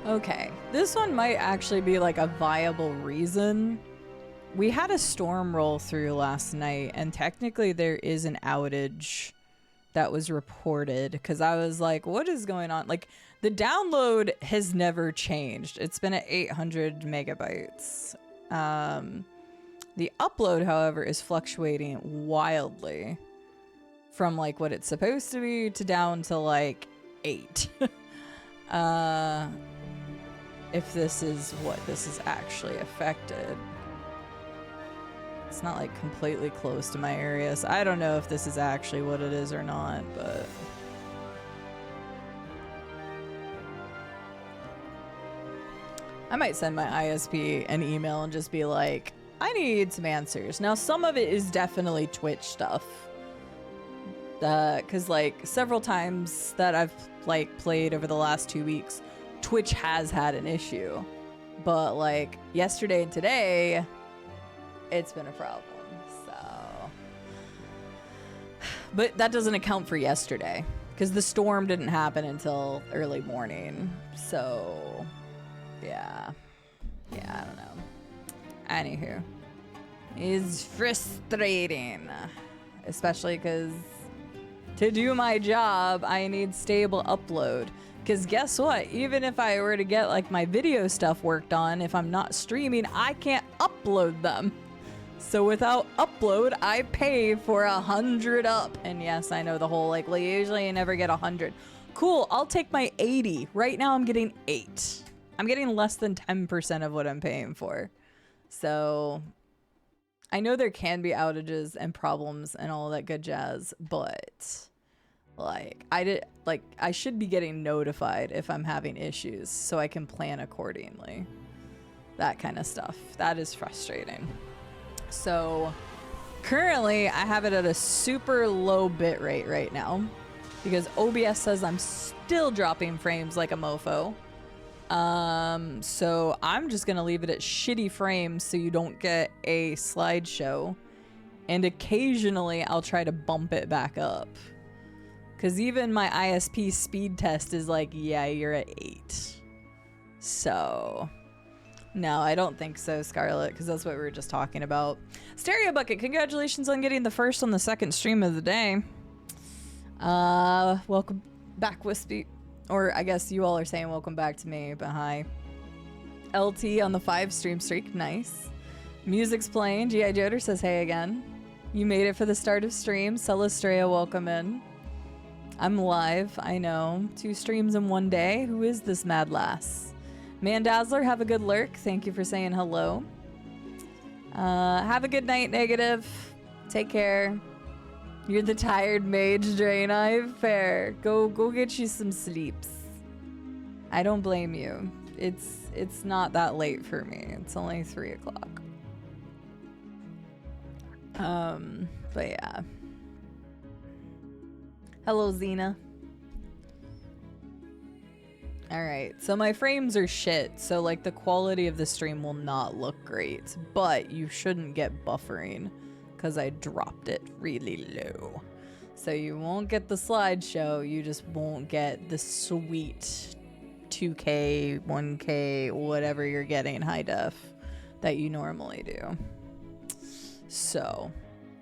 Okay, this one might actually be like a viable reason. We had a storm roll through last night, and technically there is an outage that was reported, because I was like, what is going on? Like, the download has never changed. It's been at 800 megabytes. The upload, however, is fluctuating wildly from like what it's supposed to be to down to like 8. If this is what this is actually affected. It's not like completely close to my area, so I don't know if this is actually what it is or not, but I might send my ISP an email and just be like, I need some answers. Now, some of it is definitely Twitch stuff. Cause like several times that I've like played over the last 2 weeks, Twitch has had an issue. But like yesterday and today, it's been a problem, so. But that doesn't account for yesterday, because the storm didn't happen until early morning. So, yeah. Yeah, I don't know. Anywho. It's frustrating. Especially because to do my job, I need stable upload. Because guess what? Even if I were to get like my video stuff worked on, if I'm not streaming, I can't upload them. So without upload, I pay for 100 up. And yes, I know the whole like, well, usually I never get 100. Cool, I'll take my 80. Right now I'm getting 8. I'm getting less than 10% of what I'm paying for. So I know there can be outages and problems and all that good jazz, but like I should be getting notified if I'm having issues so I can plan accordingly. That kind of stuff. That is frustrating. So currently I have it at a super low bit rate right now because OBS says I'm still dropping frames like a mofo. So I'm just gonna leave it at shitty frames so you don't get a slideshow, and occasionally I'll try to bump it back up, because even my ISP speed test is like, yeah, you're at 8. So no, I don't think so, Scarlett, because that's what we were just talking about. Stereo Bucket, congratulations on getting the first on the second stream of the day. Welcome back, Wispy. Or I guess you all are saying welcome back to me, but hi. LT on the 5 stream streak, nice. Music's playing, G.I. Joder says hey again. You made it for the start of stream, Celestria, welcome in. I'm live, I know. 2 streams in 1 day, who is this mad lass? Mandazzler, have a good lurk, thank you for saying hello. Have a good night, Negative. Take care. You're the tired mage, Draenei. Fair. Go get you some sleeps. I don't blame you. It's not that late for me. It's only 3 o'clock. But yeah. Hello, Xena. Alright, so my frames are shit, so like the quality of the stream will not look great, but you shouldn't get buffering because I dropped it really low. So you won't get the slideshow, you just won't get the sweet 2K, 1K, whatever you're getting high def that you normally do. So,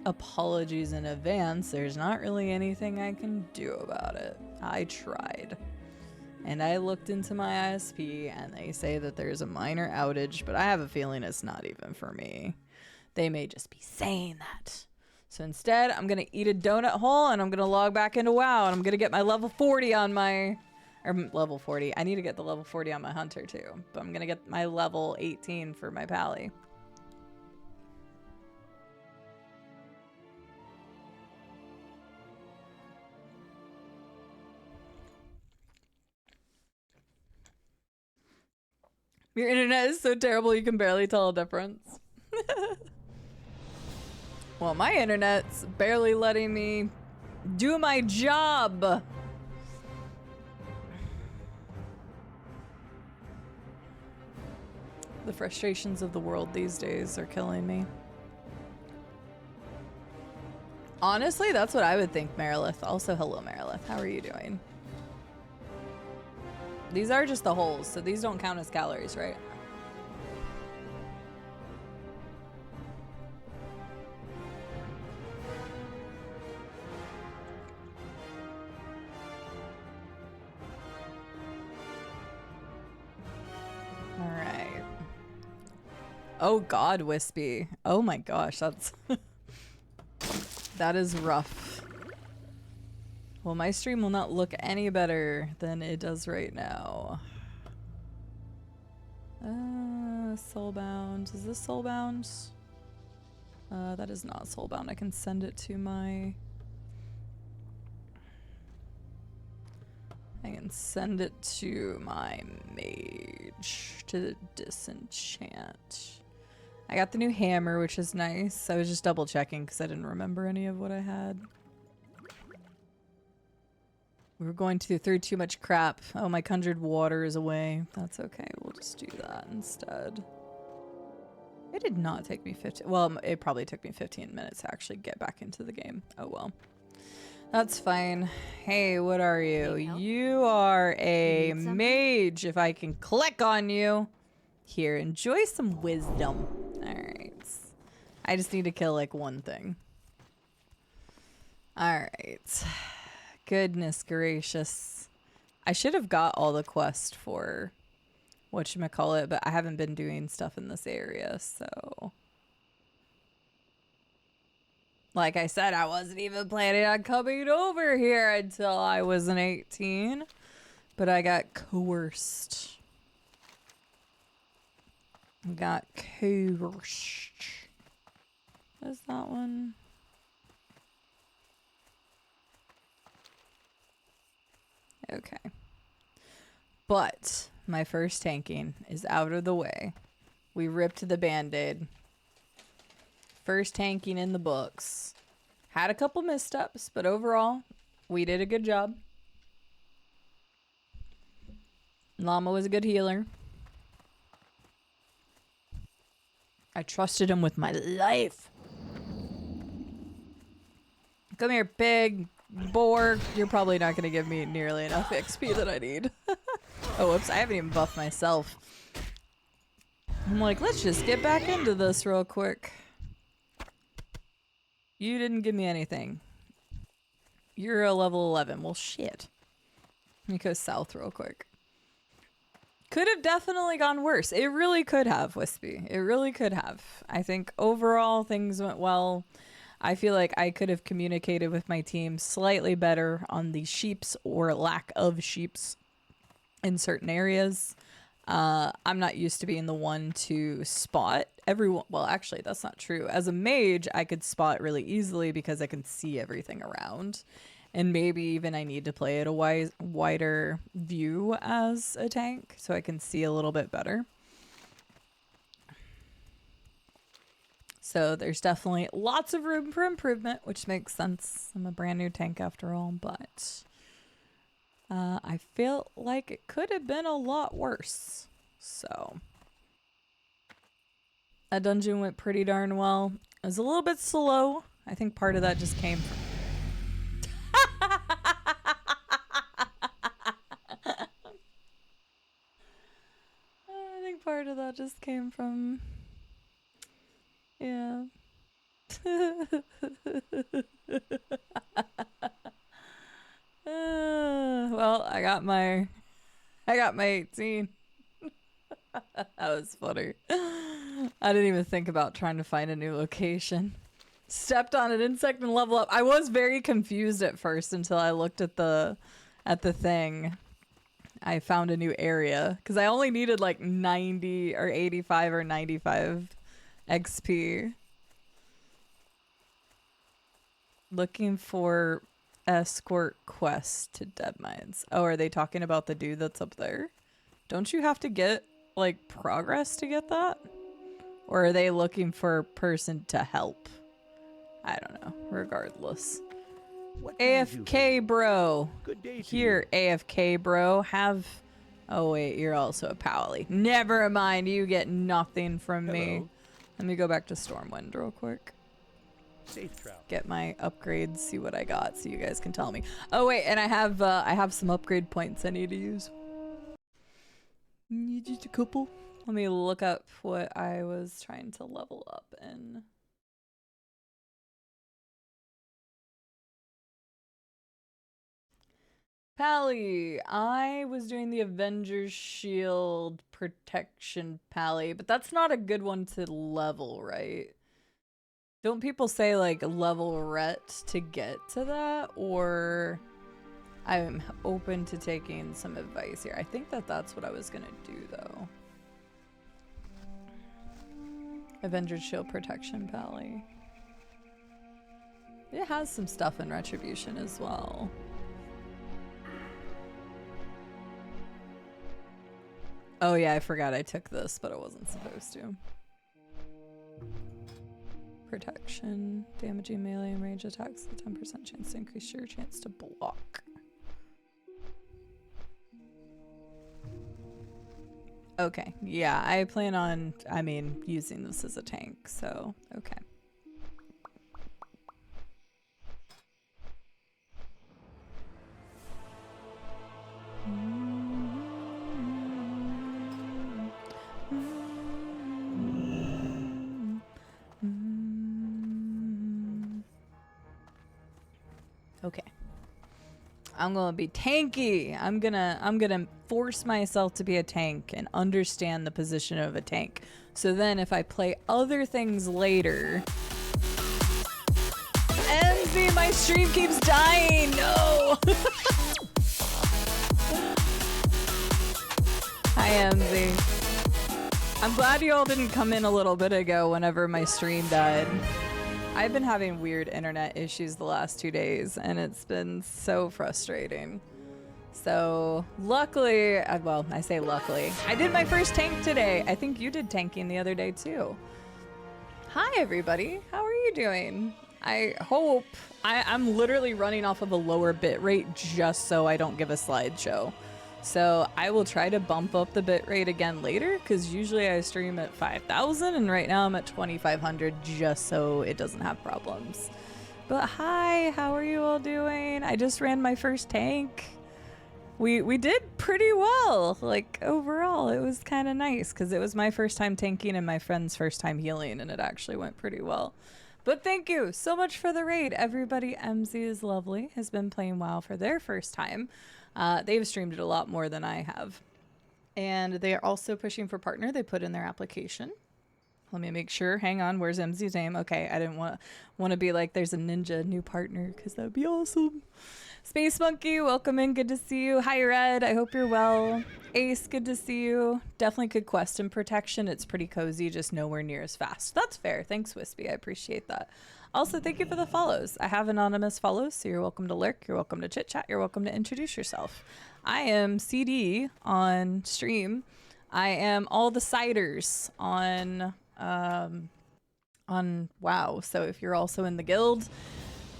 apologies in advance, there's not really anything I can do about it. I tried. And I looked into my ISP and they say that there's a minor outage, but I have a feeling it's not even for me. They may just be saying that. So instead, I'm going to eat a donut hole and I'm going to log back into WoW and I'm going to get my level 40 on my... Or level 40. I need to get the level 40 on my hunter too. But I'm going to get my level 18 for my pally. Your internet is so terrible you can barely tell a difference. Well, my internet's barely letting me do my job. The frustrations of the world these days are killing me. Honestly, that's what I would think, Marilith. Also, hello, Marilith. How are you doing? These are just the holes, so these don't count as calories, right? All right. Oh God, Wispy. Oh my gosh, that's that is rough. Well, my stream will not look any better than it does right now. Soulbound. Is this Soulbound? That is not Soulbound. I can send it to my... I can send it to my mage to disenchant. I got the new hammer, which is nice. I was just double checking because I didn't remember any of what I had. We were going through too much crap. Oh, my conjured water is away. That's okay. We'll just do that instead. It did not take me 15... Well, it probably took me 15 minutes to actually get back into the game. Oh, well. That's fine. Hey, what are you? You are a mage, if I can click on you. Here, enjoy some wisdom. Alright. I just need to kill, like, one thing. Alright. Goodness gracious. I should have got all the quest for whatchamacallit, but I haven't been doing stuff in this area, so... Like I said, I wasn't even planning on coming over here until I was an 18, but I got coerced. Got coerced. What is that one? Okay. But my first tanking is out of the way. We ripped the band-aid. First tanking in the books. Had a couple missteps, but overall, we did a good job. Llama was a good healer. I trusted him with my life. Come here, pig. Boar. You're probably not going to give me nearly enough XP that I need. Oh, whoops. I haven't even buffed myself. I'm like, let's just get back into this real quick. You didn't give me anything. You're a level 11. Well, shit. Let me go south real quick. Could have definitely gone worse. It really could have, Wispy. It really could have. I think overall things went well. I feel like I could have communicated with my team slightly better on the sheeps or lack of sheeps in certain areas. I'm not used to being the one to spot everyone. Well, actually, that's not true. As a mage, I could spot really easily because I can see everything around. And maybe even I need to play at a wider view as a tank so I can see a little bit better. So there's definitely lots of room for improvement, which makes sense. I'm a brand new tank after all, but I feel like it could have been a lot worse. So that dungeon went pretty darn well. It was a little bit slow. I think part of that just came from... I think part of that just came from... Yeah. Well, I got my 18. That was funny. I didn't even think about trying to find a new location. Stepped on an insect and level up. I was very confused at first until I looked at the thing. I found a new area because I only needed like 90 or 85 or 95 XP. Looking for escort quest to Dead Mines. Oh, are they talking about the dude that's up there? Don't you have to get like progress to get that? Or are they looking for a person to help? I don't know. Regardless. AFK bro. Good day to Here, AFK bro. Have... Oh wait, you're also a pally. Never mind, you get nothing from me. Let me go back to Stormwind real quick. Safe travel. Get my upgrades, see what I got, so you guys can tell me. Oh wait, and I have some upgrade points I need to use. Just a couple. Let me look up what I was trying to level up in. Pally, I was doing the Avengers Shield Protection Pally, but that's not a good one to level, right? Don't people say like level ret to get to that? Or I'm open to taking some advice here. I think that that's what I was gonna do though. Avengers Shield Protection Pally. It has some stuff in Retribution as well. Oh yeah, I forgot I took this, but I wasn't supposed to. Protection. Damaging melee and range attacks with a 10% chance to increase your chance to block. Okay, yeah, I plan on, using this as a tank, so, okay. Okay. I'm gonna be tanky. I'm gonna force myself to be a tank and understand the position of a tank. So then if I play other things later... MZ, my stream keeps dying! No! Hi, MZ. I'm glad you all didn't come in a little bit ago whenever my stream died. I've been having weird internet issues the last 2 days, and it's been so frustrating. So, luckily, well, I say luckily, I did my first tank today. I think you did tanking the other day, too. Hi, everybody. How are you doing? I hope... I'm literally running off of a lower bit rate just so I don't give a slideshow. So I will try to bump up the bitrate again later, because usually I stream at 5,000 and right now I'm at 2,500 just so it doesn't have problems. But hi, how are you all doing? I just ran my first tank. We did pretty well. Like overall, it was kind of nice because it was my first time tanking and my friend's first time healing, and it actually went pretty well. But thank you so much for the raid. Everybody, MZ is lovely, has been playing WoW for their first time. They've streamed it a lot more than I have. And they are also pushing for partner. They put in their application. Let me make sure. Hang on. Where's MZ's name? Okay, I didn't want to be like there's a ninja new partner because that would be awesome. Space Monkey, welcome in. Good to see you. Hi, Red. I hope you're well. Ace, good to see you. Definitely could quest in protection. It's pretty cozy, just nowhere near as fast. That's fair. Thanks, Wispy. I appreciate that. Also, thank you for the follows. I have anonymous follows, so you're welcome to lurk. You're welcome to chit chat. You're welcome to introduce yourself. I am CD on stream. I am all the ciders on WoW. So if you're also in the guild,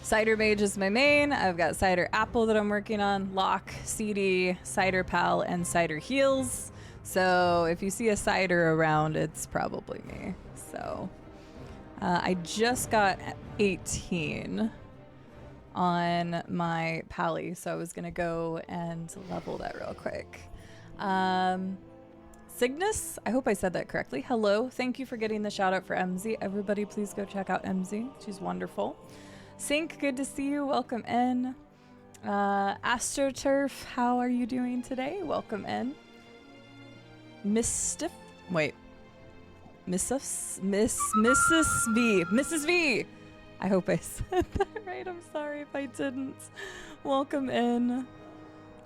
Cider Mage is my main. I've got Cider Apple that I'm working on, Lock, CD, Cider Pal, and Cider Heals. So if you see a cider around, it's probably me. So I just got 18 on my Pally, so I was gonna go and level that real quick. Cygnus, I hope I said that correctly. Hello, thank you for getting the shout out for MZ. Everybody please go check out MZ, she's wonderful. Sync, good to see you, welcome in. AstroTurf, how are you doing today? Welcome in. Mrs. V. I hope I said that right. I'm sorry if I didn't. Welcome in.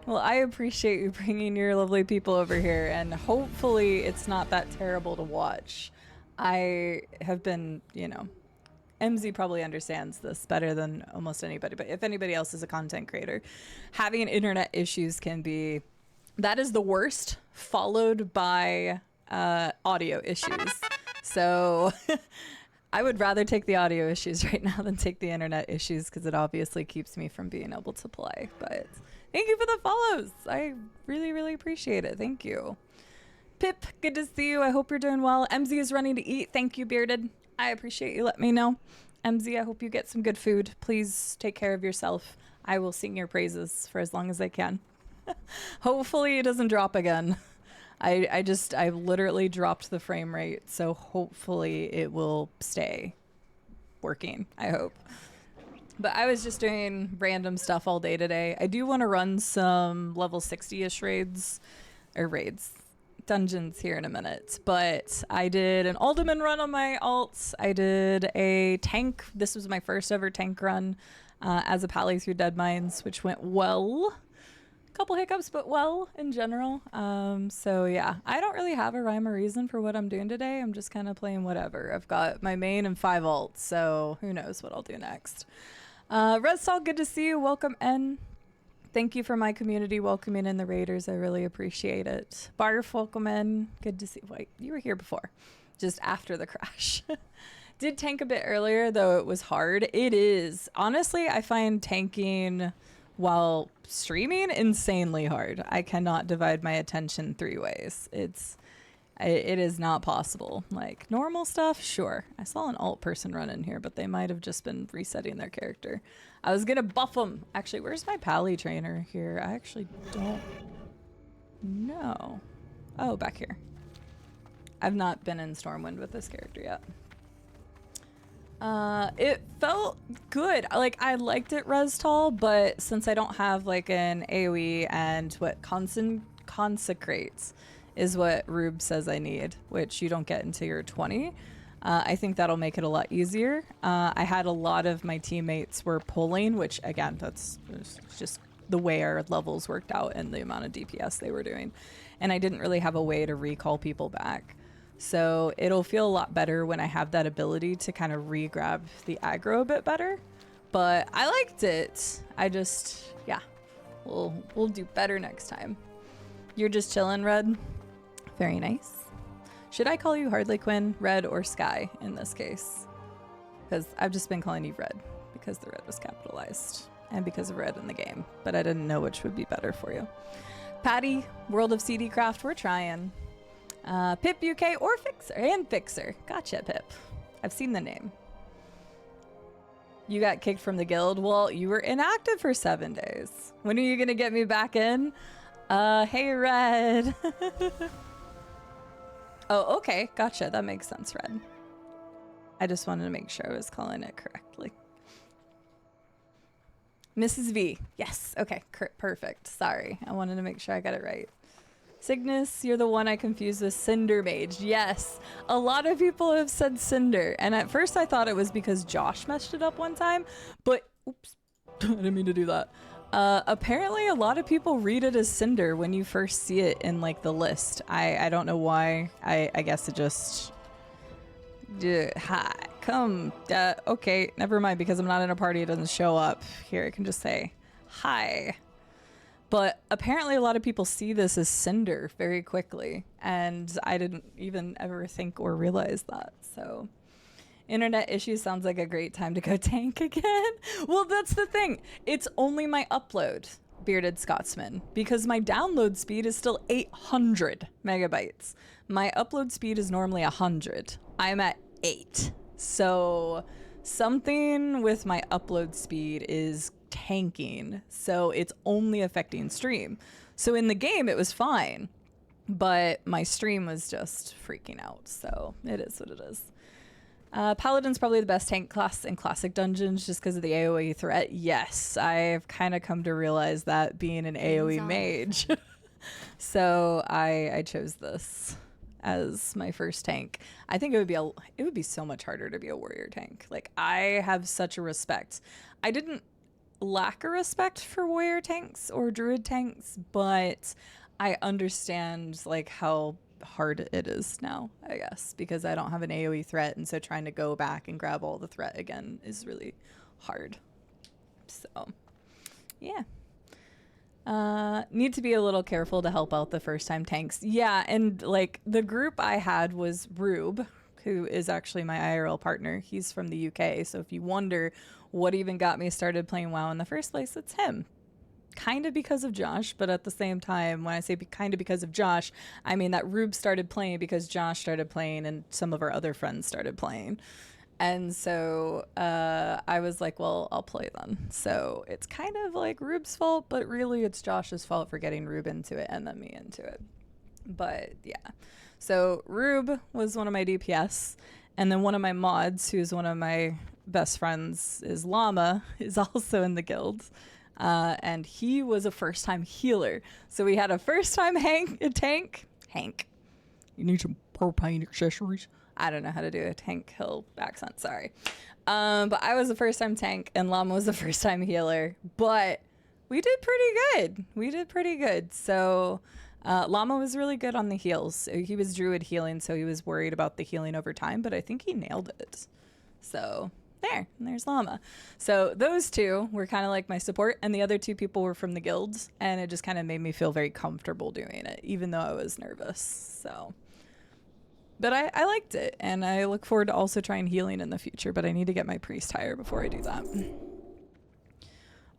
Well, I appreciate you bringing your lovely people over here, and hopefully it's not that terrible to watch. I have been, MZ probably understands this better than almost anybody, but if anybody else is a content creator, having internet issues can be, that is the worst, followed by audio issues. So I would rather take the audio issues right now than take the internet issues, because it obviously keeps me from being able to play. But thank you for the follows. I really, really appreciate it. Thank you. Pip, good to see you. I hope you're doing well. MZ is running to eat. Thank you, Bearded. I appreciate you letting me know. MZ, I hope you get some good food. Please take care of yourself. I will sing your praises for as long as I can. Hopefully it doesn't drop again. I literally dropped the frame rate, so hopefully it will stay working, I hope. But I was just doing random stuff all day today. I do want to run some level 60-ish dungeons here in a minute. But I did an Alderman run on my alts. I did a tank. This was my first ever tank run as a pally through Dead Mines, which went well. Couple hiccups, but well in general. So yeah, I don't really have a rhyme or reason for what I'm doing today. I'm just kind of playing whatever. I've got my main and 5 alts, so who knows what I'll do next. Redstall, good to see you. Welcome in. Thank you for my community welcoming in the raiders. I really appreciate it. Barf, welcome in. Good to see. Wait, you were here before, just after the crash. Did tank a bit earlier, though it was hard. It is. Honestly, I find tanking while streaming insanely hard. I cannot divide my attention 3 ways. It is not possible. Like normal stuff, sure. I saw an alt person run in here, but they might have just been resetting their character. I was gonna buff them. Actually, where's my pally trainer here? I actually don't know. Oh, back here. I've not been in Stormwind with this character yet. It felt good. Like I liked it Restal, but since I don't have like an AoE and what consecrates is what Rube says I need, which you don't get until you're 20. I think that'll make it a lot easier. I had a lot of my teammates were pulling, which again, that's just the way our levels worked out and the amount of DPS they were doing. And I didn't really have a way to recall people back. So it'll feel a lot better when I have that ability to kind of re-grab the aggro a bit better. But I liked it. I just, yeah, we'll do better next time. You're just chilling, Red? Very nice. Should I call you Hardly Quinn, Red, or Sky in this case? Because I've just been calling you Red because the red was capitalized and because of red in the game, but I didn't know which would be better for you. Patty, World of CD Craft, we're trying. Pip UK or Fixer and Fixer. Gotcha, Pip. I've seen the name. You got kicked from the guild. Well, you were inactive for 7 days. When are you gonna get me back in? Hey, Red. Oh, okay. Gotcha. That makes sense, Red. I just wanted to make sure I was calling it correctly. Mrs. V. Yes. Okay. Perfect. Sorry. I wanted to make sure I got it right. Cygnus, you're the one I confused with Cinder Mage. Yes. A lot of people have said Cinder. And at first I thought it was because Josh messed it up one time. But, oops. I didn't mean to do that. Apparently a lot of people read it as Cinder when you first see it in like the list. I don't know why. I guess it just hi come okay, never mind, because I'm not in a party, it doesn't show up here. I can just say hi. But apparently a lot of people see this as Cinder very quickly, and I didn't even ever think or realize that. So internet issues sounds like a great time to go tank again. Well, that's the thing. It's only my upload, Bearded Scotsman, because my download speed is still 800 megabytes. My upload speed is normally 100. I'm at 8. So something with my upload speed is tanking. So it's only affecting stream. So in the game, it was fine, but my stream was just freaking out. So it is what it is. Paladin's probably the best tank class in classic dungeons just because of the AoE threat. Yes, I've kind of come to realize that being an AoE mage. So I chose this as my first tank. I think it would be so much harder to be a warrior tank. Like I have such a respect. I didn't lack a respect for warrior tanks or druid tanks, but I understand like how hard it is now, I guess, because I don't have an AoE threat, and so trying to go back and grab all the threat again is really hard. So yeah, need to be a little careful to help out the first time tanks. Yeah, and like the group I had was Rube, who is actually my IRL partner. He's from the UK, so if you wonder what even got me started playing WoW in the first place, it's him. Kind of because of Josh, but at the same time, when I say kind of because of Josh, I mean that Rube started playing because Josh started playing and some of our other friends started playing. And so I was like, well, I'll play then. So it's kind of like Rube's fault, but really it's Josh's fault for getting Rube into it and then me into it. But yeah. So Rube was one of my DPS. And then one of my mods, who's one of my best friends, is Llama, is also in the guild. And he was a first-time healer. So we had a first-time tank. Hank. You need some propane accessories. I don't know how to do a Tank Hill accent, sorry. But I was the first-time tank, and Llama was the first-time healer. But we did pretty good. So Llama was really good on the heals. He was druid healing, so he was worried about the healing over time, but I think he nailed it. So there's Llama. So those two were kind of like my support, and the other two people were from the guilds, and it just kind of made me feel very comfortable doing it, even though I was nervous. So, but I liked it, and I look forward to also trying healing in the future, but I need to get my priest higher before I do that.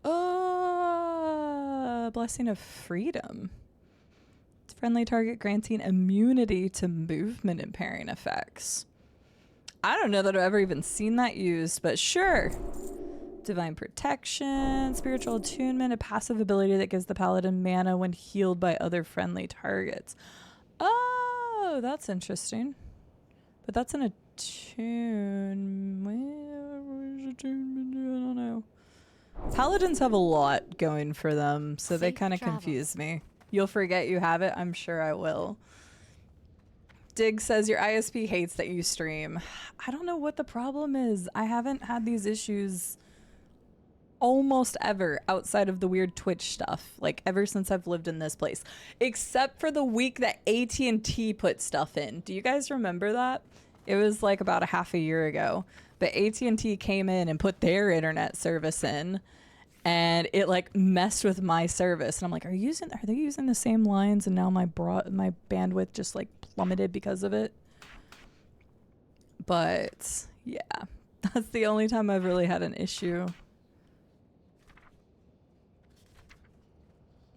Oh, Blessing of Freedom. Friendly target granting immunity to movement impairing effects. I don't know that I've ever even seen that used, but sure. Divine protection, spiritual attunement, a passive ability that gives the paladin mana when healed by other friendly targets. Oh, that's interesting. But that's an attune. Where is attunement? I don't know. Paladins have a lot going for them, so they kind of confuse me. You'll forget you have it. I'm sure I will. Dig says your ISP hates that you stream. I don't know what the problem is. I haven't had these issues almost ever outside of the weird Twitch stuff, like ever since I've lived in this place, except for the week that AT&T put stuff in. Do you guys remember that? It was like about a half a year ago, but AT&T came in and put their internet service in, and it like messed with my service, and I'm like, are they using the same lines? And now my bandwidth just like plummeted because of it. But yeah, that's the only time I've really had an issue.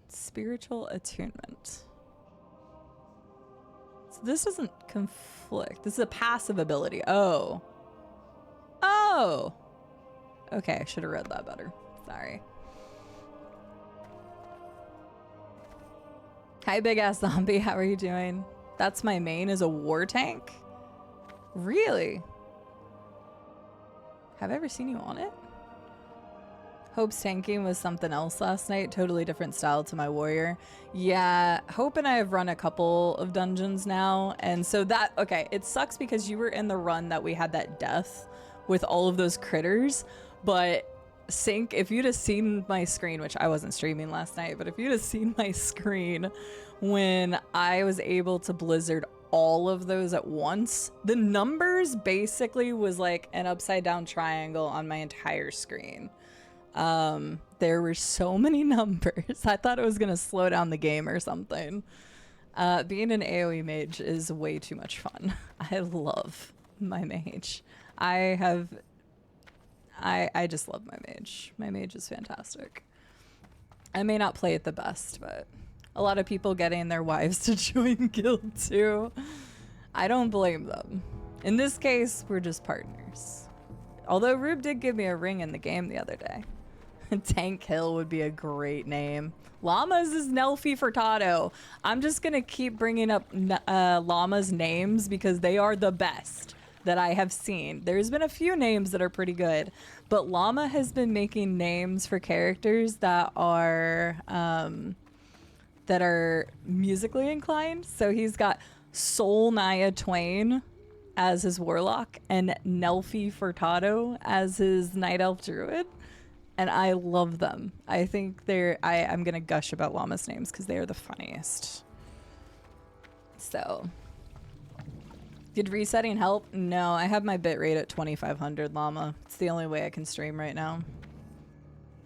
Spiritual attunement. So this doesn't conflict. This is a passive ability. Oh. Okay, I should have read that better. Sorry. Hi, big ass zombie. How are you doing? That's my main, is a war tank? Really? Have I ever seen you on it? Hope's tanking was something else last night. Totally different style to my warrior. Yeah, Hope and I have run a couple of dungeons now. And so that, okay, it sucks because you were in the run that we had that death with all of those critters. But Sync, if you'd have seen my screen, which I wasn't streaming last night, but if you'd have seen my screen when I was able to blizzard all of those at once, the numbers basically was like an upside down triangle on my entire screen. There were so many numbers. I thought it was gonna slow down the game or something. Being an AoE mage is way too much fun. I love my mage. I just love my mage. My mage is fantastic. I may not play it the best, but a lot of people getting their wives to join guild too. I don't blame them. In this case, we're just partners. Although Rube did give me a ring in the game the other day. Tank Hill would be a great name. Llamas is Nelfi Furtado. I'm just gonna keep bringing up llamas names because they are the best that I have seen. There's been a few names that are pretty good, but Llama has been making names for characters that are musically inclined. So he's got Soul Naya Twain as his warlock and Nelfi Furtado as his night elf druid. And I love them. I think I'm gonna gush about llamas names because they are the funniest. So, did resetting help? No, I have my bitrate at 2500 llama. It's the only way I can stream right now.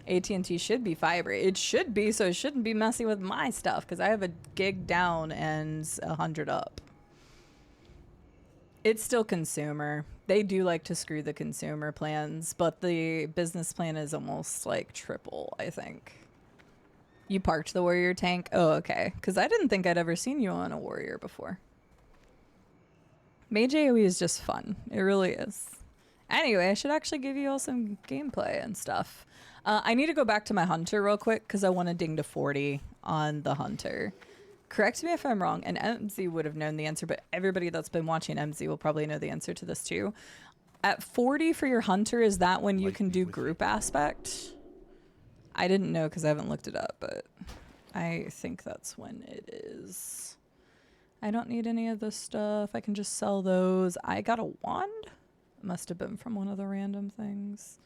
AT&T should be fiber. It should be, so it shouldn't be messing with my stuff because I have a gig down and 100 up. It's still consumer. They do like to screw the consumer plans, but the business plan is almost like triple, I think. You parked the warrior tank? Oh, okay. Because I didn't think I'd ever seen you on a warrior before. Mage AoE is just fun. It really is. Anyway, I should actually give you all some gameplay and stuff. I need to go back to my hunter real quick because I want to ding to 40 on the hunter. Correct me if I'm wrong, and MZ would have known the answer, but everybody that's been watching MZ will probably know the answer to this too. At 40 for your hunter, is that when you can do group aspect? I didn't know because I haven't looked it up, but I think that's when it is. I don't need any of this stuff. I can just sell those. I got a wand. It must have been from one of the random things.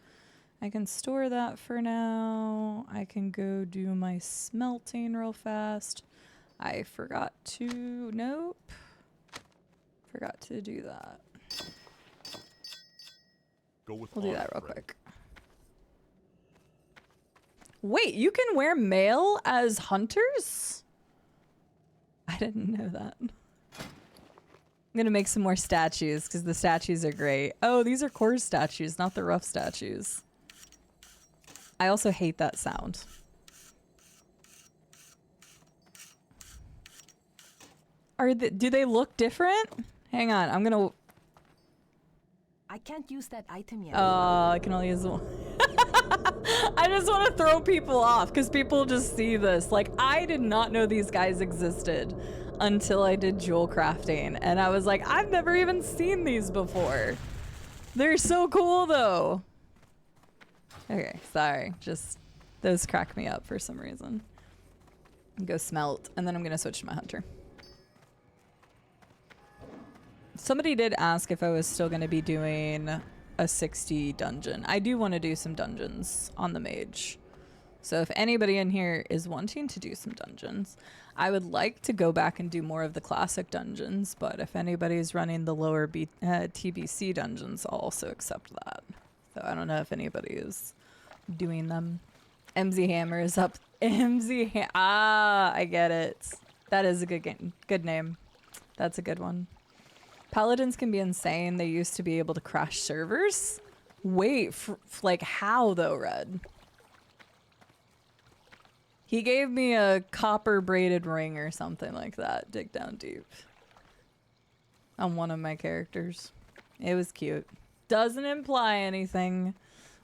I can store that for now. I can go do my smelting real fast. I forgot to, nope. Forgot to do that. We'll do that real quick. Wait, you can wear mail as hunters? I didn't know that. I'm gonna make some more statues because the statues are great. Oh, these are core statues, not the rough statues. I also hate that sound. Do they look different? Hang on, I'm gonna... I can't use that item yet. Oh, I can only use one. I just want to throw people off because people just see this. Like, I did not know these guys existed until I did jewel crafting. And I was like, I've never even seen these before. They're so cool, though. Okay, sorry. Just, those crack me up for some reason. Go smelt, and then I'm going to switch to my hunter. Somebody did ask if I was still going to be doing a 60 dungeon. I do want to do some dungeons on the mage. So if anybody in here is wanting to do some dungeons, I would like to go back and do more of the classic dungeons, but if anybody's running the lower TBC dungeons, I'll also accept that. So I don't know if anybody is doing them. MZ Hammer is up. I get it. That is a good game. Good name. That's a good one. Paladins can be insane. They used to be able to crash servers. Wait, like how though, Red? He gave me a copper braided ring or something like that. Dig down deep. On one of my characters. It was cute. Doesn't imply anything.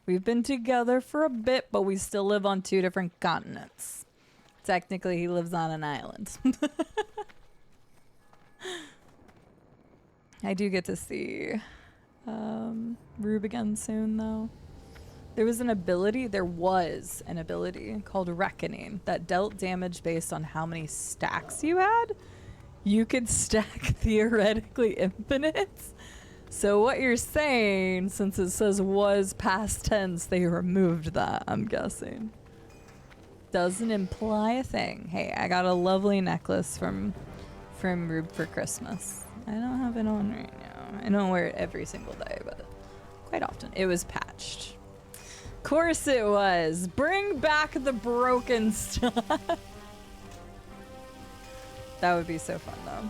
We've been together for a bit, but we still live on 2 different continents. Technically, he lives on an island. I do get to see Rube again soon, though. There was an ability called Reckoning that dealt damage based on how many stacks you had. You could stack theoretically infinite. So what you're saying, since it says was past tense, they removed that, I'm guessing. Doesn't imply a thing. Hey, I got a lovely necklace from Rube for Christmas. I don't have it on right now. I don't wear it every single day, but quite often. It was patched. Of course it was. Bring back the broken stuff. That would be so fun, though.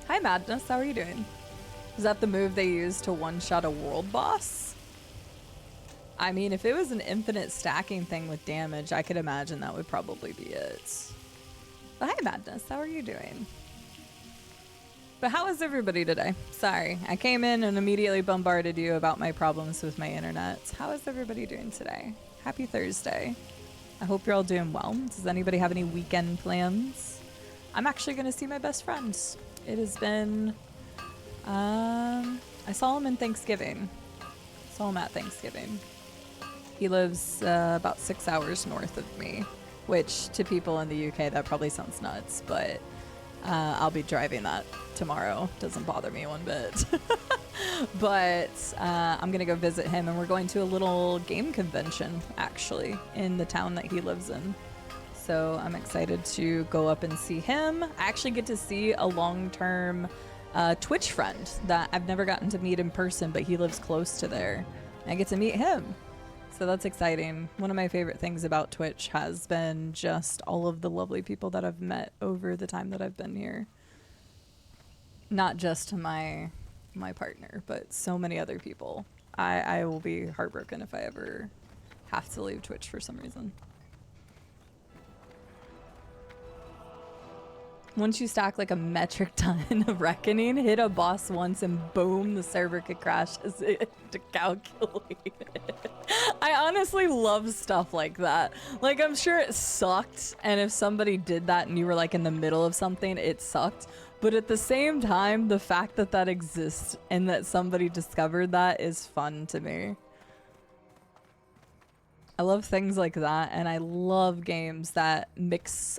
Hi, Madness. How are you doing? Is that the move they use to one-shot a world boss? I mean, if it was an infinite stacking thing with damage, I could imagine that would probably be it. But hi, Madness. How are you doing? But how is everybody today? Sorry, I came in and immediately bombarded you about my problems with my internet. How is everybody doing today? Happy Thursday. I hope you're all doing well. Does anybody have any weekend plans? I'm actually going to see my best friend. It has been... I saw him in Thanksgiving. Saw him at Thanksgiving. He lives about 6 hours north of me, which to people in the UK, that probably sounds nuts, but... I'll be driving that tomorrow. Doesn't bother me one bit. But I'm going to go visit him, and we're going to a little game convention, actually, in the town that he lives in. So I'm excited to go up and see him. I actually get to see a long-term Twitch friend that I've never gotten to meet in person, but he lives close to there. I get to meet him. So that's exciting. One of my favorite things about Twitch has been just all of the lovely people that I've met over the time that I've been here. Not just my partner, but so many other people. I will be heartbroken if I ever have to leave Twitch for some reason. Once you stack like a metric ton of reckoning, hit a boss once and boom, the server could crash as it to calculate it. I honestly love stuff like that. Like, I'm sure it sucked, and if somebody did that and you were like in the middle of something, it sucked. But at the same time, the fact that that exists and that somebody discovered that is fun to me. I love things like that, and I love games that mix,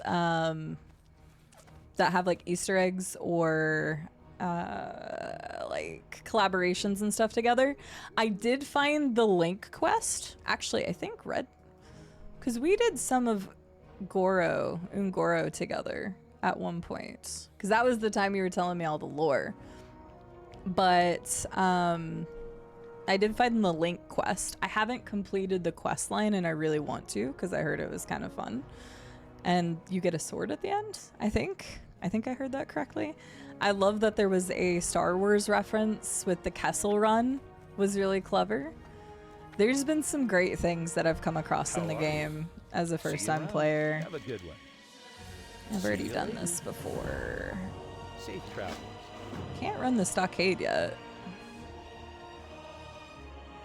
that have like Easter eggs or like collaborations and stuff together. I did find the Link quest. Actually, I think Red, because we did some of Ungoro together at one point, because that was the time you were telling me all the lore. But I did find the Link quest. I haven't completed the quest line, and I really want to, because I heard it was kind of fun. And you get a sword at the end, I think. I think I heard that correctly. I love that there was a Star Wars reference with the Kessel Run. Was really clever. There's been some great things that I've come across in the game as a first-time player. Have a good one. I've already done this before. Safe travels. Can't run the stockade yet.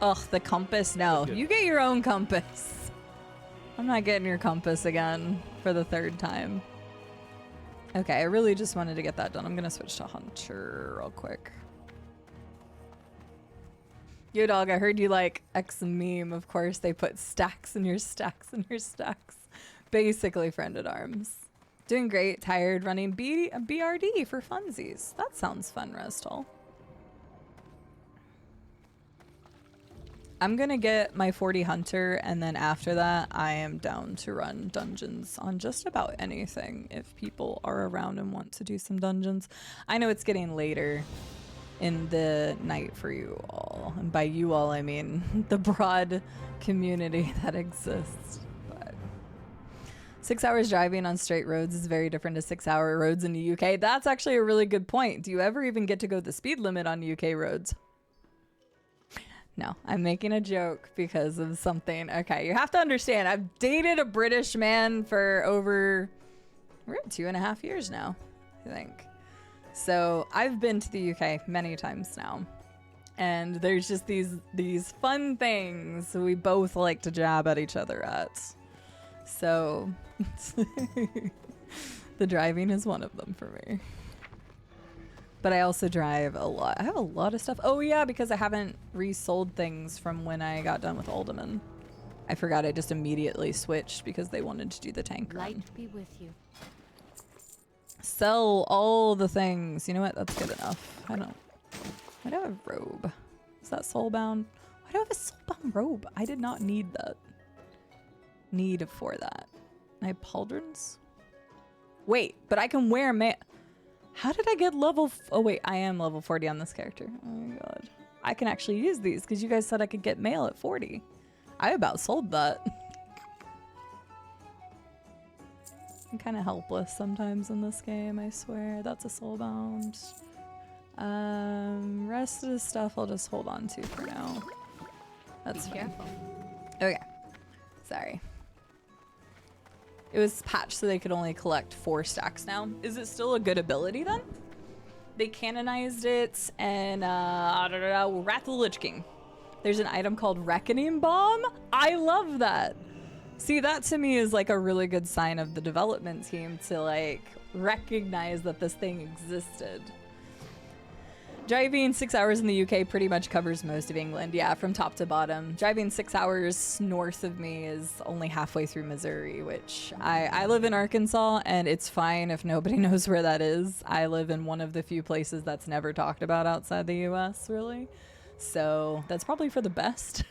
Ugh, the compass. No, you get your own compass. I'm not getting your compass again for the third time. Okay, I really just wanted to get that done. I'm gonna switch to Hunter real quick. Yo, dog, I heard you like X meme. Of course, they put stacks in your stacks in your stacks. Basically, friend at arms. Doing great. Tired. Running BRD for funsies. That sounds fun, Restal. I'm gonna get my 40 Hunter, and then after that, I am down to run dungeons on just about anything if people are around and want to do some dungeons. I know it's getting later in the night for you all, and by you all, I mean the broad community that exists. But 6 hours driving on straight roads is very different to 6 hour roads in the UK. That's actually a really good point. Do you ever even get to go the speed limit on UK roads? No, I'm making a joke because of something. Okay, you have to understand, I've dated a British man for over, we're at 2.5 years now, I think. So I've been to the UK many times now. And there's just these fun things we both like to jab at each other at. So the driving is one of them for me. But I also drive a lot. I have a lot of stuff. Oh yeah, because I haven't resold things from when I got done with Alderman. I forgot I just immediately switched because they wanted to do the tank run. Light be with you. Sell all the things. You know what? That's good enough. I don't. Why do I have a robe? Is that soulbound? Why do I have a soulbound robe? I did not need that. Need for that. I have pauldrons? Wait, but I can wear How did I get level oh wait, I am level 40 on this character. Oh my god. I can actually use these because you guys said I could get mail at 40. I about sold that. I'm kind of helpless sometimes in this game, I swear. That's a soulbound. Rest of the stuff I'll just hold on to for now. That's fine. Careful. Okay. Sorry. It was patched so they could only collect 4 stacks now. Is it still a good ability then? They canonized it, and Wrath of the Lich King. There's an item called Reckoning Bomb. I love that. See, that to me is like a really good sign of the development team to like recognize that this thing existed. Driving 6 hours in the UK pretty much covers most of England. Yeah, from top to bottom. Driving 6 hours north of me is only halfway through Missouri, which I live in Arkansas, and it's fine if nobody knows where that is. I live in one of the few places that's never talked about outside the US, really. So that's probably for the best.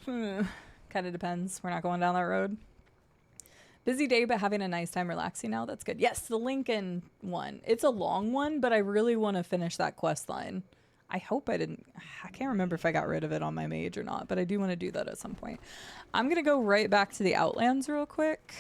Kind of depends. We're not going down that road. Busy day, but having a nice time relaxing now. That's good. Yes, the Lincoln one. It's a long one, but I really want to finish that quest line. I hope I didn't. I can't remember if I got rid of it on my mage or not, but I do want to do that at some point. I'm going to go right back to the Outlands real quick.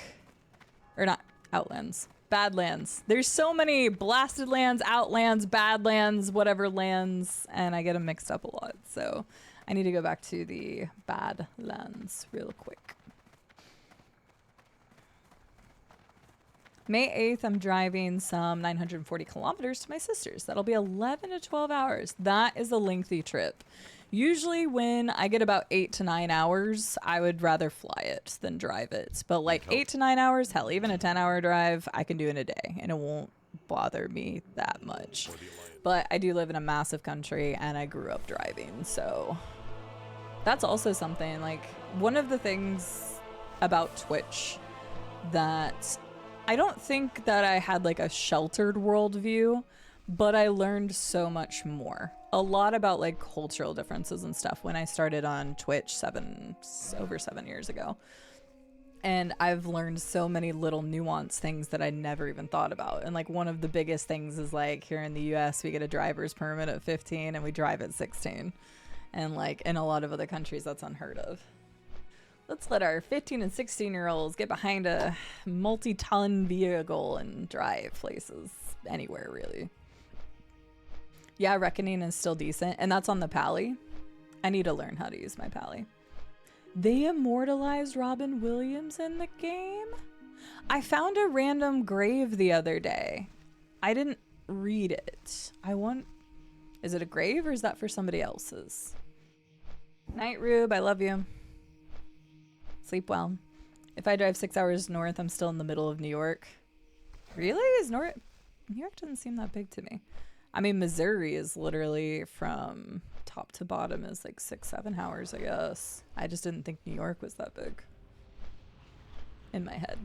Or not Outlands. Badlands. There's so many blasted lands, Outlands, Badlands, whatever lands, and I get them mixed up a lot. So I need to go back to the Badlands real quick. May 8th, I'm driving some 940 kilometers to my sister's. That'll be 11 to 12 hours. That is a lengthy trip. Usually when I get about 8 to 9 hours, I would rather fly it than drive it. But like 8 to 9 hours, hell, even a 10-hour drive, I can do in a day, and it won't bother me that much. But I do live in a massive country, and I grew up driving, so that's also something. Like, one of the things about Twitch that I don't think that I had like a sheltered worldview, but I learned so much more. A lot about like cultural differences and stuff when I started on Twitch over 7 years ago. And I've learned so many little nuanced things that I never even thought about. And like one of the biggest things is like here in the US, we get a driver's permit at 15 and we drive at 16. And like in a lot of other countries, that's unheard of. Let's let our 15 and 16-year-olds get behind a multi-ton vehicle and drive places anywhere, really. Yeah, Reckoning is still decent, and that's on the Pally. I need to learn how to use my Pally. They immortalized Robin Williams in the game? I found a random grave the other day. I didn't read it. Is it a grave or is that for somebody else's? Night, Rube, I love you. Sleep well. If I drive 6 hours north, I'm still in the middle of New York. Really? New York doesn't seem that big to me. I mean, Missouri is literally from top to bottom is like 6-7 hours, I guess. I just didn't think New York was that big in my head.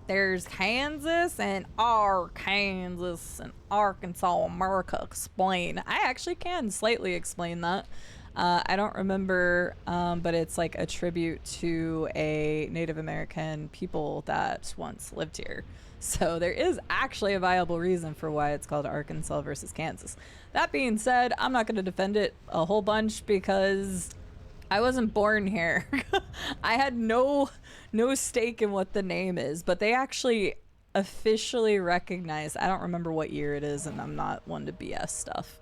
There's Kansas and Arkansas and Arkansas, America. Explain. I actually can slightly explain that. I don't remember, but it's like a tribute to a Native American people that once lived here. So there is actually a viable reason for why it's called Arkansas versus Kansas. That being said, I'm not going to defend it a whole bunch because I wasn't born here. I had no stake in what the name is, but they actually officially recognize, I don't remember what year it is, and I'm not one to BS stuff.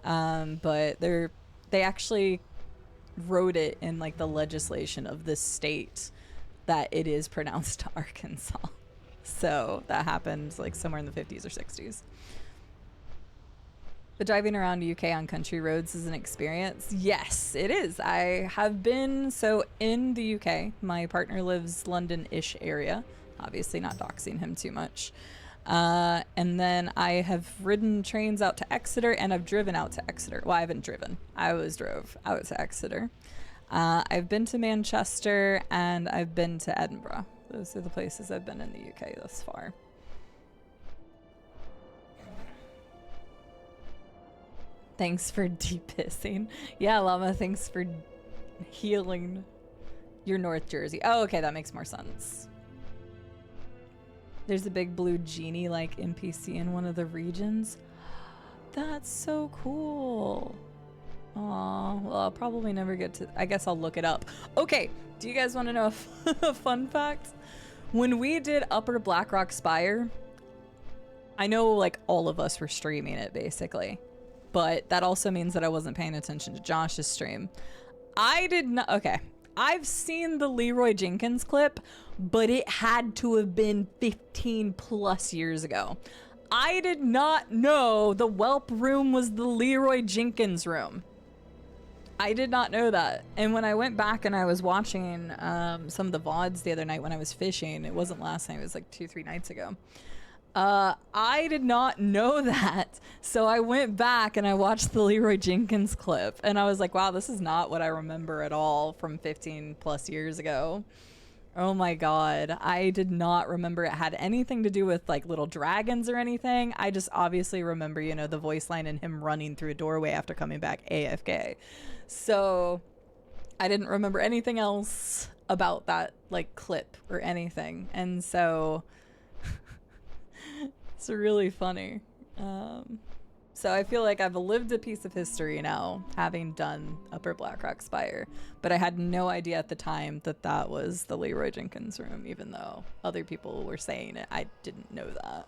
But they actually wrote it in like the legislation of the state that it is pronounced Arkansas. So that happened like somewhere in the 50s or 60s. But driving around UK on country roads is an experience. Yes, it is. I have been in the UK. My partner lives London-ish area. Obviously not doxing him too much. And then I have ridden trains out to Exeter, and I've driven out to Exeter. Well, I haven't driven. I always drove out to Exeter. I've been to Manchester, and I've been to Edinburgh. Those are the places I've been in the UK thus far. Thanks for de-pissing. Yeah, Llama, thanks for healing your North Jersey. Oh, okay, that makes more sense. There's a big blue genie-like NPC in one of the regions. That's so cool. Aw, well, I'll probably never get to... I guess I'll look it up. Okay, do you guys want to know a fun fact? When we did Upper Blackrock Spire, I know like all of us were streaming it basically, but that also means that I wasn't paying attention to Josh's stream. I did not... Okay, I've seen the Leroy Jenkins clip, but it had to have been 15 plus years ago. I did not know the Whelp room was the Leroy Jenkins room. I did not know that. And when I went back and I was watching some of the VODs the other night when I was fishing, it wasn't last night, it was like 2-3 nights ago. I did not know that. So I went back and I watched the Leroy Jenkins clip and I was like, wow, this is not what I remember at all from 15 plus years ago. Oh my God. I did not remember it had anything to do with like little dragons or anything. I just obviously remember, you know, the voice line and him running through a doorway after coming back AFK. So I didn't remember anything else about that like clip or anything. And so it's really funny. So I feel like I've lived a piece of history now, having done Upper Blackrock Spire, but I had no idea at the time that that was the Leroy Jenkins room, even though other people were saying it. I didn't know that.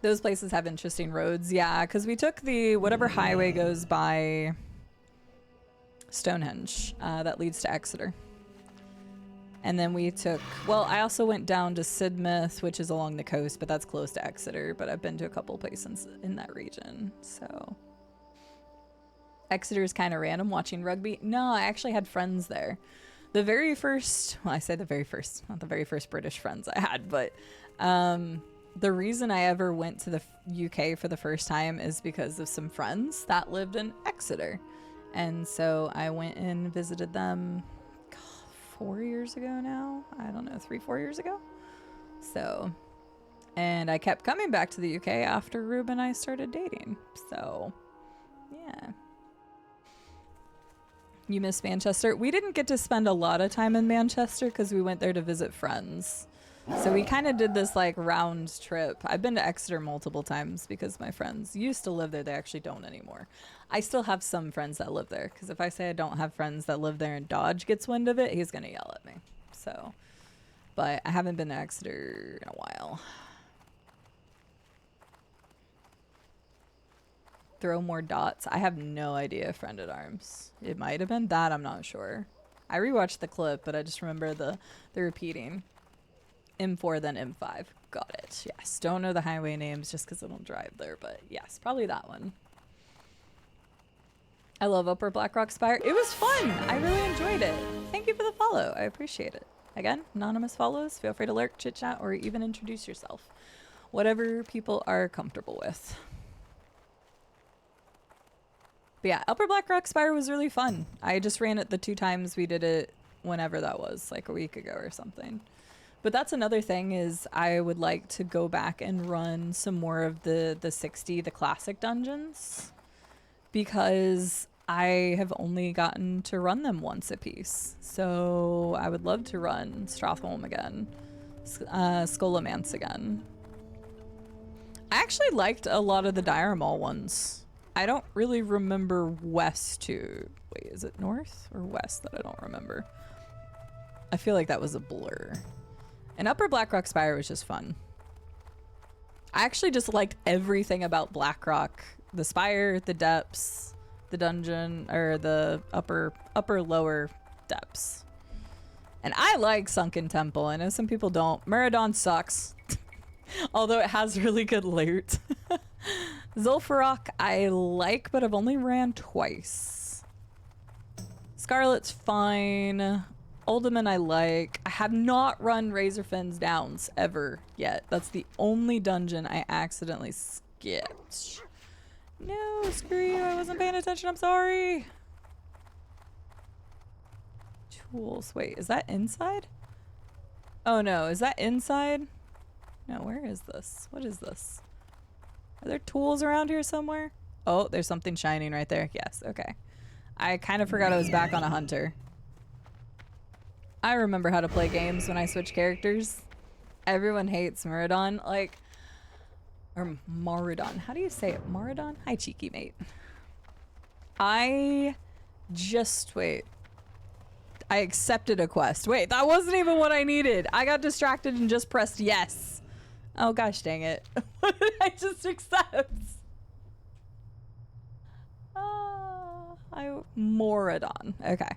Those places have interesting roads. Yeah, because we took the whatever highway goes by Stonehenge that leads to Exeter. And then we took, well, I also went down to Sidmouth, which is along the coast, but that's close to Exeter, but I've been to a couple places in that region, so. Exeter is kind of random watching rugby. No, I actually had friends there. The very first, well, I say the very first, not the very first British friends I had, but the reason I ever went to the UK for the first time is because of some friends that lived in Exeter. And so I went and visited them 4 years ago now. I don't know, 3-4 years ago. So, and I kept coming back to the UK after Rube and I started dating. So, yeah. You miss Manchester? We didn't get to spend a lot of time in Manchester because we went there to visit friends. So we kind of did this like round trip. I've been to Exeter multiple times because my friends used to live there. They actually don't anymore. I still have some friends that live there because if I say I don't have friends that live there and Dodge gets wind of it, he's going to yell at me. So, but I haven't been to Exeter in a while. Throw more dots. I have no idea, Friend at Arms. It might have been that, I'm not sure. I rewatched the clip, but I just remember the repeating. M4, then M5. Got it. Yes. Don't know the highway names just because I don't drive there, but yes, probably that one. I love Upper Blackrock Spire. It was fun. I really enjoyed it. Thank you for the follow. I appreciate it. Again, anonymous follows. Feel free to lurk, chit chat, or even introduce yourself. Whatever people are comfortable with. But yeah, Upper Blackrock Spire was really fun. I just ran it the 2 times we did it, whenever that was, like a week ago or something. But that's another thing is I would like to go back and run some more of the 60, the classic dungeons, because I have only gotten to run them once a piece. So I would love to run Stratholme again, Skolomance again. I actually liked a lot of the Dire Maul ones. I don't really remember west to... Wait, is it north or west that I don't remember? I feel like that was a blur. And Upper Blackrock Spire was just fun. I actually just liked everything about Blackrock. The spire, the depths, the dungeon, or the upper lower depths. And I like Sunken Temple. I know some people don't. Muradin sucks. Although it has really good loot. Zul'Farrak I like, but I've only ran twice. Scarlet's fine. Uldaman I like. I have not run Razorfin's Downs ever yet. That's the only dungeon I accidentally skipped. No, screw you. I wasn't paying attention. I'm sorry. Tools. Wait, is that inside? Oh no, is that inside? No, where is this? What is this? Are there tools around here somewhere? Oh, there's something shining right there. Yes, okay. I kind of forgot I was back on a hunter. I remember how to play games when I switch characters. Everyone hates Muradin, like, or Maridon. How do you say it? Maridon? Hi, cheeky mate. I accepted a quest. Wait, that wasn't even what I needed. I got distracted and just pressed yes. Oh gosh, dang it. What did I just accept? Moradon. Okay.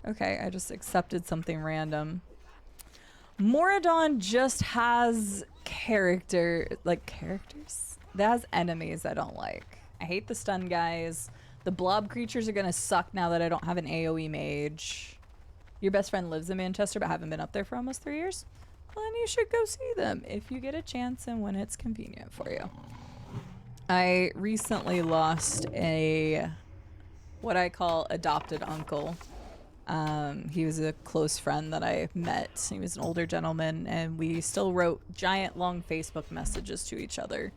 Okay, I just accepted something random. Moradon just has characters. That has enemies I don't like. I hate the stun guys. The blob creatures are gonna suck now that I don't have an AoE mage. Your best friend lives in Manchester but haven't been up there for almost 3 years? Well, then you should go see them if you get a chance and when it's convenient for you. I recently lost what I call adopted uncle. He was a close friend that I met. He was an older gentleman, and we still wrote giant long Facebook messages to each other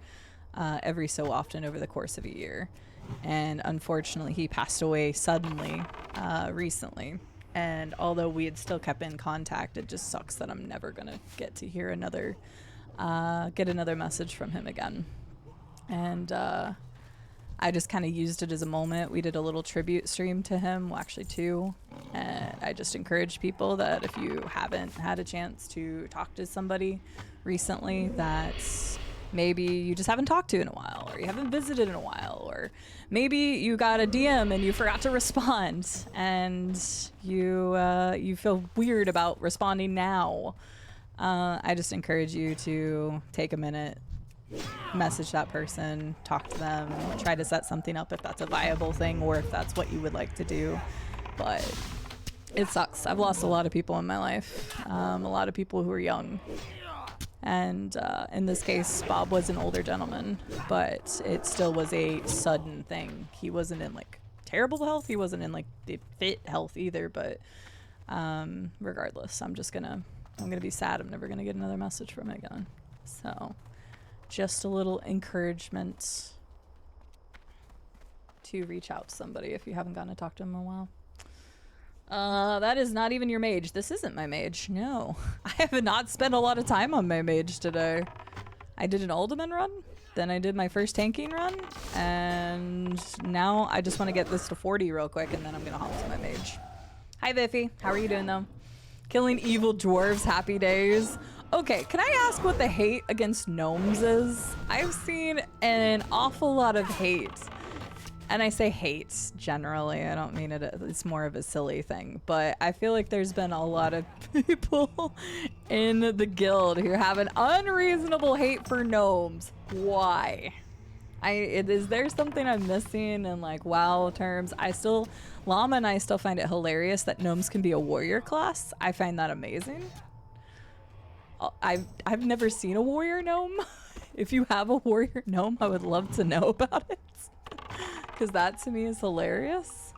every so often over the course of a year. And unfortunately, he passed away suddenly recently. And although we had still kept in contact, it just sucks that I'm never gonna get to hear get another message from him again. And I just kind of used it as a moment. We did a little tribute stream to him, well, actually 2. And I just encourage people that if you haven't had a chance to talk to somebody recently, that Maybe you just haven't talked to in a while, or you haven't visited in a while, or maybe you got a DM and you forgot to respond, and you feel weird about responding now. I just encourage you to take a minute, message that person, talk to them, try to set something up if that's a viable thing or if that's what you would like to do. But it sucks. I've lost a lot of people in my life, a lot of people who are young. And in this case, Bob was an older gentleman, but it still was a sudden thing. He wasn't in like terrible health. He wasn't in like the fit health either. But regardless, I'm gonna be sad. I'm never gonna get another message from him again. So just a little encouragement to reach out to somebody if you haven't gotten to talk to them in a while. That is not even your mage. This isn't my mage. No. I have not spent a lot of time on my mage today. I did an Alderman run, then I did my first tanking run, and now I just want to get this to 40 real quick, and then I'm gonna hop to my mage. Hi, Biffy. How are you doing, though? Killing evil dwarves, happy days. Okay, can I ask what the hate against gnomes is? I've seen an awful lot of hate. And I say hate generally, I don't mean it, it's more of a silly thing, but I feel like there's been a lot of people in the guild who have an unreasonable hate for gnomes. Why? Is there something I'm missing in like WoW terms? Llama and I still find it hilarious that gnomes can be a warrior class. I find that amazing. I've never seen a warrior gnome. If you have a warrior gnome, I would love to know about it. Because that to me is hilarious.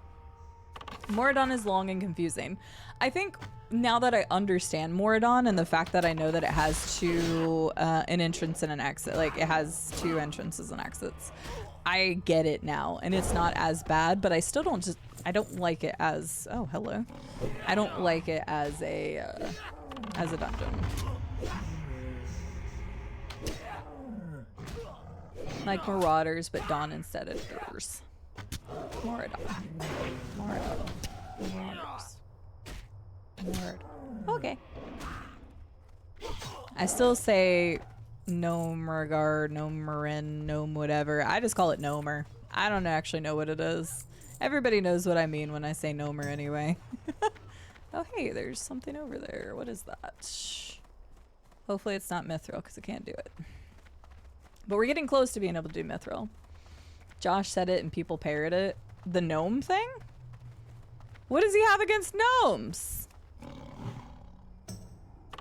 Moradon is long and confusing. I think now that I understand Moradon and the fact that I know that it has an entrance and an exit, like it has 2 entrances and exits, I get it now, and it's not as bad. But I still I don't like it as I don't like it as a dungeon. Like Marauders, but Dawn instead of Doors. Marauders. Okay. I still say Gnome Regard, Gnome Marin, Gnome whatever. I just call it Gnomer. I don't actually know what it is. Everybody knows what I mean when I say Gnomer anyway. Oh hey, there's something over there. What is that? Hopefully it's not Mithril because I can't do it. But we're getting close to being able to do Mithril. Josh said it and people parrot it. The gnome thing? What does he have against gnomes?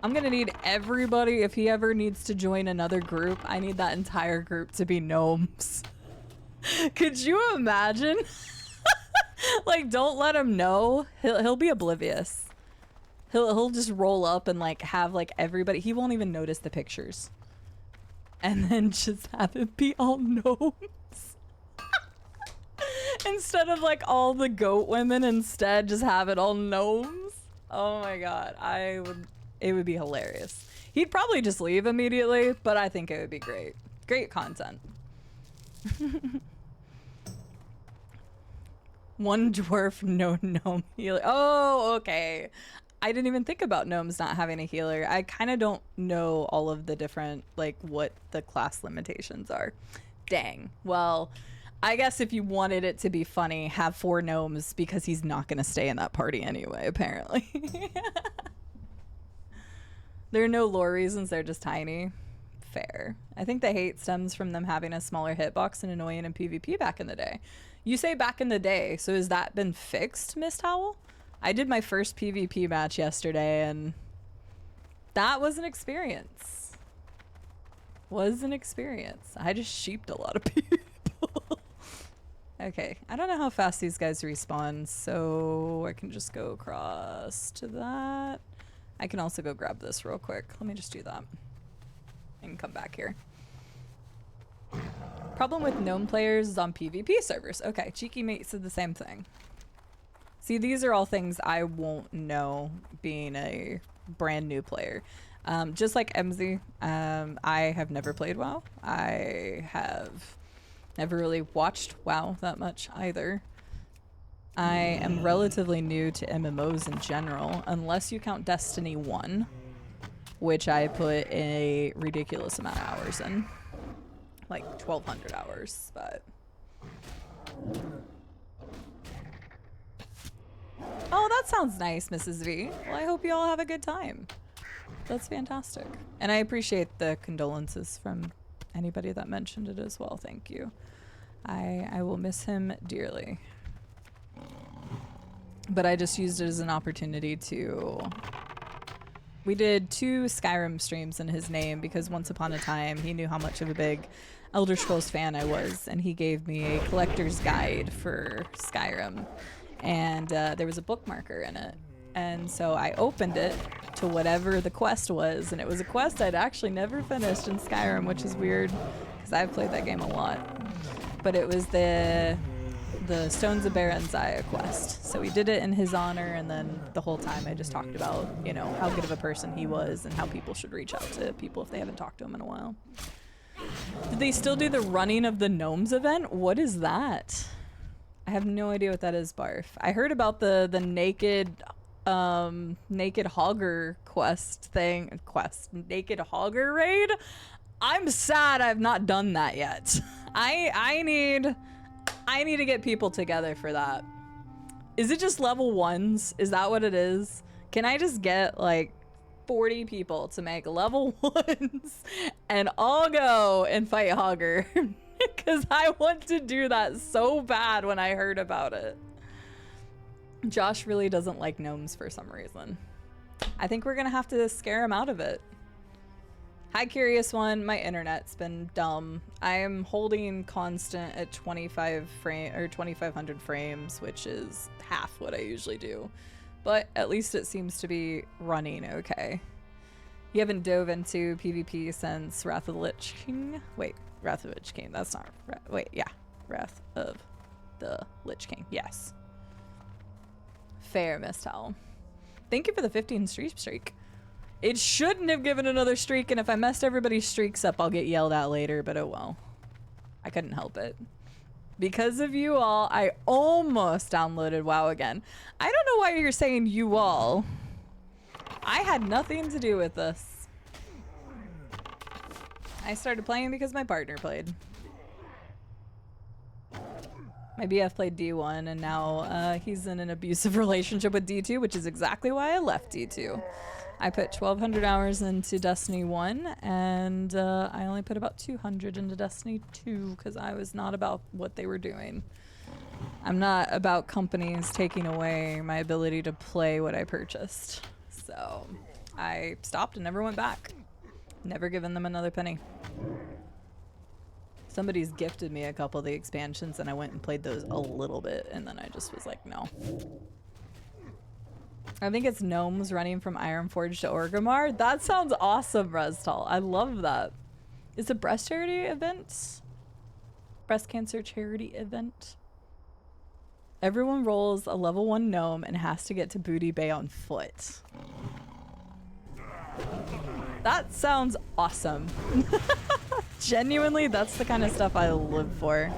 I'm gonna need everybody, if he ever needs to join another group, I need that entire group to be gnomes. Could you imagine? Like, don't let him know. He'll be oblivious. He'll just roll up and like have like everybody. He won't even notice the pictures. And then just have it be all gnomes. Instead of like all the goat women, instead just have it all gnomes. Oh my god, it would be hilarious. He'd probably just leave immediately, but I think it would be great. Great content. One dwarf, no gnome healer. Oh, okay. I didn't even think about gnomes not having a healer. I kind of don't know all of the different, like, what the class limitations are. Dang. Well, I guess if you wanted it to be funny, have 4 gnomes because he's not going to stay in that party anyway, apparently. There are no lore reasons, they're just tiny. Fair. I think the hate stems from them having a smaller hitbox and annoying in PvP back in the day. You say back in the day, so has that been fixed, Miss Howell? I did my first PvP match yesterday, and that was an experience. I just sheeped a lot of people. Okay, I don't know how fast these guys respawn, so I can just go across to that. I can also go grab this real quick. Let me just do that and come back here. Problem with gnome players is on PvP servers. Okay, Cheeky Mate said the same thing. See, these are all things I won't know being a brand new player. Just like MZ, I have never played WoW. I have never really watched WoW that much either. I am relatively new to MMOs in general, unless you count Destiny 1, which I put a ridiculous amount of hours in. like 1,200 hours, but. Oh, that sounds nice, Mrs. V. Well, I hope you all have a good time. That's fantastic. And I appreciate the condolences from anybody that mentioned it as well. Thank you. I will miss him dearly. But I just used it as an opportunity to... We did 2 Skyrim streams in his name because once upon a time he knew how much of a big Elder Scrolls fan I was, and he gave me a collector's guide for Skyrim. And there was a bookmarker in it. And so I opened it to whatever the quest was, and it was a quest I'd actually never finished in Skyrim, which is weird because I've played that game a lot. But it was the Stones of Baranzaya quest. So we did it in his honor, and then the whole time I just talked about, you know, how good of a person he was and how people should reach out to people if they haven't talked to him in a while. Did they still do the running of the gnomes event? What is that? I have no idea what that is, Barf. I heard about the naked hogger naked hogger raid. I'm sad I've not done that yet. I need to get people together for that. Is it just level 1s? Is that what it is? Can I just get like 40 people to make level 1s and I'll go and fight hogger? Because I want to do that so bad when I heard about it. Josh really doesn't like gnomes for some reason. I think we're gonna have to scare him out of it. Hi, Curious One. My internet's been dumb. I am holding constant at 2,500 frames, which is half what I usually do. But at least it seems to be running okay. You haven't dove into PvP since Wrath of the Lich King? Wait, Wrath of the Lich King. That's not... Wait, yeah. Wrath of the Lich King. Yes. Fair, Miss Towel. Thank you for the 15 streak. It shouldn't have given another streak, and if I messed everybody's streaks up, I'll get yelled at later, but oh well. I couldn't help it. Because of you all, I almost downloaded WoW again. I don't know why you're saying you all. I had nothing to do with this. I started playing because my partner played. My BF played D1, and now he's in an abusive relationship with D2, which is exactly why I left D2. I put 1,200 hours into Destiny 1, and I only put about 200 into Destiny 2 because I was not about what they were doing. I'm not about companies taking away my ability to play what I purchased. So I stopped and never went back. Never given them another penny. Somebody's gifted me a couple of the expansions, and I went and played those a little bit, and then I just was like, no. I think it's gnomes running from Ironforge to Orgrimmar. That sounds awesome, Restal. I love that. It's a breast charity event? Breast cancer charity event? Everyone rolls a level 1 gnome and has to get to Booty Bay on foot. That sounds awesome. Genuinely, that's the kind of stuff I live for.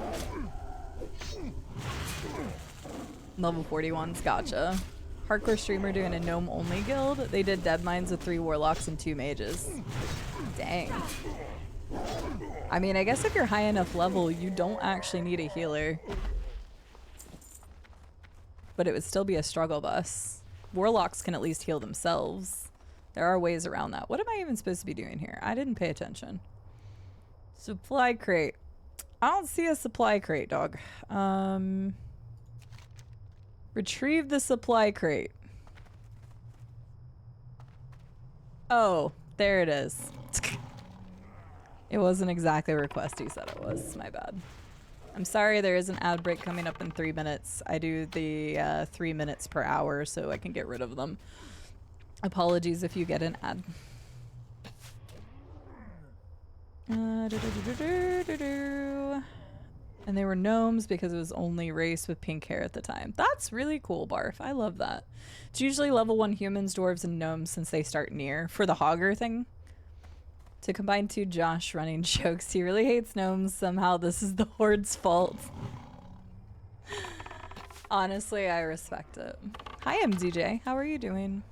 Level 41's gotcha. Hardcore streamer doing a gnome only guild. They did dead mines with 3 warlocks and 2 mages. Dang. I mean, I guess if you're high enough level, you don't actually need a healer. But it would still be a struggle bus. Warlocks can at least heal themselves. There are ways around that. What am I even supposed to be doing here? I didn't pay attention. Supply crate. I don't see a supply crate, dog. Retrieve the supply crate. Oh, there it is. It wasn't exactly a request he said it was. My bad. I'm sorry, there is an ad break coming up in 3 minutes. I do the 3 minutes per hour so I can get rid of them. Apologies if you get an ad. And they were gnomes because it was only race with pink hair at the time. That's really cool, Barf. I love that. It's usually level 1 humans, dwarves, and gnomes since they start near. For the hogger thing. To combine 2 Josh running jokes. He really hates gnomes. Somehow this is the Horde's fault. Honestly, I respect it. Hi, MDJ. How are you doing?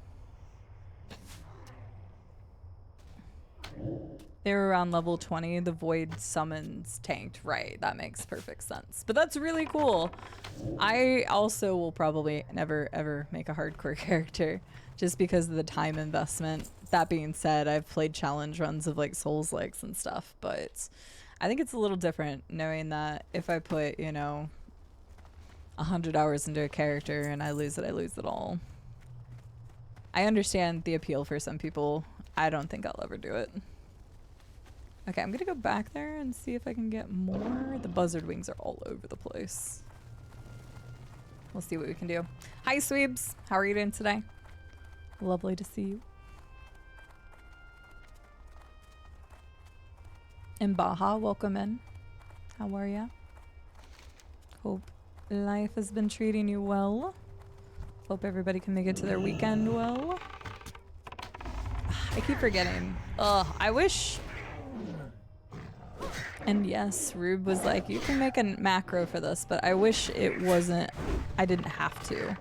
They were around level 20. The void summons tanked. Right, that makes perfect sense. But that's really cool. I also will probably never ever make a hardcore character just because of the time investment. That being said, I've played challenge runs of like Souls-likes and stuff, but I think it's a little different knowing that if I put, you know, 100 hours into a character and I lose it all. I understand the appeal for some people. I don't think I'll ever do it. Okay, I'm gonna go back there and see if I can get more. The buzzard wings are all over the place. We'll see what we can do. Hi, Sweebs. How are you doing today? Lovely to see you. And Baja, welcome in. How are ya? Hope life has been treating you well. Hope everybody can make it to their weekend well. I keep forgetting. Ugh, I wish... And yes, Rube was like, you can make a macro for this, but I wish it wasn't, I didn't have to.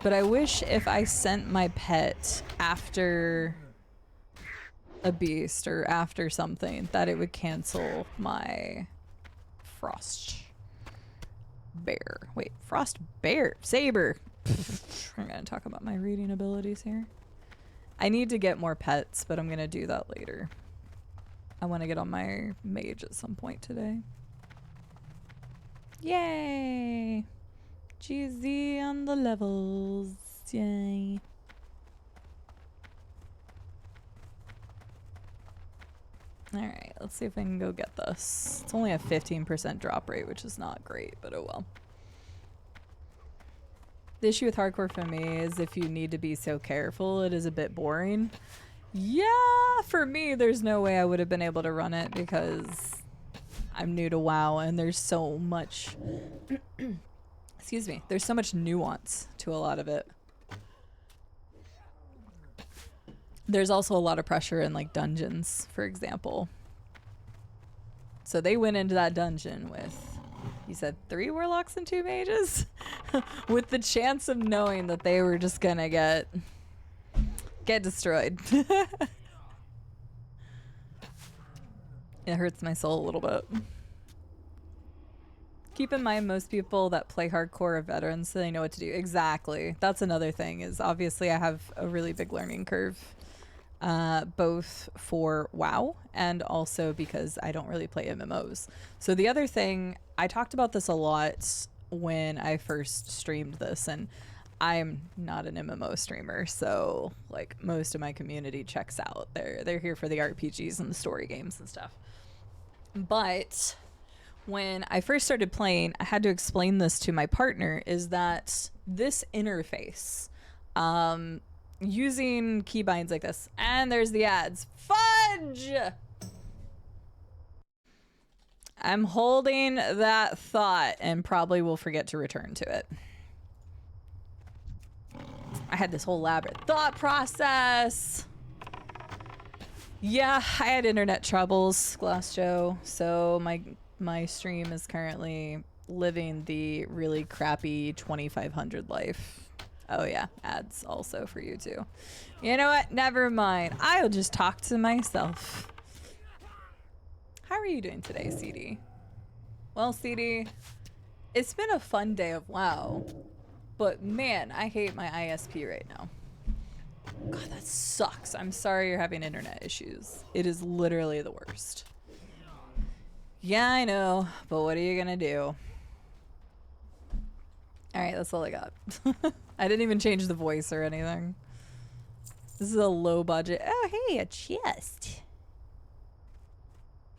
But I wish if I sent my pet after a beast or after something, that it would cancel my frost bear. Wait, frost bear, saber. I'm gonna talk about my reading abilities here. I need to get more pets, but I'm gonna do that later. I want to get on my mage at some point today. Yay! GZ on the levels. Yay. Alright, let's see if I can go get this. It's only a 15% drop rate, which is not great, but oh well. The issue with hardcore for me is if you need to be so careful, it is a bit boring. Yeah, for me, there's no way I would have been able to run it because I'm new to WoW and there's so much, excuse me, there's so much nuance to a lot of it. There's also a lot of pressure in like dungeons, for example. So they went into that dungeon with, you said 3 warlocks and 2 mages? With the chance of knowing that they were just gonna get destroyed. It hurts my soul a little bit. Keep in mind, most people that play hardcore are veterans, so they know what to do. Exactly. That's another thing, is obviously I have a really big learning curve, both for WoW and also because I don't really play MMOs. So the other thing, I talked about this a lot when I first streamed this, and I'm not an MMO streamer, so like most of my community checks out. They're here for the RPGs and the story games and stuff. But when I first started playing, I had to explain this to my partner, is that this interface, using keybinds like this, and there's the ads. Fudge! I'm holding that thought and probably will forget to return to it. I had this whole elaborate thought process. Yeah, I had internet troubles, Glass Joe, so my stream is currently living the really crappy 2500 life. Oh yeah, ads also for you too. You know what? Never mind. I'll just talk to myself. How are you doing today, CD? Well, CD, it's been a fun day of WoW. But man, I hate my ISP right now. God, that sucks. I'm sorry you're having internet issues. It is literally the worst. Yeah, I know, but what are you gonna do? Alright, that's all I got. I didn't even change the voice or anything. This is a low budget. Oh, hey, a chest.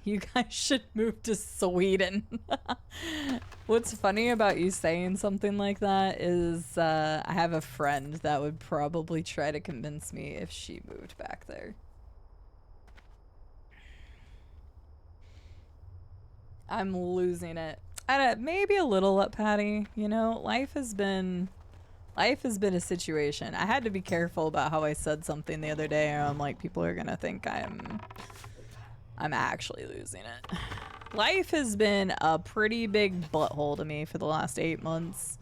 You guys should move to Sweden. What's funny about you saying something like that is I have a friend that would probably try to convince me if she moved back there. I'm losing it. Maybe a little up, Patty. You know, life has been a situation. I had to be careful about how I said something the other day, or I'm like, people are gonna think I'm actually losing it. Life has been a pretty big butthole to me for the last 8 months.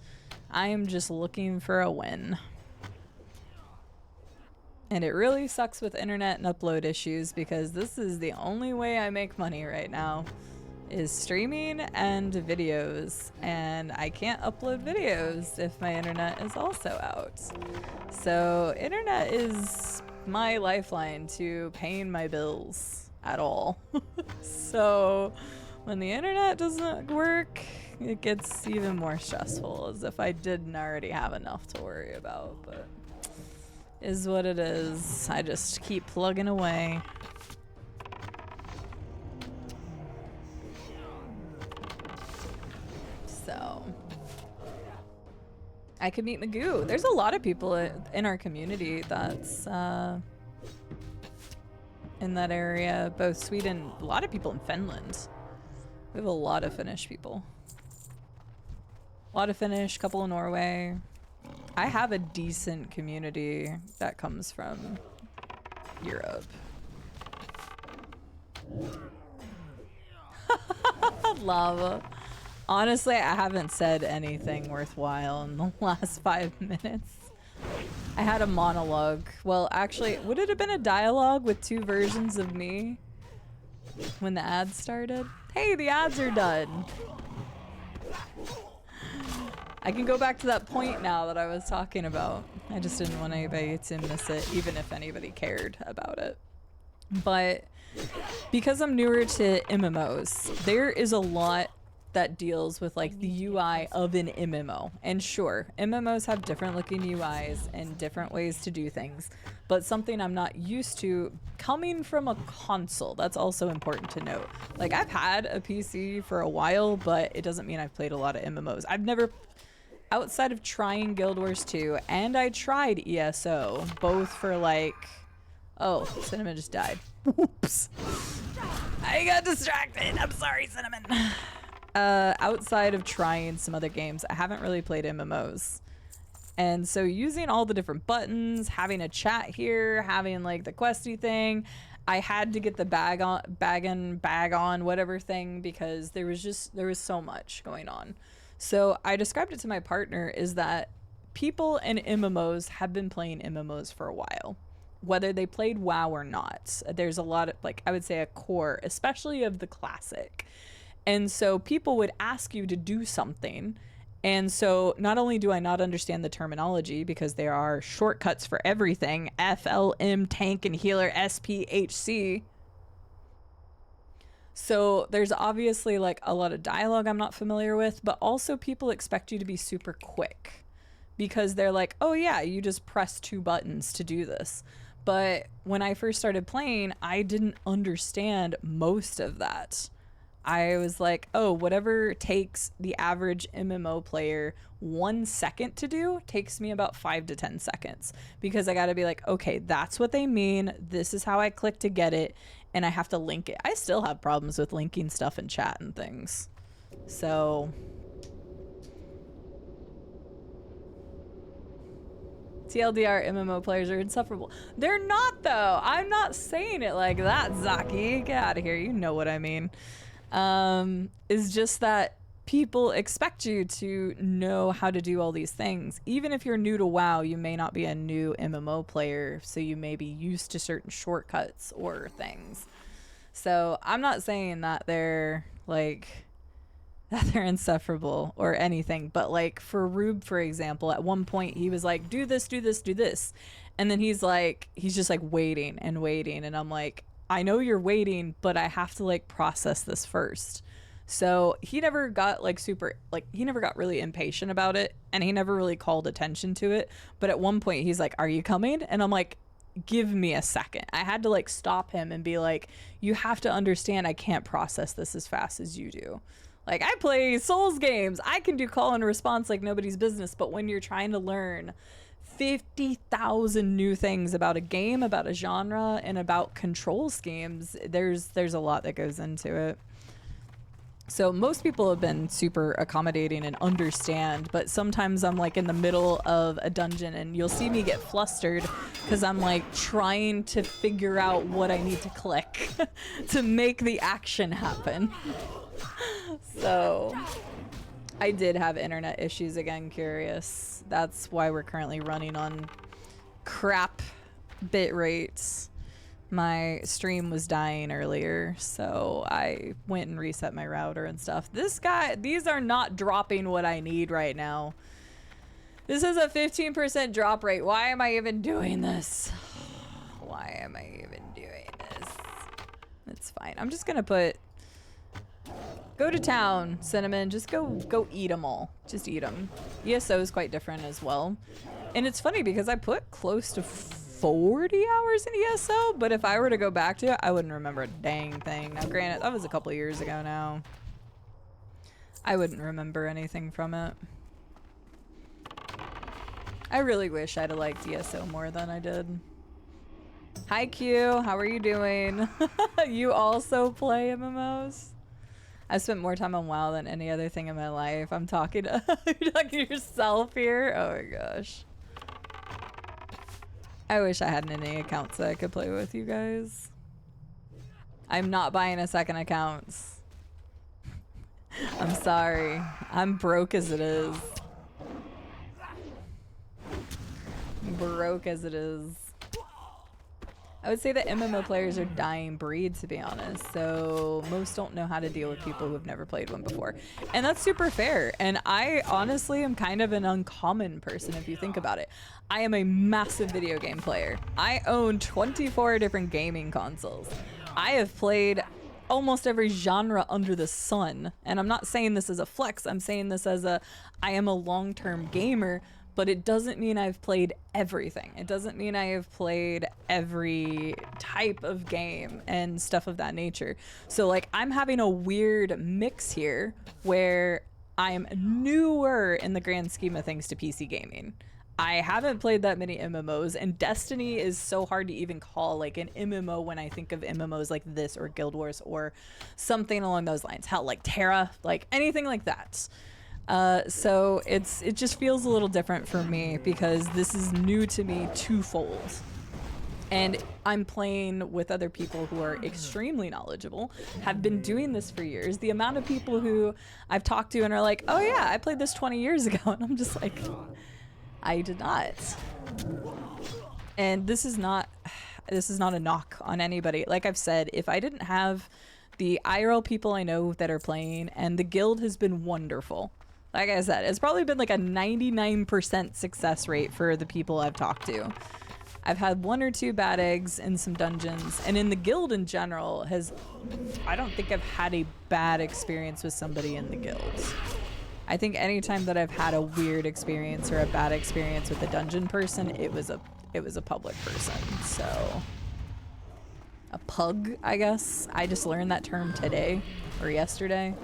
I am just looking for a win. And it really sucks with internet and upload issues because this is the only way I make money right now is streaming and videos, and I can't upload videos if my internet is also out. So internet is my lifeline to paying my bills at all. So when the internet doesn't work, it gets even more stressful, as if I didn't already have enough to worry about, but is what it is. I just keep plugging away. So I could meet Magoo. There's a lot of people in our community that's in that area, both Sweden, a lot of people in Finland. We have a lot of Finnish people. A lot of Finnish, couple in Norway. I have a decent community that comes from Europe. Lava. Honestly, I haven't said anything worthwhile in the last 5 minutes. I had a monologue. Well, actually, would it have been a dialogue with 2 versions of me when the ads started? Hey, the ads are done. I can go back to that point now that I was talking about. I just didn't want anybody to miss it, even if anybody cared about it. But because I'm newer to MMOs, there is a lot that deals with like the UI of an MMO. And sure, MMOs have different looking UIs and different ways to do things, but something I'm not used to coming from a console, that's also important to note. Like, I've had a PC for a while, but it doesn't mean I've played a lot of MMOs. I've never, outside of trying Guild Wars 2, and I tried ESO, both for like, oh, Cinnamon just died. Whoops. I got distracted. I'm sorry, Cinnamon. Outside of trying some other games, I haven't really played MMOs. And so using all the different buttons, having a chat here, having like the questy thing, I had to get the bag on whatever thing because there was so much going on. So I described it to my partner is that people in MMOs have been playing MMOs for a while, whether they played WoW or not. There's a lot of, like, I would say a core, especially of the classic. And so people would ask you to do something. And so not only do I not understand the terminology because there are shortcuts for everything, FLM, tank and healer, SPHC. So there's obviously like a lot of dialogue I'm not familiar with, but also people expect you to be super quick because they're like, oh yeah, you just press 2 buttons to do this. But when I first started playing, I didn't understand most of that. I was like, oh, whatever takes the average MMO player 1 second to do takes me about 5 to 10 seconds because I got to be like, okay, that's what they mean. This is how I click to get it. And I have to link it. I still have problems with linking stuff in chat and things. So TLDR, MMO players are insufferable. They're not though. I'm not saying it like that, Zaki. Get out of here. You know what I mean. Is just that people expect you to know how to do all these things. Even if you're new to WoW, you may not be a new MMO player, so you may be used to certain shortcuts or things. So I'm not saying that they're like that they're insufferable or anything, but like for Rube, for example, at one point he was like, do this, do this, do this. And then he's just like waiting and waiting. And I'm like, I know you're waiting, but I have to like process this first. So he never got like he never got really impatient about it, and he never really called attention to it. But at one point he's like, are you coming? And I'm like, give me a second. I had to like stop him and be like, you have to understand I can't process this as fast as you do. Like, I play Souls games. I can do call and response like nobody's business. But when you're trying to learn 50,000 new things about a game, about a genre, and about control schemes, there's a lot that goes into it. So most people have been super accommodating and understand, but sometimes I'm like in the middle of a dungeon and you'll see me get flustered because I'm like trying to figure out what I need to click to make the action happen. So I did have internet issues again, Curious. That's why we're currently running on crap bit rates. My stream was dying earlier, so I went and reset my router and stuff. These are not dropping what I need right now. This is a 15% drop rate. Why am I even doing this? Why am I even doing this? It's fine. I'm just gonna put... Go to town, Cinnamon. Just go eat them all. Just eat them. ESO is quite different as well. And it's funny because I put close to 40 hours in ESO, but if I were to go back to it, I wouldn't remember a dang thing. Now, granted, that was a couple years ago now. I wouldn't remember anything from it. I really wish I'd have liked ESO more than I did. Hi, Q. How are you doing? You also play MMOs? I spent more time on WoW than any other thing in my life. I'm talking to, you're talking to yourself here? Oh my gosh. I wish I had any accounts that I could play with you guys. I'm not buying a second account. I'm sorry. I'm broke as it is. Broke as it is. I would say that MMO players are dying breed, to be honest. So most don't know how to deal with people who've never played one before. And that's super fair. And I honestly am kind of an uncommon person if you think about it. I am a massive video game player. I own 24 different gaming consoles. I have played almost every genre under the sun. And I'm not saying this as a flex. I'm saying this as I am a long-term gamer. But it doesn't mean I've played everything. It doesn't mean I have played every type of game and stuff of that nature. So like I'm having a weird mix here where I'm newer in the grand scheme of things to PC gaming. I haven't played that many MMOs, and Destiny is so hard to even call like an MMO when I think of MMOs like this or Guild Wars or something along those lines. Hell, like Terra, like anything like that. So it just feels a little different for me because this is new to me twofold. And I'm playing with other people who are extremely knowledgeable, have been doing this for years. The amount of people who I've talked to and are like, oh yeah, I played this 20 years ago. And I'm just like, I did not. And this is not a knock on anybody. Like I've said, if I didn't have the IRL people I know that are playing, and the guild has been wonderful. Like I said, it's probably been like a 99% success rate for the people I've talked to. I've had 1 or 2 bad eggs in some dungeons, and in the guild in general I don't think I've had a bad experience with somebody in the guild. I think anytime that I've had a weird experience or a bad experience with a dungeon person, it was a public person. So a pug, I guess. I just learned that term today or yesterday.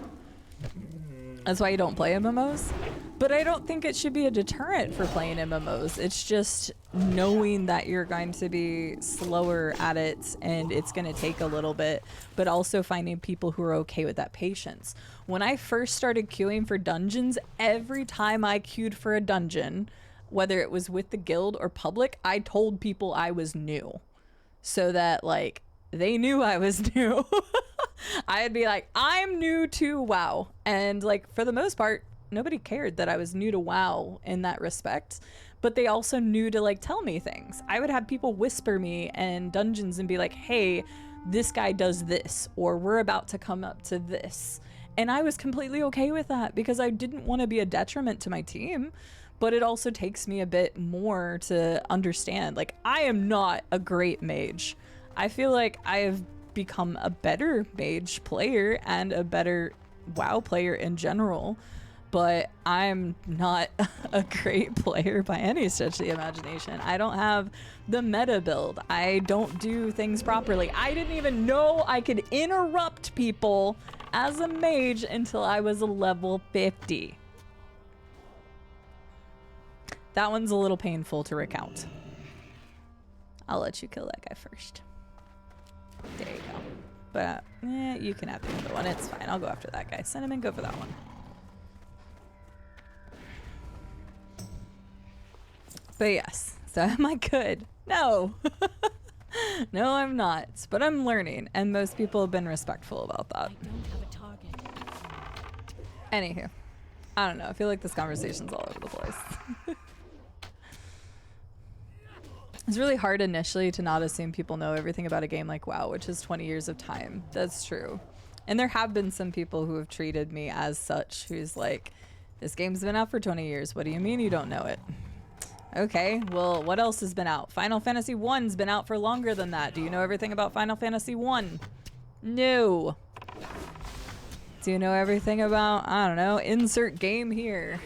That's why you don't play MMOs. But I don't think it should be a deterrent for playing MMOs. It's just knowing that you're going to be slower at it and it's going to take a little bit, but also finding people who are okay with that patience. When I first started queuing for dungeons, every time I queued for a dungeon, whether it was with the guild or public, I told people I was new so that like they knew I was new. I'd be like, I'm new to WoW. And like, for the most part, nobody cared that I was new to WoW in that respect. But they also knew to like tell me things. I would have people whisper me in dungeons and be like, hey, this guy does this, or we're about to come up to this. And I was completely okay with that because I didn't want to be a detriment to my team. But it also takes me a bit more to understand. Like, I am not a great mage. I feel like I have become a better mage player and a better WoW player in general, but I'm not a great player by any stretch of the imagination. I don't have the meta build. I don't do things properly. I didn't even know I could interrupt people as a mage until I was a level 50. That one's a little painful to recount. I'll let you kill that guy first. There you go. But you can have the other one. It's fine. I'll go after that guy. Cinnamon, go for that one. But yes. So am I good? No. No, I'm not. But I'm learning. And most people have been respectful about that. I don't have a target. Anywho. I don't know. I feel like this conversation's all over the place. It's really hard initially to not assume people know everything about a game like WoW, which is 20 years of time. That's true. And there have been some people who have treated me as such, who's like, this game's been out for 20 years. What do you mean you don't know it? Okay, well, what else has been out? Final Fantasy 1's been out for longer than that. Do you know everything about Final Fantasy 1? No. Do you know everything about, I don't know, insert game here?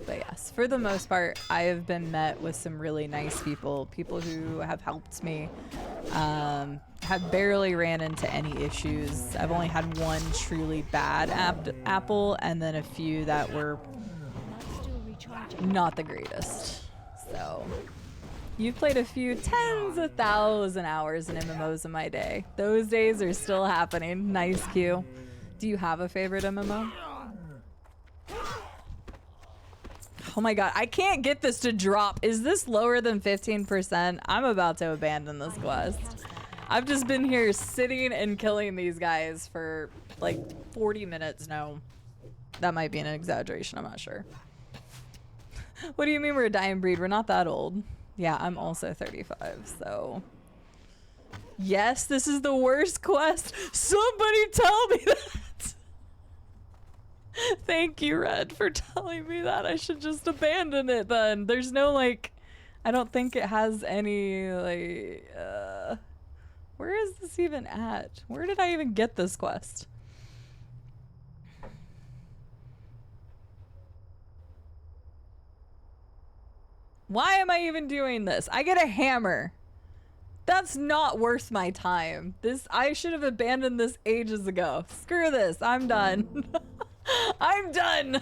But yes, for the most part, I have been met with some really nice people, people who have helped me, have barely ran into any issues. I've only had one truly bad apple, and then a few that were not the greatest. So, you've played a few tens of thousand hours in MMOs in my day. Those days are still happening. Nice Q. Do you have a favorite MMO? Oh my god, I can't get this to drop. Is this lower than 15%? I'm about to abandon this quest. I've just been here sitting and killing these guys for like 40 minutes now. That might be an exaggeration, I'm not sure. What do you mean we're a dying breed? We're not that old. Yeah, I'm also 35, so... Yes, this is the worst quest. Somebody tell me that! Thank you, Red, for telling me that. I should just abandon it then. There's no, like... I don't think it has any, like... where is this even at? Where did I even get this quest? Why am I even doing this? I get a hammer. That's not worth my time. I should have abandoned this ages ago. Screw this. I'm done. I'm done.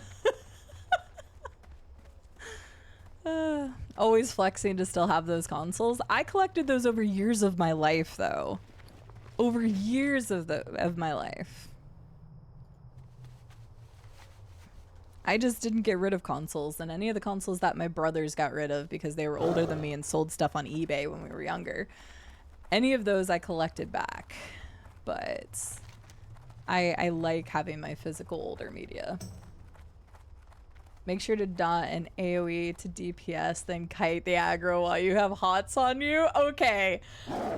Always flexing to still have those consoles. I collected those over years of my life, though. Over years of my life. I just didn't get rid of consoles, and any of the consoles that my brothers got rid of because they were older than me and sold stuff on eBay when we were younger. Any of those I collected back, but I like having my physical older media. Make sure to dot an AoE to DPS, then kite the aggro while you have hots on you. Okay,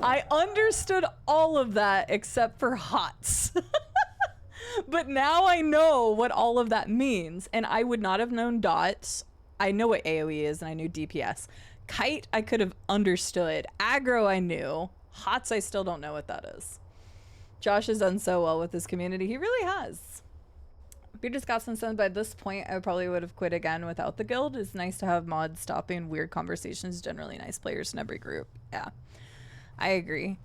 I understood all of that except for hots. But now I know what all of that means, and I would not have known dots. I know what AoE is, and I knew DPS. Kite, I could have understood. Aggro, I knew. Hots, I still don't know what that is. Josh has done so well with his community. He really has. Bearded Scotsman said by this point, I probably would have quit again without the guild. It's nice to have mods stopping weird conversations. Generally nice players in every group. Yeah, I agree.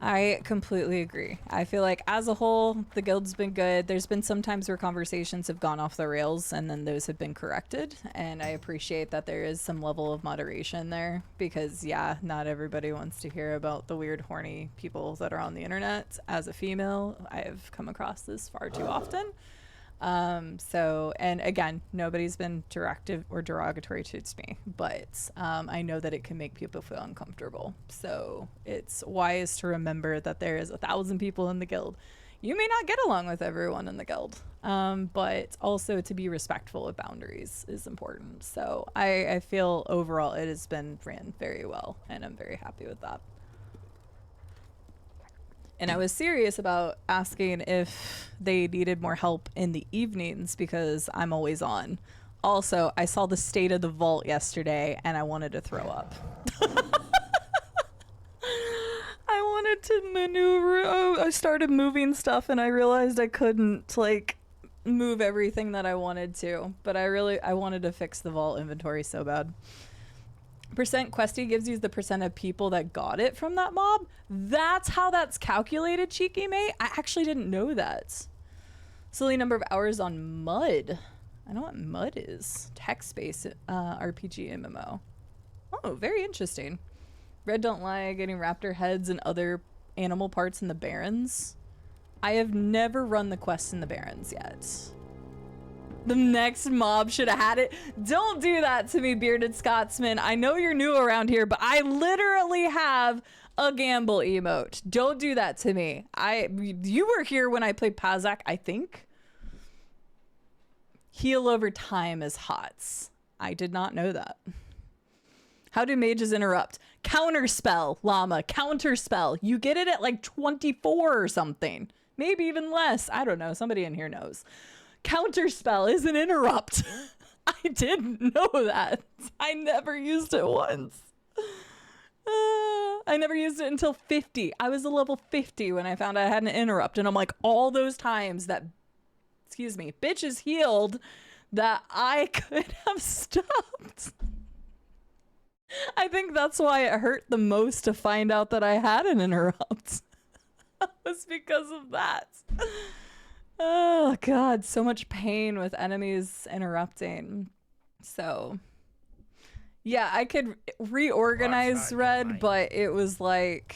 I completely agree. I feel like as a whole, the guild's been good. There's been some times where conversations have gone off the rails and then those have been corrected. And I appreciate that there is some level of moderation there because, yeah, not everybody wants to hear about the weird, horny people that are on the internet. As a female, I've come across this far too often. And again, nobody's been directive or derogatory towards me, but I know that it can make people feel uncomfortable. So it's wise to remember that there is 1,000 people in the guild. You may not get along with everyone in the guild, but also to be respectful of boundaries is important. So I feel overall it has been ran very well, and I'm very happy with that. And I was serious about asking if they needed more help in the evenings because I'm always on. Also, I saw the state of the vault yesterday and I wanted to throw up. I wanted to maneuver. I started moving stuff and I realized I couldn't like move everything that I wanted to. But I wanted to fix the vault inventory so bad. Percent questy gives you the percent of people that got it from that mob. That's how that's calculated, cheeky mate. I actually didn't know that. Silly number of hours on mud. I know what mud is. Text-based RPG MMO. Oh, very interesting. Red don't lie, getting raptor heads and other animal parts in the Barrens. I have never run the quest in the Barrens yet. The next mob should have had it. Don't do that to me, Bearded Scotsman. I know you're new around here, but I literally have a gamble emote. Don't do that to me. You were here when I played Pazak, I think. Heal over time is HOTS. I did not know that. How do mages interrupt? Counterspell, llama. Counterspell. You get it at like 24 or something. Maybe even less. I don't know. Somebody in here knows. Counterspell is an interrupt. I didn't know that. I never used it once. I never used it until 50. I was a level 50 when I found I had an interrupt. And I'm like, all those times that, excuse me, bitches healed that I could have stopped. I think that's why it hurt the most to find out that I had an interrupt. Was because of that. Oh god, so much pain with enemies interrupting. So yeah, I could reorganize Red, but it was like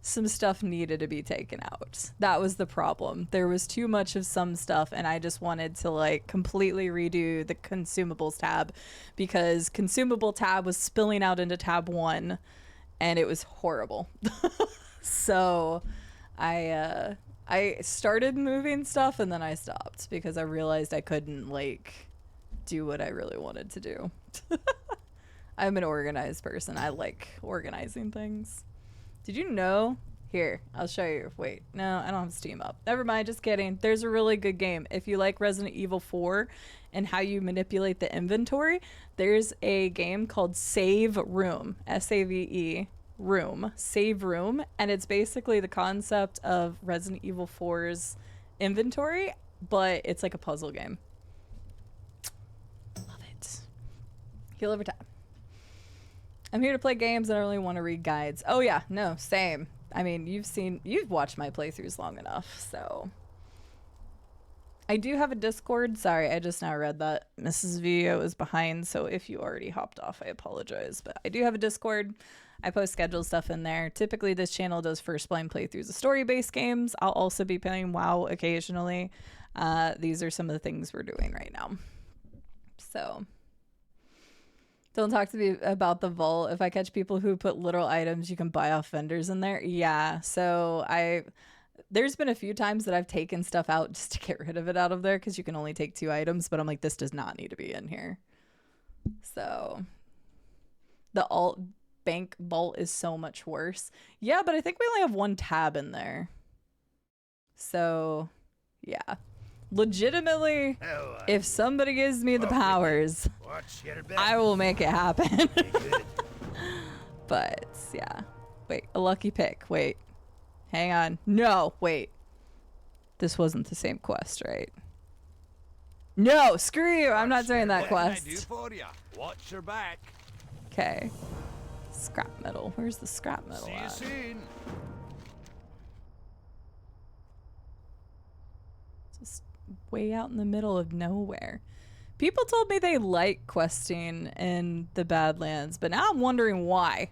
some stuff needed to be taken out. That was the problem. There was too much of some stuff, and I just wanted to like completely redo the consumables tab because consumable tab was spilling out into tab 1 and it was horrible. So I started moving stuff and then I stopped because I realized I couldn't like do what I really wanted to do. I'm an organized person. I like organizing things. Did you know? Here, I'll show you. Wait, no, I don't have Steam up. Never mind, just kidding. There's a really good game. If you like Resident Evil 4 and how you manipulate the inventory, there's a game called Save Room. S-A-V-E, Room. Save Room. And it's basically the concept of Resident Evil 4's inventory, but it's like a puzzle game. Love it. Heal over time. I'm here to play games. I don't really want to read guides. Oh yeah, no, same. I mean, you've watched my playthroughs long enough, so. I do have a Discord. Sorry, I just now read that Mrs. Video is behind, so if you already hopped off, I apologize. But I do have a Discord. I post scheduled stuff in there. Typically, this channel does first blind playthroughs of story-based games. I'll also be playing WoW occasionally. These are some of the things we're doing right now. So. Don't talk to me about the vault. If I catch people who put literal items you can buy off vendors in there. Yeah, so there's been a few times that I've taken stuff out just to get rid of it out of there because you can only take 2 items, but I'm like, this does not need to be in here. So the alt bank vault is so much worse. Yeah, but I think we only have 1 tab in there. So yeah. Legitimately, if somebody gives me the powers, I will make it happen. But yeah, wait, a lucky pick. Wait, hang on. No, wait. This wasn't the same quest, right? No, screw you. I'm not doing that quest. Watch your back. Okay. Scrap metal. Where's the scrap metal at? See you soon. Just way out in the middle of nowhere. People told me they like questing in the Badlands, but now I'm wondering why.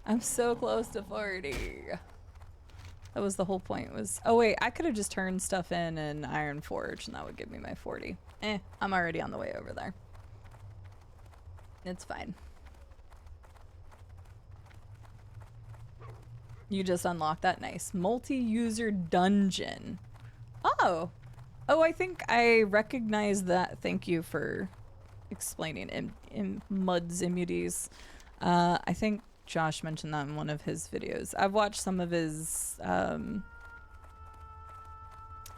I'm so close to 40. That was the whole point. Was oh wait, I could have just turned stuff in Iron Forge and that would give me my 40. I'm already on the way over there. It's fine. You just unlocked that. Nice. Multi-user dungeon. Oh. Oh, I think I recognize that. Thank you for explaining in Mud's immunities. I think Josh mentioned that in one of his videos. I've watched some of his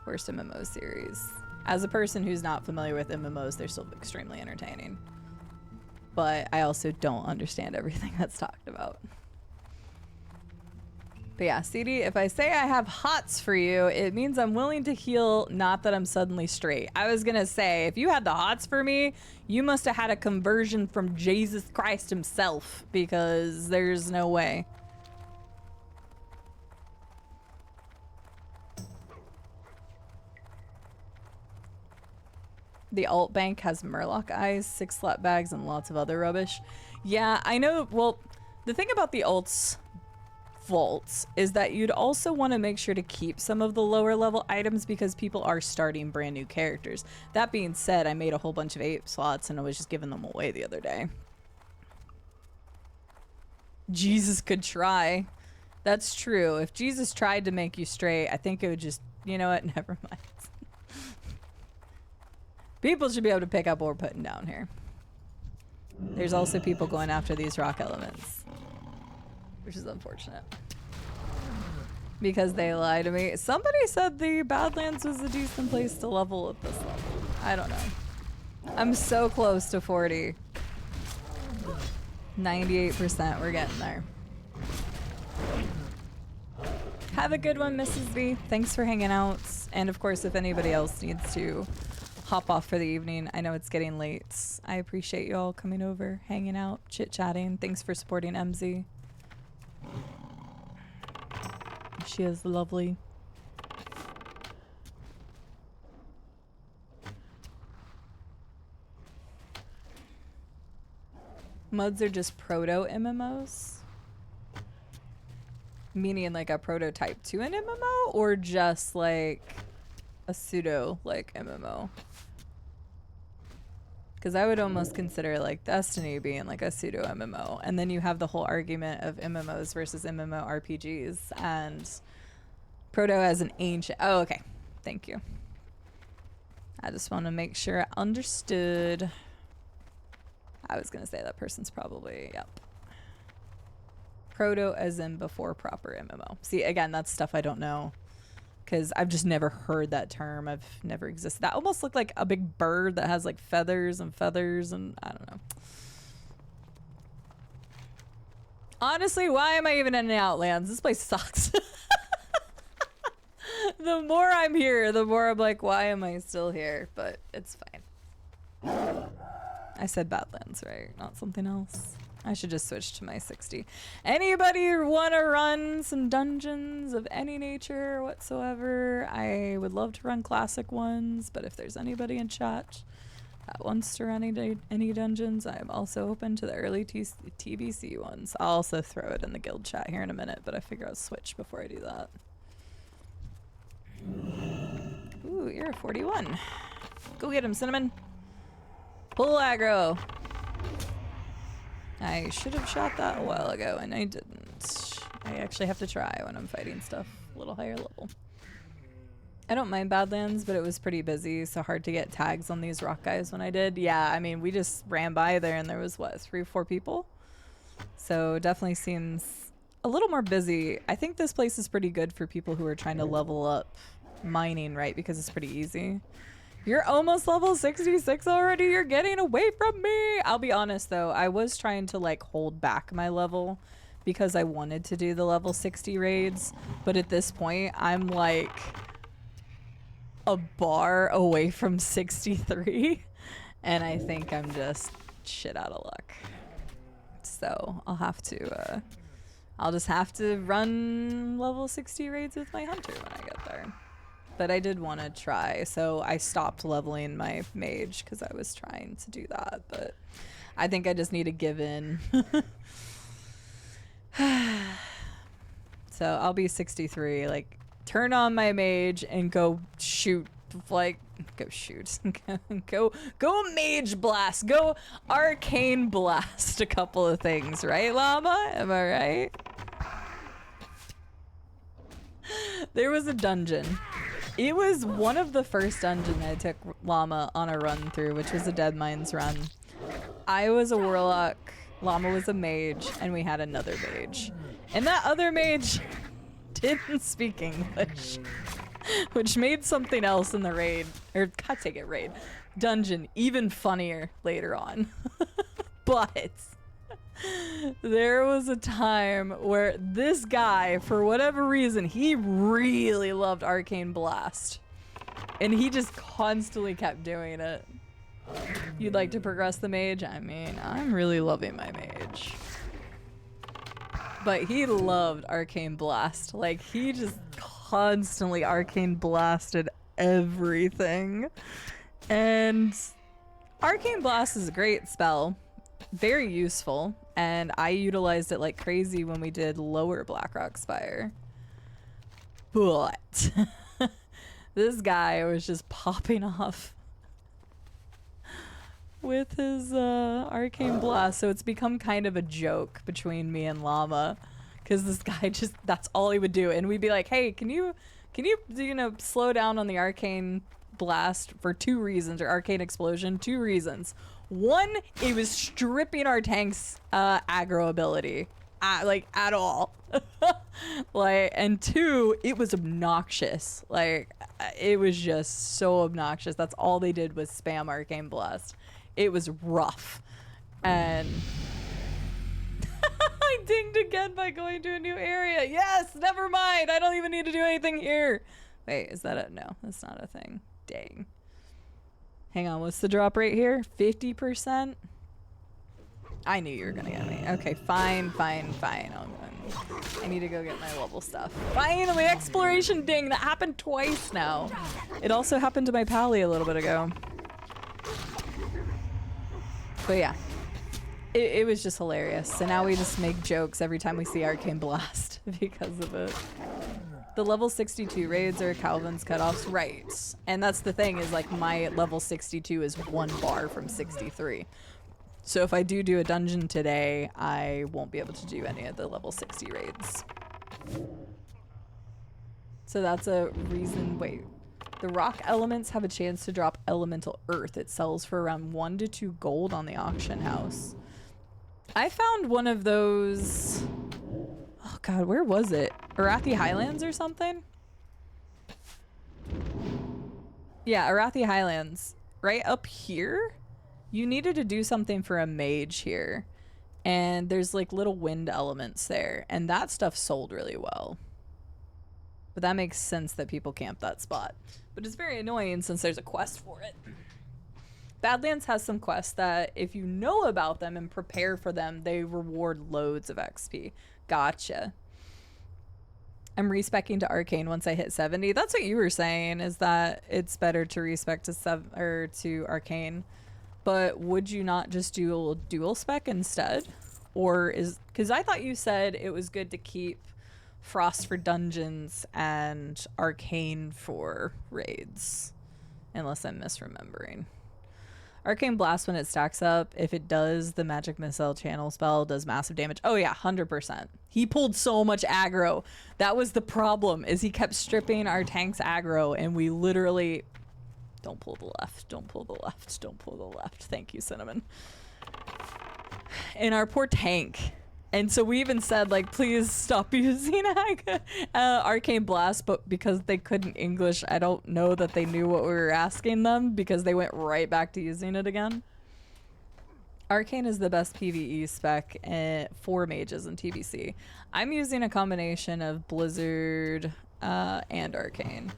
worst MMO series. As a person who's not familiar with MMOs, they're still extremely entertaining. But I also don't understand everything that's talked about. But yeah, CD, if I say I have hots for you, it means I'm willing to heal, not that I'm suddenly straight. I was gonna say, if you had the hots for me, you must have had a conversion from Jesus Christ himself, because there's no way. The alt bank has Murloc eyes, 6 slot bags, and lots of other rubbish. Yeah, I know. Well, the thing about the alts vaults is that you'd also want to make sure to keep some of the lower level items because people are starting brand new characters. That being said, I made a whole bunch of 8 slots and I was just giving them away the other day. Jesus could try. That's true. If Jesus tried to make you straight, I think it would just, you know what? Never mind. People should be able to pick up what we're putting down here. There's also people going after these rock elements, which is unfortunate. Because they lied to me. Somebody said the Badlands was a decent place to level at this level. I don't know. I'm so close to 40. 98%, we're getting there. Have a good one, Mrs. V. Thanks for hanging out. And of course, if anybody else needs to hop off for the evening, I know it's getting late. I appreciate you all coming over, hanging out, chit-chatting. Thanks for supporting MZ. She is lovely. Muds are just proto MMOs? Meaning like a prototype to an MMO, or just like a pseudo like MMO? Because I would almost consider like Destiny being like a pseudo MMO, and then you have the whole argument of MMOs versus MMORPGs, and proto as an ancient. Oh, okay. Thank you. I just want to make sure I understood. I was gonna say that person's probably, yep. Proto as in before proper MMO. See, again, that's stuff I don't know, because I've just never heard that term. I've never existed. That almost looked like a big bird that has like feathers and I don't know. Honestly, why am I even in the Outlands? This place sucks. The more I'm here, the more I'm like, why am I still here? But it's fine. I said Badlands, right? Not something else. I should just switch to my 60. Anybody want to run some dungeons of any nature whatsoever? I would love to run classic ones, but if there's anybody in chat that wants to run any dungeons, I am also open to the early TBC ones. I'll also throw it in the guild chat here in a minute, but I figure I'll switch before I do that. Ooh, you're a 41. Go get him, Cinnamon. Pull aggro. I should have shot that a while ago, and I didn't. I actually have to try when I'm fighting stuff a little higher level. I don't mind Badlands, but it was pretty busy, so hard to get tags on these rock guys when I did. Yeah, I mean, we just ran by there, and there was, what, 3 or 4 people? So definitely seems a little more busy. I think this place is pretty good for people who are trying to level up mining, right? Because it's pretty easy. You're almost level 66 already. You're getting away from me. I'll be honest though, I was trying to like hold back my level because I wanted to do the level 60 raids, but at this point I'm like a bar away from 63 and I think I'm just shit out of luck. So I'll just have to run level 60 raids with my hunter when I get there. But I did want to try, so I stopped leveling my mage because I was trying to do that, but I think I just need to give in. So I'll be 63, like turn on my mage and go shoot, like go shoot, go mage blast, go arcane blast a couple of things, right, Llama? Am I right? There was a dungeon. It was one of the first dungeons I took Llama on a run through, which was a Dead Mines run. I was a warlock, Llama was a mage, and we had another mage. And that other mage didn't speak English, which made something else in the raid, or God take it, raid, dungeon even funnier later on. But there was a time where this guy, for whatever reason, he really loved Arcane Blast. And he just constantly kept doing it. You'd like to progress the mage? I mean, I'm really loving my mage. But he loved Arcane Blast. Like, he just constantly Arcane Blasted everything. And Arcane Blast is a great spell. Very useful, and I utilized it like crazy when we did lower Blackrock Spire. But this guy was just popping off with his Arcane Blast, so it's become kind of a joke between me and Llama, because this guy just, that's all he would do. And we'd be like, hey, can you, you know, slow down on the arcane blast for 2 reasons, or arcane explosion, 2 reasons. One, it was stripping our tank's aggro ability, like at all. Like, and 2, it was obnoxious. Like, it was just so obnoxious. That's all they did was spam arcane blast. It was rough. And I dinged again by going to a new area. Yes, never mind. I don't even need to do anything here. Wait, is that a, no, that's not a thing. Dang. Hang on, what's the drop rate here? 50%? I knew you were gonna get me. Okay, fine. I need to go get my level stuff. Finally, exploration ding. That happened twice now. It also happened to my pally a little bit ago. But yeah. It was just hilarious. So now we just make jokes every time we see Arcane Blast because of it. The level 62 raids are Calvin's cutoffs, right? And that's the thing, is like my level 62 is 1 bar from 63. So if I do a dungeon today, I won't be able to do any of the level 60 raids. So that's a reason. Wait, the rock elements have a chance to drop elemental earth. It sells for around 1 to 2 gold on the auction house. I found one of those. Oh god, where was it? Arathi Highlands or something? Yeah, Arathi Highlands. Right up here? You needed to do something for a mage here. And there's like little wind elements there. And that stuff sold really well. But that makes sense that people camp that spot. But it's very annoying since there's a quest for it. Badlands has some quests that if you know about them and prepare for them, they reward loads of XP. Gotcha. I'm respecking to Arcane once I hit 70. That's what you were saying, is that it's better to respec to Arcane. But would you not just do dual spec instead? Or is, because I thought you said it was good to keep Frost for dungeons and Arcane for raids. Unless I'm misremembering. Arcane Blast, when it stacks up, if it does, the magic missile channel spell does massive damage. Oh yeah, 100%. He pulled so much aggro. That was the problem, is he kept stripping our tank's aggro, and we literally... Don't pull the left, don't pull the left, don't pull the left. Thank you, Cinnamon. And our poor tank. And so we even said, like, please stop using Arcane Blast, but because they couldn't English, I don't know that they knew what we were asking them, because they went right back to using it again. Arcane is the best PvE spec for mages in TBC. I'm using a combination of Blizzard and Arcane.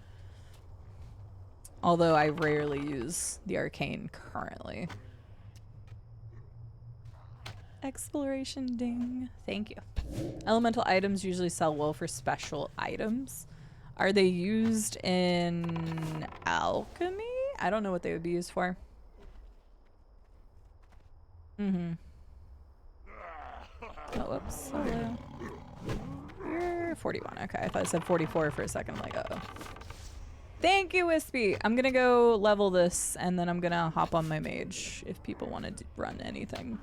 Although I rarely use the Arcane currently. Exploration ding. Thank you. Elemental items usually sell well for special items. Are they used in alchemy? I don't know what they would be used for. Mm-hmm. Oh, whoops. Hello. You're 41. Okay, I thought I said 44 for a second. I'm like, uh-oh. Thank you, Wispy. I'm gonna go level this, and then I'm gonna hop on my mage if people want to run anything.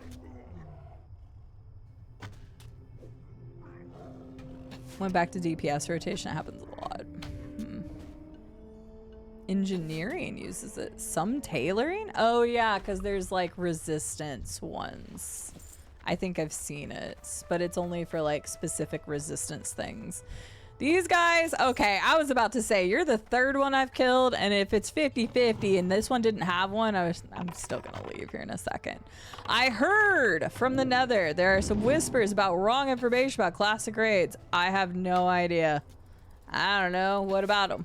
Went back to DPS rotation. It happens a lot. Engineering uses it. Some tailoring? Oh yeah, because there's like resistance ones. I think I've seen it, but it's only for like specific resistance things. These guys, okay, I was about to say, you're the 3rd one I've killed, and if it's 50-50 and this one didn't have one, I'm still gonna leave here in a second. I heard from the Nether, there are some whispers about wrong information about classic raids. I have no idea. I don't know, what about them?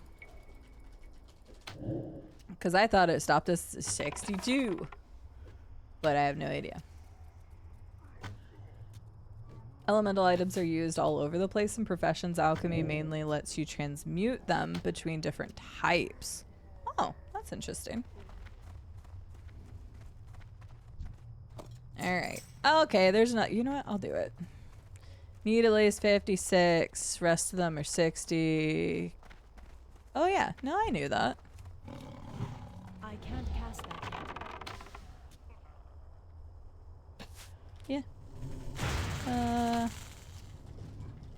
Because I thought it stopped us at 62, but I have no idea. Elemental items are used all over the place in professions. Alchemy mainly lets you transmute them between different types. Oh, that's interesting. All right. Okay, there's not. You know what? I'll do it. Need at least 56. Rest of them are 60. Oh yeah. No, I knew that. I can't cast that yet. Yeah.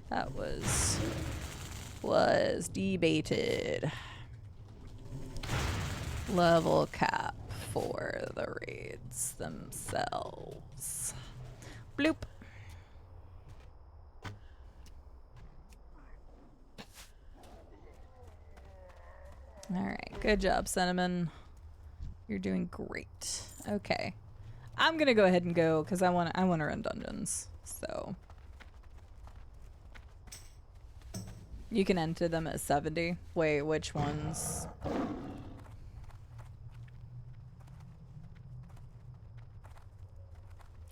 That was debated. Level cap for the raids themselves. Bloop. All right, good job, Cinnamon. You're doing great. Okay, I'm gonna go ahead and go because I want to run dungeons. So you can enter them at 70. Wait, which ones?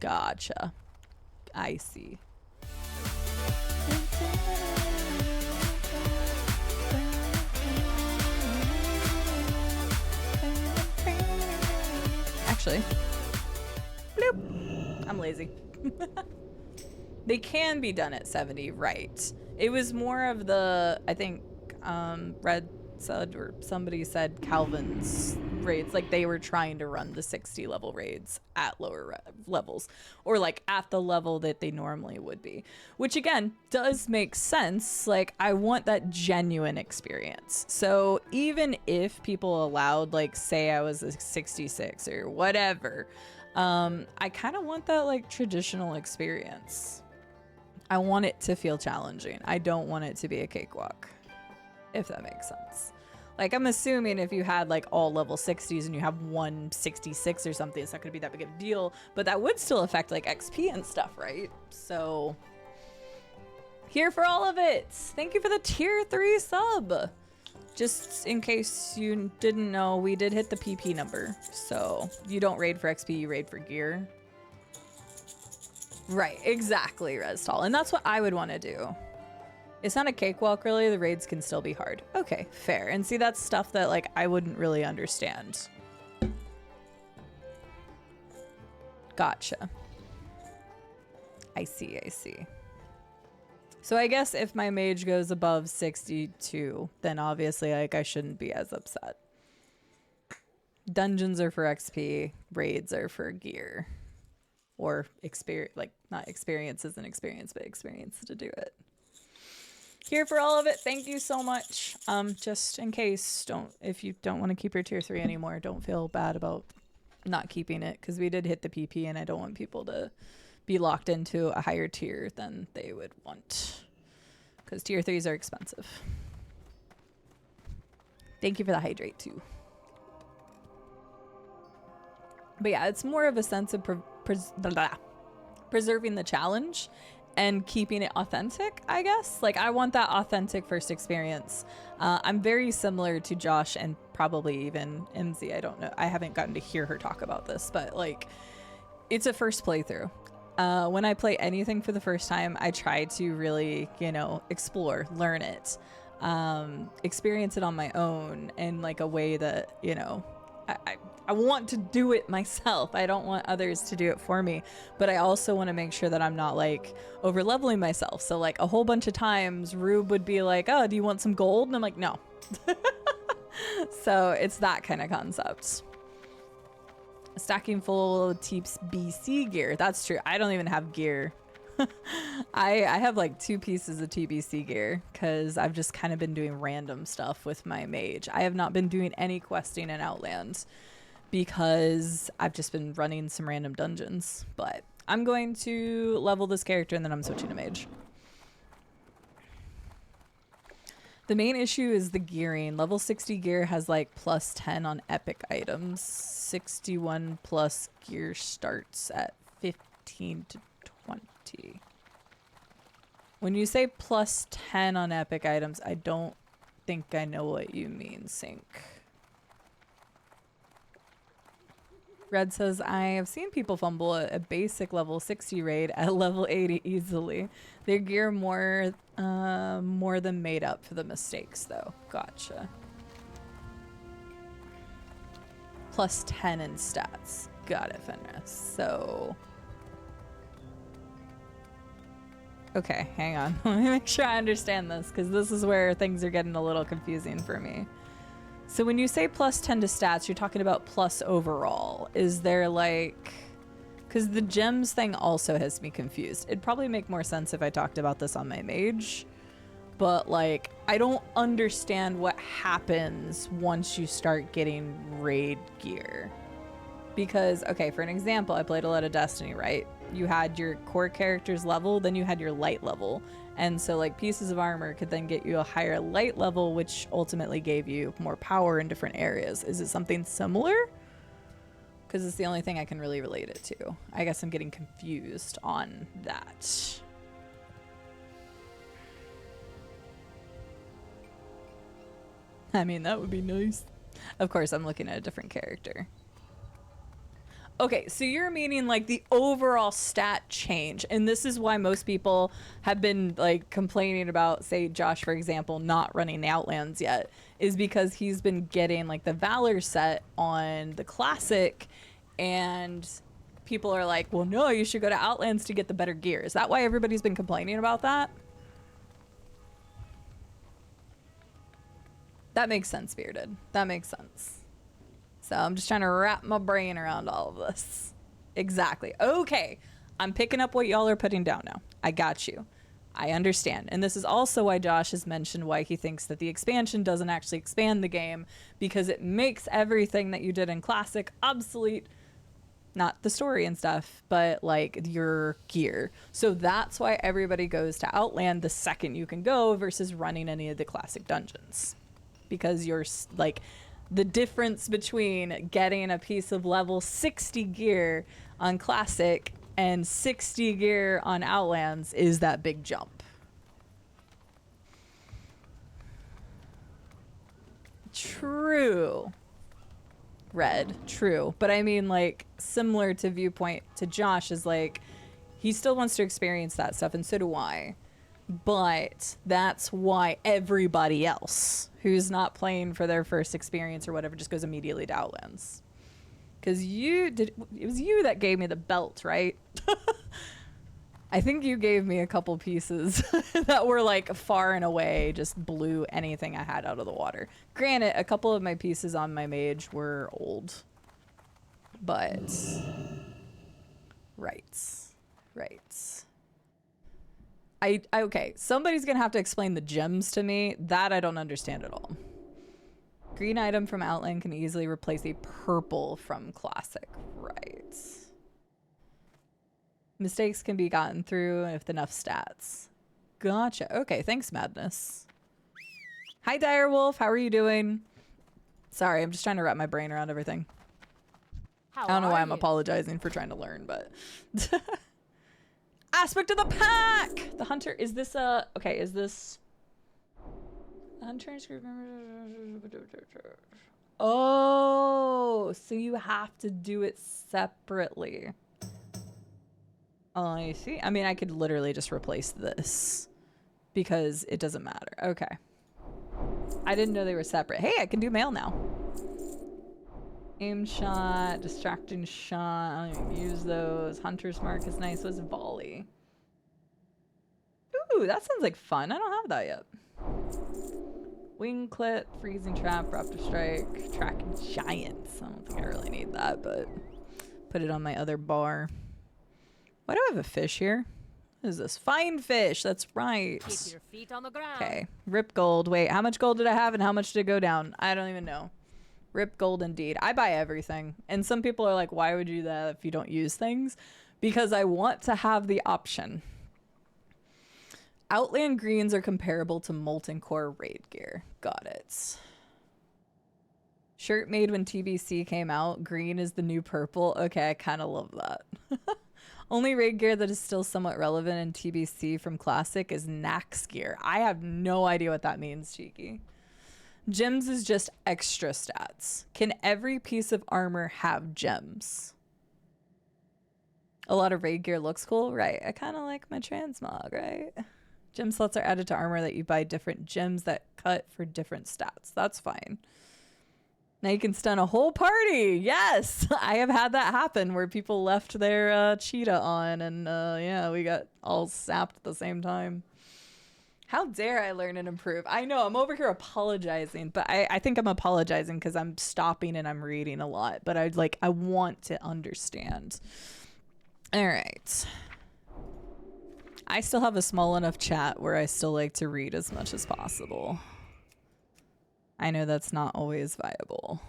Gotcha. I see. Actually, bloop. I'm lazy. They can be done at 70, right? It was more of the, I think, Red said, or somebody said Calvin's raids, like they were trying to run the 60 level raids at lower levels, or like at the level that they normally would be, which again does make sense. Like I want that genuine experience. So even if people allowed, like say I was a 66 or whatever, I kind of want that like traditional experience. I want it to feel challenging. I don't want it to be a cakewalk, if that makes sense. Like I'm assuming if you had like all level 60s and you have 166 or something, it's not gonna be that big of a deal, but that would still affect like XP and stuff, right? So here for all of it. Thank you for the tier 3 sub. Just in case you didn't know, we did hit the PP number. So you don't raid for XP, you raid for gear. Right, exactly, Restal. And that's what I would want to do. It's not a cakewalk, really. The raids can still be hard. Okay, fair. And see, that's stuff that, like, I wouldn't really understand. Gotcha. I see, I see. So I guess if my mage goes above 62, then obviously, like, I shouldn't be as upset. Dungeons are for XP. Raids are for gear. Or experience, like, not experience as an experience, but experience to do it. Here for all of it. Thank you so much. Just in case, if you don't want to keep your tier 3 anymore, don't feel bad about not keeping it, because we did hit the PP and I don't want people to be locked into a higher tier than they would want, because tier 3s are expensive. Thank you for the hydrate too. But yeah, it's more of a sense of preserving the challenge and keeping it authentic, I guess. Like, I want that authentic first experience. I'm very similar to Josh and probably even MZ. I don't know. I haven't gotten to hear her talk about this, but like, it's a first playthrough. When I play anything for the first time, I try to really, you know, explore, learn it, experience it on my own in like a way that, you know, I want to do it myself. I don't want others to do it for me, but I also want to make sure that I'm not like over leveling myself. So like a whole bunch of times Rube would be like, oh, do you want some gold? And I'm like, no. So it's that kind of concept. Stacking full TBC gear. That's true. I don't even have gear. I have like 2 pieces of TBC gear because I've just kind of been doing random stuff with my mage. I have not been doing any questing in Outland because I've just been running some random dungeons. But I'm going to level this character and then I'm switching to mage. The main issue is the gearing. Level 60 gear has like plus 10 on epic items. 61 plus gear starts at 15 to 20. When you say plus 10 on epic items, I don't think I know what you mean, Sync. Red says, I have seen people fumble a basic level 60 raid at level 80 easily. Their gear more than made up for the mistakes, though. Gotcha. Plus 10 in stats. Got it, Fenris. So... okay, hang on. Let me make sure I understand this, because this is where things are getting a little confusing for me. So when you say plus 10 to stats, you're talking about plus overall. Is there like... Because the gems thing also has me confused. It'd probably make more sense if I talked about this on my mage. But, like, I don't understand what happens once you start getting raid gear. Because, okay, for an example, I played a lot of Destiny, right? You had your core character's level, then you had your light level. And so, like, pieces of armor could then get you a higher light level, which ultimately gave you more power in different areas. Is it something similar? Because it's the only thing I can really relate it to. I guess I'm getting confused on that. I mean, that would be nice. Of course, I'm looking at a different character. Okay, so you're meaning like the overall stat change. And this is why most people have been like complaining about, say, Josh, for example, not running the Outlands yet, is because he's been getting like the Valor set on the Classic, and people are like, well, no, you should go to Outlands to get the better gear. Is that why everybody's been complaining about that? That makes sense, Bearded. That makes sense. So I'm just trying to wrap my brain around all of this. Exactly. Okay. I'm picking up what y'all are putting down now. I got you. I understand. And this is also why Josh has mentioned why he thinks that the expansion doesn't actually expand the game, because it makes everything that you did in Classic obsolete. Not the story and stuff, but like your gear. So that's why everybody goes to Outland the second you can go versus running any of the Classic dungeons. Because you're like, the difference between getting a piece of level 60 gear on Classic and 60 gear on Outlands is that big jump. True. Red, true. But I mean, like, similar to Viewpoint to Josh is like, he still wants to experience that stuff, and so do I. But that's why everybody else who's not playing for their first experience or whatever just goes immediately to Outlands. Because it was you that gave me the belt, right? I think you gave me a couple pieces that were like far and away just blew anything I had out of the water. Granted, a couple of my pieces on my mage were old. But right. Okay, somebody's gonna have to explain the gems to me. That I don't understand at all. Green item from Outland can easily replace a purple from Classic. Right. Mistakes can be gotten through with enough stats. Gotcha. Okay, thanks, Madness. Hi, Direwolf. How are you doing? Sorry, I'm just trying to wrap my brain around everything. I don't know why I'm apologizing for trying to learn, but... Aspect of the pack! The hunter, is this a... Okay, is this... The hunter... Oh, so you have to do it separately. Oh, I see. I mean, I could literally just replace this because it doesn't matter. Okay. I didn't know they were separate. Hey, I can do mail now. Aim shot, distracting shot. I don't even use those. Hunter's mark is nice. What's volley? Ooh, that sounds like fun. I don't have that yet. Wing clip, freezing trap, raptor strike, tracking giants. I don't think I really need that, but put it on my other bar. Why do I have a fish here? What is this? Fine fish. That's right. Keep your feet on the ground. Okay. Rip gold. Wait, how much gold did I have and how much did it go down? I don't even know. Rip gold indeed. I buy everything. And some people are like, why would you do that if you don't use things? Because I want to have the option. Outland greens are comparable to Molten Core raid gear. Got it. Shirt made when TBC came out. Green is the new purple. Okay, I kind of love that. Only raid gear that is still somewhat relevant in TBC from Classic is Nax gear. I have no idea what that means, Cheeky. Gems is just extra stats. Can every piece of armor have gems? A lot of raid gear looks cool, right? I kind of like my transmog, right? Gem slots are added to armor that you buy different gems that cut for different stats. That's fine. Now you can stun a whole party. Yes, I have had that happen where people left their cheetah on and yeah, we got all sapped at the same time. How dare I learn and improve? I know, I'm over here apologizing, but I think I'm apologizing because I'm stopping and I'm reading a lot. But I want to understand. All right. I still have a small enough chat where I still like to read as much as possible. I know that's not always viable.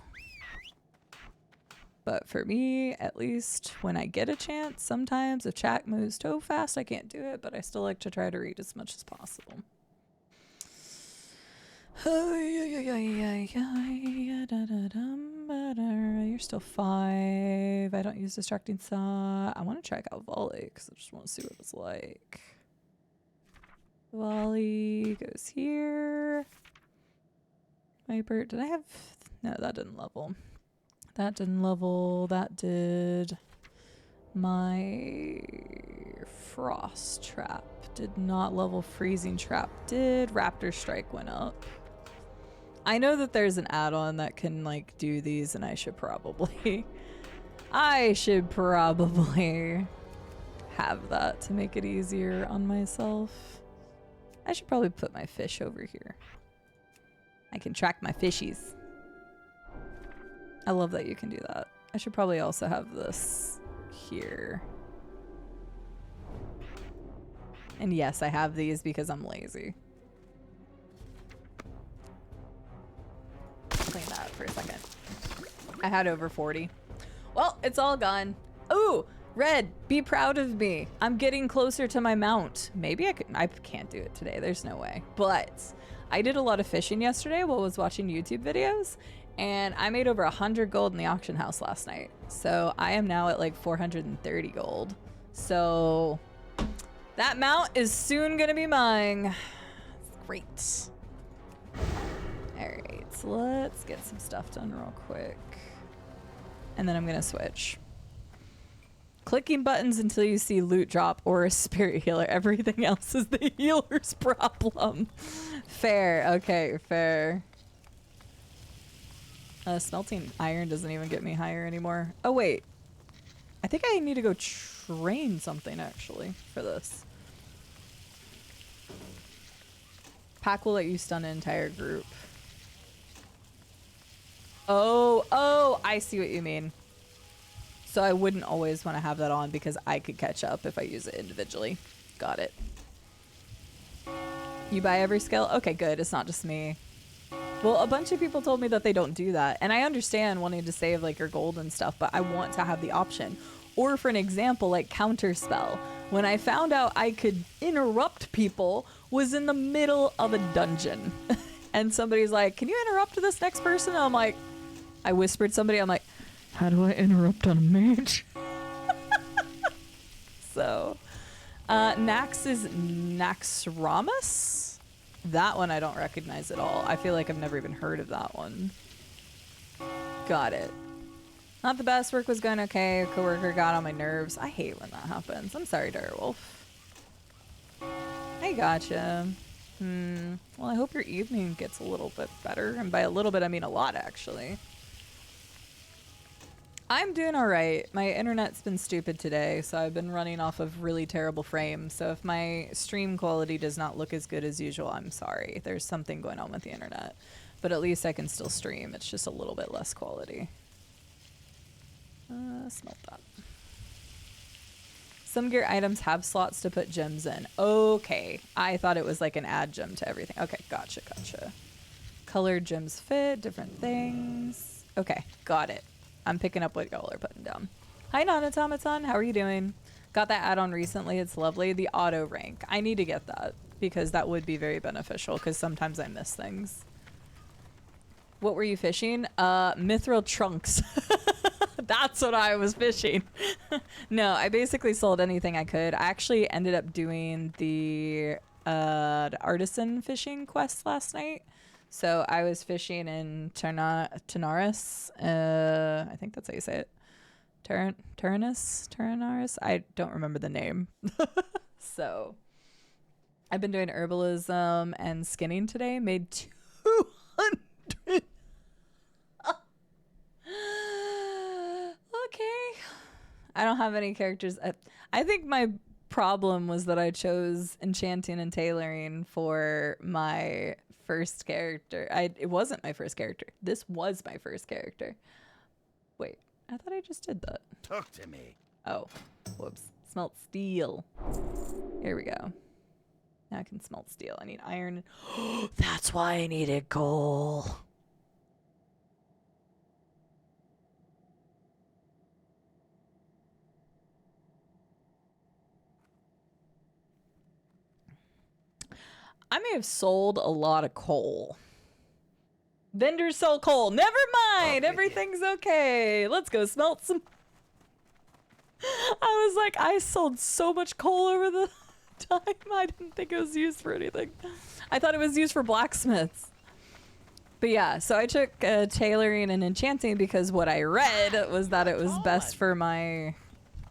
But for me, at least when I get a chance, sometimes if chat moves so fast I can't do it, but I still like to try to read as much as possible. You're still 5. I don't use distracting saw. I want to check out volley because I just want to see what it's like. Volley goes here. Viper, did I have... No, that didn't level. That didn't level. That did. My frost trap did not level. Freezing trap did. Raptor strike went up. I know that there's an add-on that can like do these, and I should probably have that to make it easier on myself. I should probably put my fish over here. I can track my fishies. I love that you can do that. I should probably also have this here. And yes, I have these because I'm lazy. Clean that for a second. I had over 40. Well, it's all gone. Ooh, Red, be proud of me. I'm getting closer to my mount. Maybe I can't do it today. There's no way. But I did a lot of fishing yesterday while I was watching YouTube videos, and I made over 100 gold in the auction house last night. So I am now at like 430 gold. So that mount is soon gonna be mine. Great. All right, so let's get some stuff done real quick. And then I'm gonna switch. Clicking buttons until you see loot drop or a spirit healer. Everything else is the healer's problem. Fair, okay, fair. Smelting iron doesn't even get me higher anymore. Oh wait, I think I need to go train something actually for this. Pack will let you stun an entire group. Oh, I see what you mean. So I wouldn't always want to have that on because I could catch up if I use it individually. Got it. You buy every skill? Okay, good. It's not just me. Well, a bunch of people told me that they don't do that. And I understand wanting to save like your gold and stuff, but I want to have the option. Or for an example, like counterspell. When I found out I could interrupt people was in the middle of a dungeon. And somebody's like, can you interrupt this next person? And I'm like, I whispered somebody, I'm like, how do I interrupt on a mage? So, Nax is Naxxramas? That one I don't recognize at all. I feel like I've never even heard of that one. Got it. Not the best. Work was going okay. A coworker got on my nerves. I hate when that happens. I'm sorry, Direwolf. I gotcha. Well, I hope your evening gets a little bit better. And by a little bit, I mean a lot, actually. I'm doing all right. My internet's been stupid today, so I've been running off of really terrible frames. So if my stream quality does not look as good as usual, I'm sorry. There's something going on with the internet. But at least I can still stream. It's just a little bit less quality. Smelt that. Some gear items have slots to put gems in. Okay. I thought it was like an add gem to everything. Okay, gotcha. Colored gems fit, different things. Okay, got it. I'm picking up what y'all are putting down. Hi, Nanatomaton. How are you doing? Got that add-on recently. It's lovely. The auto rank. I need to get that because that would be very beneficial because sometimes I miss things. What were you fishing? Mithril trunks. That's what I was fishing. No, I basically sold anything I could. I actually ended up doing the artisan fishing quest last night. So I was fishing in Tanaris. I think that's how you say it. Tanaris? I don't remember the name. So I've been doing herbalism and skinning today. Made 200. Okay. I don't have any characters. I think my problem was that I chose enchanting and tailoring for my first character. It wasn't my first character. This was my first character. Wait, I thought I just did that. Talk to me. Oh, whoops. Smelt steel. Here we go. Now I can smelt steel. I need iron. That's why I needed coal. I may have sold a lot of coal. Vendors sell coal. Never mind. Everything's okay. Let's go smelt some. I was like, I sold so much coal over the time. I didn't think it was used for anything. I thought it was used for blacksmiths. But yeah, so I took tailoring and enchanting because what I read was that it was best for my...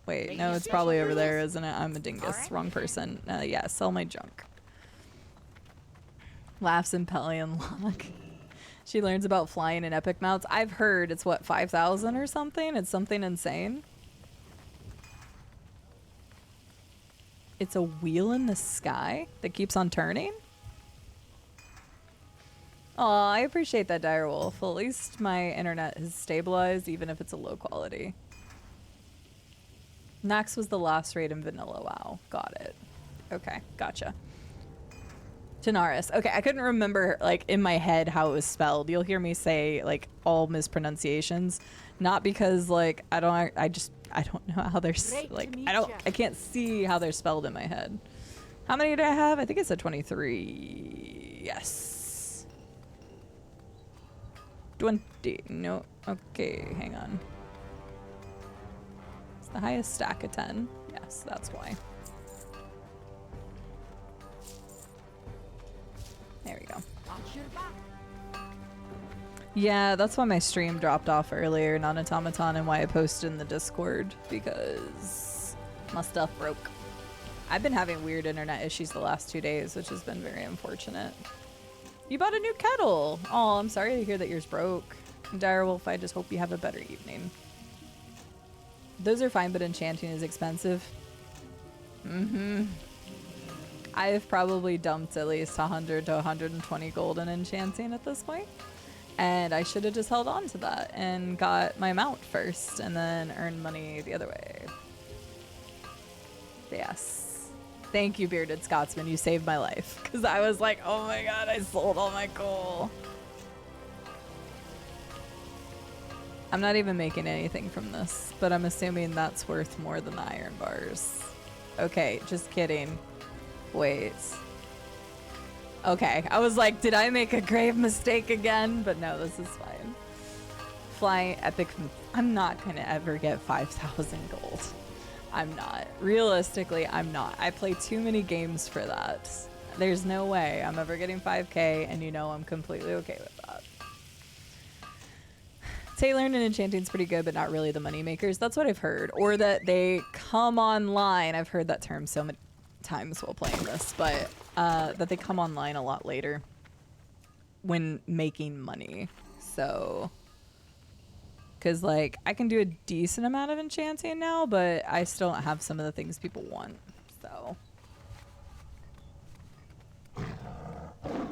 Wait, no, it's probably over there, isn't it? I'm a dingus. Wrong person. Yeah, sell my junk. Laughs in Pelion Lock. She learns about flying in epic mounts. I've heard it's what, 5,000 or something? It's something insane. It's a wheel in the sky that keeps on turning? Aw, I appreciate that, Direwolf. Well, at least my internet has stabilized, even if it's a low quality. Nax was the last raid in vanilla. Wow, got it. Okay, gotcha. Tanaris. Okay, I couldn't remember, like, in my head how it was spelled. You'll hear me say, like, all mispronunciations. Not because, like, I don't know how they're, like, I can't see how they're spelled in my head. How many did I have? I think it said 23. Yes. 20. No. Okay, hang on. It's the highest stack of 10. Yes, that's why. There we go. Yeah, that's why my stream dropped off earlier, non-automaton, and why I posted in the Discord, because my stuff broke. I've been having weird internet issues the last 2 days, which has been very unfortunate. You bought a new kettle! Oh, I'm sorry to hear that yours broke. Direwolf, I just hope you have a better evening. Those are fine, but enchanting is expensive. Mm-hmm. I've probably dumped at least 100 to 120 gold in enchanting at this point. And I should have just held on to that and got my mount first and then earned money the other way. Yes. Thank you, Bearded Scotsman. You saved my life. Because I was like, oh my god, I sold all my coal. I'm not even making anything from this, but I'm assuming that's worth more than the iron bars. Okay, just kidding. Wait. Okay, I was like, did I make a grave mistake again? But no, this is fine. Flying epic. I'm not gonna ever get 5,000 gold. I'm not. Realistically, I'm not. I play too many games for that. There's no way I'm ever getting 5k, and you know I'm completely okay with that. Tailoring and enchanting's pretty good, but not really the money makers. That's what I've heard. Or that they come online. I've heard that term so many times while playing this, but that they come online a lot later when making money. So, because like I can do a decent amount of enchanting now, but I still don't have some of the things people want. So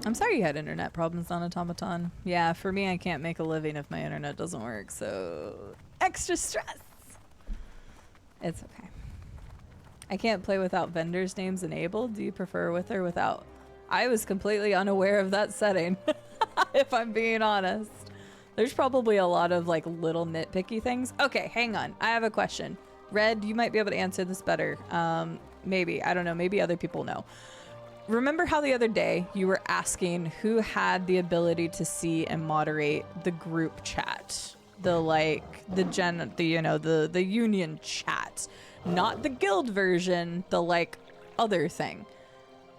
I'm sorry you had internet problems on Automaton. Yeah, for me, I can't make a living if my internet doesn't work, so extra stress. It's okay. I can't play without vendors' names enabled. Do you prefer with or without? I was completely unaware of that setting, if I'm being honest. There's probably a lot of like little nitpicky things. Okay, hang on. I have a question. Red, you might be able to answer this better. Maybe. I don't know. Maybe other people know. Remember how the other day you were asking who had the ability to see and moderate the group chat? The the union chat. Not the guild version, the like other thing.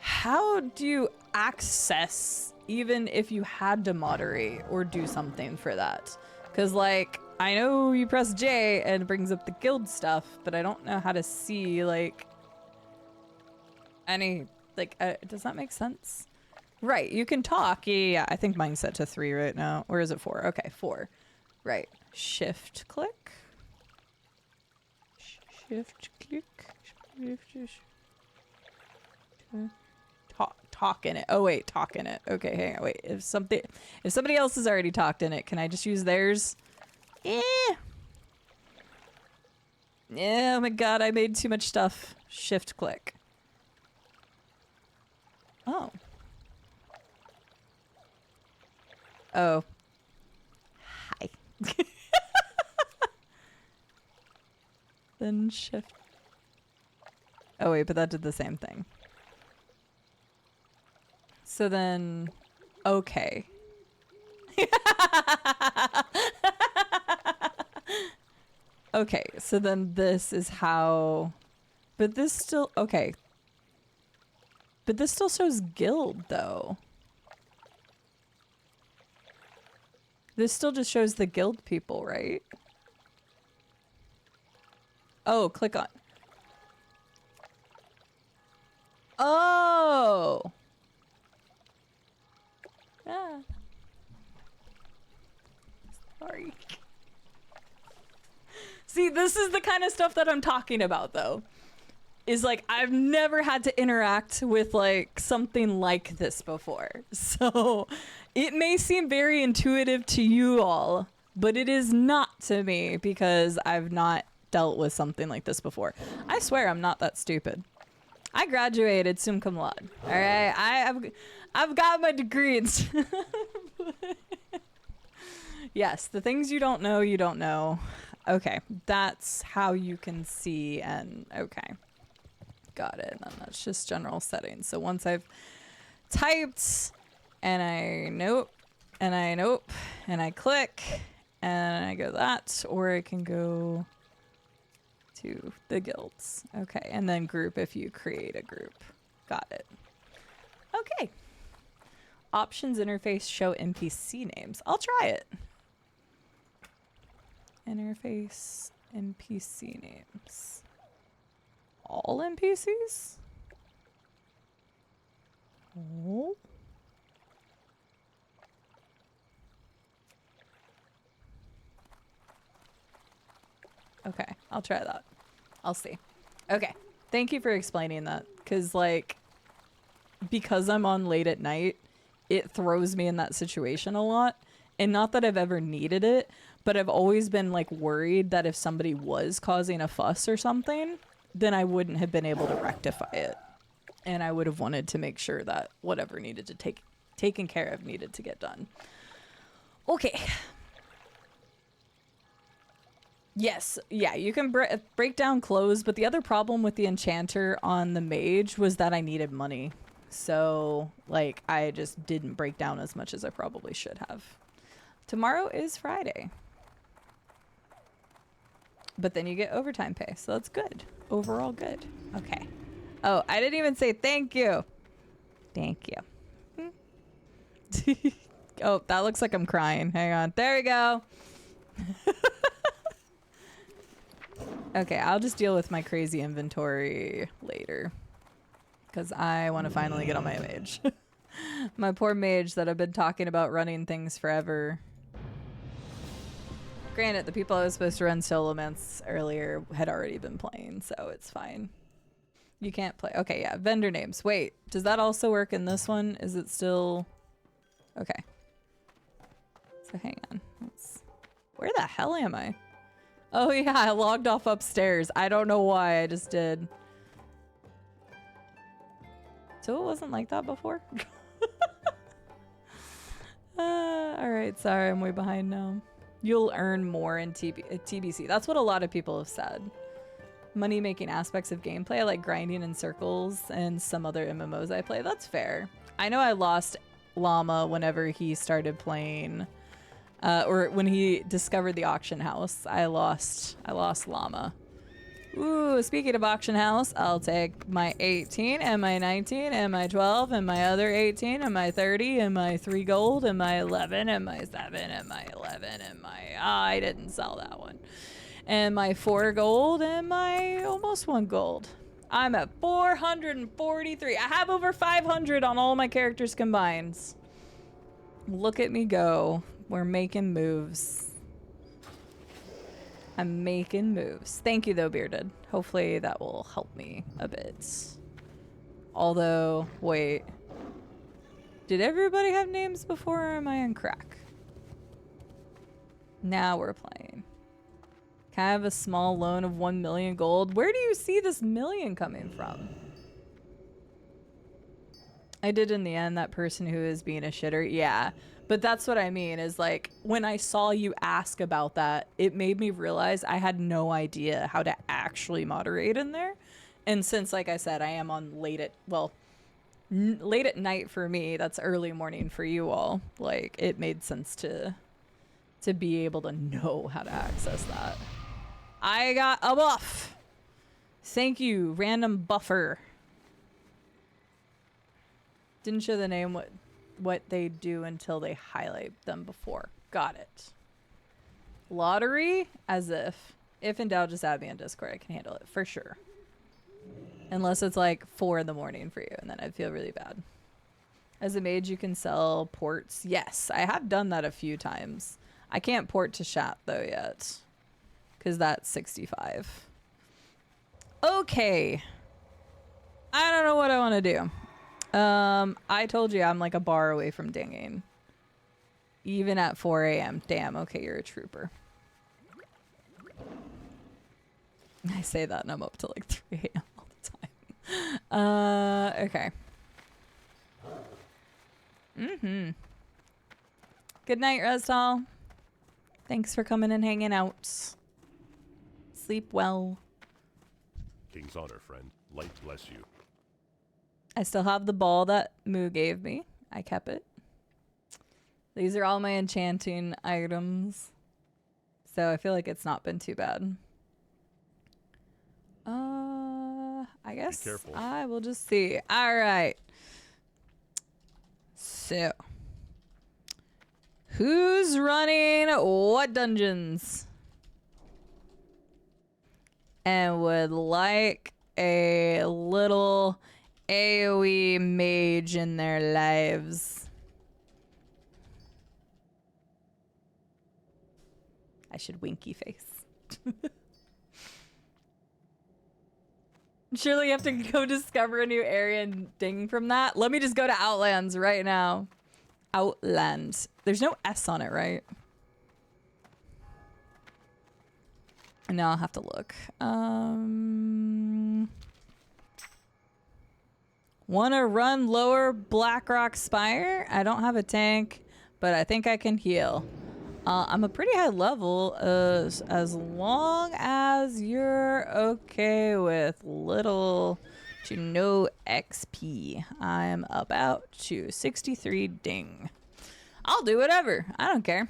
How do you access, even if you had to moderate or do something for that? Because like, I know you press J and it brings up the guild stuff, but I don't know how to see like any, like, does that make sense? Right, you can talk. Yeah, I think mine's set to 3 right now. Or is it 4? Okay, 4. Right, shift click. Shift click. Talk in it. Oh wait, talk in it. Okay, hang on. Wait. If somebody else has already talked in it, can I just use theirs? Oh my god, I made too much stuff. Shift click. Oh. Oh. Hi. Then shift. Oh wait, but that did the same thing. So then, okay. Okay, so then this is how, but this still, okay. But this still shows guild though. This still just shows the guild people, right? Oh, click on. Oh. Ah. Sorry. See, this is the kind of stuff that I'm talking about though. Is like, I've never had to interact with like something like this before. So it may seem very intuitive to you all, but it is not to me because I've not dealt with something like this before. I swear I'm not that stupid. I graduated summa cum laude. All right, I've got my degrees. Yes, the things you don't know, you don't know. Okay, that's how you can see and okay. Got it. And that's just general settings. So once I've typed and I nope and I nope and I click and I go that, or I can go to the guilds. Okay. And then group if you create a group. Got it. Okay. Options interface show NPC names. I'll try it. Interface NPC names. All NPCs? Oh. Okay, I'll try that. I'll see. Okay, thank you for explaining that. Because, like, because I'm on late at night, it throws me in that situation a lot. And not that I've ever needed it, but I've always been, like, worried that if somebody was causing a fuss or something, then I wouldn't have been able to rectify it. And I would have wanted to make sure that whatever needed to taken care of needed to get done. Okay. Yes, yeah, you can break down clothes, but the other problem with the enchanter on the mage was that I needed money. So, like, I just didn't break down as much as I probably should have. Tomorrow is Friday. But then you get overtime pay, so that's good. Overall good. Okay. Oh, I didn't even say thank you. Thank you. Oh, that looks like I'm crying. Hang on. There we go. Okay, I'll just deal with my crazy inventory later. Because I want to finally get on my mage. My poor mage that I've been talking about running things forever. Granted, the people I was supposed to run solo months earlier had already been playing, so it's fine. You can't play. Okay, yeah, vendor names. Wait, does that also work in this one? Is it still... Okay. So hang on. Where the hell am I? Oh yeah, I logged off upstairs. I don't know why, I just did. So it wasn't like that before? Alright, sorry, I'm way behind now. You'll earn more in TBC. That's what a lot of people have said. Money-making aspects of gameplay, like grinding in circles and some other MMOs I play. That's fair. I know I lost Llama whenever he started playing, or when he discovered the auction house. I lost Llama. Ooh, speaking of auction house, I'll take my 18 and my 19 and my 12 and my other 18 and my 30 and my 3 gold and my 11 and my 7 and my 11 and my... I didn't sell that one. And my 4 gold and my almost 1 gold. I'm at 443. I have over 500 on all my characters combined. Look at me go. We're making moves. I'm making moves. Thank you though, Bearded. Hopefully that will help me a bit. Although, wait. Did everybody have names before or am I on crack? Now we're playing. Can I have a small loan of 1 million gold? Where do you see this million coming from? I did in the end, that person who is being a shitter. Yeah, but that's what I mean is like when I saw you ask about that, it made me realize I had no idea how to actually moderate in there. And since, like I said, I am on late at, well, late at night for me, that's early morning for you all. Like it made sense to be able to know how to access that. I got a buff. Thank you, random buffer. Didn't show the name what they do until they highlight them before. Got it. Lottery, as if in doubt, just add me on Discord. I can handle it for sure. Unless it's like 4 in the morning for you, and then I'd feel really bad. As a mage, you can sell ports. Yes, I have done that a few times. I can't port to chat though yet, because that's 65. Okay. I don't know what I want to do. I told you I'm like a bar away from dinging. Even at 4 a.m. Damn, okay, you're a trooper. I say that and I'm up to like 3 a.m. all the time. Okay. Good night, Restal. Thanks for coming and hanging out. Sleep well. King's honor, friend. Light bless you. I still have the ball that Moo gave me. I kept it. These are all my enchanting items. So I feel like it's not been too bad. I guess I will just see. All right. So, who's running what dungeons? And would like a little AoE mage in their lives. I should winky face. Surely you have to go discover a new area and ding from that. Let me just go to Outlands right now. Outland. There's no S on it, right? No, I'll have to look. Wanna run lower Blackrock Spire? I don't have a tank, but I think I can heal. I'm a pretty high level as long as you're okay with little to no XP. I'm about to 63 ding. I'll do whatever. I don't care.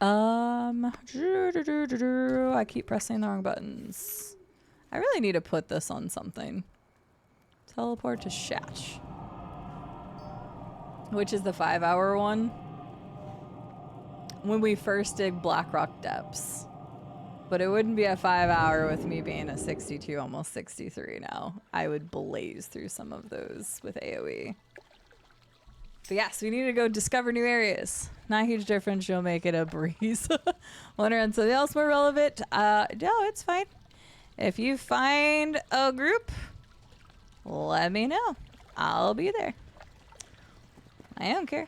I keep pressing the wrong buttons. I really need to put this on something. Teleport to Shatch. Which is the 5-hour one. When we first did Blackrock Depths. But it wouldn't be a 5-hour with me being a 62, almost 63 now. I would blaze through some of those with AoE. But yes, we need to go discover new areas. Not a huge difference, you'll make it a breeze. Want to run something else more relevant? No, it's fine. If you find a group, let me know. I'll be there. I don't care.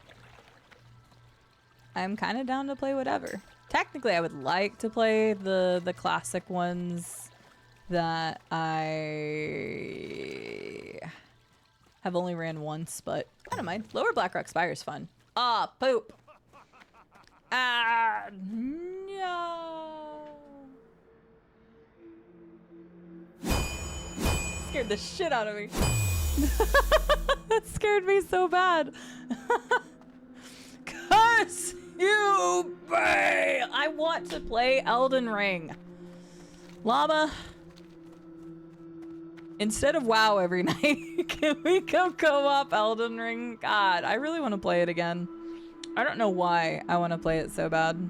I'm kind of down to play whatever. Technically, I would like to play the classic ones that I have only ran once, but I don't mind. Lower Blackrock Spire is fun. Ah, poop. Ah, no. Scared the shit out of me. That scared me so bad. Curse you, Bay! I want to play Elden Ring. Llama, instead of WoW every night, can we go co-op Elden Ring? God, I really want to play it again. I don't know why I want to play it so bad.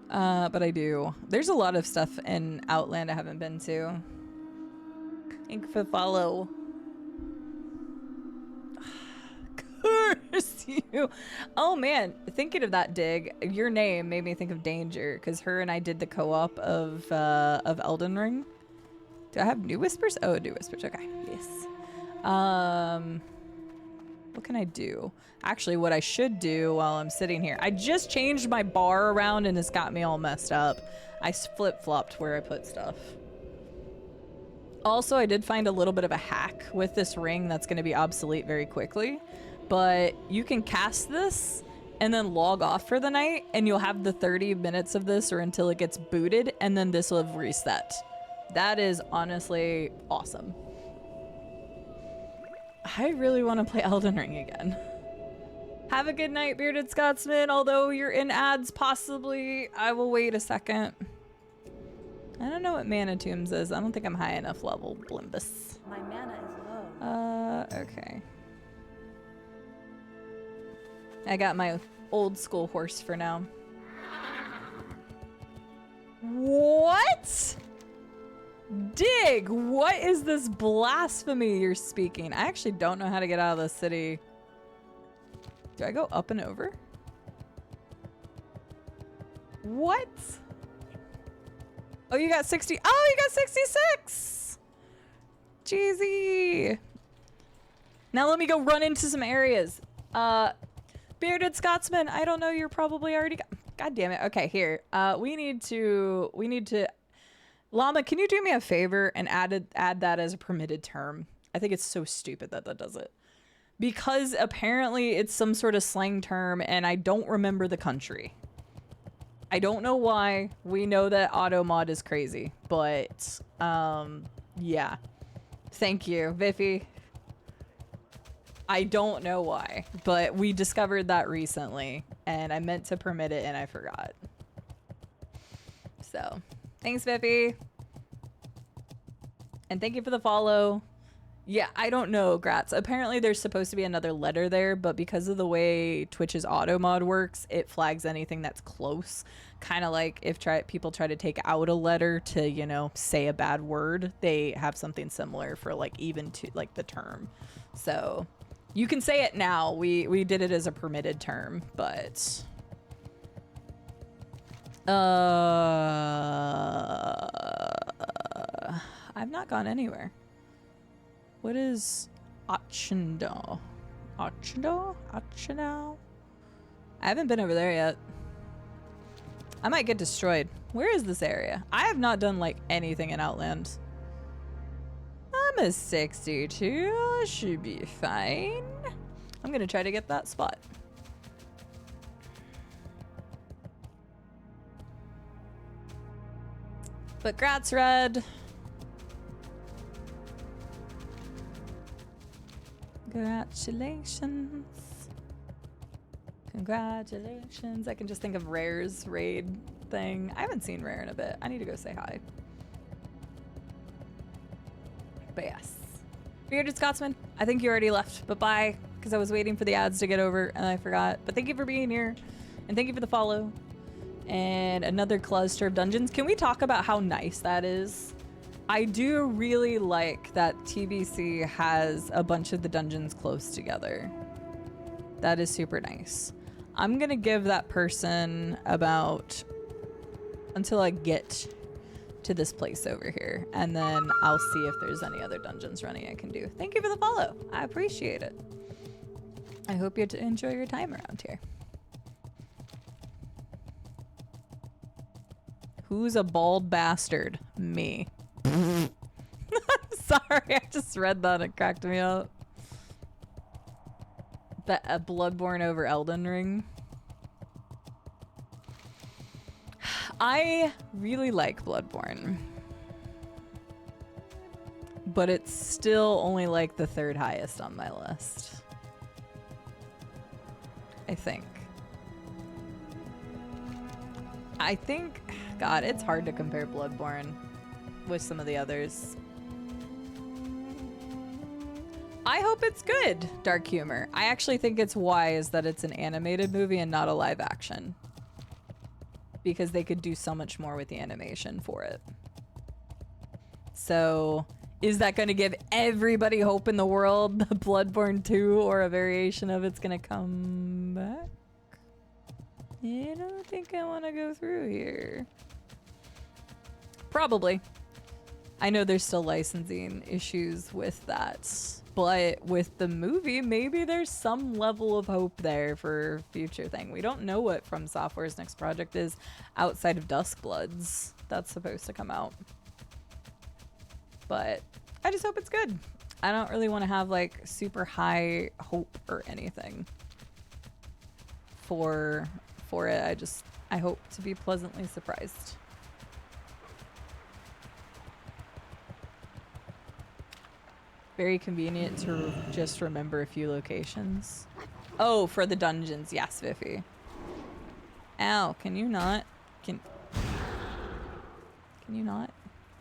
But I do. There's a lot of stuff in Outland I haven't been to. Thank you for the follow. Curse you. Oh man, thinking of that dig, your name made me think of Danger, because her and I did the co-op of Elden Ring. Do I have New Whispers? Oh, New Whispers, okay. Yes. What can I do? Actually, what I should do while I'm sitting here, I just changed my bar around and it's got me all messed up. I flip-flopped where I put stuff. Also, I did find a little bit of a hack with this ring that's going to be obsolete very quickly, but you can cast this and then log off for the night and you'll have the 30 minutes of this or until it gets booted, and then this will have reset. That is honestly awesome. I really want to play Elden Ring again. Have a good night, Bearded Scotsman. Although you're in ads, possibly. I will wait a second. I don't know what Mana Tombs is. I don't think I'm high enough level, Blimbus. My mana is low. Okay. I got my old school horse for now. What? Dig, what is this blasphemy you're speaking? I actually don't know how to get out of the city. Do I go up and over? What? Oh, you got 60. Oh, you got 66. Jeezy. Now let me go run into some areas. Bearded Scotsman, I don't know, you're probably already got, God damn it. Okay, here. We need to Llama, can you do me a favor and add that as a permitted term? I think it's so stupid that does it. Because apparently it's some sort of slang term and I don't remember the country. I don't know why. We know that auto mod is crazy, but yeah. Thank you, Viffy. I don't know why, but we discovered that recently and I meant to permit it and I forgot. So, thanks, Viffy. And thank you for the follow. Yeah, I don't know, Gratz. Apparently there's supposed to be another letter there, but because of the way Twitch's auto mod works, it flags anything that's close. Kind of like if people try to take out a letter to, you know, say a bad word, they have something similar for like even to like the term. So you can say it now. We did it as a permitted term, but I've not gone anywhere. What is Ochendo? Ochendo? I haven't been over there yet. I might get destroyed. Where is this area? I have not done like anything in Outland. I'm a 62. I should be fine. I'm gonna try to get that spot. But Gratz Red. Congratulations. Congratulations. I can just think of Rare's raid thing. I haven't seen Rare in a bit. I need to go say hi. But yes. Bearded Scotsman, I think you already left, but bye. Because I was waiting for the ads to get over and I forgot. But thank you for being here. And thank you for the follow. And another cluster of dungeons. Can we talk about how nice that is? I do really like that TBC has a bunch of the dungeons close together. That is super nice. I'm gonna give that person about until I get to this place over here, and then I'll see if there's any other dungeons running I can do. Thank you for the follow. I appreciate it. I hope you enjoy your time around here. Who's a bald bastard? Me. Sorry, I just read that and it cracked me up. But a Bloodborne over Elden Ring. I really like Bloodborne. But it's still only like the third highest on my list. I think. God, it's hard to compare Bloodborne with some of the others. I hope it's good, Dark Humor. I actually think it's wise that it's an animated movie and not a live action. Because they could do so much more with the animation for it. So, is that going to give everybody hope in the world that Bloodborne 2 or a variation of it's going to come back? I don't think I want to go through here. Probably. I know there's still licensing issues with that But with the movie, maybe there's some level of hope there for future thing. We don't know what From Software's next project is outside of Duskbloods. That's supposed to come out. But I just hope it's good. I don't really want to have like super high hope or anything for it. I hope to be pleasantly surprised. Very convenient to just remember a few locations. Oh, for the dungeons. Yes, Viffy. Ow, can you not? Can you not?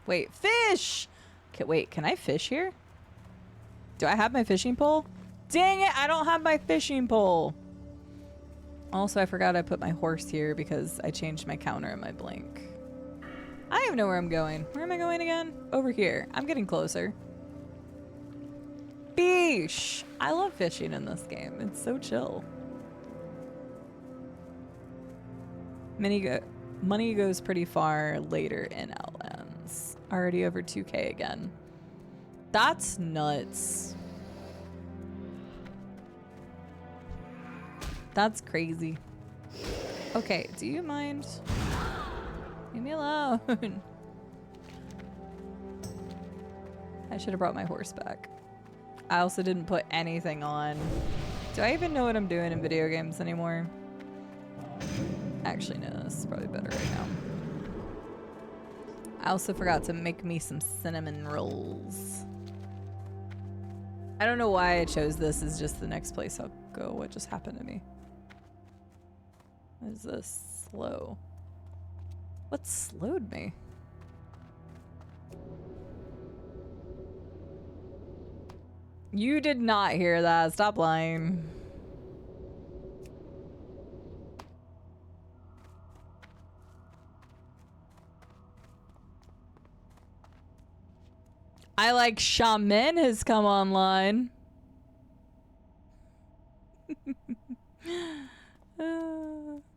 Wait, fish! Wait, can I fish here? Do I have my fishing pole? Dang it, I don't have my fishing pole. Also, I forgot I put my horse here because I changed my counter in my blink. I don't even know where I'm going. Where am I going again? Over here. I'm getting closer. Beesh! I love fishing in this game. It's so chill. Money goes pretty far later in Outlands. Already over 2K again. That's nuts. That's crazy. Okay, do you mind? Leave me alone. I should have brought my horse back. I also didn't put anything on. Do I even know what I'm doing in video games anymore? Actually, no, this is probably better right now. I also forgot to make me some cinnamon rolls. I don't know why I chose this as just the next place I'll go. What just happened to me? What is this? Slow. What slowed me? You did not hear that. Stop lying. I like Shaman has come online.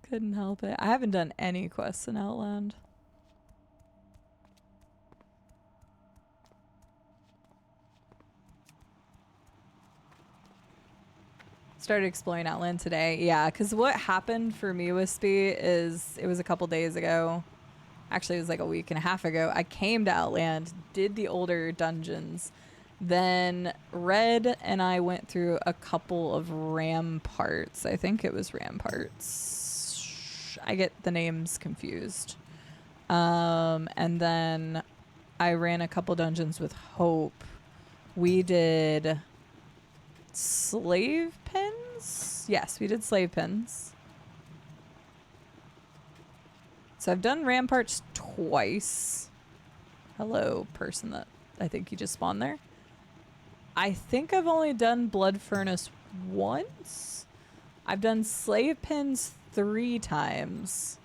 Couldn't help it. I haven't done any quests in Outland. Started exploring Outland today. Yeah, because what happened for me, Wispy, is it was a couple days ago. Actually, it was like a week and a half ago. I came to Outland, did the older dungeons. Then Red and I went through a couple of ramparts. I think it was ramparts. I get the names confused. And then I ran a couple dungeons with Hope. We did slave pens? Yes, we did slave pens. So I've done ramparts twice. Hello, person that I think you just spawned there. I think I've only done Blood Furnace once. I've done slave pens 3 times.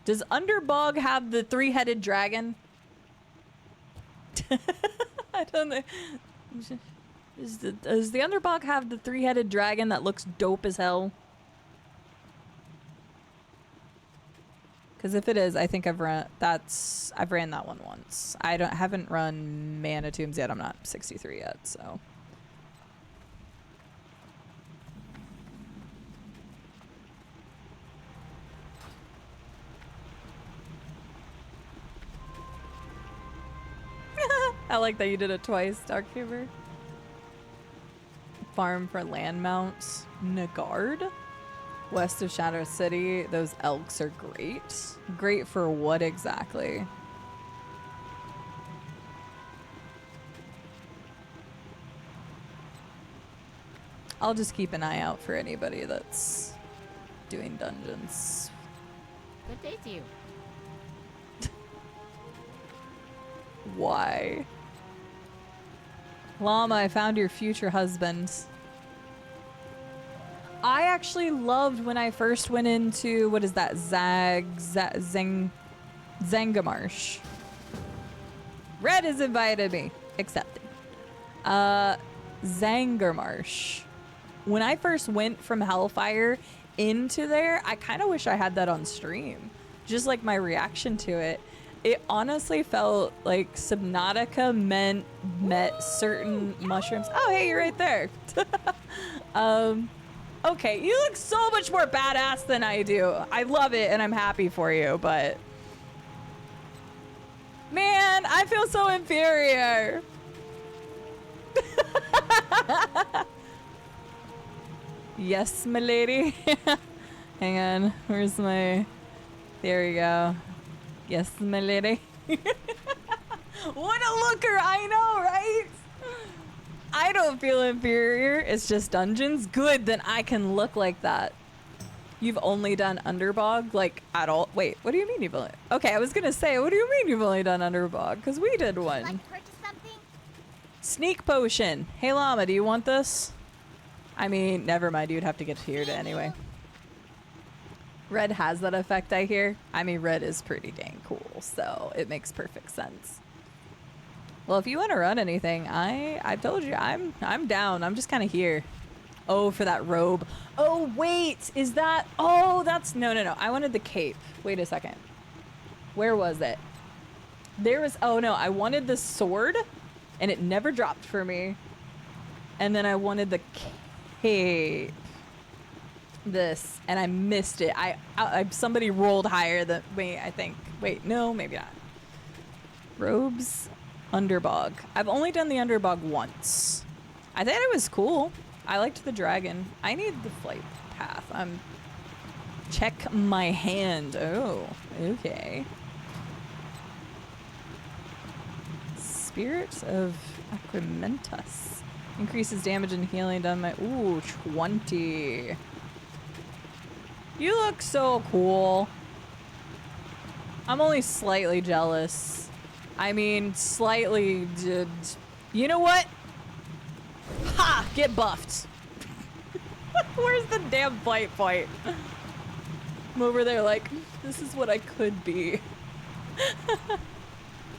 Does Underbog have the 3-headed dragon? I don't know. Does the Underbog have the 3-headed dragon that looks dope as hell? Because if it is, I think I've ran that one once. I haven't run Mana Tombs yet. I'm not 63 yet, so. I like that you did it twice, Dark Fever. Farm for land mounts. Nagard? West of Shadow City, those elks are great. Great for what exactly? I'll just keep an eye out for anybody that's doing dungeons. Good day to you. Why? Llama, I found your future husband. I actually loved when I first went into, what is that, Zangamarsh. Red has invited me. Accepted. Zangarmarsh. When I first went from Hellfire into there, I kind of wish I had that on stream. Just like my reaction to it. It honestly felt like Subnautica met certain mushrooms. Oh, hey, you're right there. Okay, you look so much more badass than I do. I love it and I'm happy for you, but man, I feel so inferior. Yes, my lady. Hang on, where's my... There we go. Yes, my lady. What a looker, I know, right? I don't feel inferior. It's just dungeons. Good, then I can look like that. You've only done Underbog, like, at all? Wait, what do you mean you've only... Okay, I was gonna say, what do you mean you've only done Underbog? Because we did one. Like to purchase something? Sneak potion. Hey, Llama, do you want this? I mean, never mind. You'd have to get here to anyway. Red has that effect, I hear. I mean, red is pretty dang cool, so it makes perfect sense. Well, if you want to run anything, I told you, I'm down. I'm just kind of here. Oh, for that robe. Oh, wait, is that... Oh, that's... No. I wanted the cape. Wait a second. Where was it? There was... Oh, no, I wanted the sword, and it never dropped for me. And then I wanted the cape. This, and I missed it. Somebody rolled higher than me, I think. Wait, no, maybe not. Robes, Underbog. I've only done the Underbog once. I thought it was cool. I liked the dragon. I need the flight path. Check my hand. Oh, okay. Spirit of Acrimentus. Increases damage and healing done by... Ooh, 20. You look so cool. I'm only slightly jealous. I mean, slightly... You know what? Ha! Get buffed. Where's the damn fight point? I'm over there like, this is what I could be.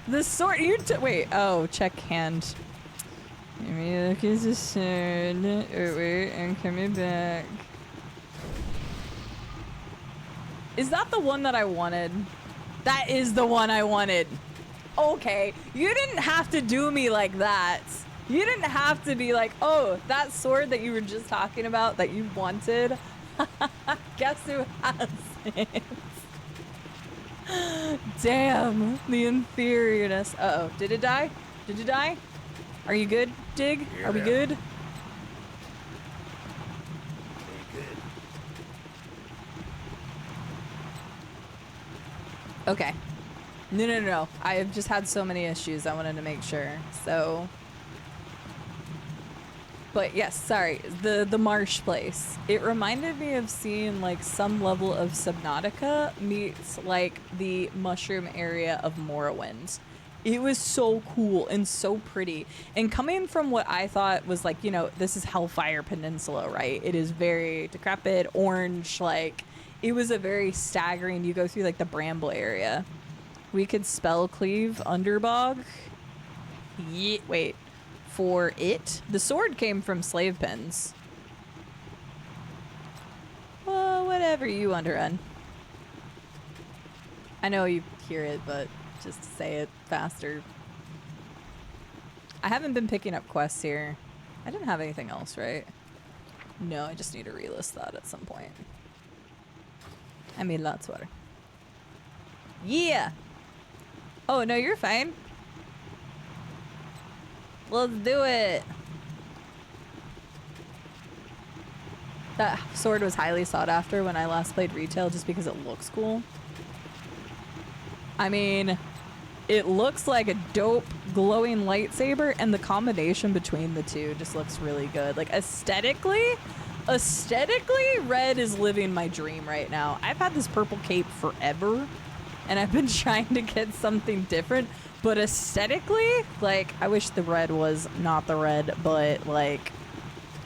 The sword... Wait, oh, check hand. Let me look at the sword. Oh, wait, I'm coming back. Is that the one that I wanted? That is the one I wanted. Okay, you didn't have to do me like that. You didn't have to be like, oh, that sword that you were just talking about that you wanted. Guess who has it? Damn, the inferiorness. Uh-oh, did it die? Did you die? Are you good, Dig? Are we good? Okay. No. I have just had so many issues. I wanted to make sure. So, but yes, sorry. The marsh place. It reminded me of seeing like some level of Subnautica meets like the mushroom area of Morrowind. It was so cool and so pretty. And coming from what I thought was like, you know, this is Hellfire Peninsula, right? It is very decrepit, orange, like... It was a very staggering, you go through like the bramble area. We could spell cleave Underbog. Yeah, wait, for it? The sword came from slave pens. Well, whatever you underrun. I know you hear it, but just to say it faster. I haven't been picking up quests here. I didn't have anything else, right? No, I just need to relist that at some point. I mean, lots of water. Yeah! Oh, no, you're fine. Let's do it! That sword was highly sought after when I last played retail just because it looks cool. I mean, it looks like a dope glowing lightsaber, and the combination between the two just looks really good. Like, aesthetically, red is living my dream right now. I've had this purple cape forever, and I've been trying to get something different, but aesthetically, like, I wish the red was not the red, but, like,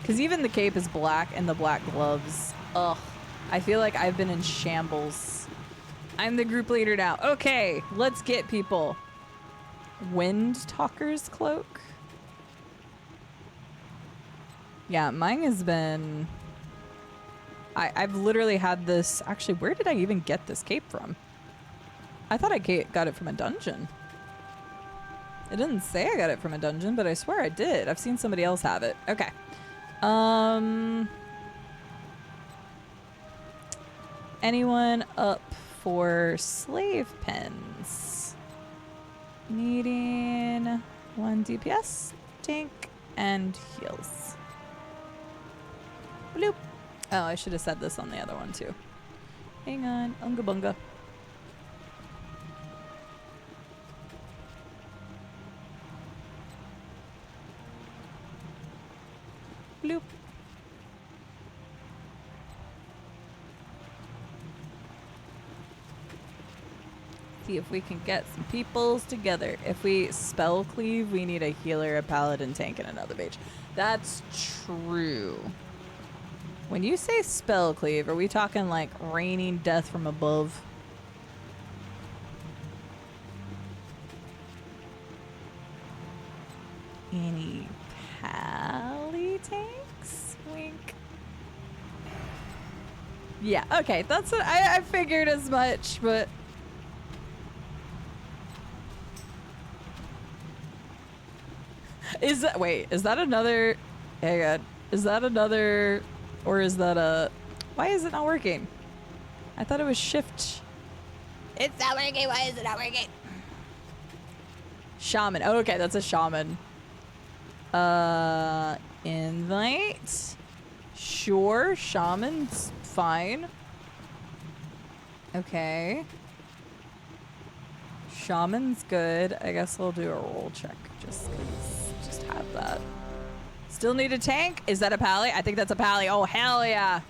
because even the cape is black and the black gloves. Ugh. I feel like I've been in shambles. I'm the group leader now. Okay, let's get people. Wind Talker's Cloak. Yeah, mine has been... I've literally had this... Actually, where did I even get this cape from? I thought I got it from a dungeon. It didn't say I got it from a dungeon, but I swear I did. I've seen somebody else have it. Okay. Anyone up for slave pens? Needing 1 DPS, tank, and heals. Bloop. Oh, I should have said this on the other one too. Hang on. Unga bunga. Bloop. See if we can get some peoples together. If we spell cleave, we need a healer, a paladin, tank, and another mage. That's true. When you say spell cleave, are we talking like raining death from above? Any pally tanks? Wink. Yeah, okay, that's what I figured as much, but is that another, hang on, is that another, or is that a, why is it not working? I thought it was shift. It's not working, why is it not working? Shaman, oh, okay, that's a shaman. Invite? Sure, shaman's fine. Okay. Shaman's good. I guess we'll do a roll check just have that. Still need a tank? Is that a pally? I think that's a pally. Oh, hell yeah.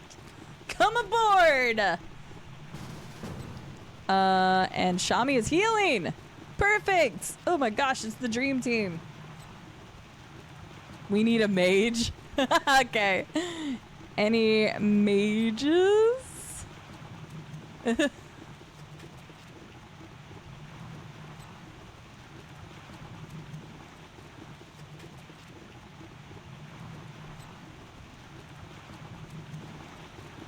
Come aboard! And Shami is healing. Perfect. Oh my gosh, it's the dream team. We need a mage. Okay. Any mages?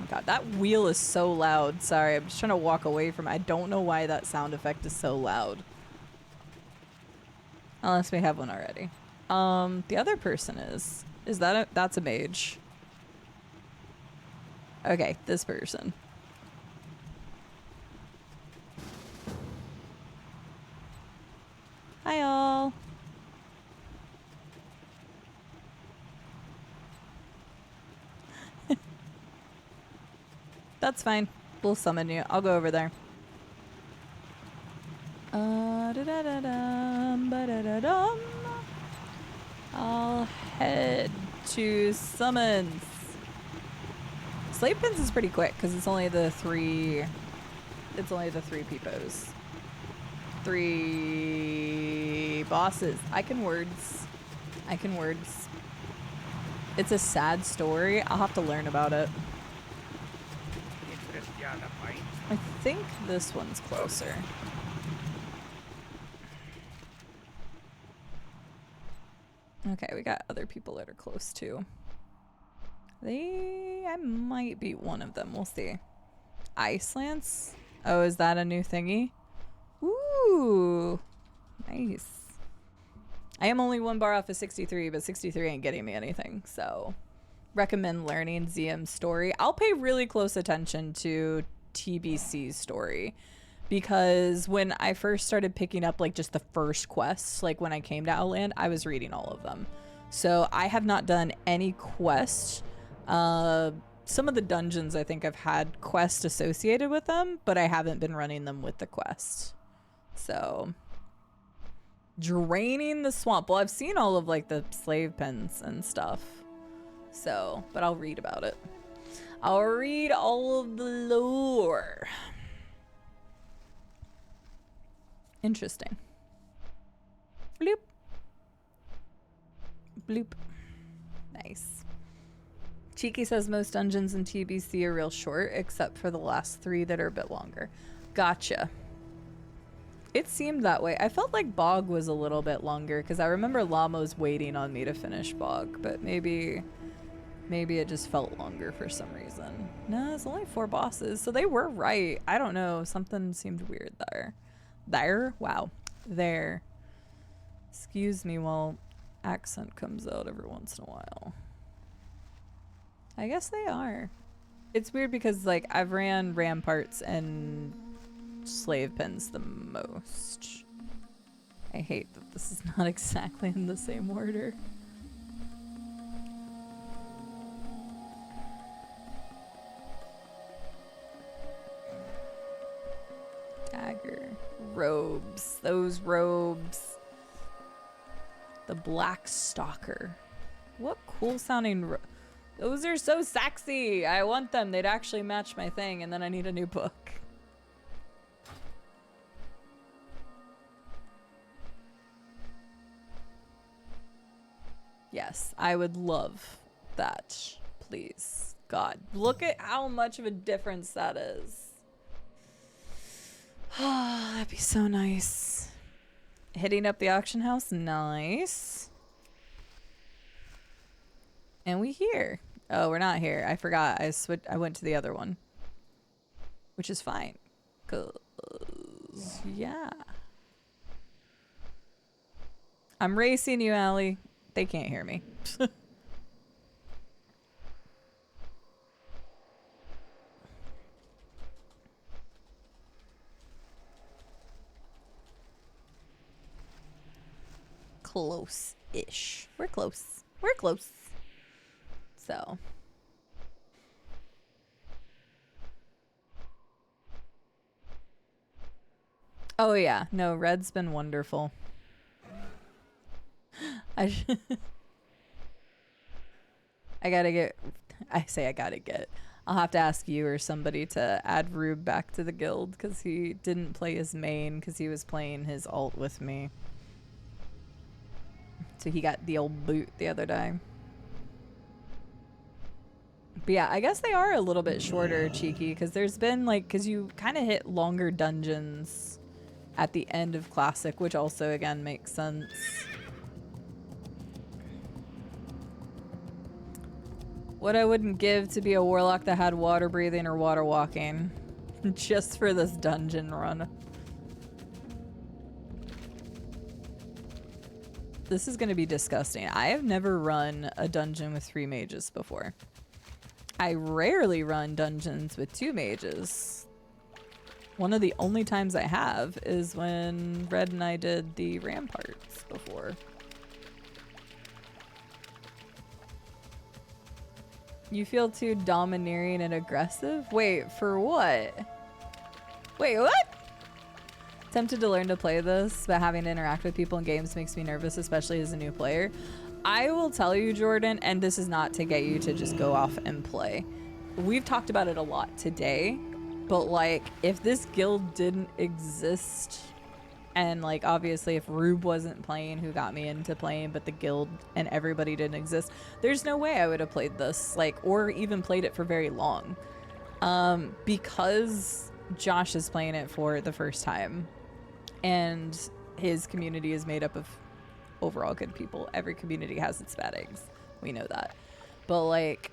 God, that wheel is so loud. Sorry, I'm just trying to walk away from it. I don't know why that sound effect is so loud. Unless we have one already. The other person is that that's a mage. Okay, this person. Hi all. That's fine. We'll summon you. I'll go over there. I'll head to summons. Slave pins is pretty quick because it's only the three. It's only the 3 peepos. 3 bosses. I can words. It's a sad story. I'll have to learn about it. I think this one's closer. Okay, we got other people that are close too. I might beat one of them. We'll see. Ice Lance? Oh, is that a new thingy? Ooh, nice. I am only 1 bar off of 63, but 63 ain't getting me anything, so recommend learning ZM's story. I'll pay really close attention to TBC's story because when I first started picking up like just the first quests, like when I came to Outland, I was reading all of them. So I have not done any quests. Some of the dungeons I think I've had quests associated with them, but I haven't been running them with the quests. So draining the swamp. Well, I've seen all of like the slave pens and stuff. So, but I'll read about it. I'll read all of the lore. Interesting. Bloop. Bloop. Nice. Cheeky says most dungeons in TBC are real short, except for the last 3 that are a bit longer. Gotcha. It seemed that way. I felt like Bog was a little bit longer, because I remember Lamo's waiting on me to finish Bog, but maybe it just felt longer for some reason. No, it's only 4 bosses, so they were right. I don't know. Something seemed weird there. There? Wow. There. Excuse me while accent comes out every once in a while. I guess they are. It's weird because, like, I've ran ramparts and slave pens the most. I hate that this is not exactly in the same order. Dagger. Robes. Those robes. The Black Stalker. What cool sounding those are so sexy. I want them. They'd actually match my thing, and then I need a new book. Yes, I would love that. Please. God, look at how much of a difference that is. Oh, that'd be so nice. Hitting up the auction house, nice. And we here. Oh, we're not here. I forgot. I went to the other one, which is fine. 'Cause yeah, I'm racing you, Allie. They can't hear me. Close-ish. We're close. We're close. So. Oh yeah. No, red's been wonderful. I gotta get. I'll have to ask you or somebody to add Rube back to the guild because he didn't play his main because he was playing his alt with me. So he got the old boot the other day. But yeah, I guess they are a little bit shorter, Cheeky, because there's been like, because you kind of hit longer dungeons at the end of Classic, which also again makes sense. What I wouldn't give to be a warlock that had water breathing or water walking just for this dungeon run. This is going to be disgusting. I have never run a dungeon with 3 mages before. I rarely run dungeons with 2 mages. One of the only times I have is when Red and I did the ramparts before. You feel too domineering and aggressive? Wait, for what? Wait, what? Tempted to learn to play this, but having to interact with people in games makes me nervous, especially as a new player. I will tell you, Jordan, and this is not to get you to just go off and play. We've talked about it a lot today, but like, if this guild didn't exist, and like, obviously if Rube wasn't playing, who got me into playing, but the guild and everybody didn't exist, there's no way I would have played this, like, or even played it for very long. Because Josh is playing it for the first time, and his community is made up of overall good people. Every community has its bad eggs. We know that. But like,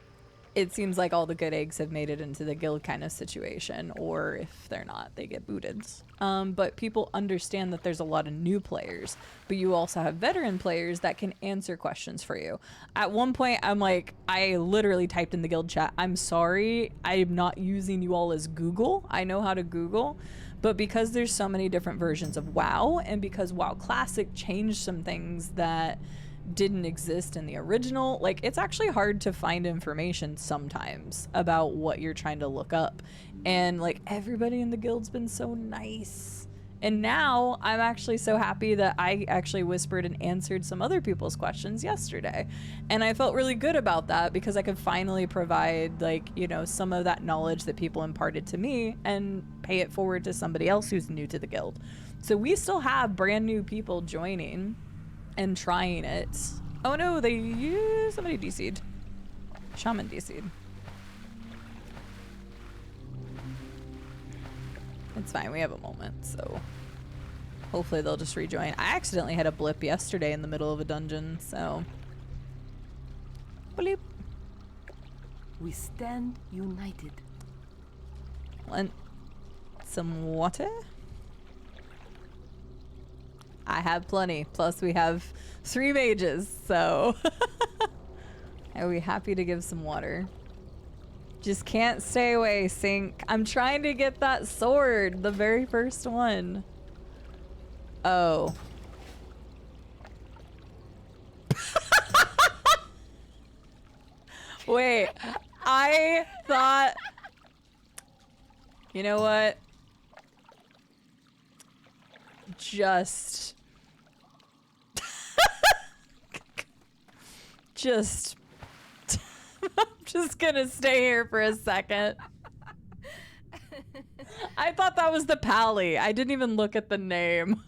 it seems like all the good eggs have made it into the guild kind of situation, or if they're not, they get booted. But people understand that there's a lot of new players, but you also have veteran players that can answer questions for you. At one point, I'm like, I literally typed in the guild chat, I'm sorry, I'm not using you all as Google. I know how to Google. But because there's so many different versions of WoW, and because WoW Classic changed some things that didn't exist in the original, like, it's actually hard to find information sometimes about what you're trying to look up. And like, everybody in the guild's been so nice. And now I'm actually so happy that I actually whispered and answered some other people's questions yesterday. And I felt really good about that because I could finally provide, like, you know, some of that knowledge that people imparted to me and pay it forward to somebody else who's new to the guild. So we still have brand new people joining and trying it. Oh no, somebody DC'd. Shaman DC'd. It's fine, we have a moment, so hopefully they'll just rejoin. I accidentally had a blip yesterday in the middle of a dungeon, so bleep. We stand united. Want some water? I have plenty. Plus we have 3 mages, so. Are we happy to give some water? Just can't stay away, Sink. I'm trying to get that sword, the very first one. Oh. Wait, I thought... You know what? Just... I'm just gonna stay here for a second. I thought that was the Pally. I didn't even look at the name.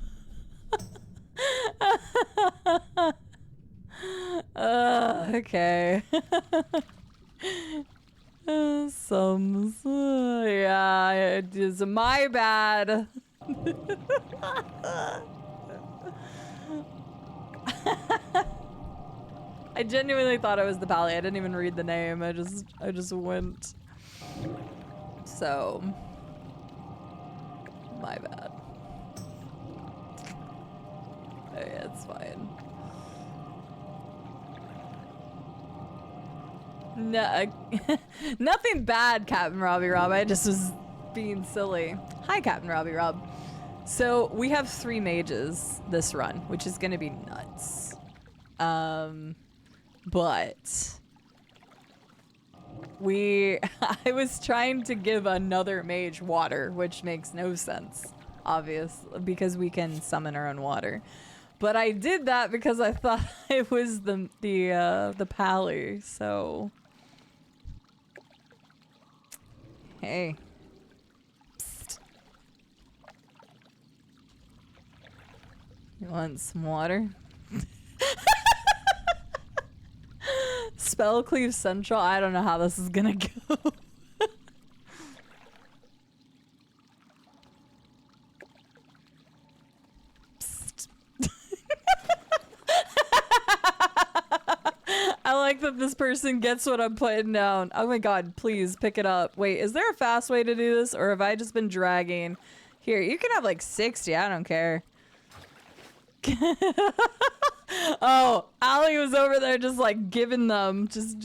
Okay. Yeah, it is my bad. I genuinely thought it was the Pally. I didn't even read the name. I just went. So, my bad. Oh, yeah, it's fine. No, nothing bad, Captain Robbie Rob. I just was being silly. Hi, Captain Robbie Rob. So we have 3 mages this run, which is gonna be nuts. But I was trying to give another mage water, which makes no sense, obviously, because we can summon our own water. But I did that because I thought it was the Pally, so. Hey. Psst. You want some water? Spell Cleave Central? I don't know how this is gonna go. Psst. I like that this person gets what I'm putting down. Oh my god, please pick it up. Wait, is there a fast way to do this, or have I just been dragging? Here, you can have like 60, I don't care. Oh, Allie was over there just like giving them, just.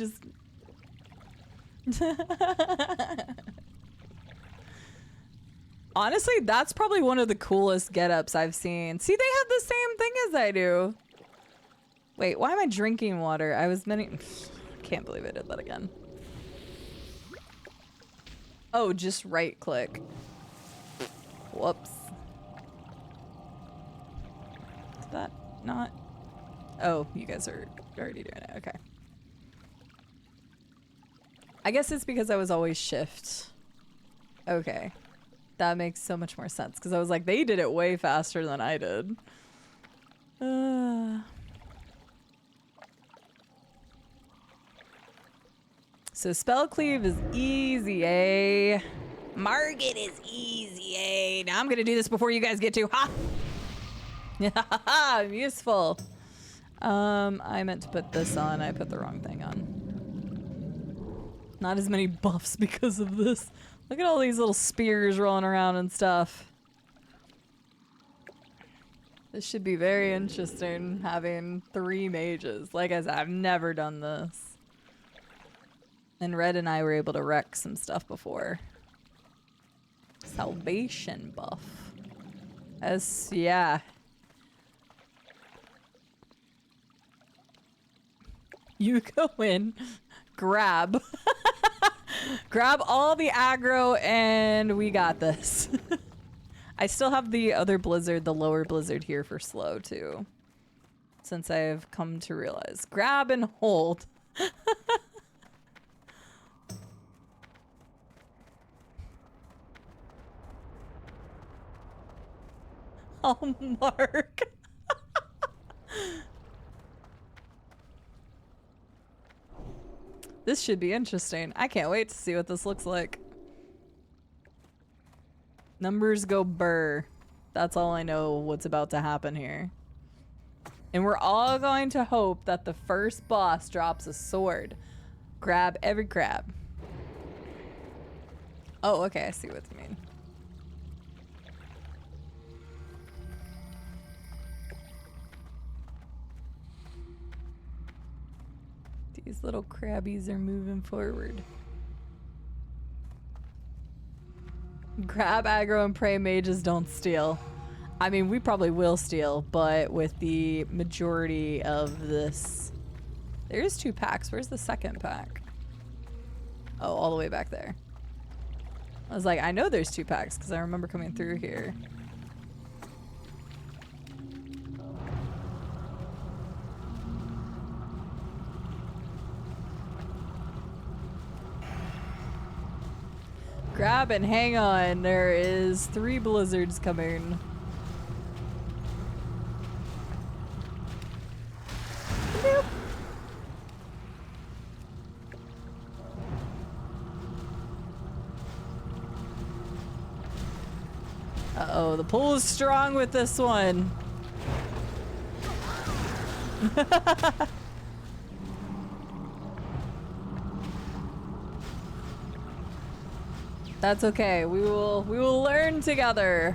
Honestly, that's probably one of the coolest get-ups I've seen. See, they have the same thing as I do. Wait, why am I drinking water? I was meant. Can't believe I did that again. Oh, just right click. Whoops. Is that not? Oh, you guys are already doing it. Okay. I guess it's because I was always shift. Okay. That makes so much more sense because I was like, they did it way faster than I did. So spell cleave is easy, eh? Margit is easy, eh? Now I'm gonna do this before you guys get to. Ha! I'm useful. I meant to put this on. I put the wrong thing on. Not as many buffs because of this. Look at all these little spears rolling around and stuff. This should be very interesting, having 3 mages. Like I said, I've never done this. And Red and I were able to wreck some stuff before. Salvation buff. Yeah. You go in, grab. Grab all the aggro, and we got this. I still have the other blizzard, the lower blizzard here for slow, too. Since I've come to realize. Grab and hold. Oh, Mark. This should be interesting. I can't wait to see what this looks like. Numbers go burr. That's all I know what's about to happen here. And we're all going to hope that the first boss drops a sword. Grab every crab. Oh, okay. I see what you mean. These little crabbies are moving forward. Grab aggro and pray mages don't steal. I mean, we probably will steal, but with the majority of this... There's 2 packs. Where's the second pack? Oh, all the way back there. I was like, I know there's 2 packs because I remember coming through here. Grab and hang on. There is 3 blizzards coming. Nope. Uh-oh, the pull is strong with this one. That's okay. We will learn together.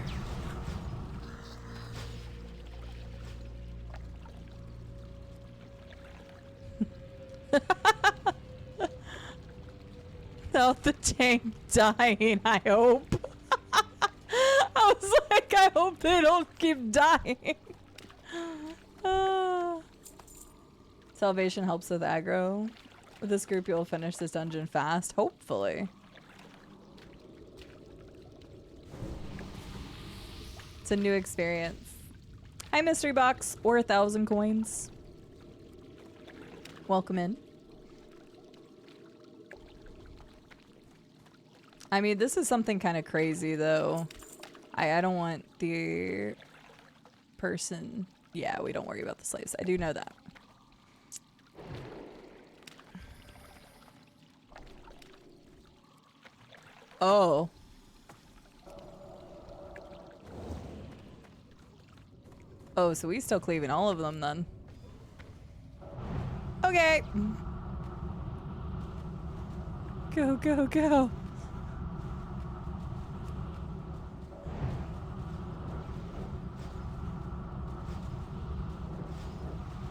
Without the tank dying, I hope. I was like, I hope they don't keep dying. Salvation helps with aggro. With this group, you'll finish this dungeon fast, hopefully. It's a new experience. Hi, mystery box, or 1,000 coins. Welcome in. I mean, this is something kind of crazy, though. I don't want the person... Yeah, we don't worry about the slaves. I do know that. Oh. Oh, so we still cleaving all of them, then. Okay. Go, go, go.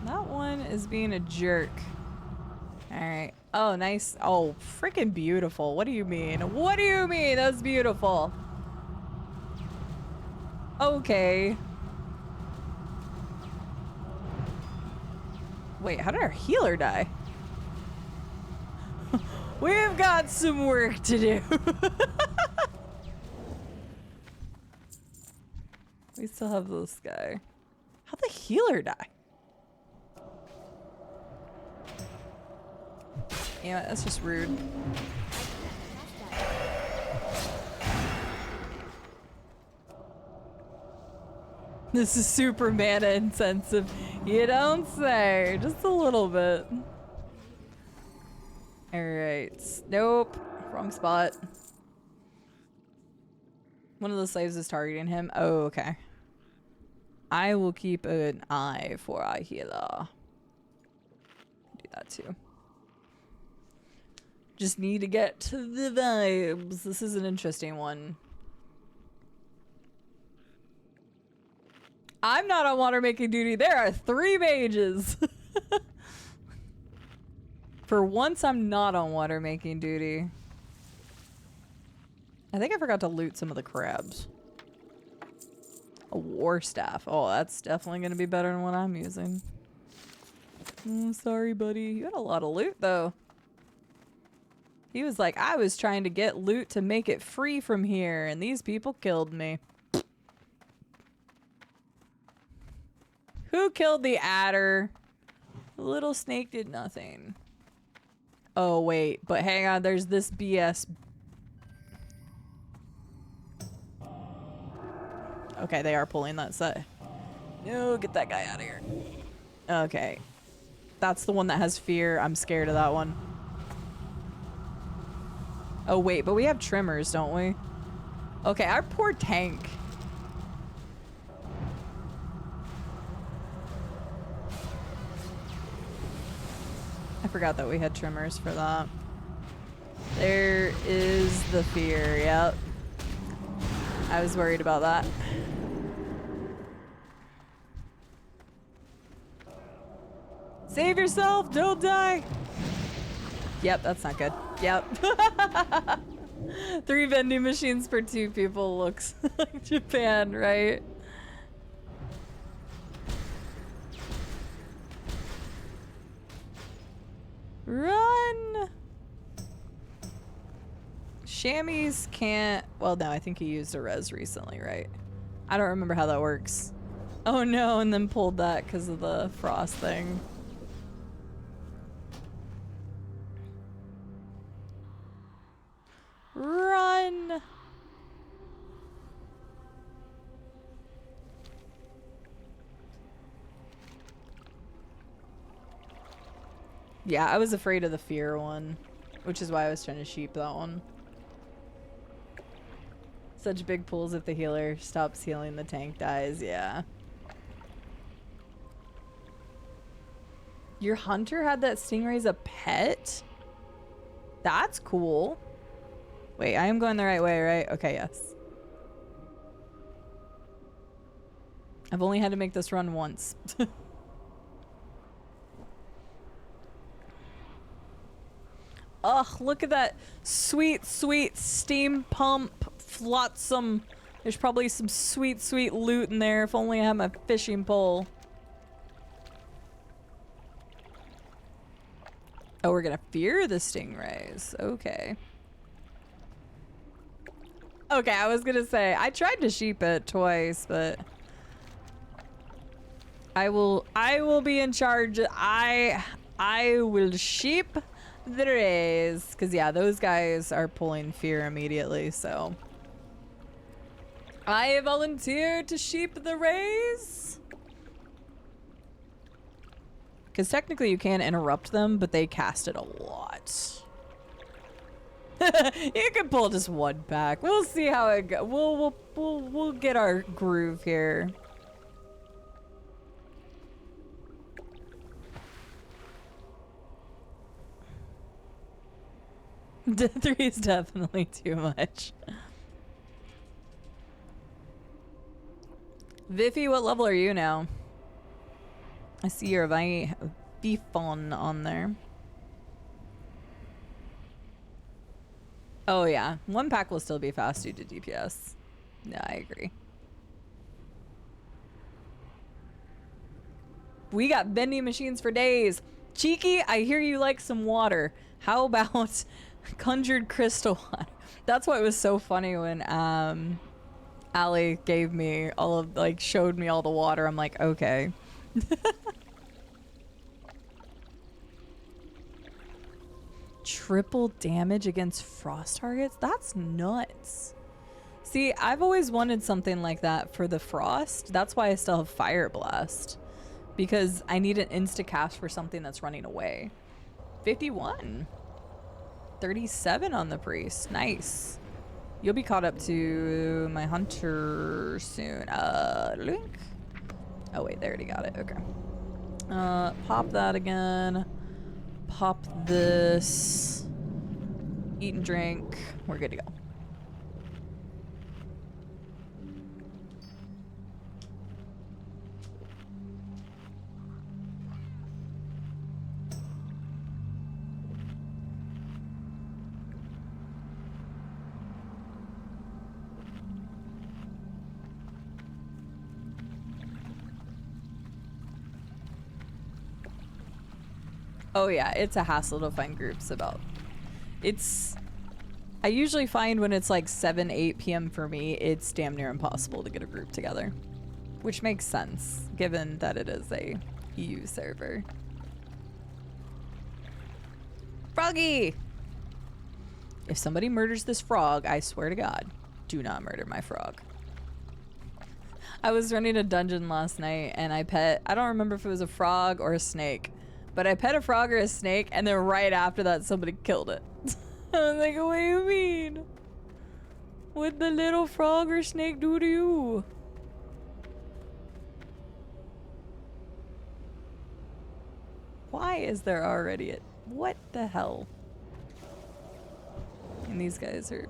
That one is being a jerk. Alright. Oh, nice. Oh, freaking beautiful. What do you mean? What do you mean? That's beautiful. Okay. Wait, how did our healer die? We've got some work to do. We still have this guy. How'd the healer die? Yeah, that's just rude. This is super mana intensive. You don't say. Just a little bit. Alright. Nope. Wrong spot. One of the slaves is targeting him. Oh, okay. I will keep an eye for our healer. Do that too. Just need to get to the vibes. This is an interesting one. I'm not on water making duty. There are 3 mages. For once, I'm not on water making duty. I think I forgot to loot some of the crabs. A war staff. Oh, that's definitely going to be better than what I'm using. Oh, sorry, buddy. You had a lot of loot, though. He was like, I was trying to get loot to make it free from here, and these people killed me. Who killed the adder? The little snake did nothing. Oh, wait. But hang on. There's this BS. Okay, they are pulling that set. No, get that guy out of here. Okay. That's the one that has fear. I'm scared of that one. Oh, wait. But we have trimmers, don't we? Okay, our poor tank. I forgot that we had trimmers for that. There is the fear, yep. I was worried about that. Save yourself, don't die! Yep, that's not good. Yep. 3 vending machines per 2 people looks like Japan, right? Run! Chamois can't... Well, no, I think he used a res recently, right? I don't remember how that works. Oh no, and then pulled that because of the frost thing. Run! Yeah, I was afraid of the fear one, which is why I was trying to sheep that one. Such big pulls if the healer stops healing, the tank dies, yeah. Your hunter had that stingray as a pet? That's cool. Wait, I am going the right way, right? Okay, yes. I've only had to make this run once. Ugh, look at that sweet, sweet steam pump flotsam. There's probably some sweet, sweet loot in there if only I had my fishing pole. Oh, we're gonna fear the stingrays. Okay. Okay, I was gonna say, I tried to sheep it twice, but I will be in charge. I will sheep the rays. Because, yeah, those guys are pulling fear immediately, so. I volunteer to sheep the rays. Because technically you can interrupt them, but they cast it a lot. You can pull just one pack. We'll see how it goes. We'll get our groove here. Three is definitely too much. Viffy, what level are you now? I see your Vifon on there. Oh yeah, one pack will still be fast due to DPS. Yeah, I agree. We got vending machines for days. Cheeky, I hear you like some water. How about conjured crystal water? That's why it was so funny when Allie gave me all of, like, showed me all the water. I'm like, okay. Triple damage against frost targets? That's nuts. See, I've always wanted something like that for the frost. That's why I still have Fire Blast. Because I need an insta-cast for something that's running away. 51. 37 on the priest. Nice. You'll be caught up to my hunter soon. Link? Oh wait, they already got it. Okay. Pop that again. Pop this. Eat and drink. We're good to go. Oh yeah, it's a hassle to find groups about. I usually find when it's like 7, 8 p.m. for me, it's damn near impossible to get a group together. Which makes sense, given that it is a EU server. Froggy! If somebody murders this frog, I swear to God, do not murder my frog. I was running a dungeon last night and I don't remember if it was a frog or a snake. But I pet a frog or a snake, and then right after that, somebody killed it. I was like, what do you mean? What'd the little frog or snake do to you? Why is there already a... What the hell? And these guys are...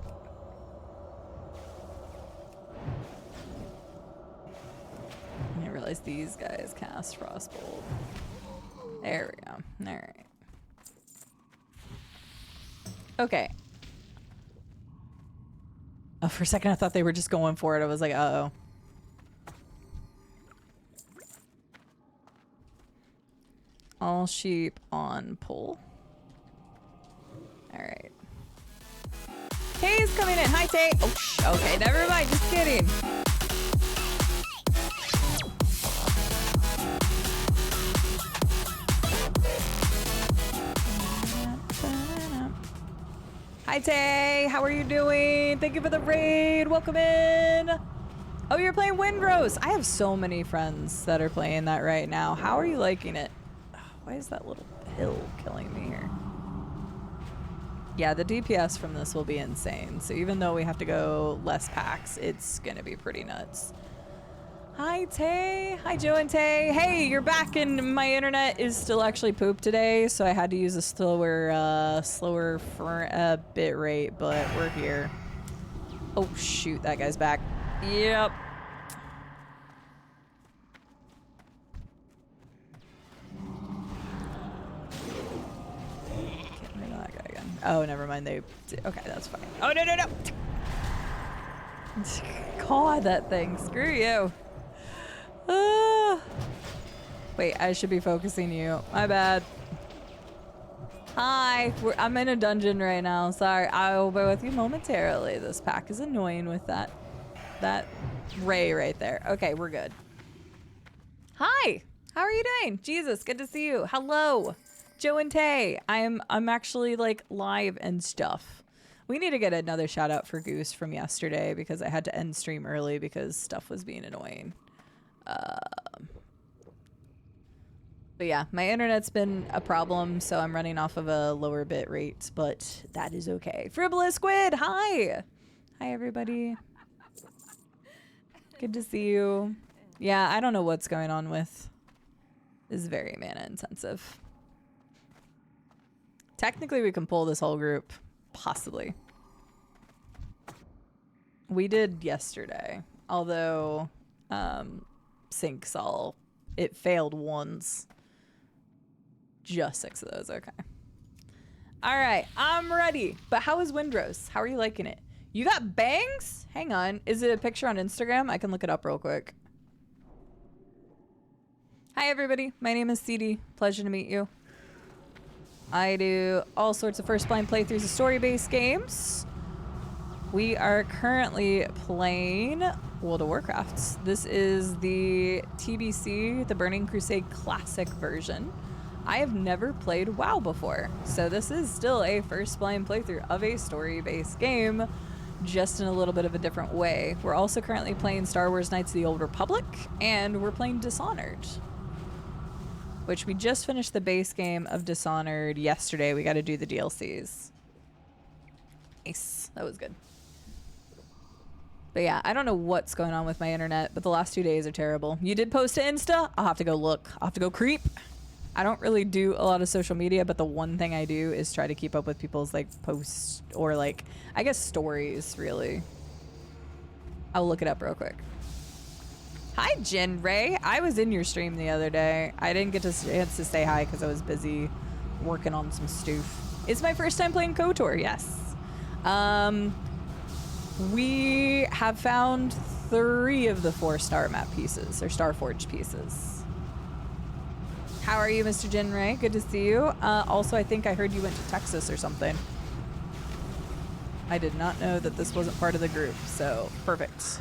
I didn't realize these guys cast Frostbolt. There we go. Alright. Okay. Oh, for a second I thought they were just going for it. I was like, uh-oh. All sheep on pole. All right. Tay's coming in. Hi, Tay. Oh, okay, never mind. Just kidding. Hi, Tay. How are you doing? Thank you for the raid. Welcome in. Oh, you're playing Windrose. I have so many friends that are playing that right now. How are you liking it? Why is that little hill killing me here? Yeah, the DPS from this will be insane. So even though we have to go less packs, it's going to be pretty nuts. Hi, Tay. Hi, Joe and Tay. Hey, you're back, and my internet is still actually poop today, so I had to use a slower bit rate, but we're here. Oh, shoot, that guy's back. Yep. Can't remember that guy again. Oh, never mind. Okay, that's fine. Oh, no, no, no. God, that thing. Screw you. Wait, I should be focusing you. My bad. Hi. I'm in a dungeon right now. Sorry. I will bear with you momentarily. This pack is annoying with that ray right there. Okay, we're good. Hi. How are you doing? Jesus, good to see you. Hello. Joe and Tay. I'm actually like live and stuff. We need to get another shout out for Goose from yesterday because I had to end stream early because stuff was being annoying. But yeah, my internet's been a problem, so I'm running off of a lower bit rate, but that is okay. Frivolous Squid, hi! Hi, everybody. Good to see you. Yeah, I don't know what's going on with. This is very mana intensive. Technically, we can pull this whole group. Possibly. We did yesterday, although syncs it failed once. Just 6 of those. Okay. All right, I'm ready. But how is Windrose? How are you liking it? You got bangs? Hang on. Is it a picture on Instagram? I can look it up real quick. Hi, everybody. My name is CD. Pleasure to meet you. I do all sorts of first blind playthroughs of story-based games. We are currently playing World of Warcraft. This is the TBC, the Burning Crusade Classic version. I have never played WoW before, so this is still a first blind playthrough of a story-based game, just in a little bit of a different way. We're also currently playing Star Wars Knights of the Old Republic, and we're playing Dishonored, which we just finished the base game of Dishonored yesterday. We got to do the DLCs. Nice. That was good. But yeah, I don't know what's going on with my internet, but the last 2 days are terrible. You did post to Insta? I'll have to go look. I'll have to go creep. I don't really do a lot of social media, but the one thing I do is try to keep up with people's like posts or like, I guess stories, really. I'll look it up real quick. Hi, Jen Ray. I was in your stream the other day. I didn't get a chance to say hi because I was busy working on some stuff. It's my first time playing KOTOR, yes. We have found 3 of the 4 star map pieces, or Starforged pieces. How are you, Mr. Jen Ray? Good to see you. Also, I think I heard you went to Texas or something. I did not know that this wasn't part of the group, so perfect.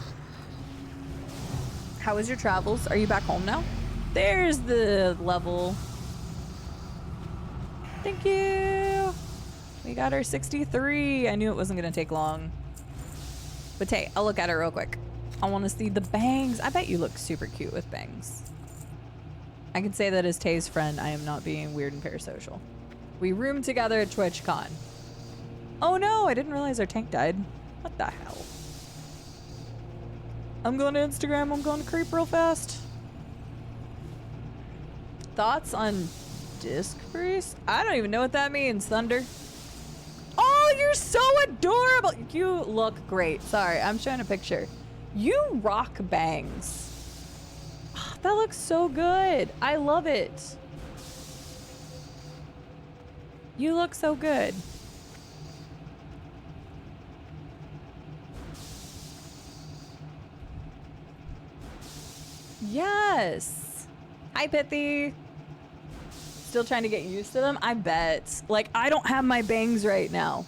How was your travels? Are you back home now? There's the level. Thank you. We got our 63. I knew it wasn't going to take long. But hey, I'll look at it real quick. I want to see the bangs. I bet you look super cute with bangs. I can say that as Tay's friend, I am not being weird and parasocial. We roomed together at TwitchCon. Oh no, I didn't realize our tank died. What the hell? I'm going to Instagram. I'm going to creep real fast. Thoughts on Disc Priest? I don't even know what that means, Thunder. Oh, you're so adorable. You look great. Sorry, I'm showing a picture. You rock bangs. Oh, that looks so good. I love it. You look so good. Yes. Hi, Pithy. Still trying to get used to them? I bet. Like, I don't have my bangs right now.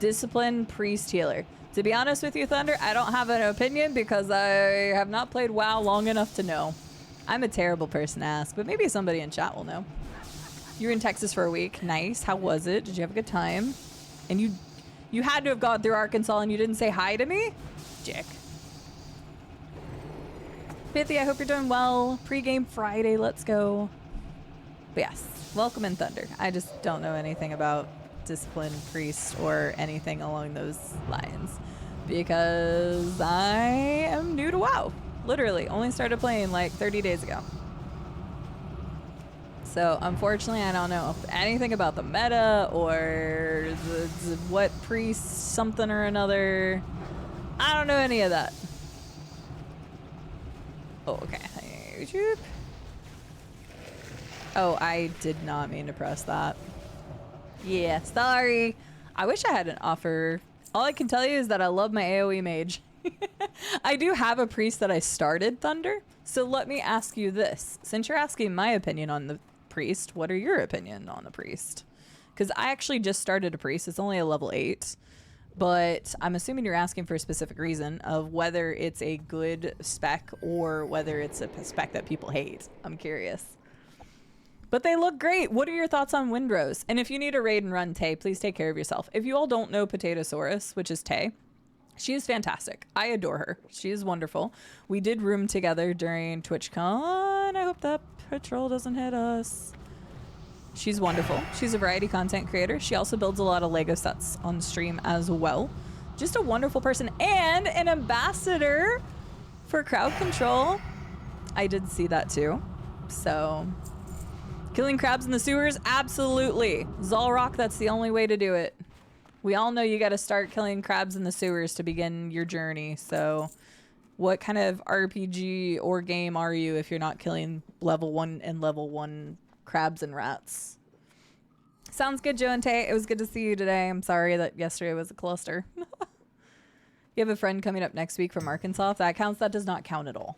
Discipline, priest, healer. To be honest with you, Thunder, I don't have an opinion because I have not played WoW long enough to know. I'm a terrible person to ask, but maybe somebody in chat will know. You were in Texas for a week. Nice. How was it? Did you have a good time? And you had to have gone through Arkansas and you didn't say hi to me? Dick. Pithy, I hope you're doing well. Pre-game Friday, let's go. But yes, welcome in, Thunder. I just don't know anything about discipline, priest, or anything along those lines because I am new to WoW. Literally, only started playing like 30 days ago. So unfortunately, I don't know anything about the meta or what priest something or another. I don't know any of that. Oh, okay. Hey, YouTube. Oh, I did not mean to press that. Yeah, sorry. I wish I had an offer. All I can tell you is that I love my AoE mage. I do have a priest that I started, Thunder. So let me ask you this. Since you're asking my opinion on the priest, what are your opinion on the priest? Because I actually just started a priest. It's only a level 8. But I'm assuming you're asking for a specific reason of whether it's a good spec or whether it's a spec that people hate. I'm curious. But they look great. What are your thoughts on Windrose? And if you need a raid and run Tay, please take care of yourself. If you all don't know Potatosaurus, which is Tay, she is fantastic. I adore her. She is wonderful. We did room together during TwitchCon. I hope that patrol doesn't hit us. She's wonderful. She's a variety content creator. She also builds a lot of Lego sets on stream as well. Just a wonderful person and an ambassador for crowd control. I did see that too. So, killing crabs in the sewers? Absolutely. Zolrock, that's the only way to do it. We all know you got to start killing crabs in the sewers to begin your journey. So, what kind of RPG or game are you if you're not killing level 1 and level 1 crabs and rats? Sounds good, Joe and Tay. It was good to see you today. I'm sorry that yesterday was a cluster. You have a friend coming up next week from Arkansas. If that counts, that does not count at all.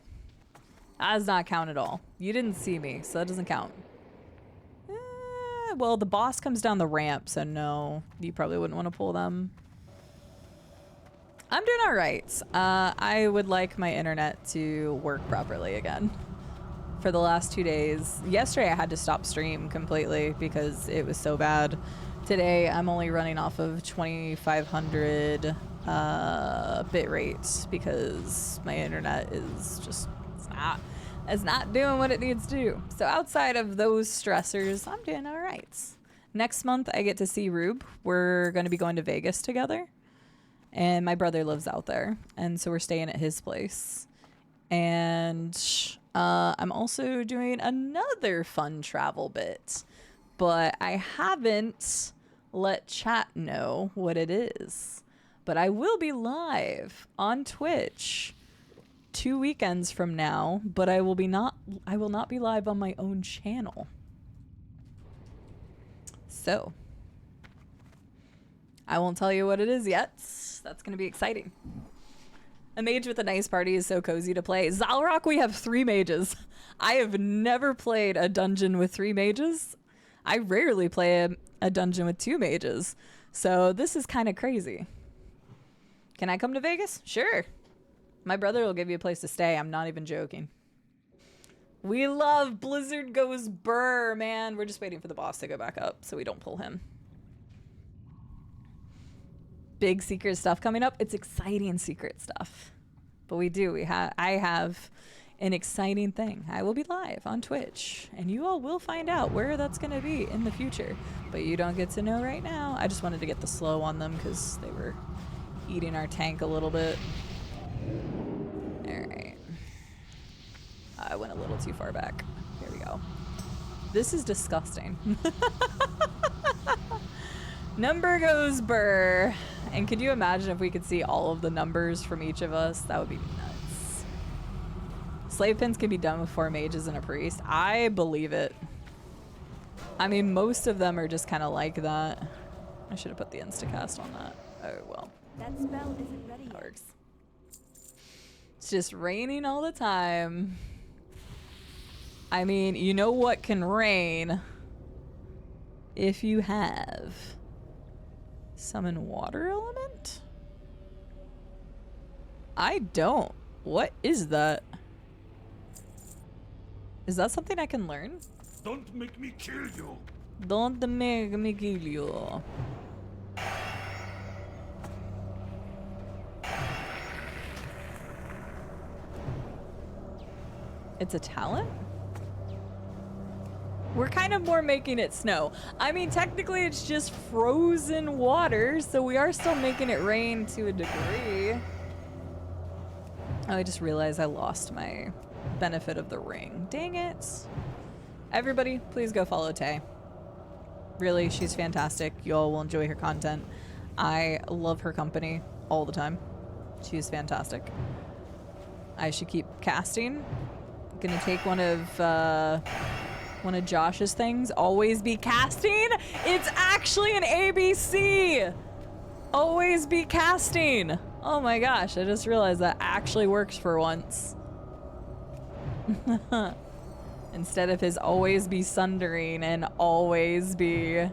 That does not count at all. You didn't see me, so that doesn't count. Well, the boss comes down the ramp, so no, you probably wouldn't want to pull them. I'm doing all right. I would like my internet to work properly again. For the last 2 days. Yesterday I had to stop stream completely because it was so bad. Today I'm only running off of 2500 bit rate because my internet is just it's not doing what it needs to do. So outside of those stressors, I'm doing all right. Next month I get to see Rube. We're going to be going to Vegas together. And my brother lives out there. And so we're staying at his place. And I'm also doing another fun travel bit, but I haven't let chat know what it is. But I will be live on Twitch 2 weekends from now, but I will not be live on my own channel. So I won't tell you what it is yet. That's going to be exciting. A mage with a nice party is so cozy to play. Zalrock, we have 3 mages. I have never played a dungeon with 3 mages. I rarely play a dungeon with 2 mages. So this is kind of crazy. Can I come to Vegas? Sure. My brother will give you a place to stay. I'm not even joking. We love Blizzard Goes Brr, man. We're just waiting for the boss to go back up so we don't pull him. Big secret stuff coming up. It's exciting secret stuff. But I have an exciting thing. I will be live on Twitch and you all will find out where that's going to be in the future. But you don't get to know right now. I just wanted to get the slow on them because they were eating our tank a little bit. All right. I went a little too far back. Here we go. This is disgusting. Number goes Burr. And could you imagine if we could see all of the numbers from each of us? That would be nuts. Slave pins can be done with 4 mages and a priest. I believe it. I mean, most of them are just kind of like that. I should have put the instacast on that. Oh, well. That spell isn't ready That yet. works. It's just raining all the time. I mean, you know what can rain if you have summon water element? I don't. What is that? Is that something I can learn? Don't make me kill you. Don't make me kill you. It's a talent? We're kind of more making it snow. I mean, technically it's just frozen water, so we are still making it rain to a degree. Oh, I just realized I lost my benefit of the ring. Dang it. Everybody, please go follow Tay. Really, she's fantastic. You all will enjoy her content. I love her company all the time. She's fantastic. I should keep casting. Gonna take one of Josh's things. Always be casting. It's actually an ABC. Always be casting. Oh my gosh, I just realized that actually works for once. Instead of his always be sundering and always be...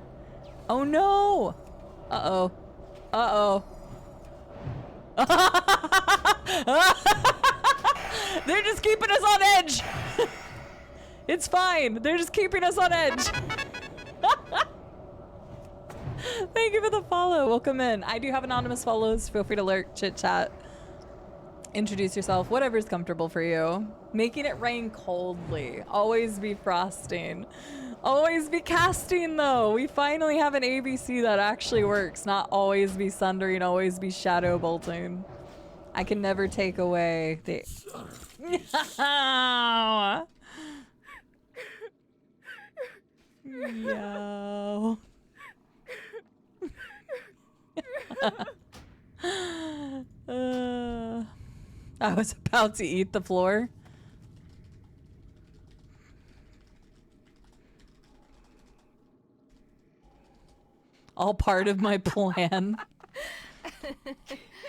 Oh no! Uh-oh. Uh-oh. They're just keeping us on edge! It's fine. They're just keeping us on edge. Thank you for the follow. Welcome in. I do have anonymous follows. Feel free to lurk, chit chat, introduce yourself, whatever's comfortable for you. Making it rain coldly. Always be frosting. Always be casting though. We finally have an ABC that actually works. Not always be sundering, always be shadow bolting. I can never take away the... Yo. I was about to eat the floor. All part of my plan.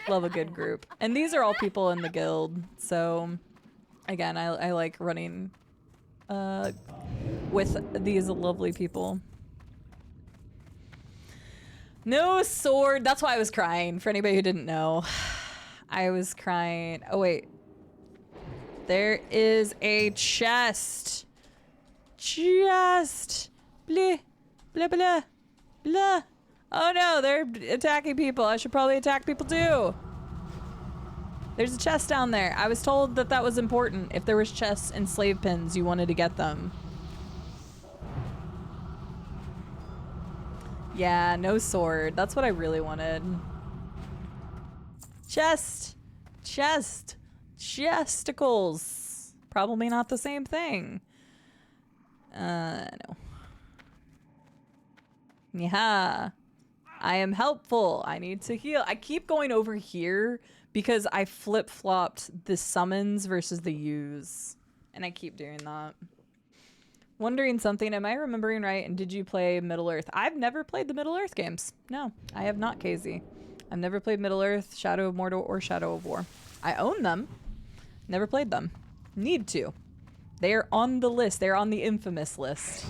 Love a good group. And these are all people in the guild. So, again, I like running with these lovely people. No sword. That's why I was crying. For anybody who didn't know, I was crying. Oh, wait. There is a chest. Chest. Blah, blah, blah, blah. Oh no, they're attacking people. I should probably attack people too. There's a chest down there. I was told that that was important. If there was chests and slave pins, you wanted to get them. Yeah, no sword. That's what I really wanted. Chest. Chest. Chesticles. Probably not the same thing. No. Yeah. I am helpful. I need to heal. I keep going over here because I flip-flopped the summons versus the use. And I keep doing that. Wondering something. Am I remembering right? And did you play Middle-earth? I've never played the Middle-earth games. No, I have not, KZ. I've never played Middle-earth, Shadow of Mordor, or Shadow of War. I own them. Never played them. Need to. They're on the list. They're on the infamous list.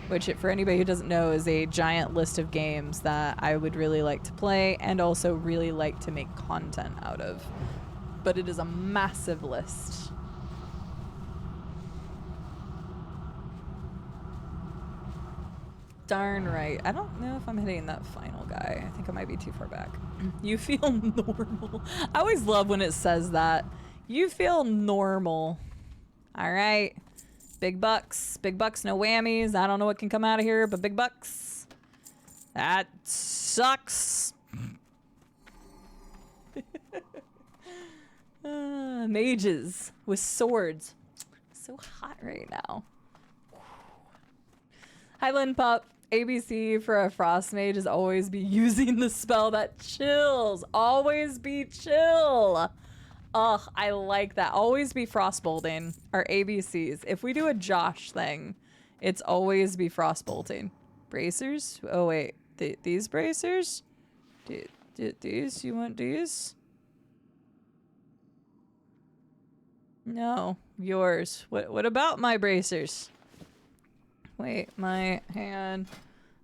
Which, for anybody who doesn't know, is a giant list of games that I would really like to play and also really like to make content out of. But it is a massive list. Darn right. I don't know if I'm hitting that final guy. I think I might be too far back. You feel normal. I always love when it says that. You feel normal. All right. Big bucks, no whammies. I don't know what can come out of here, but big bucks. That sucks. Mages with swords. So hot right now. Highland Pup, ABC for a frost mage is always be using the spell that chills. Always be chill. Ugh, I like that. Always be frostbolting. Our ABCs. If we do a Josh thing, it's always be frostbolting. Bracers? Oh wait, these bracers? These? You want these? No, yours. What about my bracers? Wait, my hand,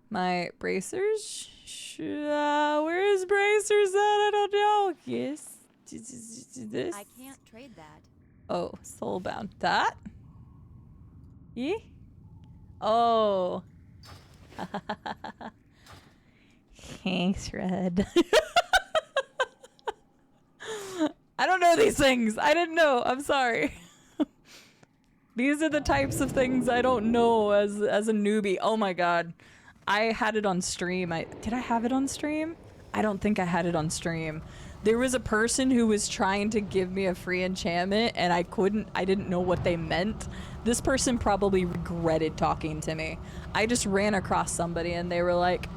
my bracers? Where's bracers at? I don't know. Yes. This. I can't trade that. Oh, soulbound. That? Yeah? Oh. Thanks, Red. I don't know these things. I didn't know. I'm sorry. These are the types of things I don't know as a newbie. Oh my god. I had it on stream. Did I have it on stream? I don't think I had it on stream. There was a person who was trying to give me a free enchantment and I didn't know what they meant. This person probably regretted talking to me. I just ran across somebody and they were like,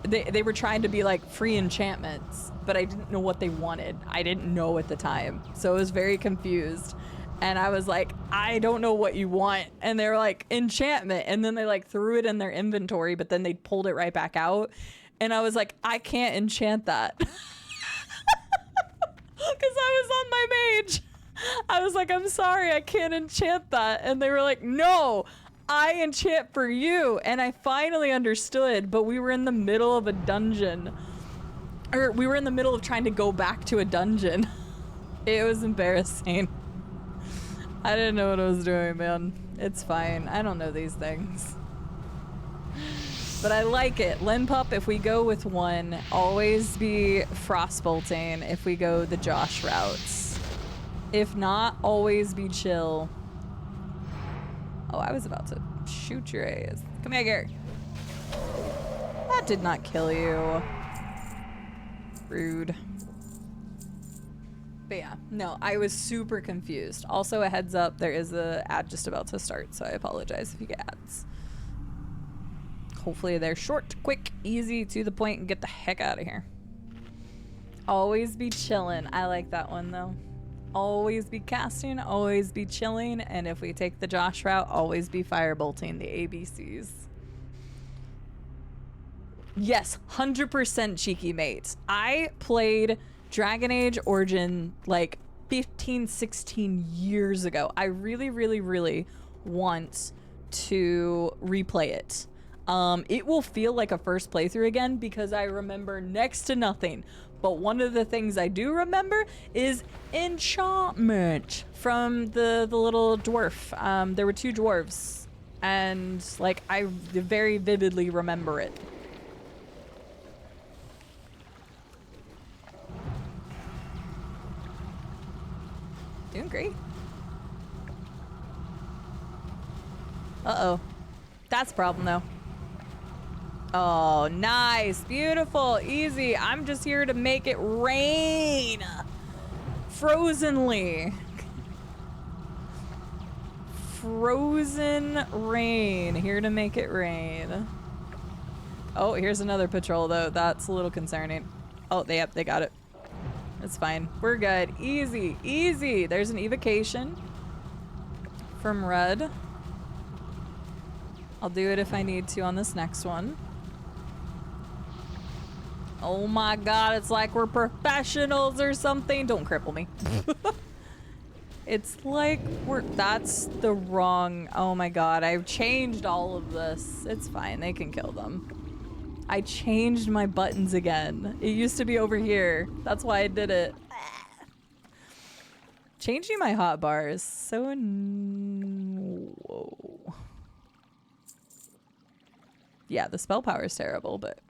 they were trying to be like free enchantments, but I didn't know what they wanted. I didn't know at the time. So I was very confused. And I was like, I don't know what you want. And they were like, enchantment. And then they like threw it in their inventory, but then they pulled it right back out. And I was like, I can't enchant that. Because I was on my mage. I was like, I'm sorry, I can't enchant that. And they were like, no, I enchant for you. And I finally understood, but we were in the middle of a dungeon. Or we were in the middle of trying to go back to a dungeon. It was embarrassing. I didn't know what I was doing, man. It's fine. I don't know these things. But I like it. Linpup, if we go with one, always be Frostbolting if we go the Josh routes. If not, always be chill. Oh, I was about to shoot your ass. Come here, Gary. That did not kill you. Rude. But yeah, no, I was super confused. Also, a heads up, there is a ad just about to start, so I apologize if you get ads. Hopefully they're short, quick, easy, to the point, and get the heck out of here. Always be chilling. I like that one, though. Always be casting, always be chilling, and if we take the Josh route, always be firebolting the ABCs. Yes, 100% cheeky mates. I played Dragon Age Origin like 15, 16 years ago. I really, really, really want to replay it. It will feel like a first playthrough again because I remember next to nothing. But one of the things I do remember is enchantment from the little dwarf. There were two dwarves and like I very vividly remember it. Doing great. Uh-oh. That's a problem, though. Oh, nice. Beautiful. Easy. I'm just here to make it rain. Frozenly. Frozen rain. Here to make it rain. Oh, here's another patrol, though. That's a little concerning. Oh, they got it. It's fine. We're good. Easy. Easy. There's an evocation from Red. I'll do it if I need to on this next one. Oh my god, it's like we're professionals or something. Don't cripple me. It's like that's the wrong... Oh my god, I've changed all of this. It's fine. They can kill them. I changed my buttons again. It used to be over here. That's why I did it. Changing my hotbar is so... Whoa. Yeah, the spell power is terrible, but...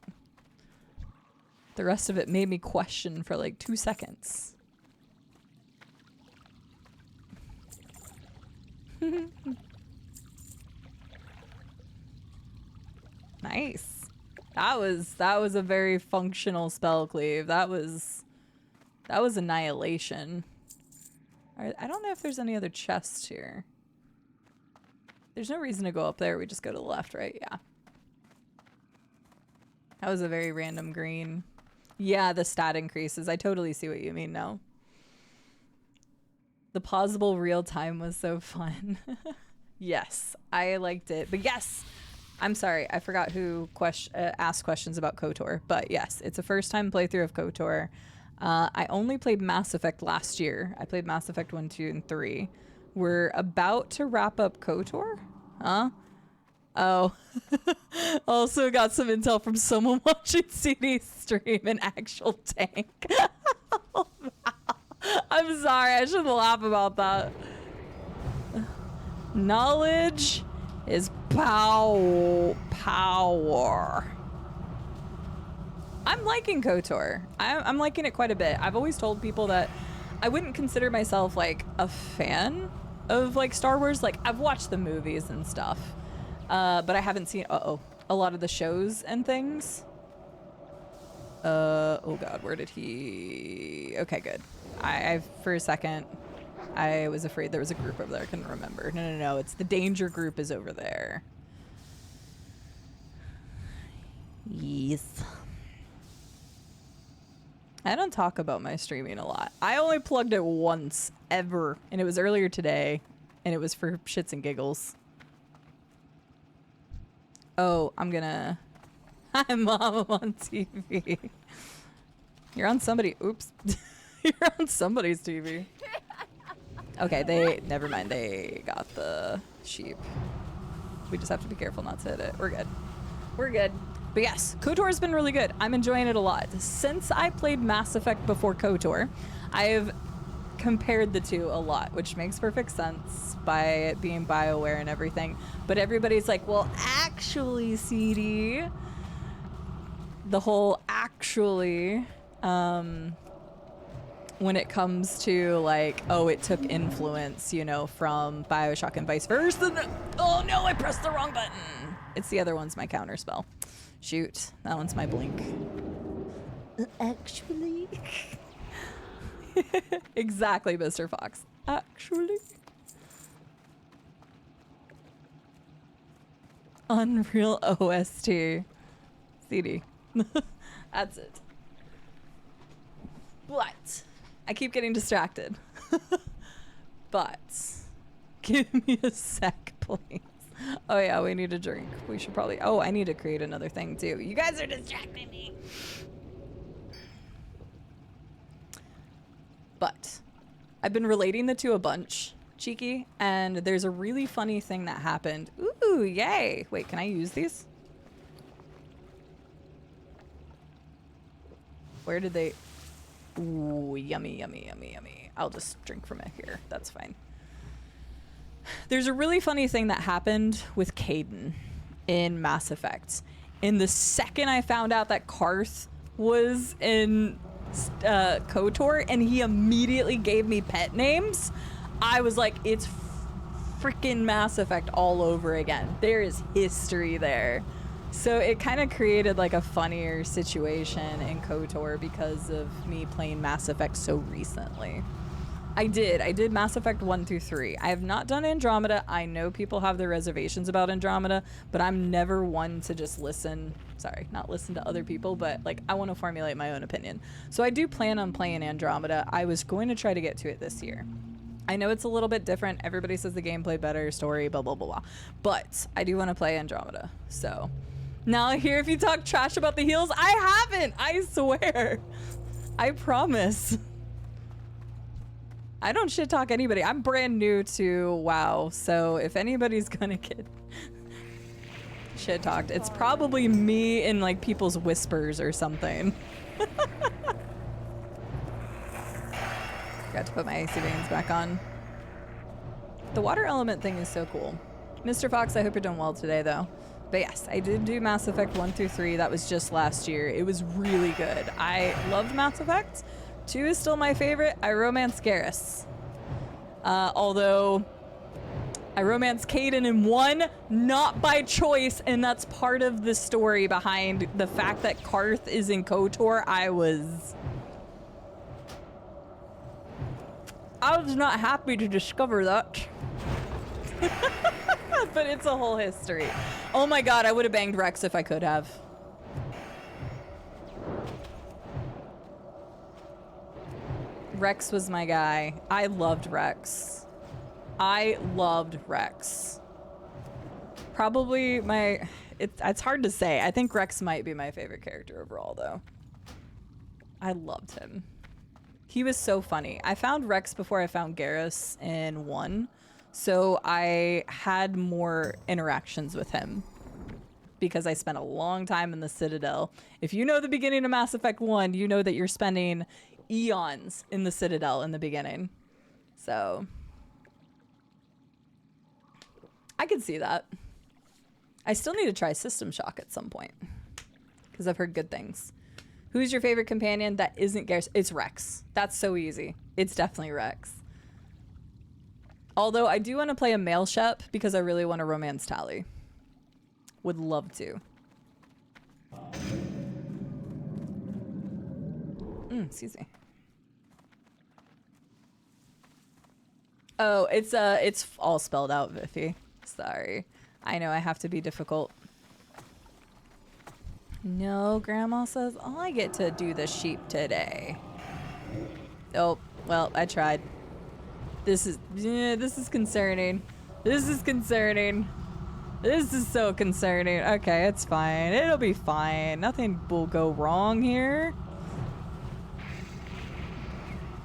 the rest of it made me question for like 2 seconds. Nice. That was a very functional spell cleave. That was annihilation. I don't know if there's any other chests here. There's no reason to go up there. We just go to the left, right? Yeah. That was a very random green. Yeah, the stat increases. I totally see what you mean now. The pausable real time was so fun. Yes, I liked it. But yes, I'm sorry. I forgot who asked questions about KOTOR. But yes, it's a first time playthrough of KOTOR. I only played Mass Effect last year. I played Mass Effect 1, 2, and 3. We're about to wrap up KOTOR? Huh? Oh. Also got some intel from someone watching CD stream an actual tank. I'm sorry, I shouldn't laugh about that. Knowledge is power. I'm liking KOTOR. I'm liking it quite a bit. I've always told people that I wouldn't consider myself like a fan of like Star Wars. Like I've watched the movies and stuff, but I haven't seen a lot of the shows and things. Oh god, where did he? Okay, good. I for a second I was afraid there was a group over there. I couldn't remember. No. It's the danger group is over there. Yes. I don't talk about my streaming a lot. I only plugged it once ever, and it was earlier today, and it was for shits and giggles. Oh, I'm Hi, Mom, I'm on TV. You're on somebody. Oops. You're on somebody's TV. Okay, never mind. They got the sheep. We just have to be careful not to hit it. We're good. We're good. But yes, KOTOR has been really good. I'm enjoying it a lot. Since I played Mass Effect before KOTOR, I've compared the two a lot, which makes perfect sense by it being BioWare and everything. But everybody's like, well, actually, CD, the whole actually, when it comes to like, oh, it took influence, you know, from BioShock and vice versa. Oh no, I pressed the wrong button. It's the other one's my counter spell. Shoot, that one's my blink. Actually. Exactly, Mr. Fox. Actually. Unreal OST. CD. That's it. But I keep getting distracted. But give me a sec, please. Oh yeah, we need a drink. We should probably... Oh, I need to create another thing too. You guys are distracting me. But I've been relating the two a bunch, Cheeky, and there's a really funny thing that happened. Ooh, yay. Wait, can I use these? Where did they... Ooh, yummy, yummy, yummy, yummy. I'll just drink from it here. That's fine. There's a really funny thing that happened with Caden in Mass Effect. In the second I found out that Karth was in KOTOR and he immediately gave me pet names, I was like, it's freaking Mass Effect all over again. There is history there. So it kind of created like a funnier situation in KOTOR because of me playing Mass Effect so recently. I did Mass Effect 1 through 3. I have not done Andromeda. I know people have their reservations about Andromeda, but I'm never one to just listen to other people, but like I want to formulate my own opinion. So I do plan on playing Andromeda. I was going to try to get to it this year. I know it's a little bit different. Everybody says the gameplay better, story, blah, blah, blah, blah. But I do want to play Andromeda. So now here, if you talk trash about the heals, I haven't, I swear. I promise. I don't shit talk anybody. I'm brand new to WoW, so if anybody's gonna get shit talked, it's probably me in like people's whispers or something. Got to put my AC veins back on. The water element thing is so cool. Mr. Fox, I hope you're doing well today though. But yes, I did do Mass Effect 1 through 3. That was just last year. It was really good. I loved Mass Effect. 2 is still my favorite. I romance Garrus. Although I romance Caden in 1, not by choice, and that's part of the story behind the fact that Karth is in KOTOR. I was not happy to discover that. But it's a whole history. Oh my god, I would have banged Rex if I could have. Rex was my guy. I loved Rex. Probably my... It's hard to say. I think Rex might be my favorite character overall, though. I loved him. He was so funny. I found Rex before I found Garrus in 1, so I had more interactions with him because I spent a long time in the Citadel. If you know the beginning of Mass Effect 1, you know that you're spending eons in the Citadel in the beginning. So I could see that. I still need to try System Shock at some point because I've heard good things. Who's your favorite companion that isn't Garrus? It's Rex. That's so easy. It's definitely Rex. Although I do want to play a male Shep because I really want to romance Tally. Would love to. Excuse me. Oh, it's all spelled out, Viffy. Sorry. I know I have to be difficult. No, Grandma says, oh, I get to do the sheep today. Oh, well, I tried. This is concerning. This is concerning. This is so concerning. Okay, it's fine. It'll be fine. Nothing will go wrong here.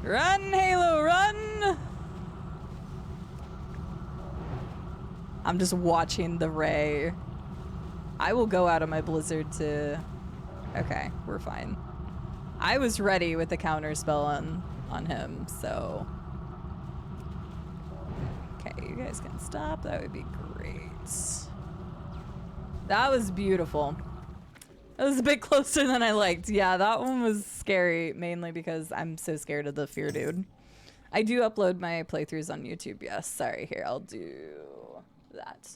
Run, Halo, run! I'm just watching the ray. I will go out of my blizzard to... Okay, we're fine. I was ready with the counter spell on him, so... Okay, you guys can stop. That would be great. That was beautiful. That was a bit closer than I liked. Yeah, that one was scary, mainly because I'm so scared of the fear dude. I do upload my playthroughs on YouTube, yes. Sorry, here, I'll do that.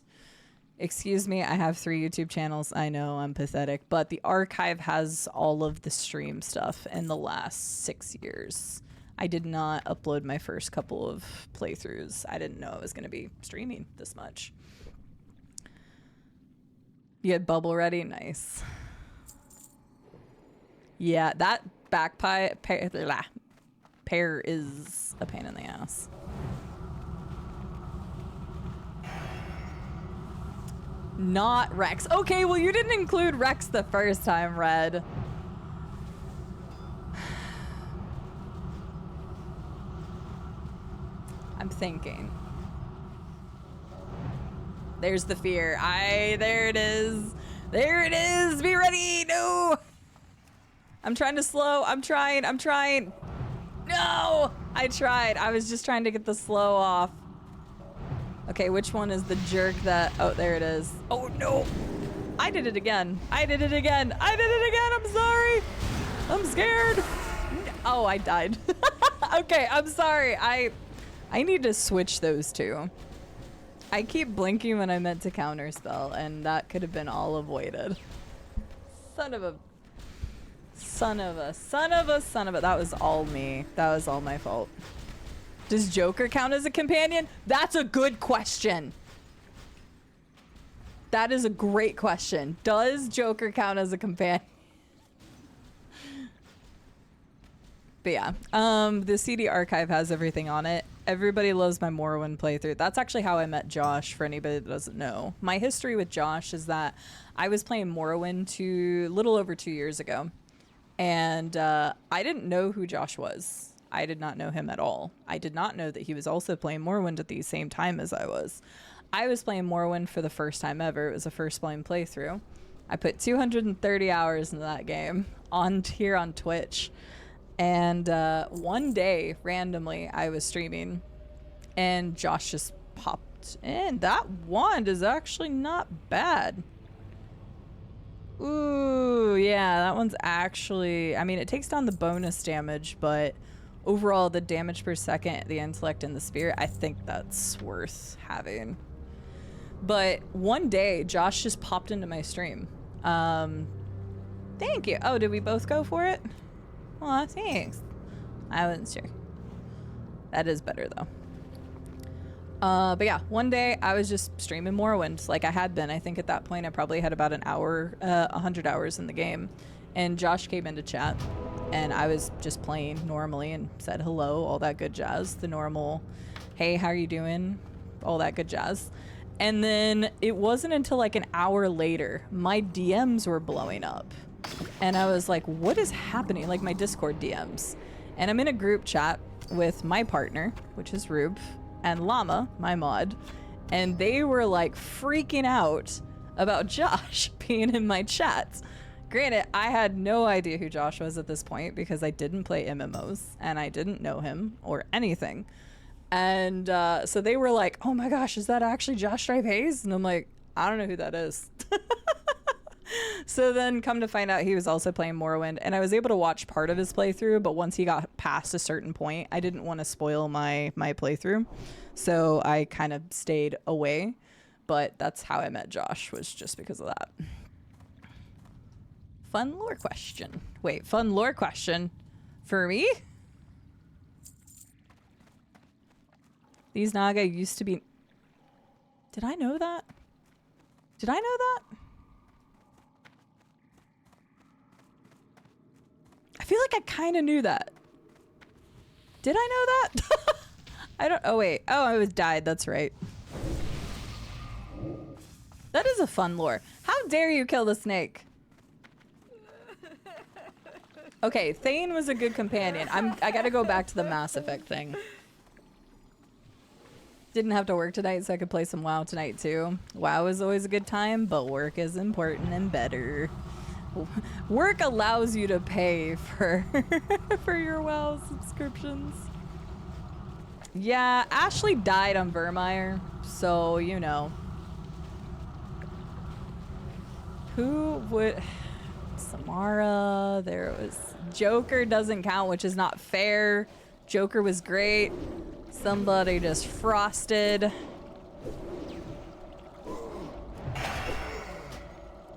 Excuse me, I have 3 YouTube channels. I know, I'm pathetic, but the archive has all of the stream stuff in the last 6 years. I did not upload my first couple of playthroughs. I didn't know I was going to be streaming this much. You had bubble ready? Nice. Yeah, that back pair is a pain in the ass. Not Rex. Okay, well, you didn't include Rex the first time, Red. I'm thinking. There's the fear. There it is. There it is. Be ready. No. I'm trying to slow. I'm trying. No. I tried. I was just trying to get the slow off. Okay, which one is the jerk that... Oh, there it is. Oh, no. I did it again. I'm sorry. I'm scared. Oh, I died. Okay, I'm sorry. I need to switch those two. I keep blinking when I meant to counterspell, and that could have been all avoided. Son of a... That was all me. That was all my fault. Does Joker count as a companion? That's a good question. That is a great question. Does Joker count as a companion? But yeah, the CD archive has everything on it. Everybody loves my Morrowind playthrough. That's actually how I met Josh, for anybody that doesn't know. My history with Josh is that I was playing Morrowind a little over 2 years ago. And I didn't know who Josh was. I did not know him at all. I did not know that he was also playing Morrowind at the same time as I was. I was playing Morrowind for the first time ever. It was a first playing playthrough. I put 230 hours into that game here on Twitch. And one day, randomly, I was streaming and Josh just popped in. That wand is actually not bad. Ooh, yeah, that one's actually... I mean, it takes down the bonus damage, but overall, the damage per second, the intellect, and the spirit, I think that's worth having. But one day, Josh just popped into my stream. Thank you. Oh, did we both go for it? Aw, thanks. I wasn't sure. That is better, though. But yeah, one day I was just streaming Morrowind like I had been. I think at that point I probably had about 100 hours in the game. And Josh came into chat and I was just playing normally and said hello, all that good jazz. The normal, hey, how are you doing? All that good jazz. And then it wasn't until like an hour later, my DMs were blowing up. And I was like, what is happening? Like my Discord DMs. And I'm in a group chat with my partner, which is Rube, and Llama, my mod, and they were like freaking out about Josh being in my chats. Granted, I had no idea who Josh was at this point because I didn't play MMOs and I didn't know him or anything. And so they were like, oh my gosh, is that actually Josh Stripe Hayes? And I'm like, I don't know who that is. So then come to find out he was also playing Morrowind, and I was able to watch part of his playthrough, but once he got past a certain point, I didn't want to spoil my playthrough. So I kind of stayed away, but that's how I met Josh, was just because of that. Fun lore question. Wait, fun lore question for me? These Naga used to be... Did I know that? Did I know that? I feel like I kind of knew that. Did I know that? I don't... Oh, wait. Oh, I was died. That's right. That is a fun lore. How dare you kill the snake? Okay, Thane was a good companion. I gotta go back to the Mass Effect thing. Didn't have to work tonight, so I could play some WoW tonight too. WoW is always a good time, but work is important and better. Work allows you to pay for for your WoW subscriptions. Yeah, Ashley died on Vermeer, so you know. Who would... Samara, there was... Joker doesn't count, which is not fair. Joker was great. Somebody just frosted.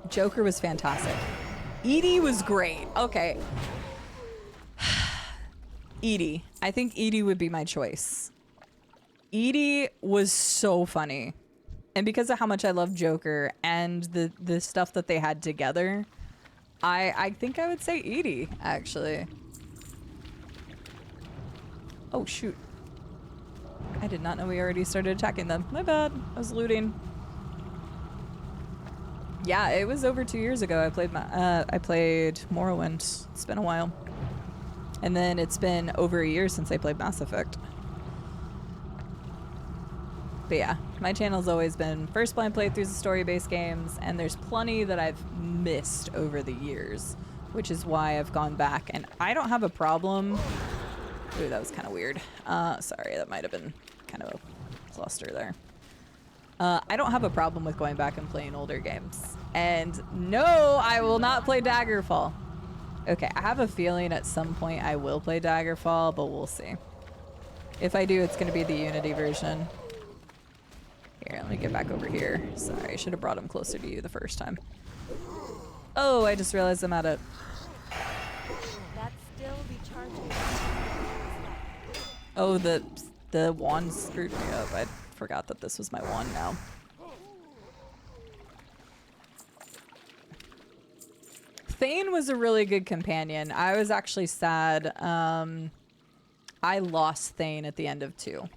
Joker was fantastic. Edie was great. Okay. Edie. I think Edie would be my choice. Edie was so funny. And because of how much I love Joker and the stuff that they had together, I think I would say Edie, actually. Oh, shoot. I did not know we already started attacking them. My bad. I was looting. Yeah, it was over 2 years ago. I played Morrowind. It's been a while. And then it's been over a year since I played Mass Effect. But yeah, my channel's always been first blind playthroughs of story-based games, and there's plenty that I've missed over the years, which is why I've gone back. And I don't have a problem. Ooh, that was kind of weird. Sorry, that might have been kind of a cluster there. I don't have a problem with going back and playing older games. And no, I will not play Daggerfall. Okay, I have a feeling at some point I will play Daggerfall, but we'll see. If I do, it's going to be the Unity version. Here, let me get back over here. Sorry, I should have brought him closer to you the first time. Oh, I just realized I'm at it. That's still recharging. Oh, the wand screwed me up. I forgot that this was my wand now. Thane was a really good companion. I was actually sad. I lost Thane at the end of 2.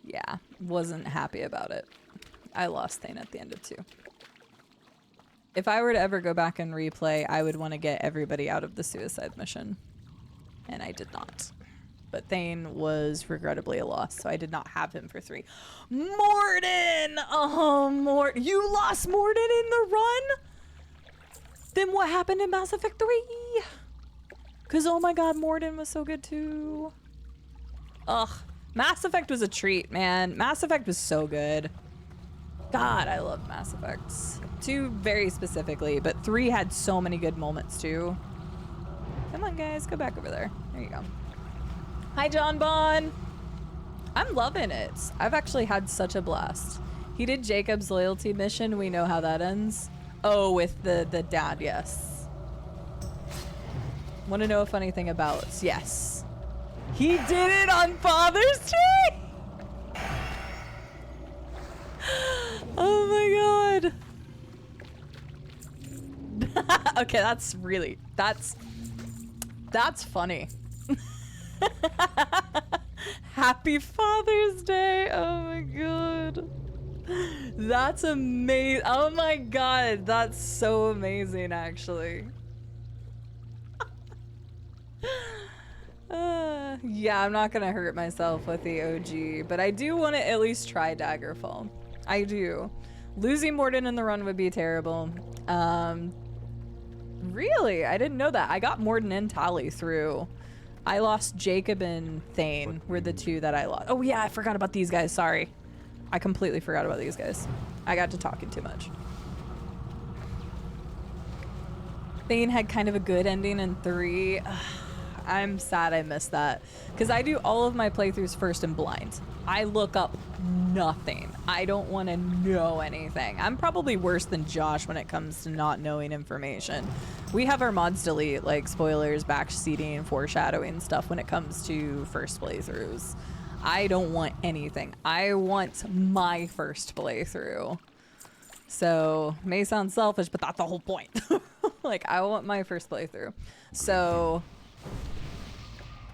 Yeah, wasn't happy about it. I lost Thane at the end of 2. If I were to ever go back and replay, I would want to get everybody out of the suicide mission. And I did not. But Thane was regrettably a loss, so I did not have him for 3. Morden! Oh, you lost Morden in the run? Then what happened in Mass Effect 3? Because, oh my god, Morden was so good too. Ugh. Mass Effect was a treat, man. Mass Effect was so good. God, I love Mass Effect. 2 very specifically, but 3 had so many good moments too. Come on, guys. Go back over there. There you go. Hi, John Bon. I'm loving it. I've actually had such a blast. He did Jacob's loyalty mission. We know how that ends. Oh, with the dad, yes. Want to know a funny thing about? Yes. He did it on Father's Day! Oh my god. Okay, that's funny. Happy Father's Day. Oh my god. That's amazing. Oh my god, that's so amazing actually. Yeah, I'm not gonna hurt myself with the OG, but I do want to at least try Daggerfall. I do. Losing Morden in the run would be terrible. Really? I didn't know that. I got Morden and Tali through. I lost Jacob and Thane were the two that I lost. Oh yeah, I forgot about these guys. Sorry. I completely forgot about these guys. I got to talking too much. Thane had kind of a good ending in 3. I'm sad I missed that. Because I do all of my playthroughs first in blind. I look up nothing. I don't want to know anything. I'm probably worse than Josh when it comes to not knowing information. We have our mods delete, like spoilers, backseating, foreshadowing stuff when it comes to first playthroughs. I don't want anything. I want my first playthrough. So, may sound selfish, but that's the whole point. Like, I want my first playthrough. So,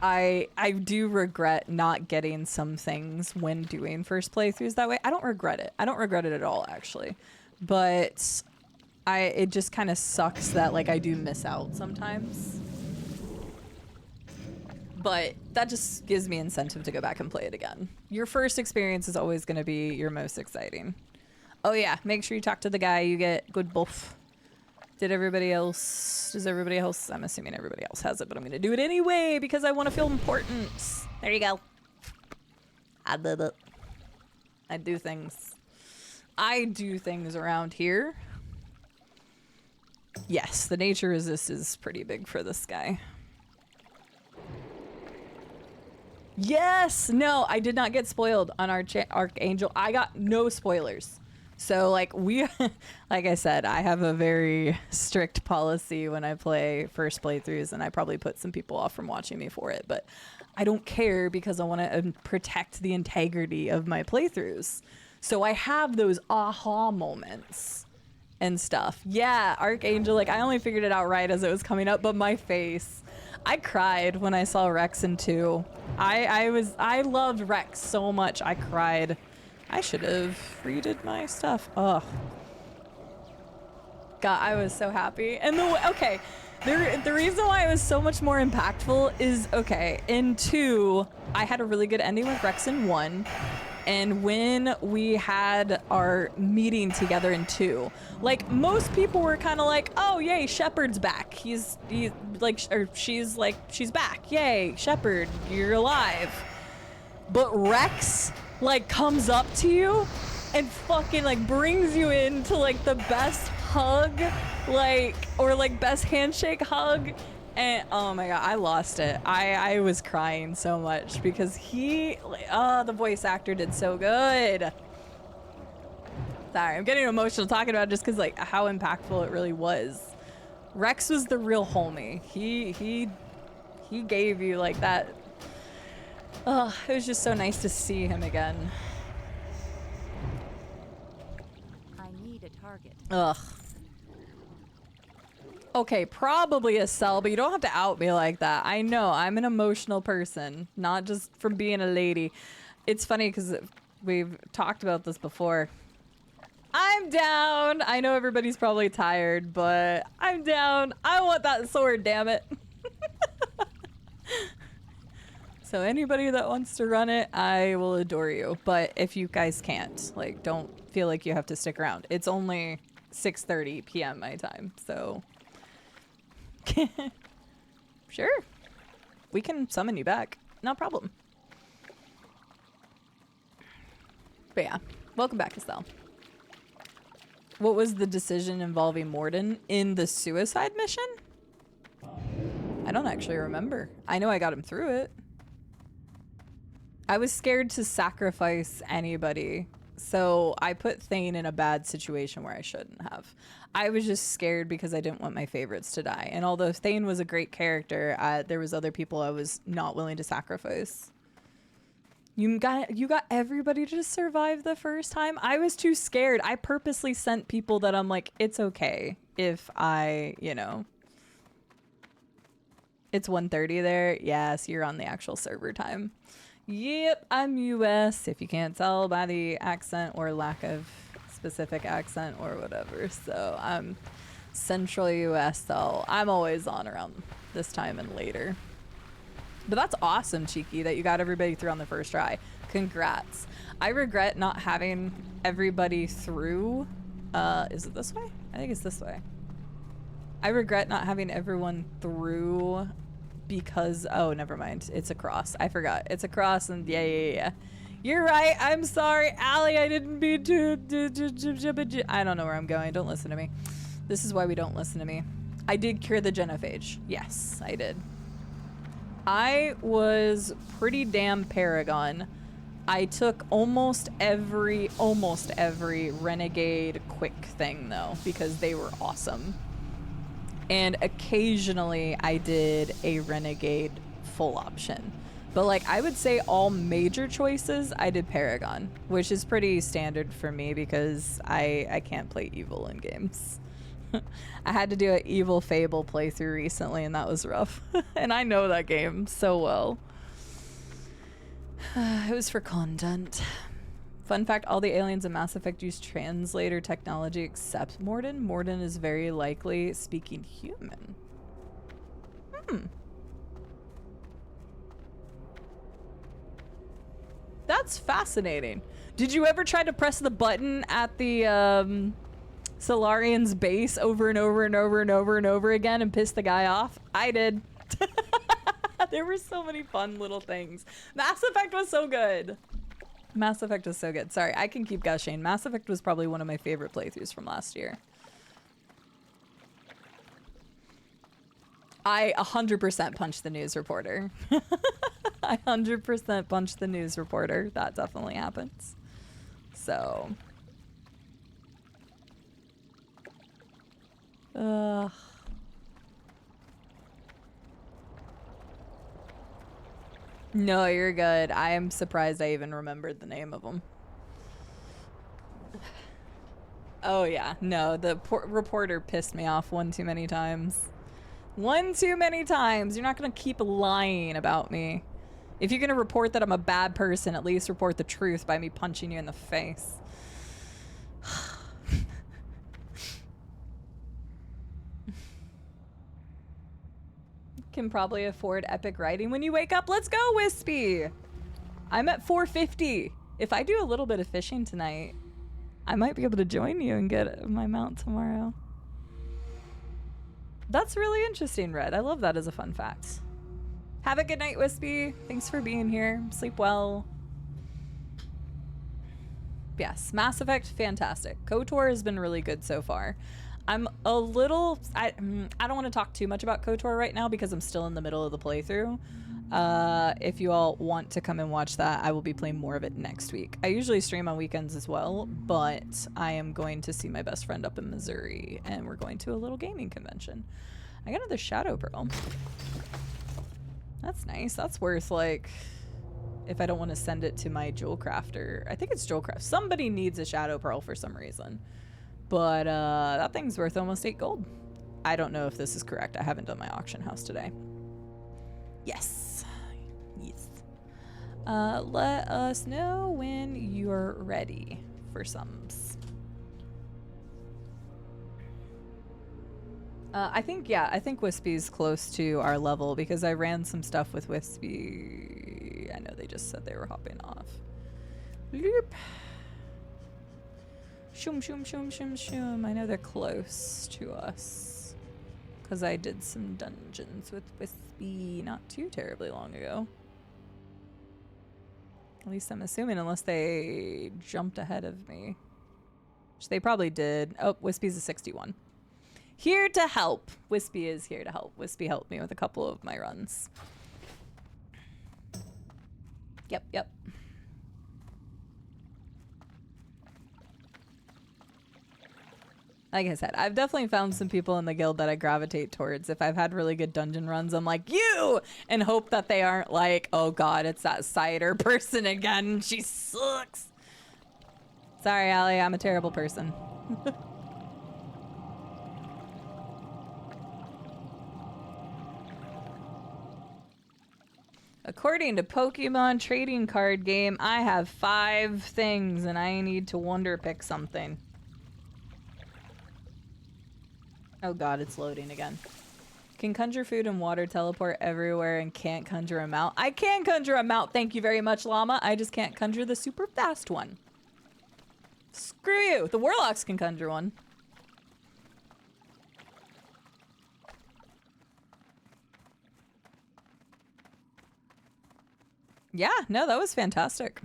I do regret not getting some things when doing first playthroughs that way. I don't regret it. I don't regret it at all, actually. But it just kind of sucks that, like, I do miss out sometimes. But that just gives me incentive to go back and play it again. Your first experience is always going to be your most exciting. Oh yeah, make sure you talk to the guy. You get good buff. Does everybody else? I'm assuming everybody else has it, but I'm going to do it anyway because I want to feel important. There you go. I did it. I do things. I do things around here. Yes, the nature resist is pretty big for this guy. Yes! No, I did not get spoiled on our Archangel. I got no spoilers. So, like, like I said, I have a very strict policy when I play first playthroughs, and I probably put some people off from watching me for it, but I don't care because I want to protect the integrity of my playthroughs. So I have those aha moments and stuff. Yeah, Archangel, like, I only figured it out right as it was coming up, but my face. I cried when I saw Rex in 2. I loved Rex so much, I cried. I should have redid my stuff. Ugh. God, I was so happy. And the reason why it was so much more impactful is, okay, in 2, I had a really good ending with Rex in 1. And when we had our meeting together in 2, like, most people were kind of like, oh, yay, Shepard's back. She's back. Yay, Shepard, you're alive. But Rex, like, comes up to you and fucking, like, brings you into, like, the best hug, like, or, like, best handshake hug. And, oh my god, I lost it. I was crying so much because the voice actor did so good. Sorry, I'm getting emotional talking about it just because, like, how impactful it really was. Rex was the real homie. He gave you, like, that. Oh, it was just so nice to see him again. I need a target. Ugh. Okay, probably a cell, but you don't have to out me like that. I know, I'm an emotional person, not just from being a lady. It's funny because we've talked about this before. I'm down. I know everybody's probably tired, but I'm down. I want that sword, damn it. So anybody that wants to run it, I will adore you. But if you guys can't, like, don't feel like you have to stick around. It's only 6:30 p.m. my time, so... Sure. We can summon you back. No problem. But yeah, welcome back, Estelle. What was the decision involving Morden in the suicide mission? I don't actually remember. I know I got him through it. I was scared to sacrifice anybody, so I put Thane in a bad situation where I shouldn't have. I was just scared because I didn't want my favorites to die. And although Thane was a great character, there was other people I was not willing to sacrifice. You got everybody to survive the first time? I was too scared. I purposely sent people that I'm like, it's okay if I, you know. It's 1:30 there. Yes, you're on the actual server time. Yep, I'm US, if you can't tell by the accent or lack of specific accent or whatever. So I'm Central US, so I'm always on around this time and later. But that's awesome, Cheeky, that you got everybody through on the first try. Congrats. I regret not having everybody through. Is it this way? I think it's this way. I regret not having everyone through because, oh, never mind. It's across. I forgot. It's across and yeah. You're right. I'm sorry, Allie. I didn't mean to. I don't know where I'm going. Don't listen to me. This is why we don't listen to me. I did cure the genophage. Yes, I did. I was pretty damn Paragon. I took almost every renegade quick thing though, because they were awesome. And occasionally I did a renegade full option. But like I would say all major choices I did Paragon, which is pretty standard for me because I can't play evil in games. I had to do an Evil Fable playthrough recently and that was rough. And I know that game so well. It was for content. Fun fact, all the aliens in Mass Effect use translator technology except Morden. Morden is very likely speaking human. That's fascinating. Did you ever try to press the button at the Solarian's base over and over again and piss the guy off? I did. There were so many fun little things. Mass Effect was so good. Mass Effect was so good. Sorry, I can keep gushing. Mass Effect was probably one of my favorite playthroughs from last year. I 100% punched the news reporter. I 100% punched the news reporter. That definitely happens. So. Ugh. No, you're good. I am surprised I even remembered the name of them. Oh yeah, no, the reporter pissed me off one too many times. One too many times. You're not gonna keep lying about me. If you're gonna report that I'm a bad person, at least report the truth by me punching you in the face. Can probably afford epic riding when you wake up. Let's go, Wispy! I'm at 450. If I do a little bit of fishing tonight, I might be able to join you and get my mount tomorrow. That's really interesting, Red. I love that as a fun fact. Have a good night, Wispy. Thanks for being here. Sleep well. Yes, Mass Effect, fantastic. KOTOR has been really good so far. I'm a little, I don't want to talk too much about KOTOR right now because I'm still in the middle of the playthrough. If you all want to come and watch that, I will be playing more of it next week. I usually stream on weekends as well, but I am going to see my best friend up in Missouri and we're going to a little gaming convention. I got another Shadow Pearl. That's nice. That's worth like, if I don't want to send it to my jewel crafter. I think it's jewel craft. Somebody needs a Shadow Pearl for some reason. But that thing's worth almost 8 gold. I don't know if this is correct. I haven't done my auction house today. Yes. Yes. Let us know when you're ready for sums. I think Wispy's close to our level because I ran some stuff with Wispy. I know they just said they were hopping off. Loop. Shoom, shoom, shoom, shoom, shoom. I know they're close to us. Because I did some dungeons with Wispy not too terribly long ago. At least I'm assuming, unless they jumped ahead of me. Which they probably did. Oh, Wispy's a 61. Here to help. Wispy is here to help. Wispy helped me with a couple of my runs. Yep. Like I said, I've definitely found some people in the guild that I gravitate towards. If I've had really good dungeon runs, I'm like, you! And hope that they aren't like, oh god, it's that cider person again. She sucks. Sorry, Allie, I'm a terrible person. According to Pokemon trading card game, I have 5 things and I need to wonder pick something. Oh god, it's loading again. Can conjure food and water teleport everywhere and can't conjure a mount? I can conjure a mount, thank you very much, llama. I just can't conjure the super fast one. Screw you! The warlocks can conjure one. Yeah, no, that was fantastic.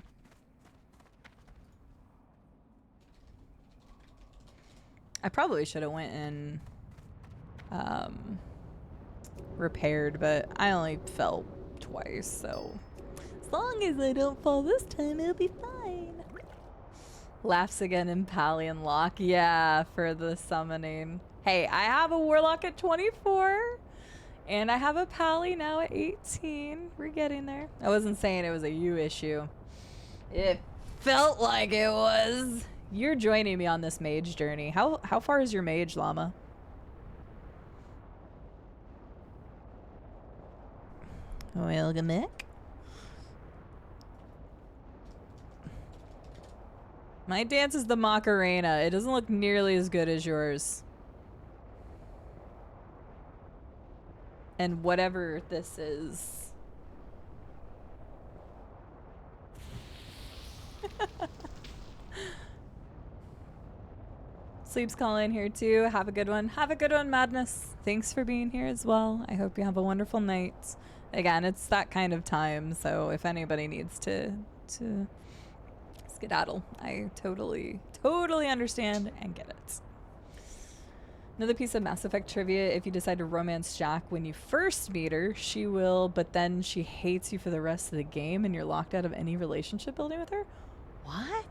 I probably should have went and repaired, but I only fell twice, so as long as I don't fall this time, it'll be fine. Laughs again in Pally and Lock. Yeah, for the summoning. Hey, I have a warlock at 24. And I have a Pally now at 18. We're getting there. I wasn't saying it was a you issue. It felt like it was. You're joining me on this mage journey. How far is your mage, llama? Welcome back. My dance is the Macarena. It doesn't look nearly as good as yours. And whatever this is. Sleep's calling here too. Have a good one. Have a good one, Madness. Thanks for being here as well. I hope you have a wonderful night. Again, it's that kind of time, so if anybody needs to skedaddle, I totally understand and get it. Another piece of Mass Effect trivia, if you decide to romance Jack when you first meet her, she will, but then she hates you for the rest of the game and you're locked out of any relationship building with her? What?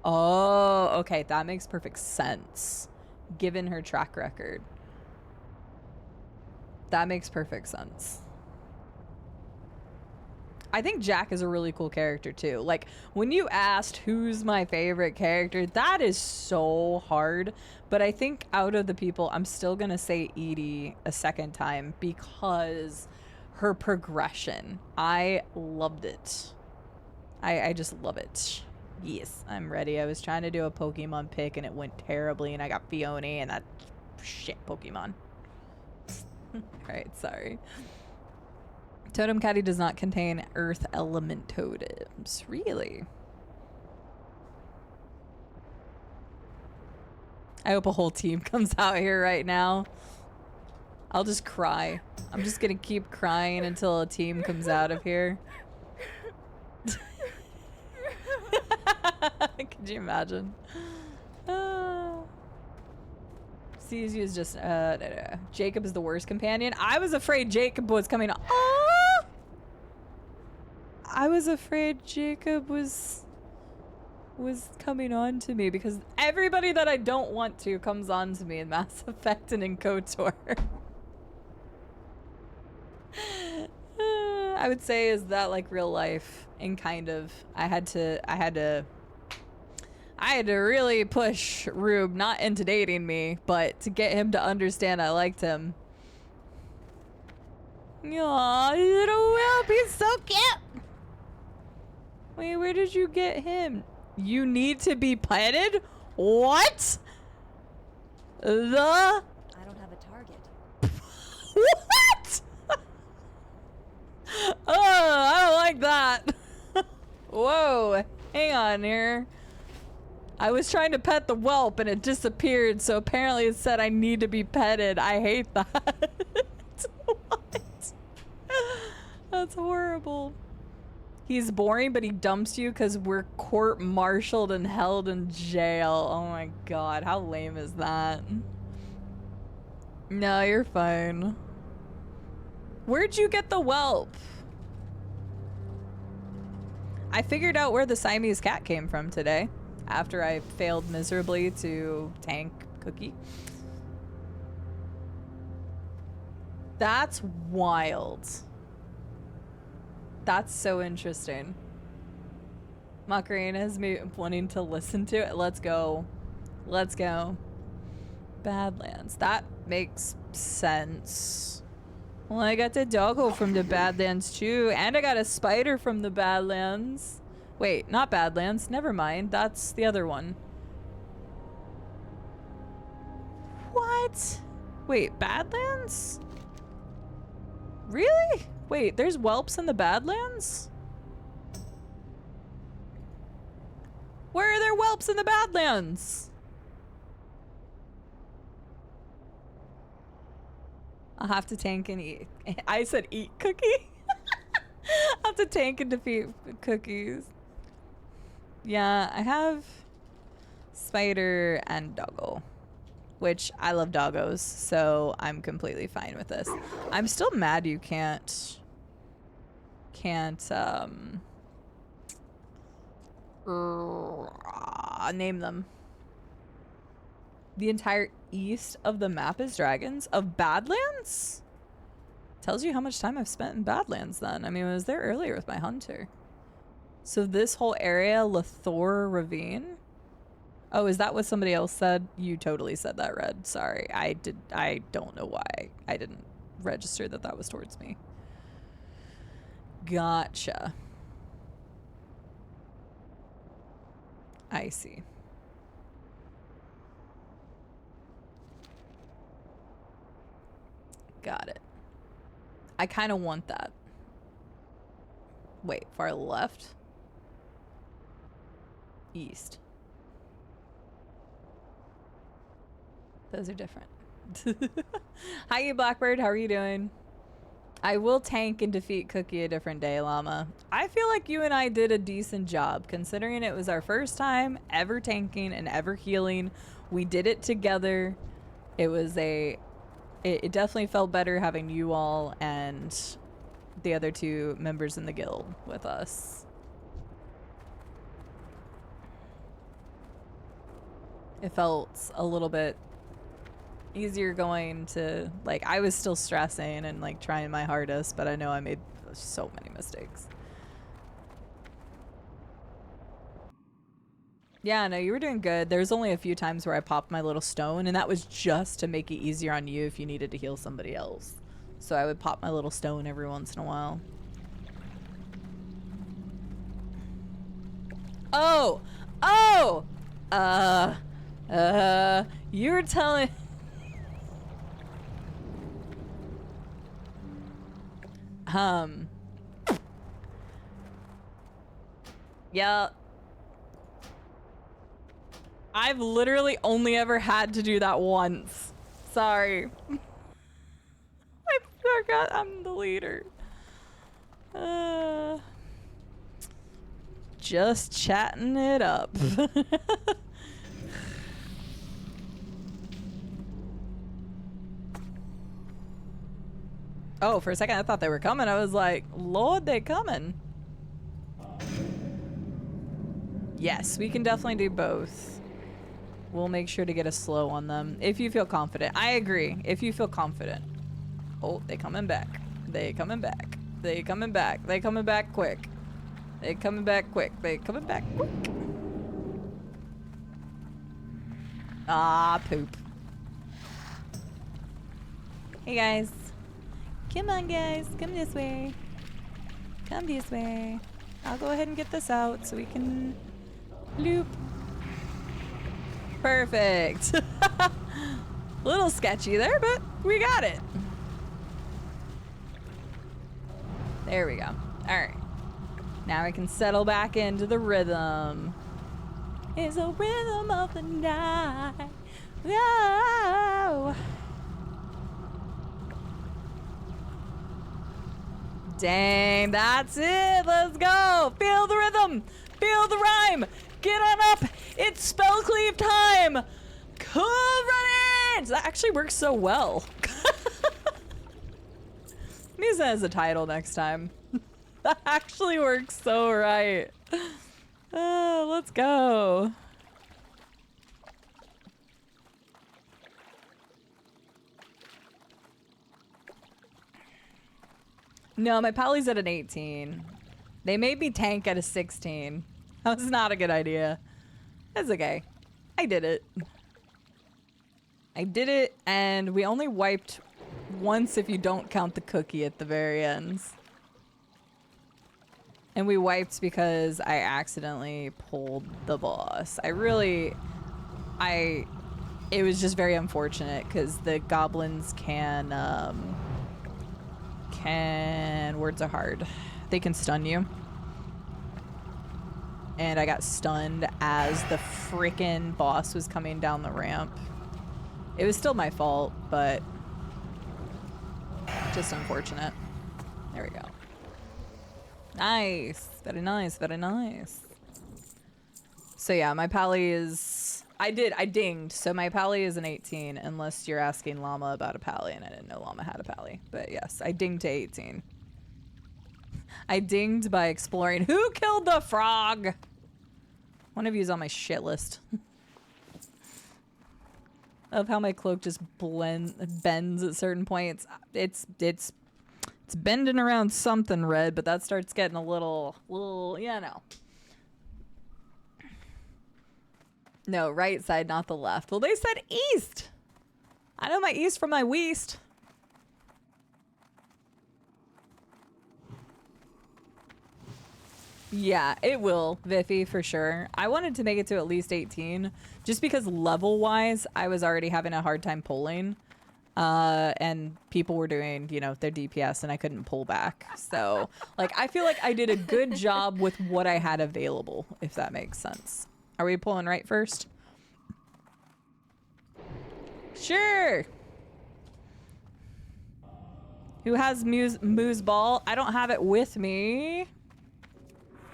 Oh, okay, that makes perfect sense, given her track record. That makes perfect sense. I think Jack is a really cool character too. Like, when you asked who's my favorite character, that is so hard. But I think out of the people, I'm still gonna say Edie a second time because her progression. I loved it. I just love it. Yes, I'm ready. I was trying to do a Pokemon pick and it went terribly and I got Fiona and that shit Pokemon. Alright, sorry. Totem Caddy does not contain earth element totems. Really? I hope a whole team comes out here right now. I'll just cry. I'm just gonna keep crying until a team comes out of here. Could you imagine? Sees you as just Jacob is the worst companion. I was afraid Jacob was coming on. I was afraid Jacob was coming on to me because everybody that I don't want to comes on to me in Mass Effect and in KOTOR. I would say is that like real life and kind of I had to really push Rube not into dating me, but to get him to understand I liked him. Aw, little Will, he's so cute. Wait, where did you get him? You need to be petted? What? I don't have a target. What? Oh, I don't like that. Whoa, hang on here. I was trying to pet the whelp and it disappeared, so apparently it said I need to be petted. I hate that. What? That's horrible. He's boring, but he dumps you because we're court-martialed and held in jail. Oh my god, how lame is that? No, you're fine. Where'd you get the whelp? I figured out where the Siamese cat came from today, after I failed miserably to tank Cookie. That's wild. That's so interesting. Macarena has me wanting to listen to it. Let's go. Let's go. Badlands. That makes sense. Well, I got the doggo from the Badlands too. And I got a spider from the Badlands. Wait, not Badlands. Never mind. That's the other one. What? Wait, Badlands? Really? Wait, there's whelps in the Badlands? Where are there whelps in the Badlands? I'll have to tank and eat. I said eat cookie? I'll have to tank and defeat cookies. Yeah, I have spider and doggo, which I love doggos, so I'm completely fine with this. I'm still mad you can't name them. The entire east of the map is dragons of Badlands? Tells you how much time I've spent in Badlands then. I mean, I was there earlier with my hunter. So this whole area, Lathor Ravine. Oh, is that what somebody else said? You totally said that, Red. Sorry. I don't know why I didn't register that that was towards me. Gotcha. I see. Got it. I kind of want that. Wait, far left? East. Those are different. Hi, you Blackbird. How are you doing? I will tank and defeat Cookie a different day, Llama. I feel like you and I did a decent job, considering it was our first time ever tanking and ever healing. We did it together. It was it definitely felt better having you all and the other two members in the guild with us. It felt a little bit easier going to, like, I was still stressing and like trying my hardest, but I know I made so many mistakes. Yeah, no, you were doing good. There's only a few times where I popped my little stone, and that was just to make it easier on you if you needed to heal somebody else. So I would pop my little stone every once in a while. Oh! Oh! You were telling... Yeah. I've literally only ever had to do that once. Sorry. I forgot I'm the leader. Just chatting it up. Oh, for a second I thought they were coming. I was like, Lord, they coming. Yes, we can definitely do both. We'll make sure to get a slow on them if you feel confident. I agree. If you feel confident. Oh, they coming back. They coming back. They coming back. They coming back quick. They coming back quick. They coming back quick. Ah, poop. Hey guys. Come on guys, come this way. Come this way. I'll go ahead and get this out so we can loop. Perfect. Little sketchy there, but we got it. There we go. All right. Now I can settle back into the rhythm. It's a rhythm of the night. Whoa. Dang, that's it. Let's go. Feel the rhythm. Feel the rhyme. Get on up. It's spell cleave time. Cool run it. That actually works so well. I'm using that as a title next time. That actually works so right. Let's go. No, my pally's at an 18. They made me tank at a 16. That was not a good idea. That's okay. I did it. I did it, and we only wiped once if you don't count the cookie at the very end. And we wiped because I accidentally pulled the boss. It was just very unfortunate because the goblins can and words are hard. They can stun you. And I got stunned as the frickin' boss was coming down the ramp. It was still my fault, but just unfortunate. There we go. Nice. Very nice, very nice. So yeah, my pally is... I dinged. So my pally is an 18, unless you're asking Llama about a pally, and I didn't know Llama had a pally. But yes, I dinged to 18. I dinged by exploring. Who killed the frog? One of you's on my shit list. Of how my cloak just bends at certain points. It's bending around something red, but that starts getting a little, you know. No, right side, not the left. Well, they said east. I know my east from my west. Yeah, it will, Viffy, for sure. I wanted to make it to at least 18, just because level-wise, I was already having a hard time pulling. And people were doing, you know, their DPS, and I couldn't pull back. So, like, I feel like I did a good job with what I had available, if that makes sense. Are we pulling right first? Sure! Who has Moo's ball? I don't have it with me.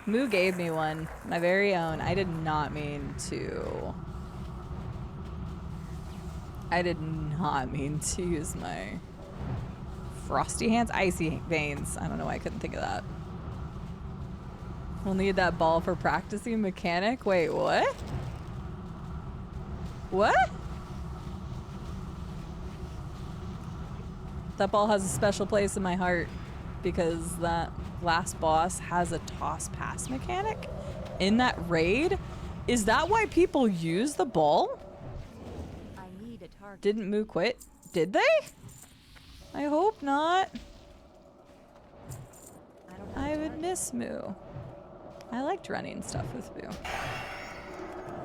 Moo gave me one, my very own. I did not mean to. I did not mean to use my frosty hands, icy veins. I don't know why I couldn't think of that. We'll need that ball for practicing mechanic. Wait, what? What? That ball has a special place in my heart because that last boss has a toss pass mechanic in that raid. Is that why people use the ball? I need a target. Didn't Moo quit? Did they? I hope not. I would miss Moo. I liked running stuff with Moo.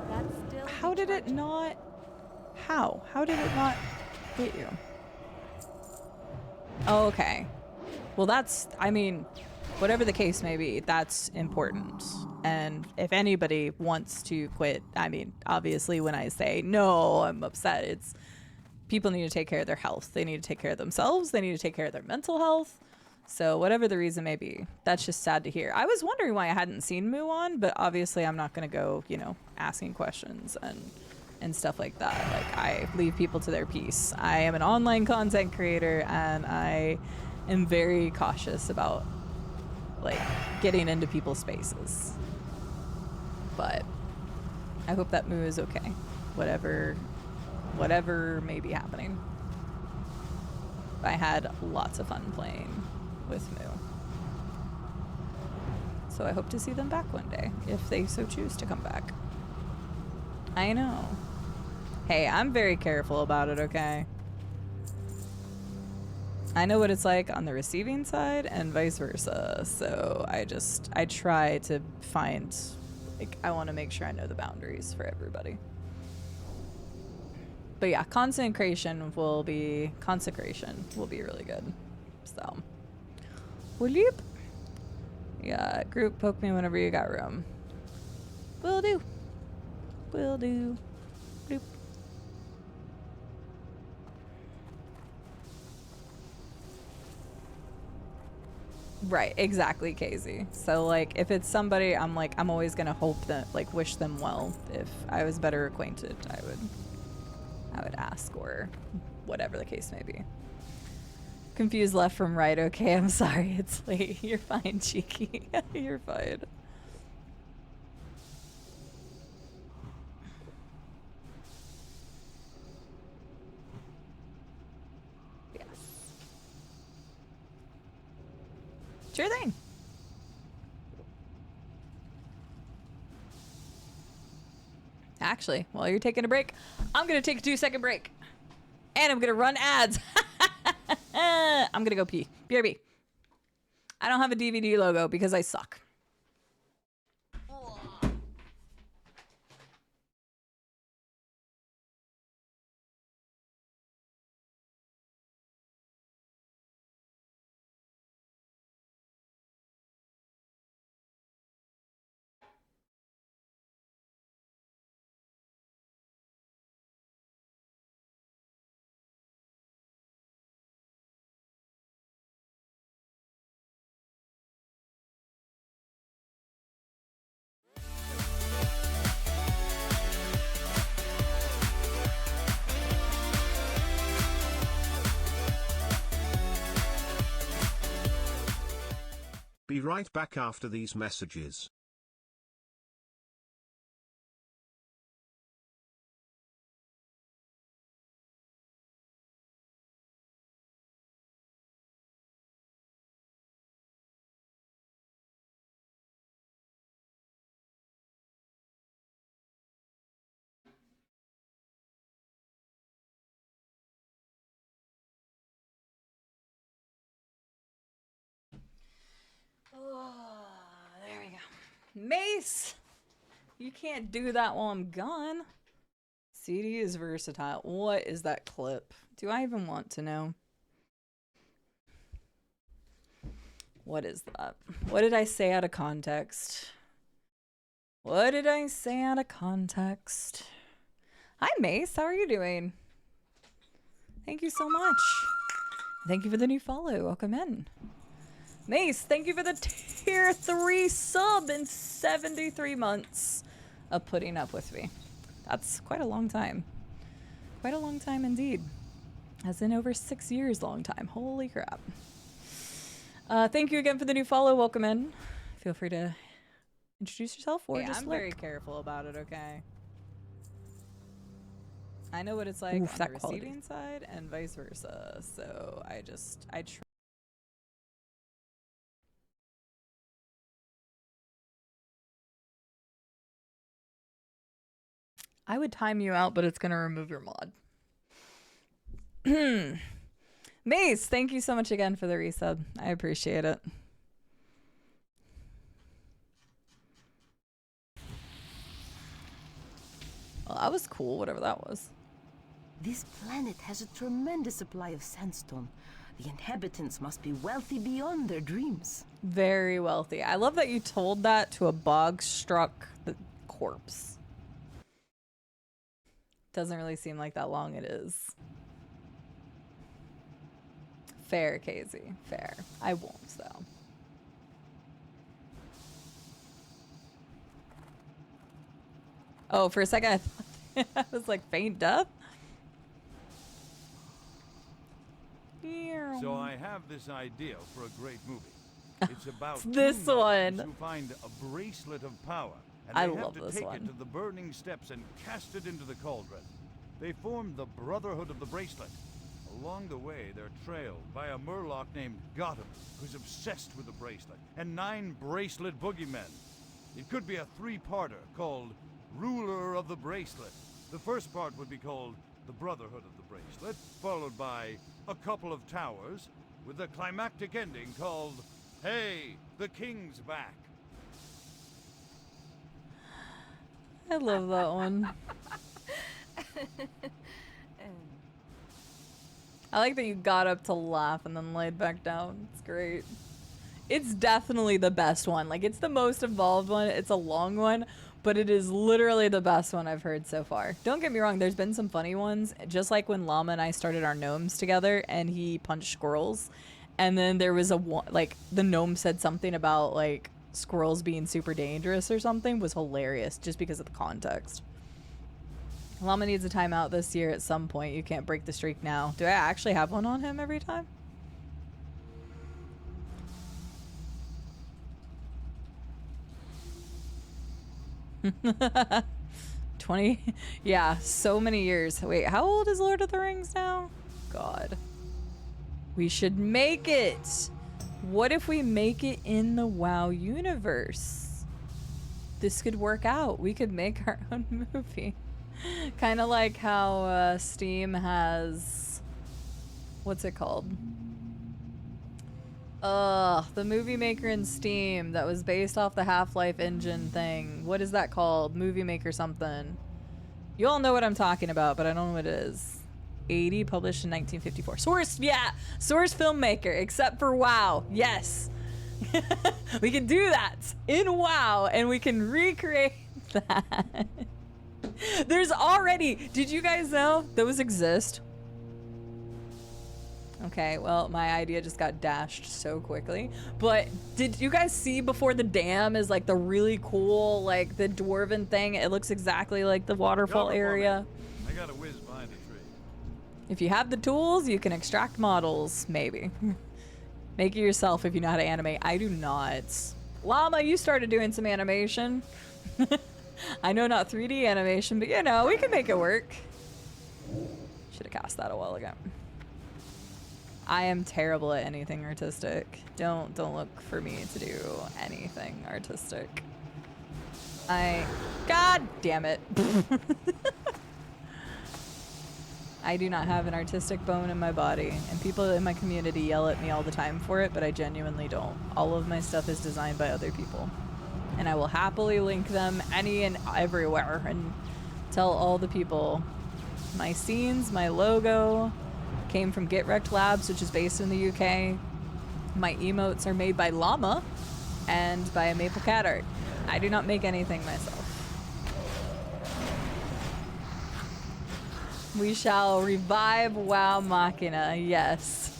That's still How did it not? How? How did it not hit you? Oh, okay. Well, that's, I mean, whatever the case may be, that's important. And if anybody wants to quit, I mean, obviously when I say, no, I'm upset, it's people need to take care of their health. They need to take care of themselves. They need to take care of their mental health. So whatever the reason may be, that's just sad to hear. I was wondering why I hadn't seen Moo on, but obviously I'm not going to go, you know, asking questions and stuff like that. Like, I leave people to their peace. I am an online content creator, and I am very cautious about, like, getting into people's spaces. But I hope that Moo is okay. Whatever may be happening. I had lots of fun playing with Moo. So I hope to see them back one day, if they so choose to come back. I know. Hey, I'm very careful about it, okay? I know what it's like on the receiving side and vice versa, so I try to find, like, I want to make sure I know the boundaries for everybody. But yeah, consecration will be really good. So, whoop. Yeah, group poke me whenever you got room. Will do. Will do. Bloop. Right, exactly, Casey. So, like, if it's somebody, I'm always gonna hope that, like, wish them well. If I was better acquainted, I would ask, or whatever the case may be. Confused left from right. Okay, I'm sorry, it's late. You're fine, Cheeky. You're fine. Yes. Sure thing. Actually, while you're taking a break, I'm gonna take a 2-second break. And I'm gonna run ads. I'm gonna go pee. BRB. I don't have a DVD logo because I suck. right back after these messages. Oh, there we go. Mace! You can't do that while I'm gone. CD is versatile. What is that clip? Do I even want to know? What is that? What did I say out of context? What did I say out of context? Hi, Mace. How are you doing? Thank you so much. Thank you for the new follow. Welcome in. Mace, thank you for the tier 3 sub in 73 months of putting up with me. That's quite a long time. Quite a long time indeed. As in over 6 years long time. Holy crap. Thank you again for the new follow. Welcome in. Feel free to introduce yourself or just I'm lurk. very careful about it, okay? I know what it's like Oof, on that the quality. receiving side and vice versa. So I try. I would time you out, but it's going to remove your mod. Mace, thank you so much again for the resub. I appreciate it. Well, that was cool, whatever that was. This planet has a tremendous supply of sandstone. The inhabitants must be wealthy beyond their dreams. Very wealthy. I love that you told that to a bog-struck corpse. Doesn't really seem like that long it is. Fair, Casey. Fair. I won't, though. Oh, for a second, I thought I was like, faint death? So I have this idea for a great movie. It's about This two one. nobles who find a bracelet of power, and I they have love to this take one. it to the burning steps and cast it into the cauldron. They form the Brotherhood of the Bracelet. Along the way, they're trailed by a Murloc named Gotham, who's obsessed with the bracelet, and 9 bracelet boogeymen. It could be a 3-parter called Ruler of the Bracelet. The first part would be called the Brotherhood of the Bracelet, followed by a couple of towers, with a climactic ending called Hey, the King's Back. I love that one. I like that you got up to laugh and then laid back down. It's great. It's definitely the best one. Like, it's the most involved one. It's a long one, but it is literally the best one I've heard so far. Don't get me wrong. There's been some funny ones, just like when Llama and I started our gnomes together and he punched squirrels. And then there was like, the gnome said something about, like, squirrels being super dangerous or something. Was hilarious just because of the context. Llama needs a timeout this year at some point. You can't break the streak now. Do I actually have one on him every time? Yeah, so many years. Wait, how old is Lord of the Rings now? God. We should make it. What if we make it in the WoW universe? This could work out. We could make our own movie. Kind of like how Steam has, what's it called? The movie maker in Steam that was based off the Half-Life engine thing. What is that called? Movie maker something. You all know what I'm talking about, but I don't know what it is. 80, published in 1954. Source, yeah, Source filmmaker, except for WoW. Yes. We can do that in WoW, and we can recreate that. There's already, did you guys know those exist? Okay, well, my idea just got dashed so quickly. But did you guys see Before the Dam is like the really cool, like the dwarven thing? It looks exactly like the waterfall Cover for me. area. I got a whiz behind a tree. If you have the tools, you can extract models, maybe. Make it yourself if you know how to animate. I do not. Llama, you started doing some animation. I know not 3D animation, but you know, we can make it work. Should have cast that a while ago. I am terrible at anything artistic. Don't look for me to do anything artistic. God damn it. I do not have an artistic bone in my body, and people in my community yell at me all the time for it, but I genuinely don't. All of my stuff is designed by other people, and I will happily link them any and everywhere and tell all the people. My scenes, my logo came from Get Wrecked Labs, which is based in the UK. My emotes are made by Llama and by Maple Cat Art. I do not make anything myself. We shall revive WoW Machina, yes.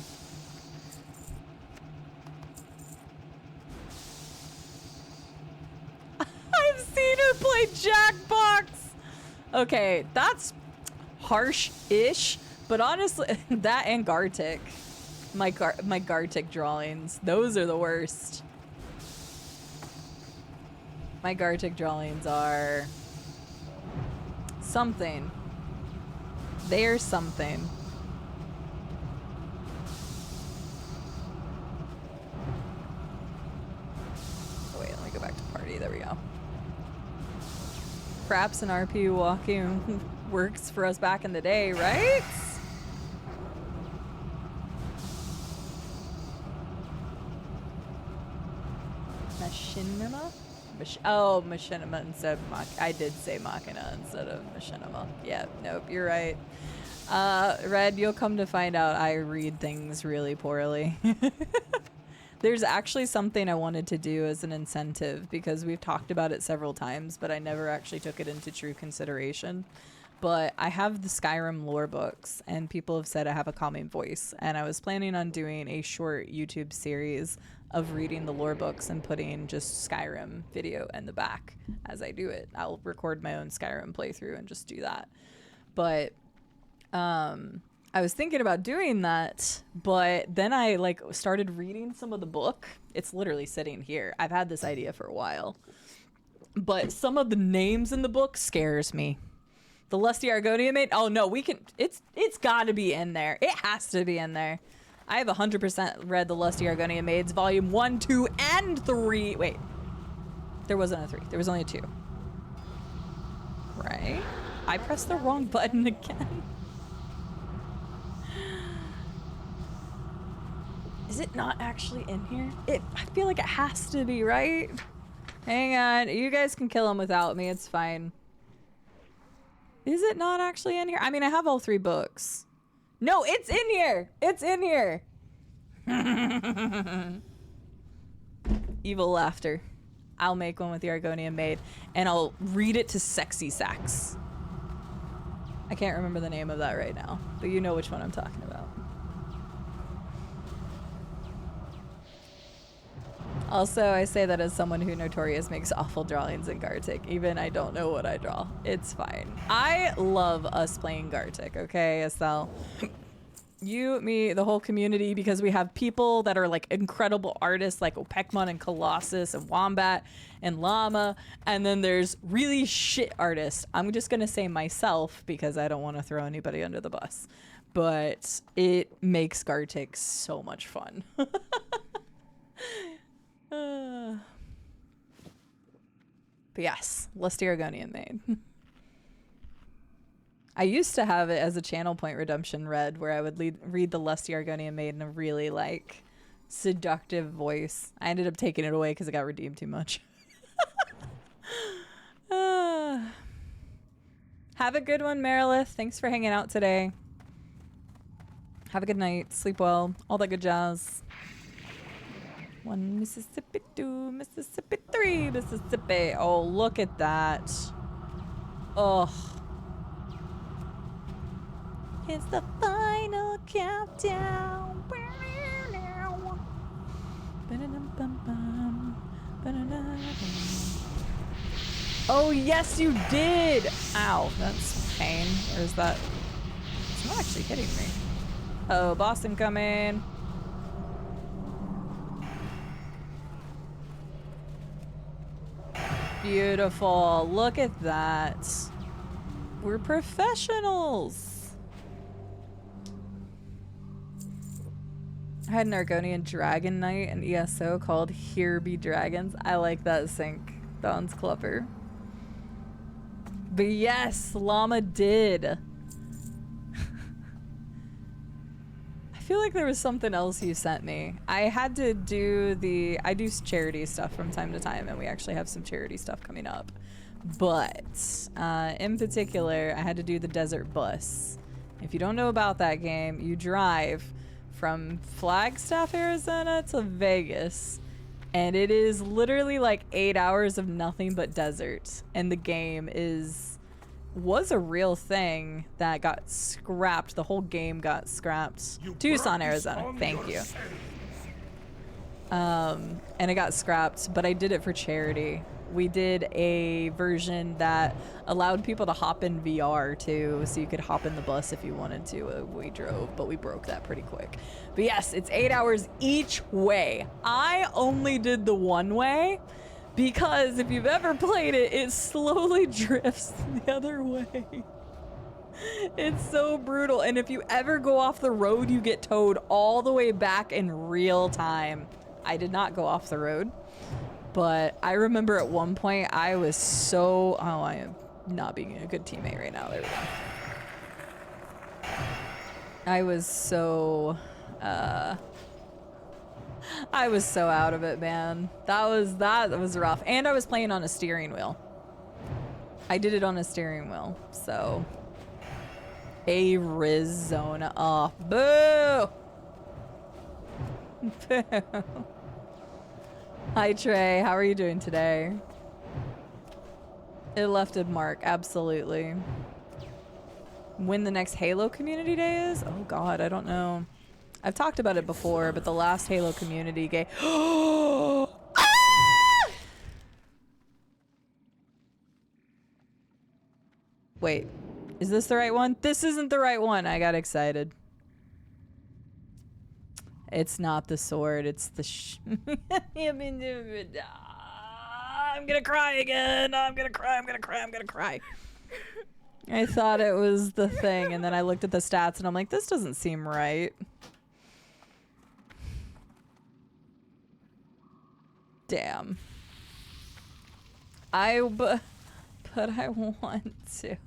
I've seen her play Jackbox! Okay, that's harsh-ish, but honestly, that and Gartic. My Gartic drawings, those are the worst. My Gartic drawings are something. They're something. Oh wait, let me go back to party. There we go. Perhaps an RP walking works for us back in the day, right? Machinima? Oh, Machinima instead of I did say Machina instead of Machinima. Yeah, nope, you're right. Red, you'll come to find out I read things really poorly. There's actually something I wanted to do as an incentive because we've talked about it several times, but I never actually took it into true consideration. But I have the Skyrim lore books, and people have said I have a calming voice, and I was planning on doing a short YouTube series of reading the lore books and putting just Skyrim video in the back as I do it. I'll record my own Skyrim playthrough and just do that. But I was thinking about doing that, but then I started reading some of the book. It's literally sitting here. I've had this idea for a while, but some of the names in the book scares me. The Lusty Argonian Maid. Oh no, we can. It's got to be in there. It has to be in there. I have 100% read the Lusty Argonian Maids, volume 1, 2, and 3. Wait, there wasn't a 3. There was only a 2. Right? I pressed the wrong button again. Is it not actually in here? I feel like it has to be, right? Hang on. You guys can kill him without me. It's fine. Is it not actually in here? I mean, I have all 3 books. No, it's in here. It's in here. Evil laughter. I'll make one with the Argonian Maid, and I'll read it to Sexy Sax. I can't remember the name of that right now, but you know which one I'm talking about. Also, I say that as someone who notorious makes awful drawings in Gartic. Even I don't know what I draw. It's fine. I love us playing Gartic, okay, Estelle? You, me, the whole community, because we have people that are like incredible artists like Opekmon and Colossus and Wombat and Llama, and then there's really shit artists. I'm just gonna say myself because I don't want to throw anybody under the bus, but it makes Gartic so much fun. But yes, Lusty Argonian Maid. I used to have it as a channel point redemption read where I would read the Lusty Argonian Maid in a really seductive voice. I ended up taking it away because it got redeemed too much. Have a good one, Merilith. Thanks for hanging out today. Have a good night. Sleep well. All that good jazz. 1 Mississippi, 2 Mississippi, 3 Mississippi. Oh, look at that. Oh. It's the final countdown. Oh, yes, you did. Ow, that's pain. Or is that? It's not actually hitting me. Oh, boss incoming. beautiful. Look at that. We're professionals. I had an Argonian Dragon Knight and ESO called Here Be Dragons. I like that sync. That one's clever. But yes, Llama did. I feel like there was something else you sent me. I had to do I do charity stuff from time to time, and we actually have some charity stuff coming up. But in particular, I had to do the desert bus. If you don't know about that game, you drive from Flagstaff, Arizona to Vegas, and it is literally like 8 hours of nothing but desert. And the game was a real thing that got scrapped. The whole game got scrapped. Tucson, Arizona. Thank you. And it got scrapped, but I did it for charity. We did a version that allowed people to hop in VR too, so you could hop in the bus if you wanted to. We drove, but we broke that pretty quick. But yes, it's 8 hours each way. I only did the one way because if you've ever played it, it slowly drifts the other way. It's so brutal. And if you ever go off the road, you get towed all the way back in real time. I did not go off the road. But I remember at one point I was so... Oh, I am not being a good teammate right now. There we go. I was so... I was so out of it, man. That was rough. And I was playing on a steering wheel. I did it on a steering wheel, so... Arizona. Oh, boo! Boo! Hi Trey, how are you doing today? It left a mark, absolutely. When the next Halo Community Day is? Oh god, I don't know. I've talked about it before, but the last Halo Community Day... Ah! Wait, is this the right one? This isn't the right one, I got excited. It's not the sword, it's the I'm gonna cry again. I'm gonna cry. I thought it was the thing, and then I looked at the stats and I'm like, this doesn't seem right. Damn. But I want to.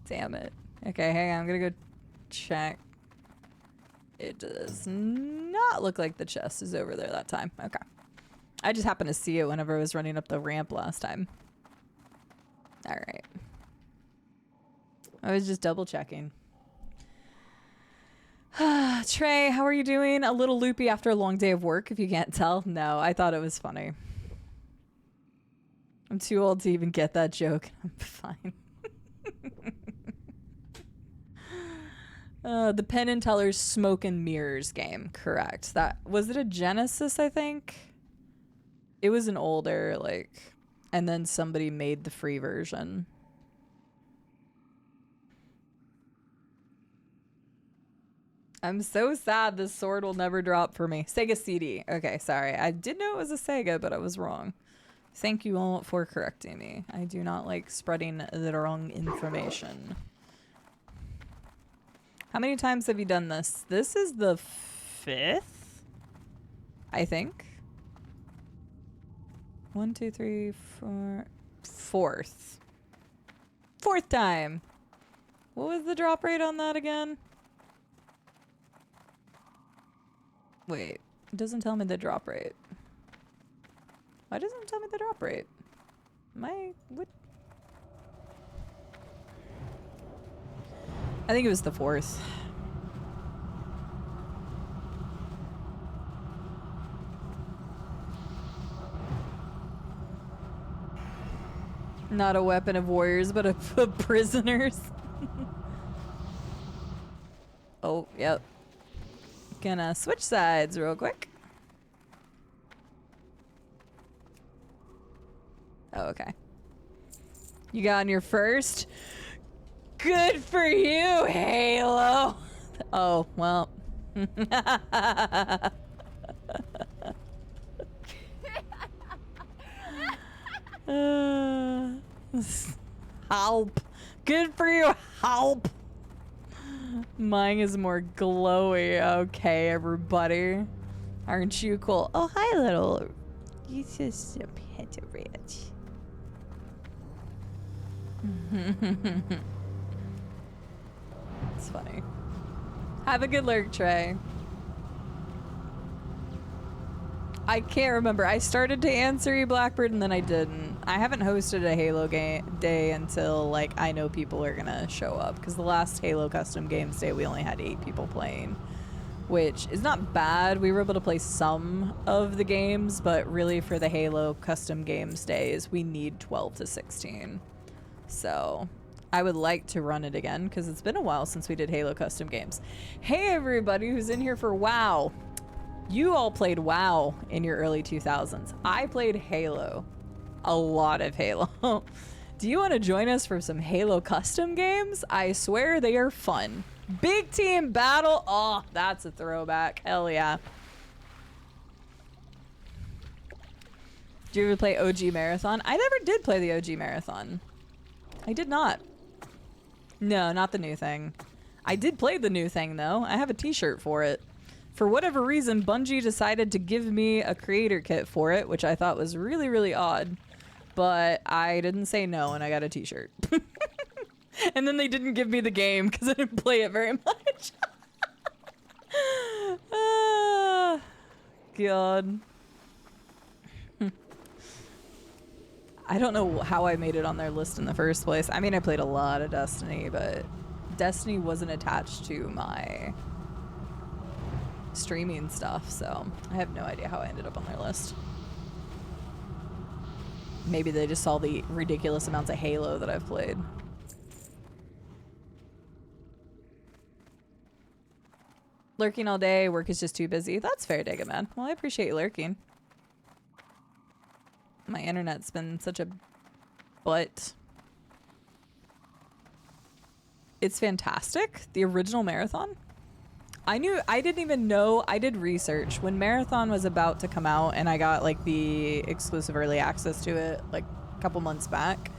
Damn it. Okay, hang on, I'm gonna go check. It does not look like the chest is over there that time. Okay. I just happened to see it whenever I was running up the ramp last time. All right. I was just double checking. Trey, how are you doing? A little loopy after a long day of work, if you can't tell. No, I thought it was funny. I'm too old to even get that joke. I'm fine. The Penn and Teller's Smoke and Mirrors game, correct. That was it a Genesis, I think? It was an older, like, and then somebody made the free version. I'm so sad this sword will never drop for me. Sega CD. Okay, sorry. I did know it was a Sega, but I was wrong. Thank you all for correcting me. I do not like spreading the wrong information. How many times have you done this? This is the 5th, I think. 1, 2, 3, 4. 4th. 4th time. What was the drop rate on that again? Wait, it doesn't tell me the drop rate. Why doesn't it tell me the drop rate? What? I think it was the 4th. Not a weapon of warriors, but of prisoners. Oh, yep. Gonna switch sides real quick. Oh, okay. You got on your first? Good for you, Halo. Oh, well. Help. Good for you. Help. Mine is more glowy. Okay, everybody. Aren't you cool? Oh, hi, little. You just a pet of rich. It's funny. Have a good lurk, Trey. I can't remember. I started to answer you, Blackbird, and then I didn't. I haven't hosted a Halo day until, like, I know people are gonna show up. Because the last Halo Custom Games Day, we only had 8 people playing. Which is not bad. We were able to play some of the games, but really for the Halo Custom Games Days, we need 12 to 16. So I would like to run it again, because it's been a while since we did Halo Custom Games. Hey, everybody who's in here for WoW. You all played WoW in your early 2000s. I played Halo. A lot of Halo. Do you want to join us for some Halo custom games? I swear they are fun. Big team battle. Oh, that's a throwback. Hell yeah. Did you ever play OG Marathon? I never did play the OG Marathon. I did not. No, not the new thing. I did play the new thing, though. I have a t-shirt for it. For whatever reason, Bungie decided to give me a creator kit for it, which I thought was really, really odd. But I didn't say no, and I got a t-shirt. And then they didn't give me the game because I didn't play it very much. God. I don't know how I made it on their list in the first place. I mean, I played a lot of Destiny, but Destiny wasn't attached to my streaming stuff, so I have no idea how I ended up on their list. Maybe they just saw the ridiculous amounts of Halo that I've played. Lurking all day, work is just too busy. That's fair, Digga, man. Well, I appreciate you lurking. My internet's been such a butt. It's fantastic. The original Marathon. I didn't even know. I did research when Marathon was about to come out, and I got like the exclusive early access to it like a couple months back.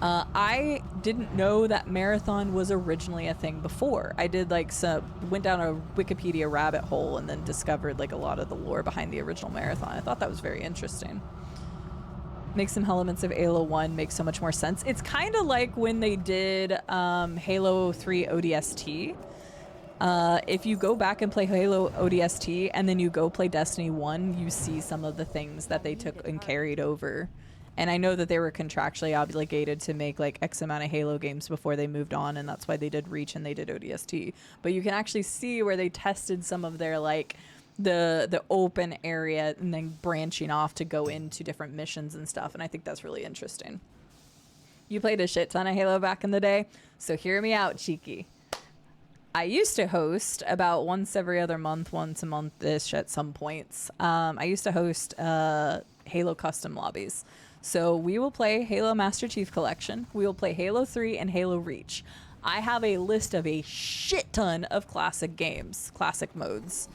I didn't know that Marathon was originally a thing before. I did like went down a Wikipedia rabbit hole and then discovered like a lot of the lore behind the original Marathon. I thought that was very interesting. Makes some elements of Halo 1 make so much more sense. It's kind of like when they did Halo 3 ODST. If you go back and play Halo ODST and then you go play Destiny 1, you see some of the things that they took and carried over. And I know that they were contractually obligated to make like X amount of Halo games before they moved on, and that's why they did Reach and they did ODST. But you can actually see where they tested some of their like the open area and then branching off to go into different missions and stuff, and I think that's really interesting. You played a shit ton of Halo back in the day, so hear me out, cheeky. I used to host about once a month-ish at some points. I used to host Halo custom lobbies. So we will play Halo Master Chief Collection. We will play Halo 3 and Halo Reach. I have a list of a shit ton of classic games, classic modes.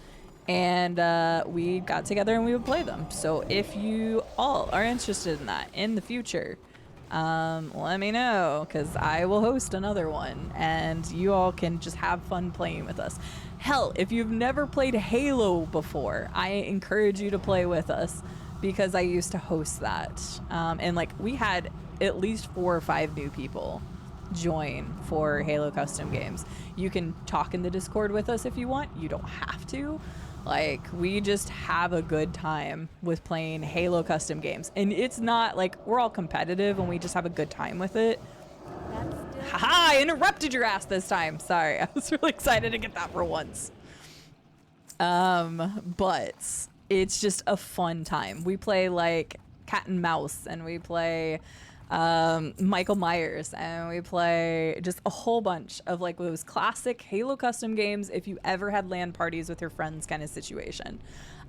And we got together and we would play them. So if you all are interested in that in the future, let me know, because I will host another one and you all can just have fun playing with us. Hell, if you've never played Halo before, I encourage you to play with us, because I used to host that. And like we had at least 4 or 5 new people join for Halo custom games. You can talk in the Discord with us if you want. You don't have to. Like, we just have a good time with playing Halo custom games. And it's not like we're all competitive and we just have a good time with it. Haha, I interrupted your ass this time. Sorry, I was really excited to get that for once. But it's just a fun time. We play like cat and mouse, and we play Michael Myers, and we play just a whole bunch of like those classic Halo custom games if you ever had LAN parties with your friends kind of situation.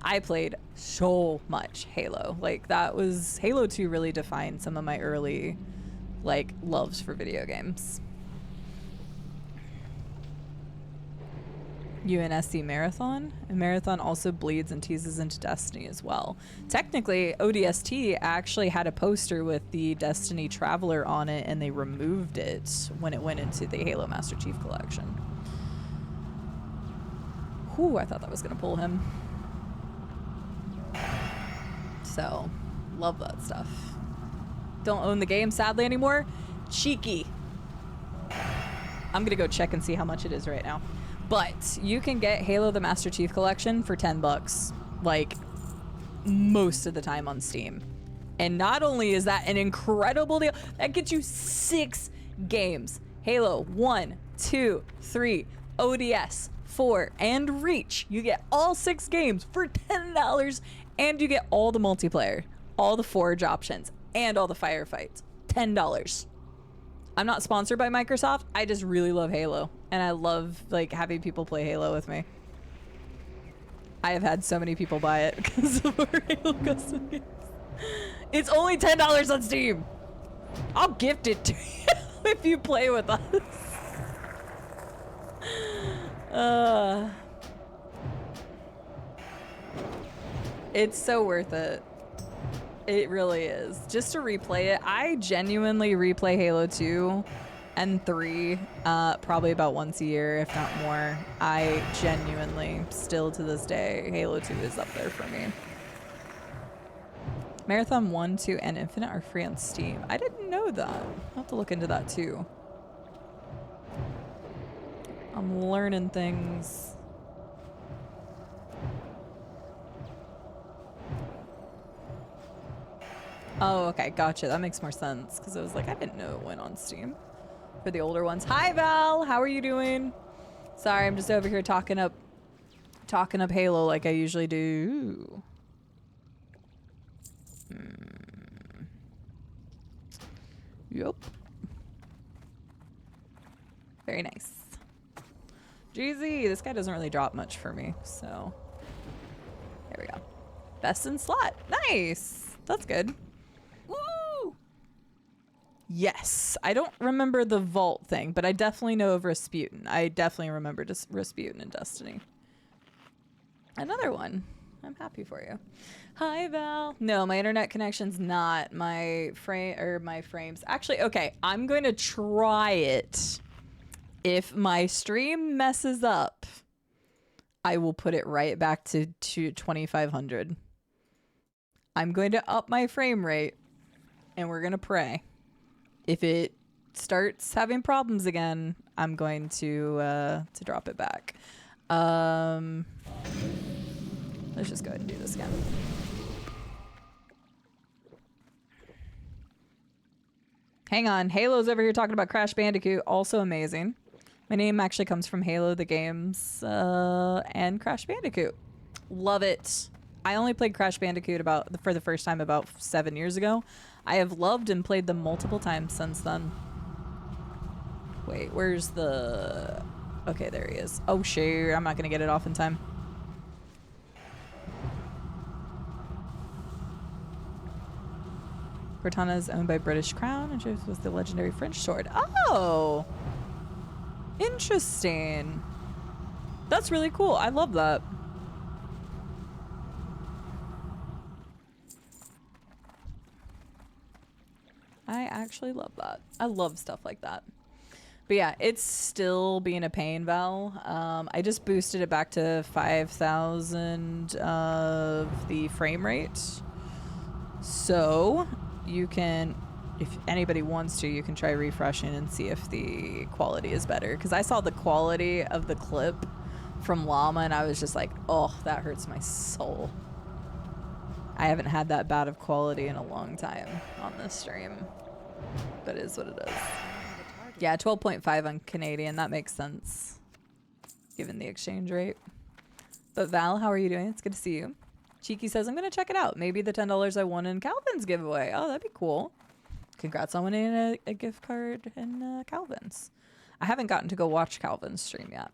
I played so much Halo. Like, that was Halo 2 really defined some of my early like loves for video games. UNSC Marathon. And Marathon also bleeds and teases into Destiny as well. Technically, ODST actually had a poster with the Destiny Traveler on it, and they removed it when it went into the Halo Master Chief Collection. Whew, I thought that was going to pull him. So, love that stuff. Don't own the game, sadly, anymore. Cheeky. I'm going to go check and see how much it is right now. But you can get Halo the Master Chief Collection for $10, like, most of the time on Steam. And not only is that an incredible deal, that gets you 6 games. Halo 1, 2, 3, ODS, 4, and Reach. You get all 6 games for $10, and you get all the multiplayer, all the Forge options, and all the firefights. $10. I'm not sponsored by Microsoft. I just really love Halo, and I love like having people play Halo with me. I have had so many people buy it because of our Halo custom games. It's only $10 on Steam. I'll gift it to you if you play with us. It's so worth it. It really is. Just to replay it. I genuinely replay Halo 2 and 3 probably about once a year, if not more. I genuinely, still to this day, Halo 2 is up there for me. Marathon 1, 2, and Infinite are free on Steam. I didn't know that. I'll have to look into that too. I'm learning things. Oh, okay, gotcha. That makes more sense because I was like, I didn't know it went on Steam for the older ones. Hi, Val. How are you doing? Sorry, I'm just over here talking up Halo like I usually do. Yup. Very nice. GZ, this guy doesn't really drop much for me, so there we go. Best in slot. Nice. That's good. Woo! Yes. I don't remember the vault thing, but I definitely know of Rasputin. I definitely remember Rasputin in Destiny. Another one. I'm happy for you. Hi, Val. No, my internet connection's not. My frames. Actually, okay. I'm going to try it. If my stream messes up, I will put it right back to 2500. I'm going to up my frame rate, and we're going to pray. If it starts having problems again, I'm going to drop it back. Let's just go ahead and do this again. Hang on. Halo's over here talking about Crash Bandicoot. Also amazing. My name actually comes from Halo, the games, and Crash Bandicoot. Love it. I only played Crash Bandicoot for the first time about 7 years ago. I have loved and played them multiple times since then. Wait, where's the... Okay, there he is. Oh, shoot. I'm not going to get it off in time. Cortana is owned by British Crown and was the legendary French sword. Oh! Interesting. That's really cool. I love that. I actually love that. I love stuff like that. But yeah, it's still being a pain, Val. I just boosted it back to 5,000 of the frame rate. So you can, if anybody wants to, you can try refreshing and see if the quality is better. Because I saw the quality of the clip from Llama and I was just like, oh, that hurts my soul. I haven't had that bad of quality in a long time on this stream. But it is what it is. Yeah, 12.5 on Canadian. That makes sense, given the exchange rate. But Val, how are you doing? It's good to see you. Cheeky says, I'm going to check it out. Maybe the $10 I won in Calvin's giveaway. Oh, that'd be cool. Congrats on winning a gift card in Calvin's. I haven't gotten to go watch Calvin's stream yet.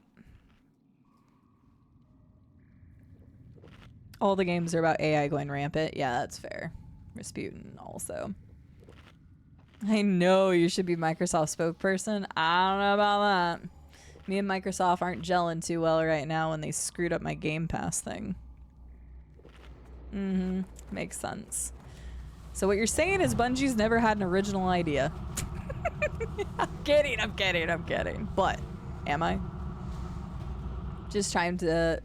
All the games are about AI going rampant. Yeah, that's fair. Rasputin also. I know you should be Microsoft spokesperson. I don't know about that. Me and Microsoft aren't gelling too well right now when they screwed up my Game Pass thing. Mm-hmm. Makes sense. So what you're saying is Bungie's never had an original idea. I'm kidding. But am I? Just trying to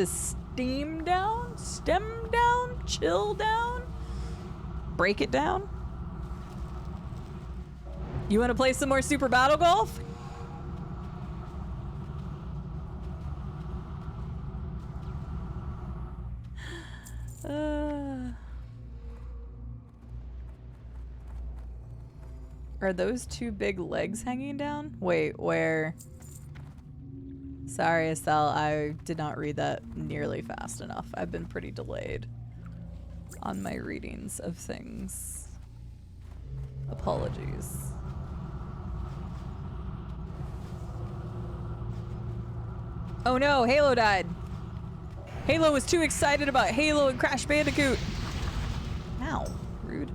stem down, chill down, break it down. You want to play some more Super Battle Golf? Are those two big legs hanging down? Wait, where? Sorry, Estelle, I did not read that nearly fast enough. I've been pretty delayed on my readings of things. Apologies. Oh no, Halo died. Halo was too excited about Halo and Crash Bandicoot. Ow, rude.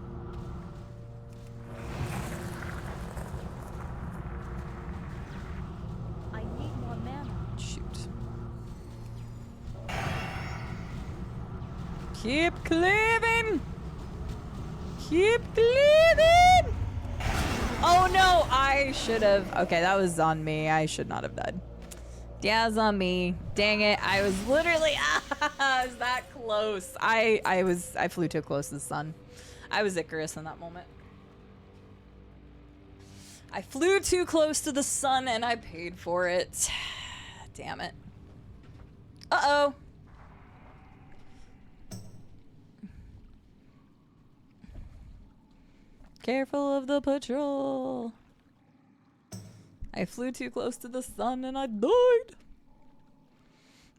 I need more mana. Shoot. Keep cleaving! Keep cleaving! Oh no, I should have. Okay, that was on me. I should not have died. Yeah, it was on me. Dang it. I was literally I was that close. I flew too close to the sun. I was Icarus in that moment. I flew too close to the sun and I paid for it. Damn it. Uh-oh. Careful of the patrol. I flew too close to the sun and I died.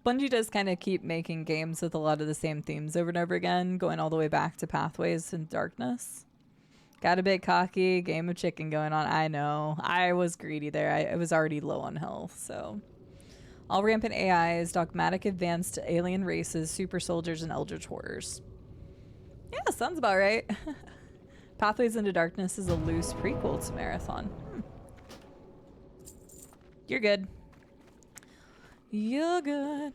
Bungie does kind of keep making games with a lot of the same themes over and over again, going all the way back to Pathways and Darkness. Got a bit cocky, game of chicken going on. I know. I was greedy there. I was already low on health, so. All rampant AIs, dogmatic advanced alien races, super soldiers, and eldritch horrors. Yeah, sounds about right. Pathways into Darkness is a loose prequel to Marathon. You're good. You're good.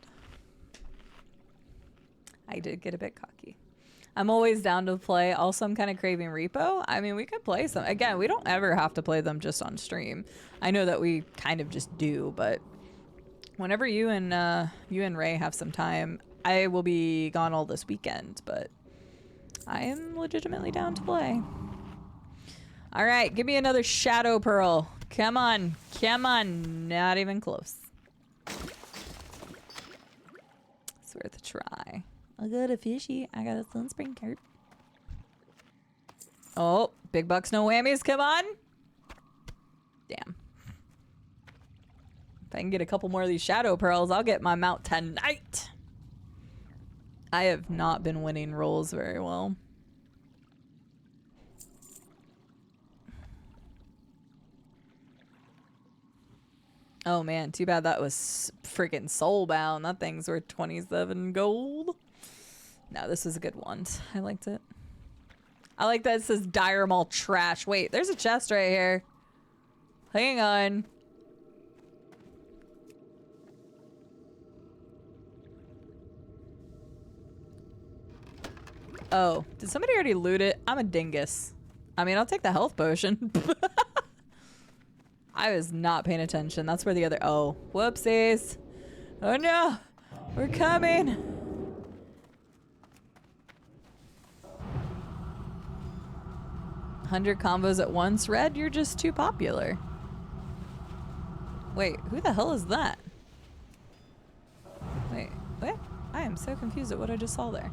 I did get a bit cocky. I'm always down to play. Also, I'm kind of craving Repo. I mean, we could play some. Again, we don't ever have to play them just on stream. I know that we kind of just do, but whenever you and Ray have some time, I will be gone all this weekend, but I am legitimately down to play. All right, give me another Shadow Pearl. Come on. Come on. Not even close. It's worth a try. I got a fishy. I got a Sunspring card. Oh, big bucks, no whammies. Come on. Damn. If I can get a couple more of these Shadow Pearls, I'll get my mount tonight. I have not been winning rolls very well. Oh man, too bad that was freaking soulbound. That thing's worth 27 gold. No, this was a good one. I liked it. I like that it says Dire Maul trash. Wait, there's a chest right here. Hang on. Oh, did somebody already loot it? I'm a dingus. I mean, I'll take the health potion. I was not paying attention. That's where the other... Oh, whoopsies. Oh no, we're coming. $100 combos at once. Red, you're just too popular. Wait, who the hell is that? Wait, what? I am so confused at what I just saw there.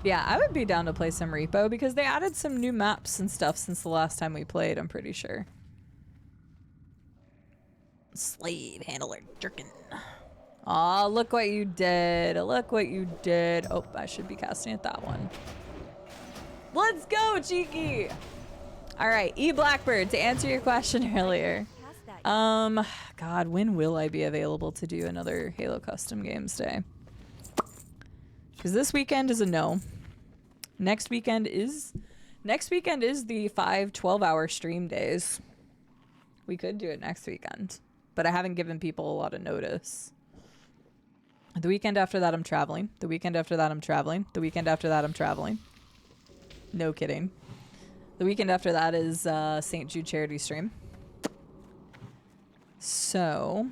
Yeah, I would be down to play some Repo because they added some new maps and stuff since the last time we played, I'm pretty sure. Slave handler jerkin. Aw, look what you did. Look what you did. Oh, I should be casting at that one. Let's go, Cheeky! Alright, E Blackbird, to answer your question earlier. God, when will I be available to do another Halo Custom Games Day? Because this weekend is a no. Next weekend is Next weekend is the 5 12-hour stream days. We could do it next weekend, but I haven't given people a lot of notice. The weekend after that, I'm traveling. The weekend after that, I'm traveling. The weekend after that, I'm traveling. No kidding. The weekend after that is St. Jude charity stream. So,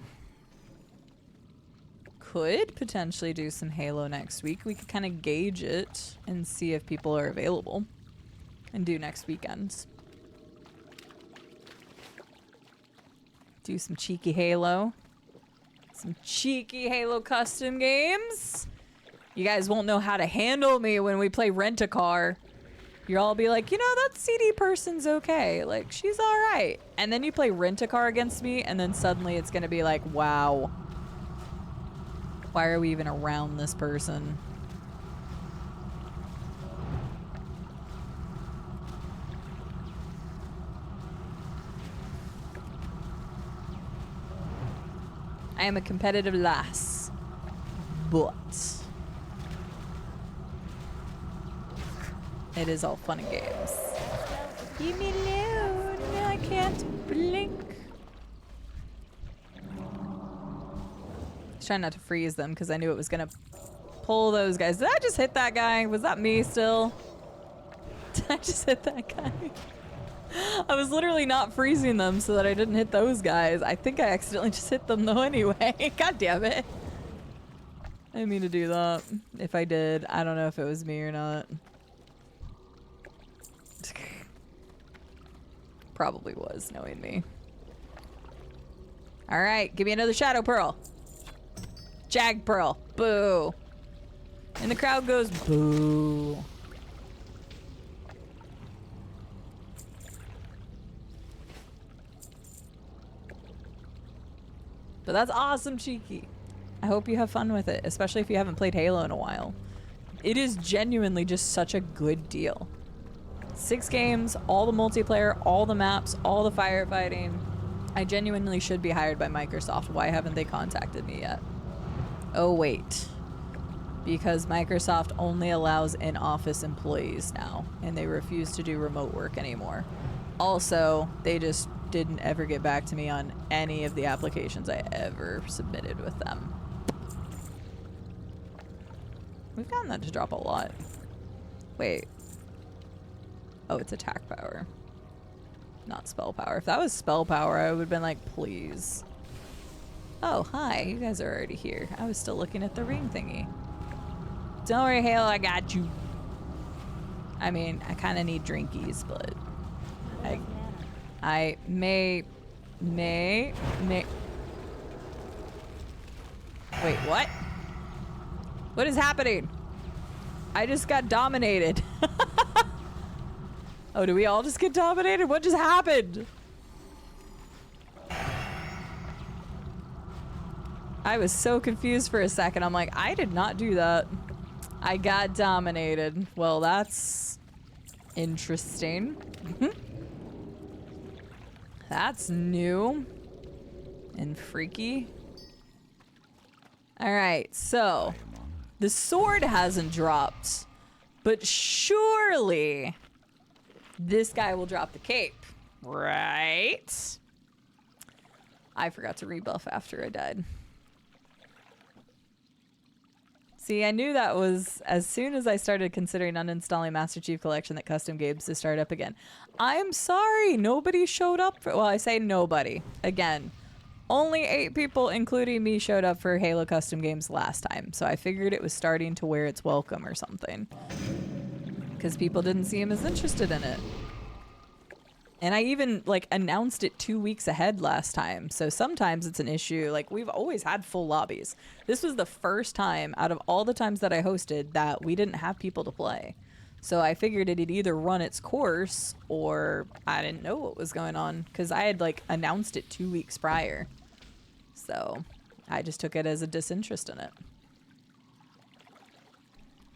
could potentially do some Halo next week. We could kind of gauge it and see if people are available and do next weekend. Do some cheeky Halo. Some cheeky Halo custom games. You guys won't know how to handle me when we play Rent-A-Car. You'll all be like, you know, that CD person's okay. Like, she's all right. And then you play Rent-A-Car against me, and then suddenly it's going to be like, wow. Why are we even around this person? I am a competitive lass, but it is all fun and games. Leave me alone. I can't blink. I was trying not to freeze them because I knew it was gonna pull those guys. Did I just hit that guy? Was that me still? Did I just hit that guy? I was literally not freezing them so that I didn't hit those guys. I think I accidentally just hit them though anyway. God damn it. I didn't mean to do that. If I did, I don't know if it was me or not. Probably was, knowing me. Alright, give me another Shadow Pearl. Jag Pearl. Boo. And the crowd goes boo. But that's awesome, Cheeky. I hope you have fun with it, especially if you haven't played Halo in a while. It is genuinely just such a good deal. 6 games, all the multiplayer, all the maps, all the firefighting. I genuinely should be hired by Microsoft. Why haven't they contacted me yet? Oh, wait. Because Microsoft only allows in-office employees now, and they refuse to do remote work anymore. Also, they just didn't ever get back to me on any of the applications I ever submitted with them. We've gotten that to drop a lot. Wait. Oh, it's attack power. Not spell power. If that was spell power, I would have been like, please. Oh, hi. You guys are already here. I was still looking at the ring thingy. Don't worry, Halo, I got you. I mean, I kind of need drinkies, but I may. Wait, what? What is happening? I just got dominated. Oh, do we all just get dominated? What just happened? I was so confused for a second. I'm like, I did not do that. I got dominated. Well, that's interesting. That's new and freaky. All right, so the sword hasn't dropped, but surely this guy will drop the cape, right? I forgot to rebuff after I died. See, I knew that was as soon as I started considering uninstalling Master Chief Collection that custom games to start up again. I'm sorry, nobody showed up for, well, I say nobody. Again, only 8 people, including me, showed up for Halo custom games last time. So I figured it was starting to wear its welcome or something. Because people didn't seem as interested in it. And I even, like, announced it 2 weeks ahead last time. So sometimes it's an issue. Like, we've always had full lobbies. This was the first time out of all the times that I hosted that we didn't have people to play. So I figured it'd either run its course or I didn't know what was going on. Because I had, like, announced it 2 weeks prior. So I just took it as a disinterest in it.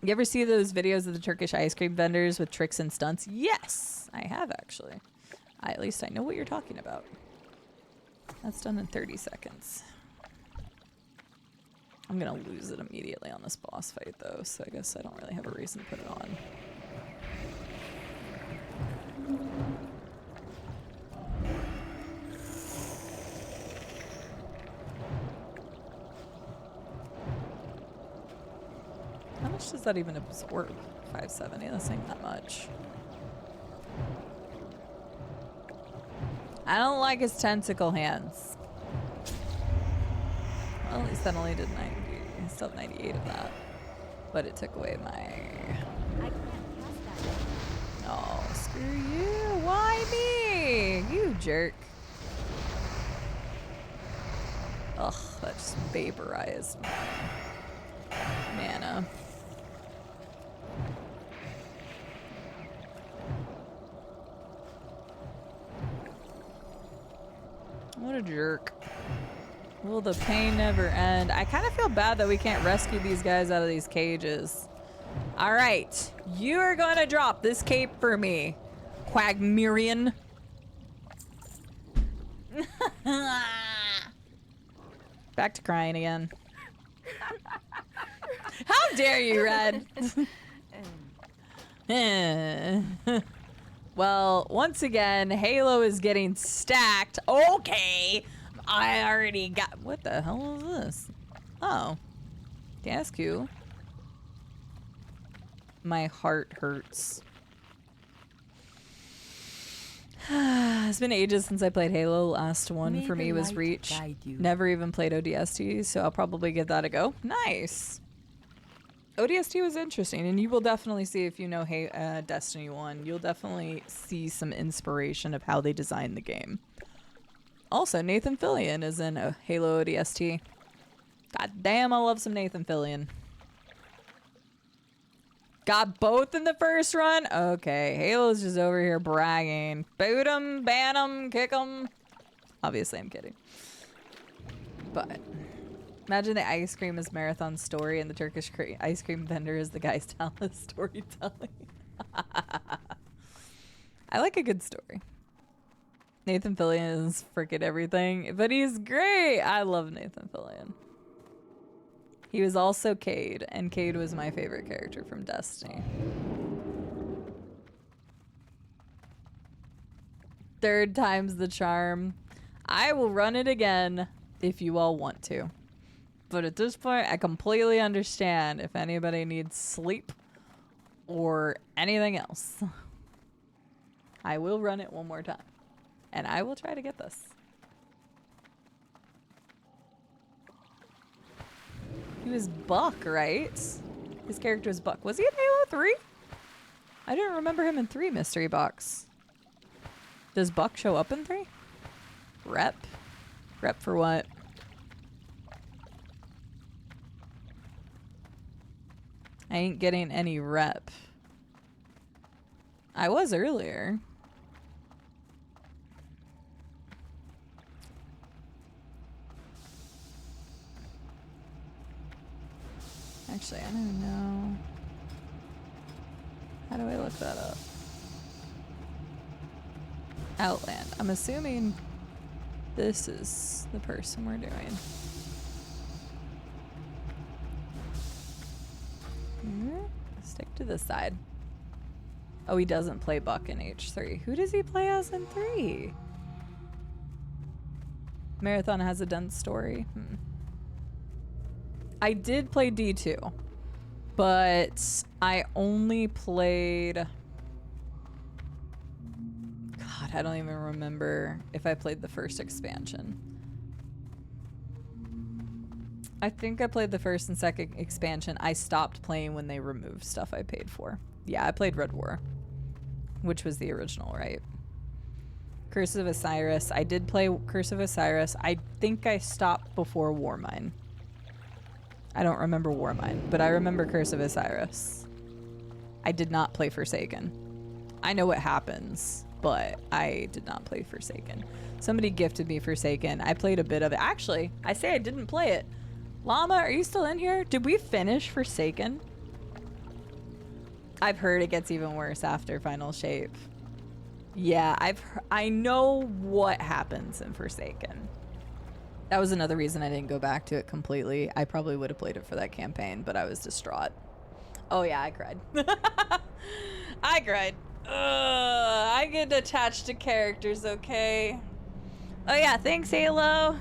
You ever see those videos of the Turkish ice cream vendors with tricks and stunts? Yes, I have actually. At least I know what you're talking about. That's done in 30 seconds. I'm gonna lose it immediately on this boss fight though, so I guess I don't really have a reason to put it on. much does that even absorb? 570, that's not that much. I don't like his tentacle hands. Well, at least that only did 90. I still have 98 of that. But it took away my... I can't cast that. Oh, screw you. Why me? You jerk. Ugh, that just vaporized my mana. What a jerk. Will the pain never end? I kind of feel bad that we can't rescue these guys out of these cages. All right, you are going to drop this cape for me, Quagmirian. Back to crying again. How dare you, Red? Well, once again, Halo is getting stacked. Okay, I already got... What the hell is this? Oh, that's cool. My heart hurts. It's been ages since I played Halo. Last one for me was Reach. Never even played ODST, so I'll probably give that a go. Nice. ODST was interesting, and you will definitely see, if you know Destiny 1, you'll definitely see some inspiration of how they designed the game. Also, Nathan Fillion is in a Halo ODST. God damn, I love some Nathan Fillion. Got both in the first run? Okay, Halo's just over here bragging. Boot 'em, ban 'em, kick 'em. Obviously, I'm kidding. But imagine the ice cream is Marathon's story and the Turkish ice cream vendor is the guy's telling storytelling. I like a good story. Nathan Fillion is freaking everything, but he's great. I love Nathan Fillion. He was also Cade, and Cade was my favorite character from Destiny. Third time's the charm. I will run it again if you all want to. But at this point, I completely understand if anybody needs sleep or anything else. I will run it one more time. And I will try to get this. He was Buck, right? His character was Buck. Was he in Halo 3? I didn't remember him in 3 mystery box. Does Buck show up in 3? Rep? Rep for what? I ain't getting any rep. I was earlier. Actually, I don't even know. How do I look that up? Outland. I'm assuming this is the person we're doing. Stick to this side. Oh, he doesn't play Buck in H3. Who does he play as in 3? Marathon has a dense story. I did play D2, but I only played... God, I don't even remember if I played the first expansion. I think I played the first and second expansion. I stopped playing when they removed stuff I paid for. Yeah, I played Red War, which was the original, right? Curse of Osiris. I did play Curse of Osiris. I think I stopped before Warmine. I don't remember Warmine, but I remember Curse of Osiris. I did not play Forsaken. I know what happens, but I did not play Forsaken. Somebody gifted me Forsaken. I played a bit of it. Actually, I say I didn't play it. Llama, are you still in here? Did we finish Forsaken? I've heard it gets even worse after Final Shape. Yeah, I know what happens in Forsaken. That was another reason I didn't go back to it completely. I probably would have played it for that campaign, but I was distraught. Oh yeah, I cried. I cried. I get attached to characters, okay? Oh yeah, thanks, Halo.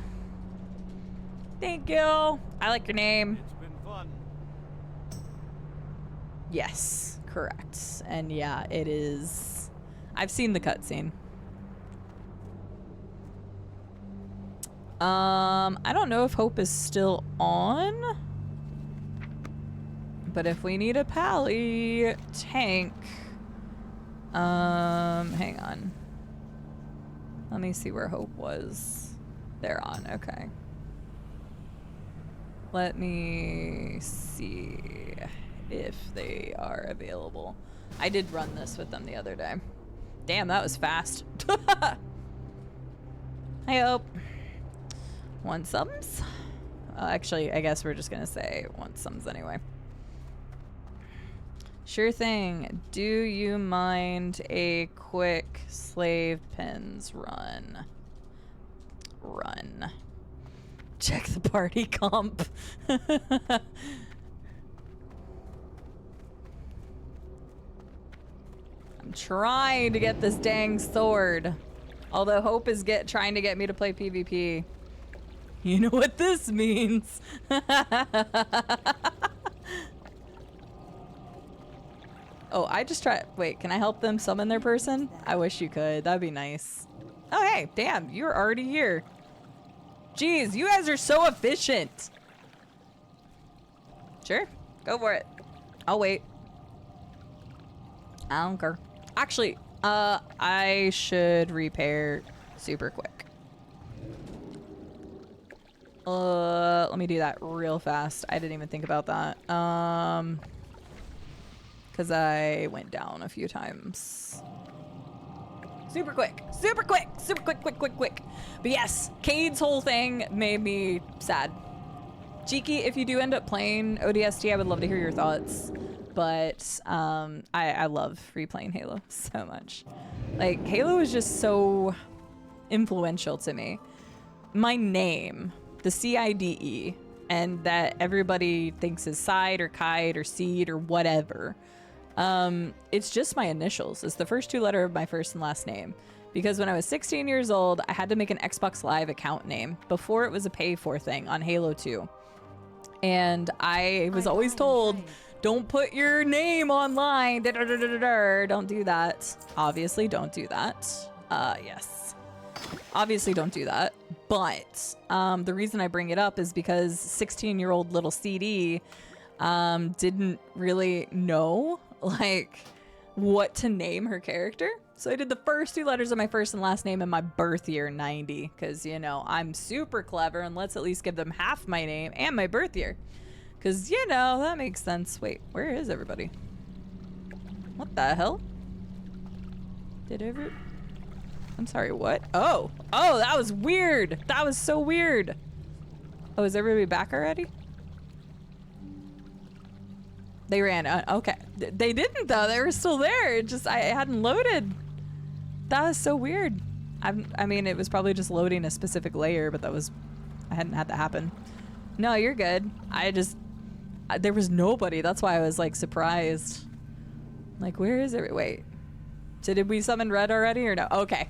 Thank you. I like your name. It's been fun. Yes, correct. And yeah, it is. I've seen the cutscene. I don't know if Hope is still on. But if we need a pally tank, hang on. Let me see where Hope was. They're on, okay. Let me see if they are available. I did run this with them the other day. Damn, that was fast. Hi, Hope. Want sums? Actually, I guess we're just gonna say want sums anyway. Sure thing. Do you mind a quick slave pins run? Run. Check the party comp. I'm trying to get this dang sword. Although Hope is trying to get me to play PvP. You know what this means. Oh, I just tried. Wait, can I help them summon their person? I wish you could. That'd be nice. Oh, hey, damn, you're already here. Jeez, you guys are so efficient. Sure, go for it. I'll wait. I don't care. Actually, I should repair super quick. Let me do that real fast. I didn't even think about that. Because I went down a few times. Super quick, super quick, super quick, quick, quick, quick. But yes, Cade's whole thing made me sad. Cheeky, if you do end up playing ODST, I would love to hear your thoughts. But I love replaying Halo so much. Like, Halo is just so influential to me. My name, the CIDE, and that everybody thinks is Side or Kite or Seed or whatever. It's just my initials. It's the first two letters of my first and last name. Because when I was 16 years old, I had to make an Xbox Live account name before it was a pay for thing on Halo 2. And I was always told, don't put your name online. Don't do that. Obviously, don't do that. Yes. Obviously, don't do that. But the reason I bring it up is because 16-year-old little CD didn't really know like what to name her character. So I did the first two letters of my first and last name in my birth year, 90, because, you know, I'm super clever and let's at least give them half my name and my birth year. Because, you know, that makes sense. Wait, where is everybody? What the hell? I'm sorry, what? Oh, that was weird. That was so weird. Oh, is everybody back already? They ran. Okay. They didn't, though. They were still there. It just, I hadn't loaded. That was so weird. I mean, it was probably just loading a specific layer, but I hadn't had that happen. No, you're good. There was nobody. That's why I was, like, surprised. Like, where is it? Wait. So did we summon Red already or no? Okay.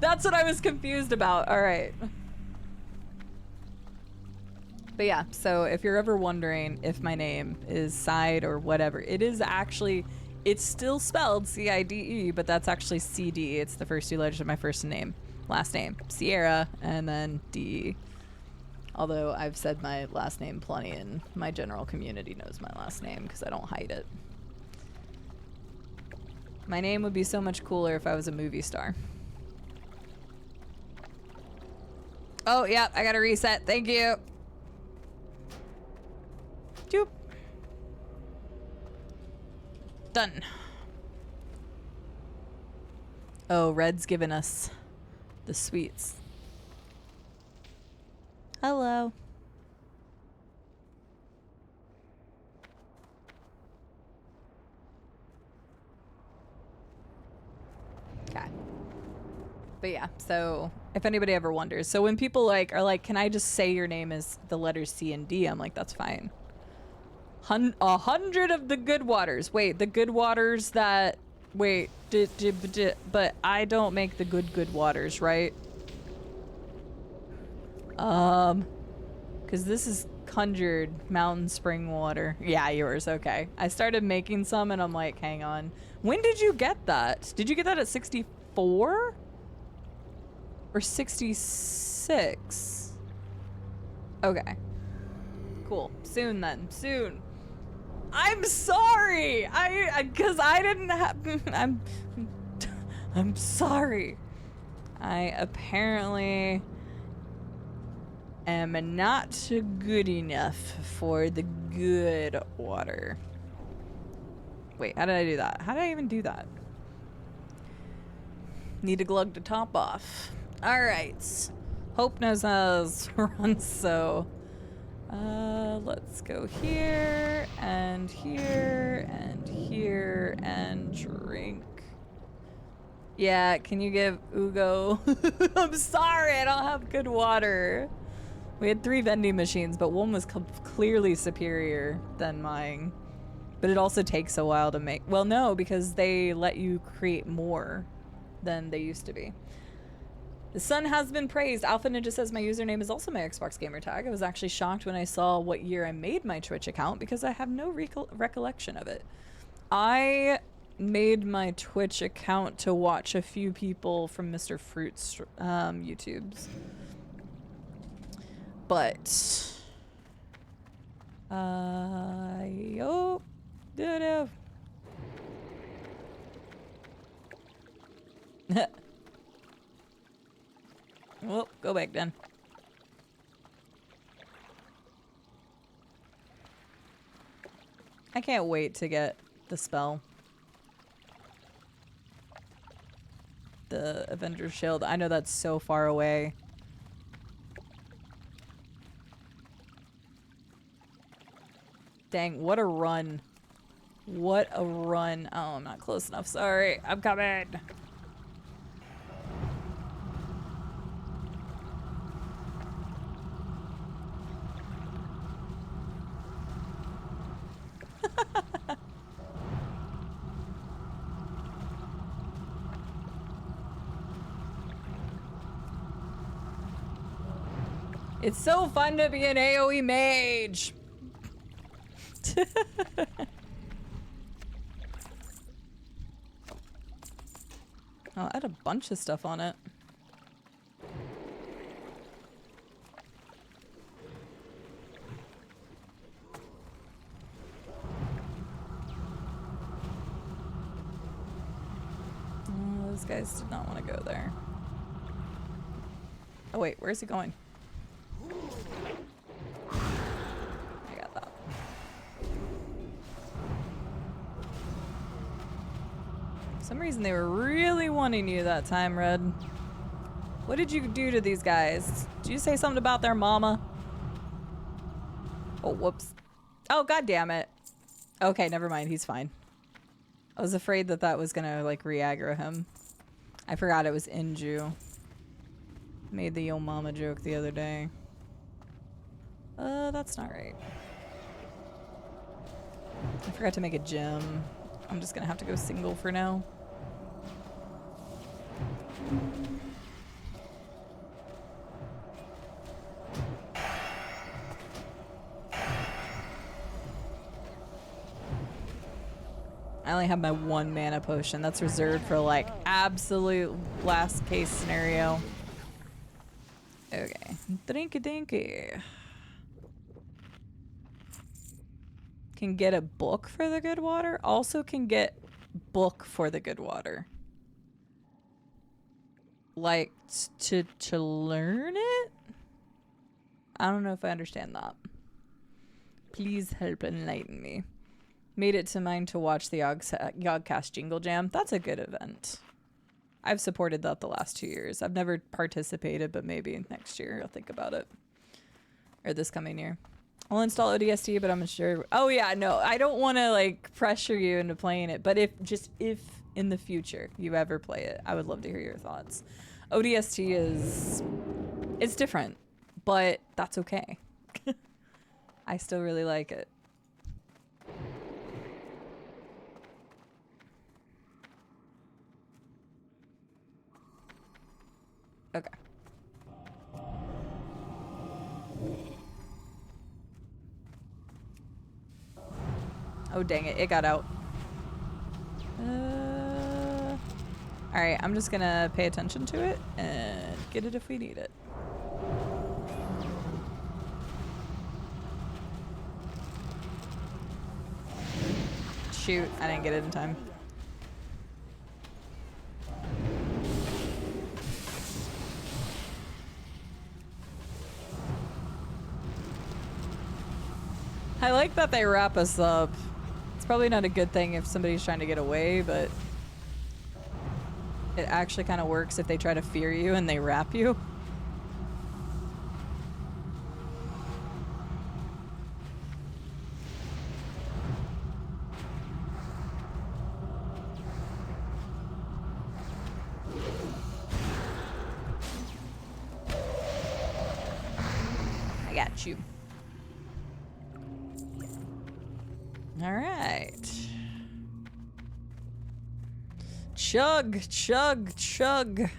That's what I was confused about. All right. But yeah, so if you're ever wondering if my name is Side or whatever, it is actually, it's still spelled C-I-D-E, but that's actually C-D. It's the first two letters of my first name, last name, Sierra, and then D. Although I've said my last name plenty and my general community knows my last name because I don't hide it. My name would be so much cooler if I was a movie star. Oh, yeah, I gotta reset. Thank you. Doop. Done. Oh, Red's given us the sweets. Hello. Okay. But yeah, so if anybody ever wonders, so when people are like, can I just say your name is the letters C and D? I'm like, that's fine. 100 of the good waters. Wait, the good waters that, wait, but I don't make the good waters, right? Because this is conjured mountain spring water. Yeah, yours. Okay. I started making some and I'm like, hang on. When did you get that? Did you get that at 64? Or 66? Okay. Cool. Soon then. Soon. I'm sorry. Cause I didn't have. I'm sorry. I apparently am not good enough for the good water. Wait, how did I do that? How did I even do that? Need to glug the top off. All right. Hope knows how to run, so. Let's go here, and here, and here, and drink. Yeah, can you give Ugo? I'm sorry, I don't have good water. We had 3 vending machines, but one was clearly superior than mine. But it also takes a while to make. Well, no, because they let you create more than they used to be. The sun has been praised. Alpha Ninja says my username is also my Xbox gamer tag. I was actually shocked when I saw what year I made my Twitch account because I have no recollection of it. I made my Twitch account to watch a few people from Mr. Fruit's YouTubes. But oh, no. Well, go back then. I can't wait to get the spell. The Avengers Shield. I know that's so far away. Dang, what a run. What a run. Oh, I'm not close enough. Sorry. I'm coming. It's so fun to be an AoE mage. Oh, I had a bunch of stuff on it. Oh, those guys did not want to go there. Oh wait, where's he going? I got that. For some reason they were really wanting you that time, Red. What did you do to these guys? Did you say something about their mama? Oh, whoops. Oh, god damn it. Okay, never mind. He's fine. I was afraid that that was gonna, like, re-aggro him. I forgot it was Inju. Made the yo mama joke the other day. That's not right. I forgot to make a gym. I'm just gonna have to go single for now. I only have my 1 mana potion. That's reserved for, like, absolute last case scenario. Okay. Drinky dinky. Can get a book for the good water. Also can get book for the good water. Like, to learn it? I don't know if I understand that. Please help enlighten me. Made it to mine to watch the Yogcast Jingle Jam. That's a good event. I've supported that the last 2 years. I've never participated, but maybe next year I'll think about it. Or this coming year. I'll install ODST, but I'm unsure. Oh yeah, no, I don't want to like pressure you into playing it, but if in the future you ever play it, I would love to hear your thoughts. ODST it's different, but that's okay. I still really like it. Okay. Oh, dang it. It got out. Alright, I'm just gonna pay attention to it and get it if we need it. Shoot, I didn't get it in time. I like that they wrap us up. It's probably not a good thing if somebody's trying to get away, but it actually kind of works if they try to fear you and they wrap you. I got you. All right. Chug, chug, chug.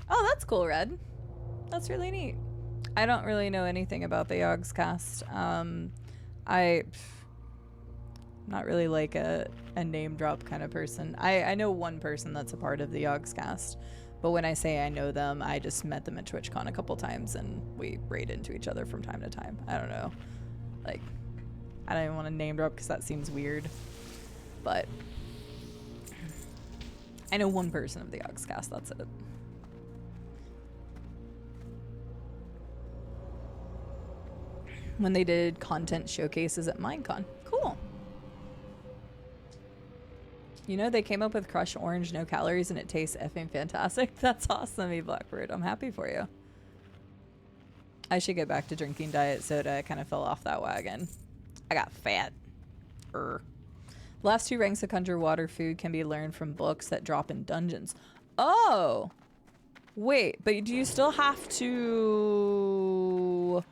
Oh, that's cool, Red. That's really neat. I don't really know anything about the Yogscast. I'm not really like a name drop kind of person. I know one person that's a part of the Yogscast, but when I say I know them, I just met them at TwitchCon a couple times and we raid into each other from time to time. I don't know. Like, I don't even want to name drop because that seems weird. But I know one person of the Yogscast, that's it. When they did content showcases at Minecon. Cool. You know, they came up with Crush Orange, no calories, and it tastes effing fantastic. That's awesome, E Blackbird. I'm happy for you. I should get back to drinking diet soda. I kind of fell off that wagon. I got fat. Last 2 ranks of Conjure Water food can be learned from books that drop in dungeons. Oh! Wait, but do you still have to...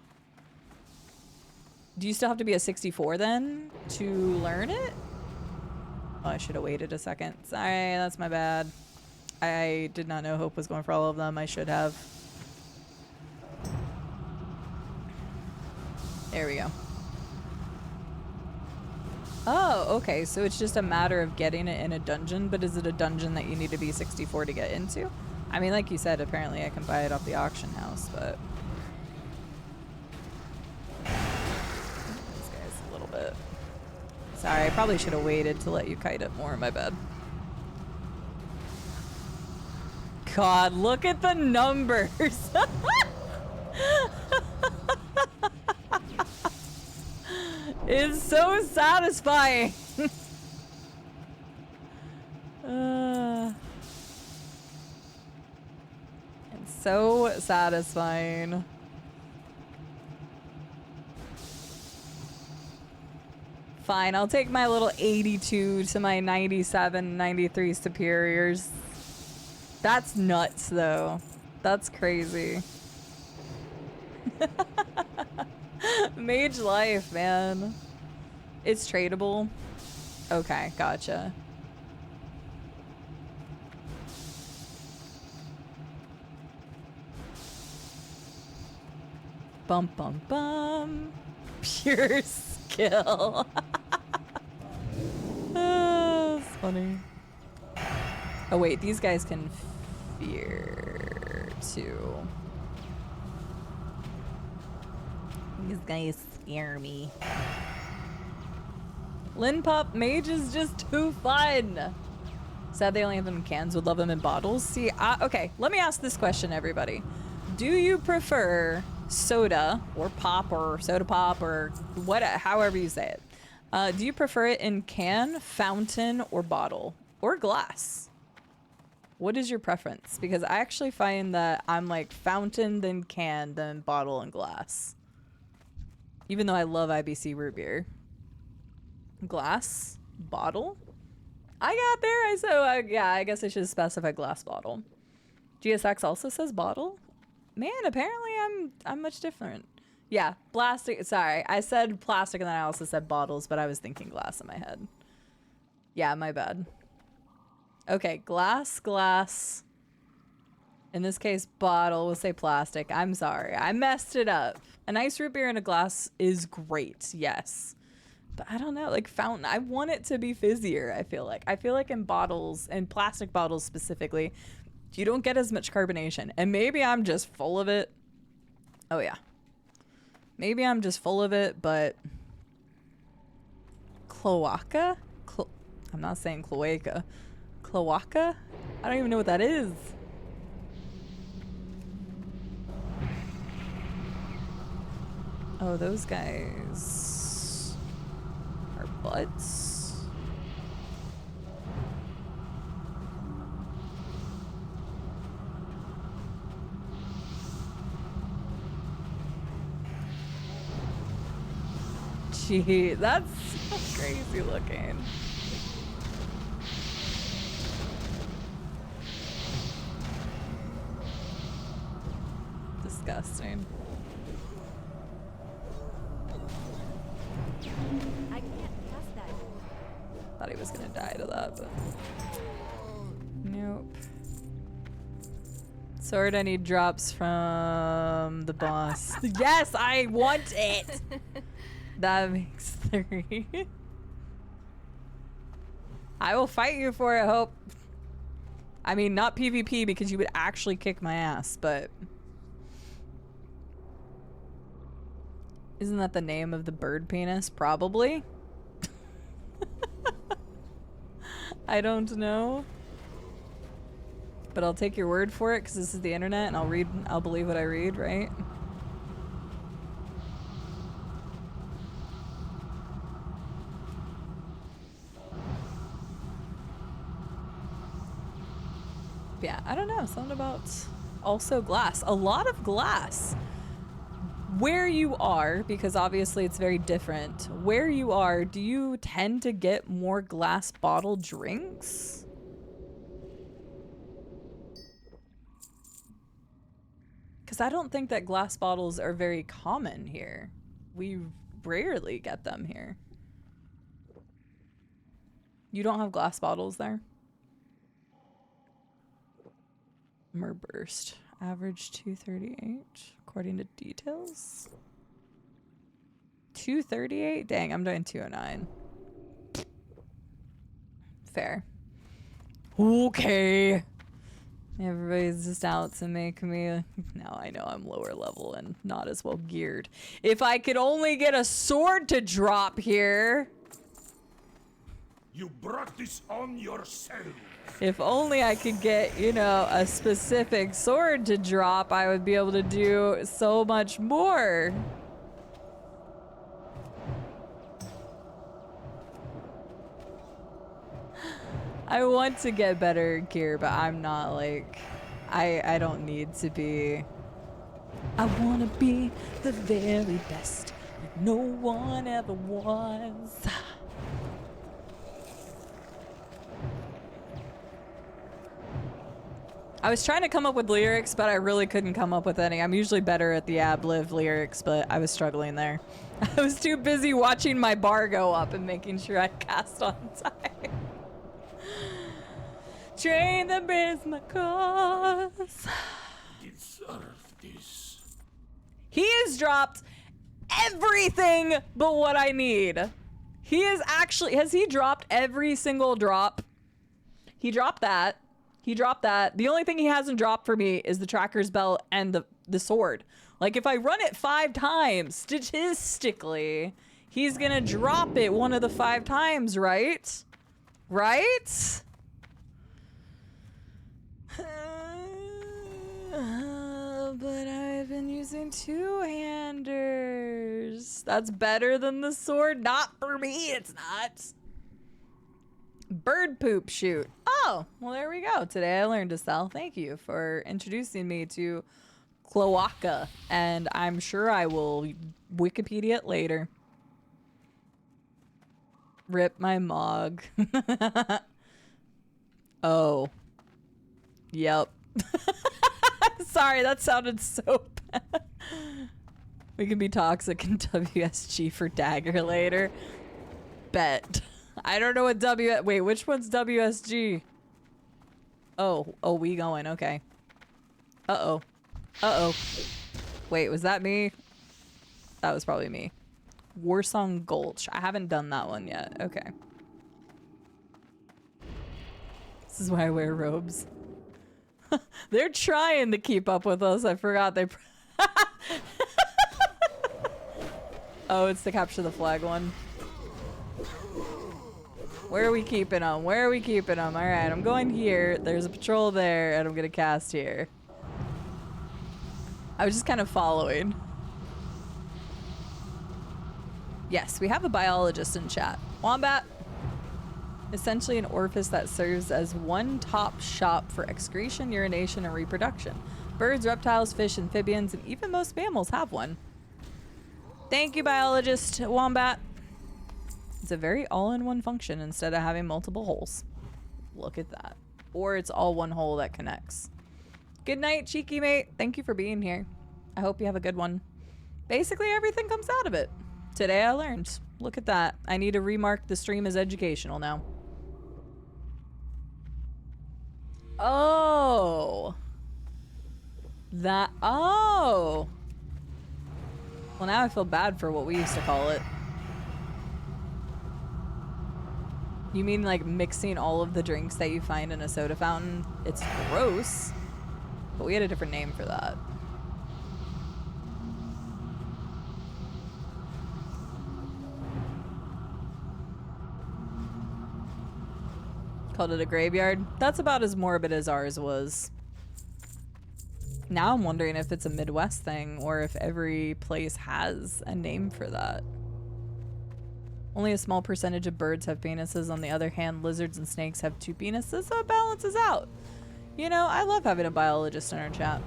Do you still have to be a 64 then to learn it? Oh, I should have waited a second. Sorry, that's my bad. I did not know Hope was going for all of them. I should have. There we go. Oh, okay. So it's just a matter of getting it in a dungeon, but is it a dungeon that you need to be 64 to get into? I mean, like you said, apparently I can buy it off the auction house, but... This guy's a little bit... Sorry, I probably should have waited to let you kite it more, my bad. God, look at the numbers! It's so satisfying! It's so satisfying. Fine, I'll take my little 82 to my 97, 93 superiors. That's nuts, though. That's crazy. Mage life, man. It's tradable. Okay, gotcha. Bum bum bum. Pure skill. Oh, that's funny. Oh wait, these guys can fear too. These guys scare me. Linpop Mage is just too fun. Sad they only have them in cans. Would love them in bottles. See, okay, let me ask this question, everybody. Do you prefer soda or pop or soda pop or what, however you say it? Do you prefer it in can, fountain, or bottle, or glass? What is your preference? Because I actually find that I'm like fountain, then can, then bottle and glass. Even though I love IBC root beer. Glass, bottle. I got there. I said, yeah, I guess I should specify glass bottle. GSX also says bottle. Man, apparently I'm much different. Yeah, plastic. Sorry, I said plastic and then I also said bottles, but I was thinking glass in my head. Yeah, my bad. Okay, glass, glass. In this case, bottle. We'll say plastic. I'm sorry. I messed it up. A nice root beer in a glass is great, yes. But I don't know, like fountain. I want it to be fizzier, I feel like. I feel like in bottles, in plastic bottles specifically, you don't get as much carbonation. And maybe I'm just full of it. Oh, yeah. Maybe I'm just full of it, but... Cloaca? I'm not saying cloaca. Cloaca? I don't even know what that is. Oh, those guys are butts. Gee, that's so crazy looking. Disgusting. I can't pass that. Thought he was gonna die to that, but nope. Sword, I need drops from the boss. Yes, I want it. That makes 3. I will fight you for it, Hope. I mean, not PvP because you would actually kick my ass, but isn't that the name of the bird penis? Probably. I don't know. But I'll take your word for it because this is the internet and I'll believe what I read, right? Yeah, I don't know. Something about also glass. A lot of glass. Where you are, because obviously it's very different. Where you are, do you tend to get more glass bottle drinks? Because I don't think that glass bottles are very common here. We rarely get them here. You don't have glass bottles there? Burst. Average 238 according to details. 238? Dang, I'm doing 209. Fair. Okay. Everybody's just out to make me... Now I know I'm lower level and not as well geared. If I could only get a sword to drop here. You brought this on yourself. If only I could get, you know, a specific sword to drop, I would be able to do so much more. I want to get better gear, but I'm not like, I don't need to be. I want to be the very best, like no one ever was. I was trying to come up with lyrics, but I really couldn't come up with any. I'm usually better at the ad-lib lyrics, but I was struggling there. I was too busy watching my bar go up and making sure I cast on time. Train the biz my cause. Deserve this. He has dropped everything but what I need. He is actually, has he dropped every single drop? He dropped that. He dropped that. The only thing he hasn't dropped for me is the tracker's belt and the sword. Like, if I run it 5 times, statistically, he's gonna drop it one of the 5 times, right? Right? But I've been using 2-handers. That's better than the sword. Not for me, it's not. Bird poop shoot. Oh, well, there we go. Today I learned to sell. Thank you for introducing me to cloaca, and I'm sure I will Wikipedia it later. Rip my mog. Oh. Yep. Sorry, that sounded so bad. We can be toxic in WSG for dagger later. Bet. I don't know what wait, which one's WSG? Oh, we going, okay. Uh-oh. Uh-oh. Wait, was that me? That was probably me. Warsong Gulch. I haven't done that one yet. Okay. This is why I wear robes. They're trying to keep up with us. I forgot they... Oh, it's the capture the flag one. Where are we keeping them? Where are we keeping them? All right, I'm going here. There's a patrol there, and I'm going to cast here. I was just kind of following. Yes, we have a biologist in chat. Wombat. Essentially an orifice that serves as one-top shop for excretion, urination, and reproduction. Birds, reptiles, fish, amphibians, and even most mammals have one. Thank you, biologist Wombat. It's a very all-in-one function instead of having multiple holes. Look at that. Or it's all one hole that connects. Good night, cheeky mate. Thank you for being here. I hope you have a good one. Basically, everything comes out of it. Today I learned. Look at that. I need to remark the stream as educational now. Oh. Oh. Well, now I feel bad for what we used to call it. You mean like mixing all of the drinks that you find in a soda fountain? It's gross. But we had a different name for that. Called it a graveyard. That's about as morbid as ours was. Now I'm wondering if it's a Midwest thing or if every place has a name for that. Only a small percentage of birds have penises. On the other hand, lizards and snakes have 2 penises, so it balances out. You know, I love having a biologist in our chat.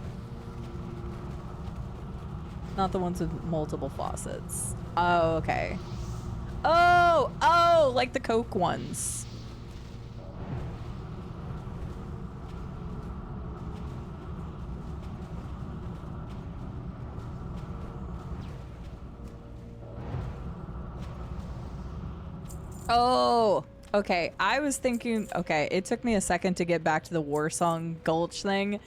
Not the ones with multiple faucets. Oh, okay. Oh, like the Coke ones. Oh, okay. I was thinking, okay, it took me a second to get back to the Warsong Gulch thing.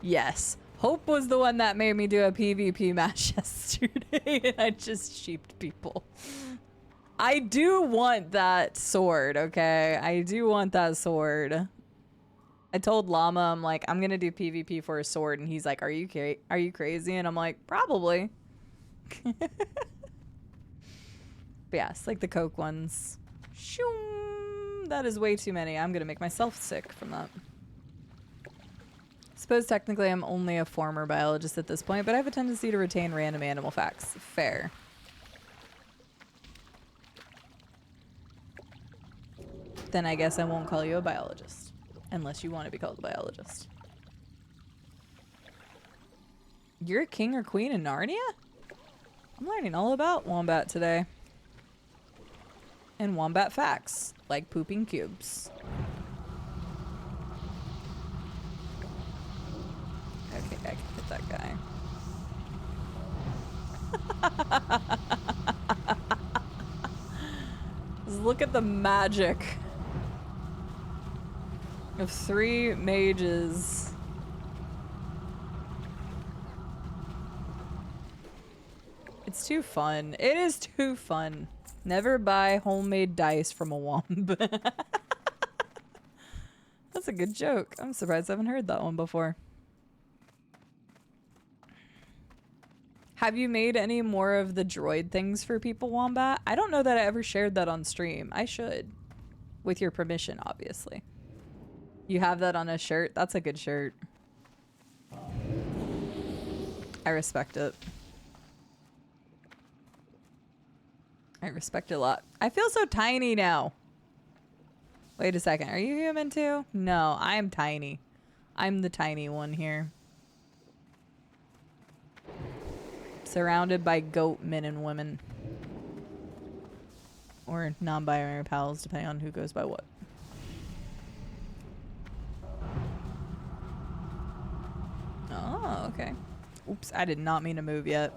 Yes. Hope was the one that made me do a PvP match yesterday, and I just sheeped people. I do want that sword, okay? I do want that sword. I told Llama, I'm like, I'm gonna do PvP for a sword, and he's like, are you crazy? And I'm like, probably. But yeah, it's like the Coke ones. Shoom. That is way too many. I'm gonna make myself sick from that. Suppose technically I'm only a former biologist at this point, but I have a tendency to retain random animal facts. Fair. Then I guess I won't call you a biologist. Unless you want to be called a biologist. You're a king or queen in Narnia? I'm learning all about Wombat today. And Wombat facts, like pooping cubes. Okay, I can hit that guy. Just look at the magic of 3 mages. It's too fun. It is too fun. Never buy homemade dice from a womb. That's a good joke. I'm surprised I haven't heard that one before. Have you made any more of the droid things for people, Wombat? I don't know that I ever shared that on stream. I should. With your permission, obviously. You have that on a shirt? That's a good shirt. I respect it. I respect it a lot. I feel so tiny now. Wait a second. Are you human too? No, I'm tiny. I'm the tiny one here. Surrounded by goat men and women. Or non-binary pals, depending on who goes by what. Oh, okay. Oops, I did not mean to move yet.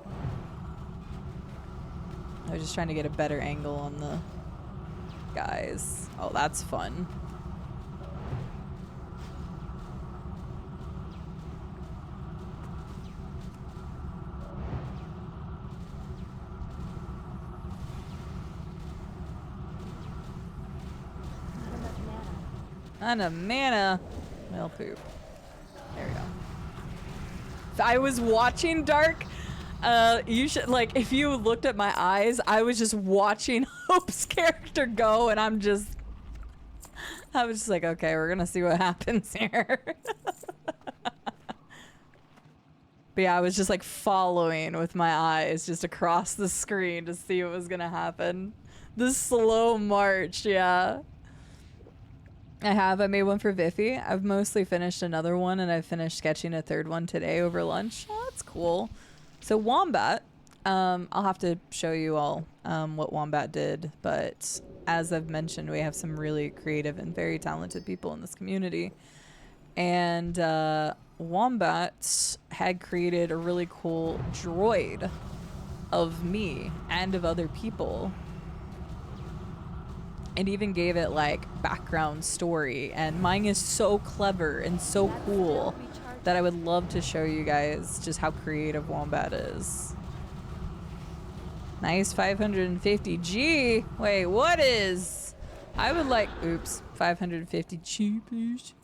I was just trying to get a better angle on the guys. Oh, that's fun. And a mana. Well, poop. There we go. I was watching Dark. You should, like, if you looked at my eyes, I was just watching Hope's character go, and I was just like, okay, we're gonna see what happens here. But yeah, I was just like following with my eyes just across the screen to see what was gonna happen. The slow march, yeah. I made one for Viffy. I've mostly finished another one, and I finished sketching a third one today over lunch. Oh, that's cool. So Wombat, I'll have to show you all what Wombat did, but as I've mentioned, we have some really creative and very talented people in this community. And Wombat had created a really cool droid of me and of other people, and even gave it like background story, and mine is so clever and so cool that I would love to show you guys just how creative Wombat is. Nice 550G. Wait, what is? I would like, oops, 550G, please.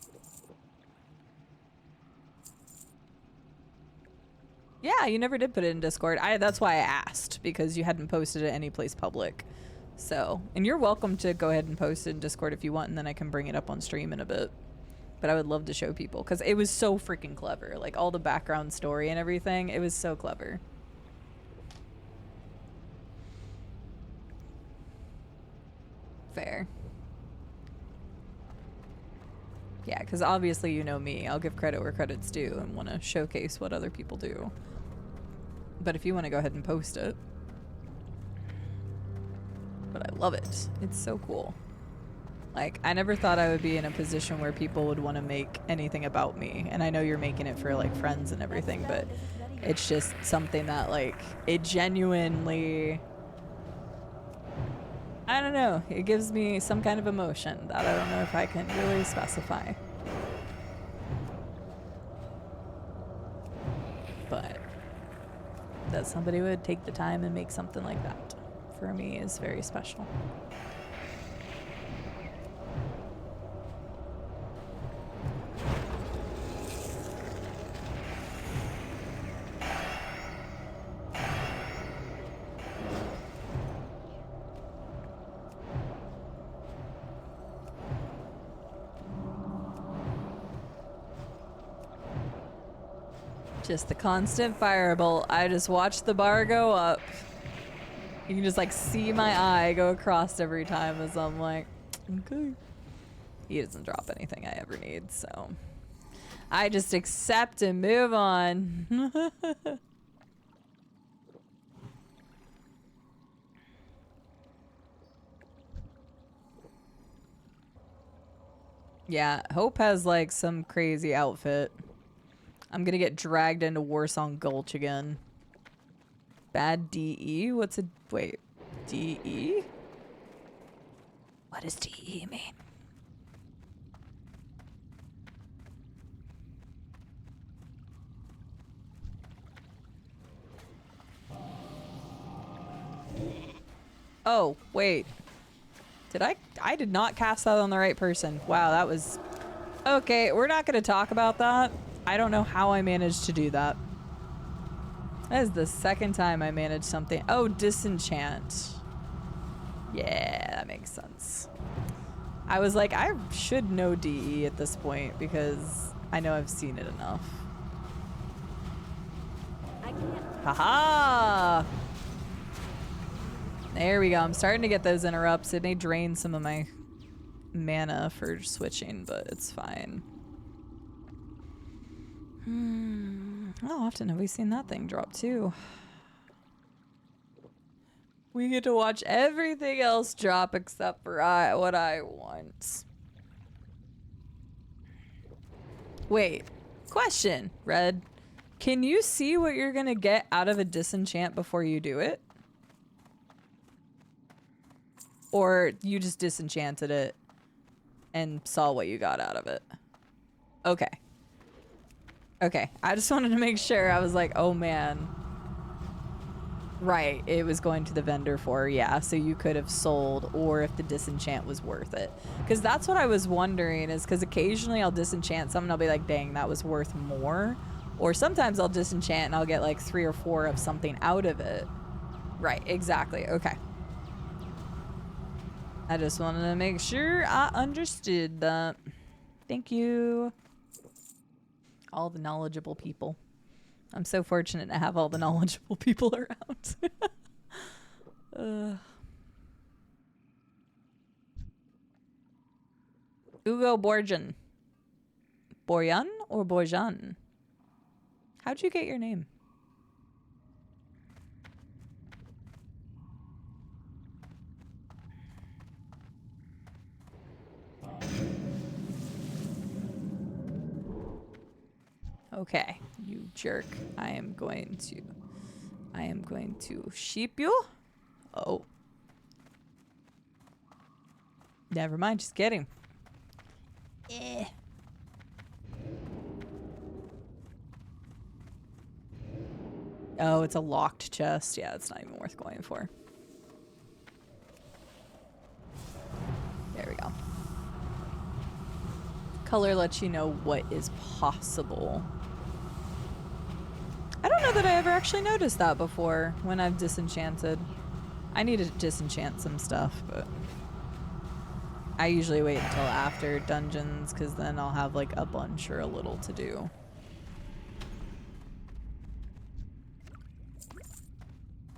Yeah, you never did put it in Discord. That's why I asked, because you hadn't posted it any place public. So, and you're welcome to go ahead and post it in Discord if you want, and then I can bring it up on stream in a bit. But I would love to show people, because it was so freaking clever. Like, all the background story and everything, it was so clever. Fair. Yeah, because obviously you know me. I'll give credit where credit's due and want to showcase what other people do. But if you want to go ahead and post it. But I love it. It's so cool. Like, I never thought I would be in a position where people would want to make anything about me. And I know you're making it for, like, friends and everything, but it's just something that, like, it genuinely... I don't know. It gives me some kind of emotion that I don't know if I can really specify. But that somebody would take the time and make something like that, for me, is very special. Just the constant firebolt. I just watch the bar go up. You can just like see my eye go across every time as I'm like, okay. He doesn't drop anything I ever need, so I just accept and move on. Yeah, Hope has like some crazy outfit. I'm gonna get dragged into Warsong Gulch again. Bad DE? What's a... Wait. DE? What does DE mean? Oh, wait. Did I did not cast that on the right person. Wow, that was... Okay, we're not gonna talk about that. I don't know how I managed to do that. That is the second time I managed something. Oh, disenchant. Yeah, that makes sense. I was like, I should know DE at this point because I know I've seen it enough. I can't. Haha! There we go. I'm starting to get those interrupts. It may drain some of my mana for switching, but it's fine. How often have we seen that thing drop too? We get to watch everything else drop except for what I want. Wait, question, Red. Can you see what you're gonna get out of a disenchant before you do it? Or you just disenchanted it and saw what you got out of it? Okay. Okay, I just wanted to make sure. I was like, oh man. Right, it was going to the vendor for, yeah, so you could have sold, or if the disenchant was worth it. Because that's what I was wondering, is because occasionally I'll disenchant something, I'll be like, dang, that was worth more. Or sometimes I'll disenchant and I'll get like 3 or 4 of something out of it. Right, exactly, okay. I just wanted to make sure I understood that. Thank you. All the knowledgeable people. I'm so fortunate to have all the knowledgeable people around. Ugo Borjan. Borjan or Borjan? How'd you get your name? Okay, you jerk. I am going to sheep you. Oh. Never mind, just kidding. Eh. Oh, it's a locked chest. Yeah, it's not even worth going for. There we go. Color lets you know what is possible. I don't know that I ever actually noticed that before when I've disenchanted. I need to disenchant some stuff, but I usually wait until after dungeons because then I'll have like a bunch or a little to do.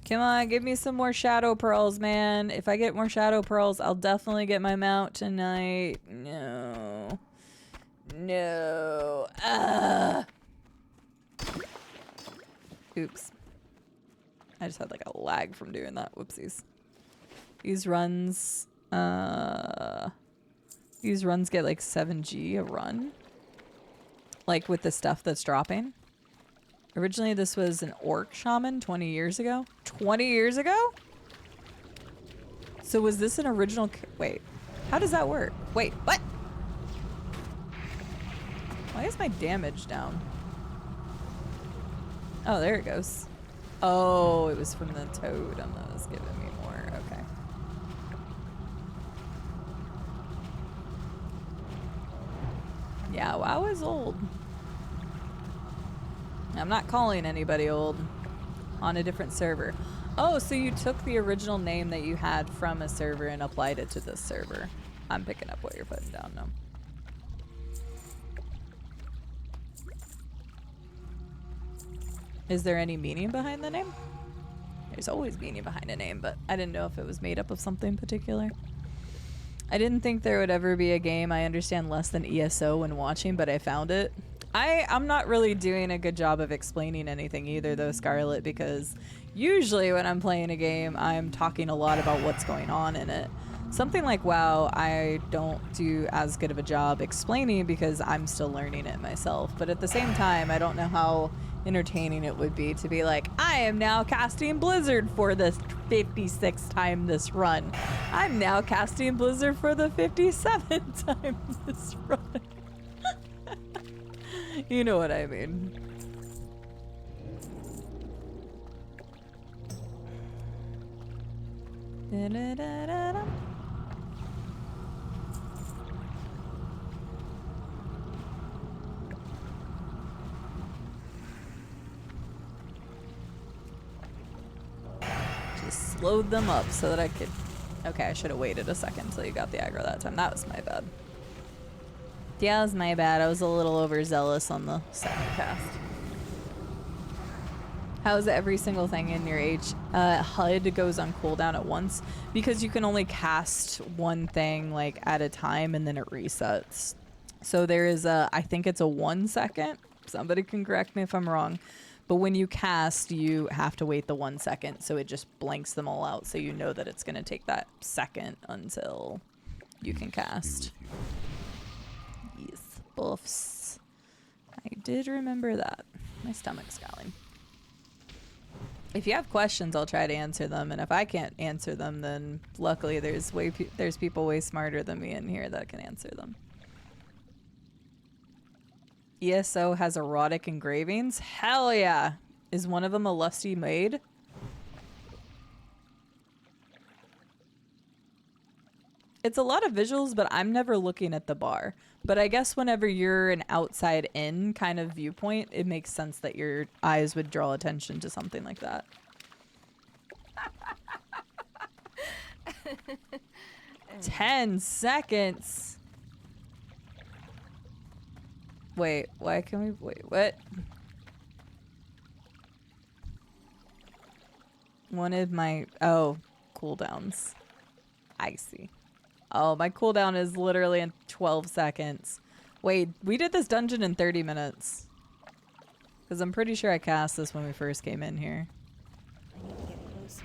Come on, give me some more shadow pearls, man. If I get more shadow pearls, I'll definitely get my mount tonight. No. No. Ah. Oops. I just had like a lag from doing that. Whoopsies. These runs get like 7G a run. Like with the stuff that's dropping. Originally this was an orc shaman 20 years ago. 20 years ago? So was this an original wait. How does that work? Wait, what? Why is my damage down? Oh, there it goes. Oh, it was from the totem that was giving me more. Okay. Yeah, WoW is old. I'm not calling anybody old. On a different server. Oh, so you took the original name that you had from a server and applied it to this server. I'm picking up what you're putting down now. Is there any meaning behind the name? There's always meaning behind a name, but I didn't know if it was made up of something particular. I didn't think there would ever be a game I understand less than ESO when watching, but I found it. I'm not really doing a good job of explaining anything either, though, Scarlet, because usually when I'm playing a game, I'm talking a lot about what's going on in it. Something like WoW, I don't do as good of a job explaining because I'm still learning it myself. But at the same time, I don't know how entertaining it would be to be like, I am now casting Blizzard for the 56th time this run. I'm now casting Blizzard for the 57th time this run. You know what I mean. Da-da-da-da-da. Just slowed them up so that I could... Okay, I should have waited a second until you got the aggro that time. That was my bad. Yeah, it was my bad. I was a little overzealous on the second cast. How's every single thing in your HUD goes on cooldown at once? Because you can only cast one thing like at a time and then it resets. So there is a, I think it's a 1 second. Somebody can correct me if I'm wrong. But when you cast, you have to wait the 1 second. So it just blanks them all out. So you know that it's going to take that second until you can cast. Yes, buffs. I did remember that. My stomach's growling. If you have questions, I'll try to answer them, and if I can't answer them, then luckily there's people way smarter than me in here that can answer them. ESO has erotic engravings? Hell yeah! Is one of them a lusty maid? It's a lot of visuals, but I'm never looking at the bar. But I guess whenever you're an outside in kind of viewpoint, it makes sense that your eyes would draw attention to something like that. 10 seconds. Wait, why can we wait? What? One of my cooldowns. I see. Oh, my cooldown is literally in 12 seconds. Wait, we did this dungeon in 30 minutes. Because I'm pretty sure I cast this when we first came in here. I need to get closer.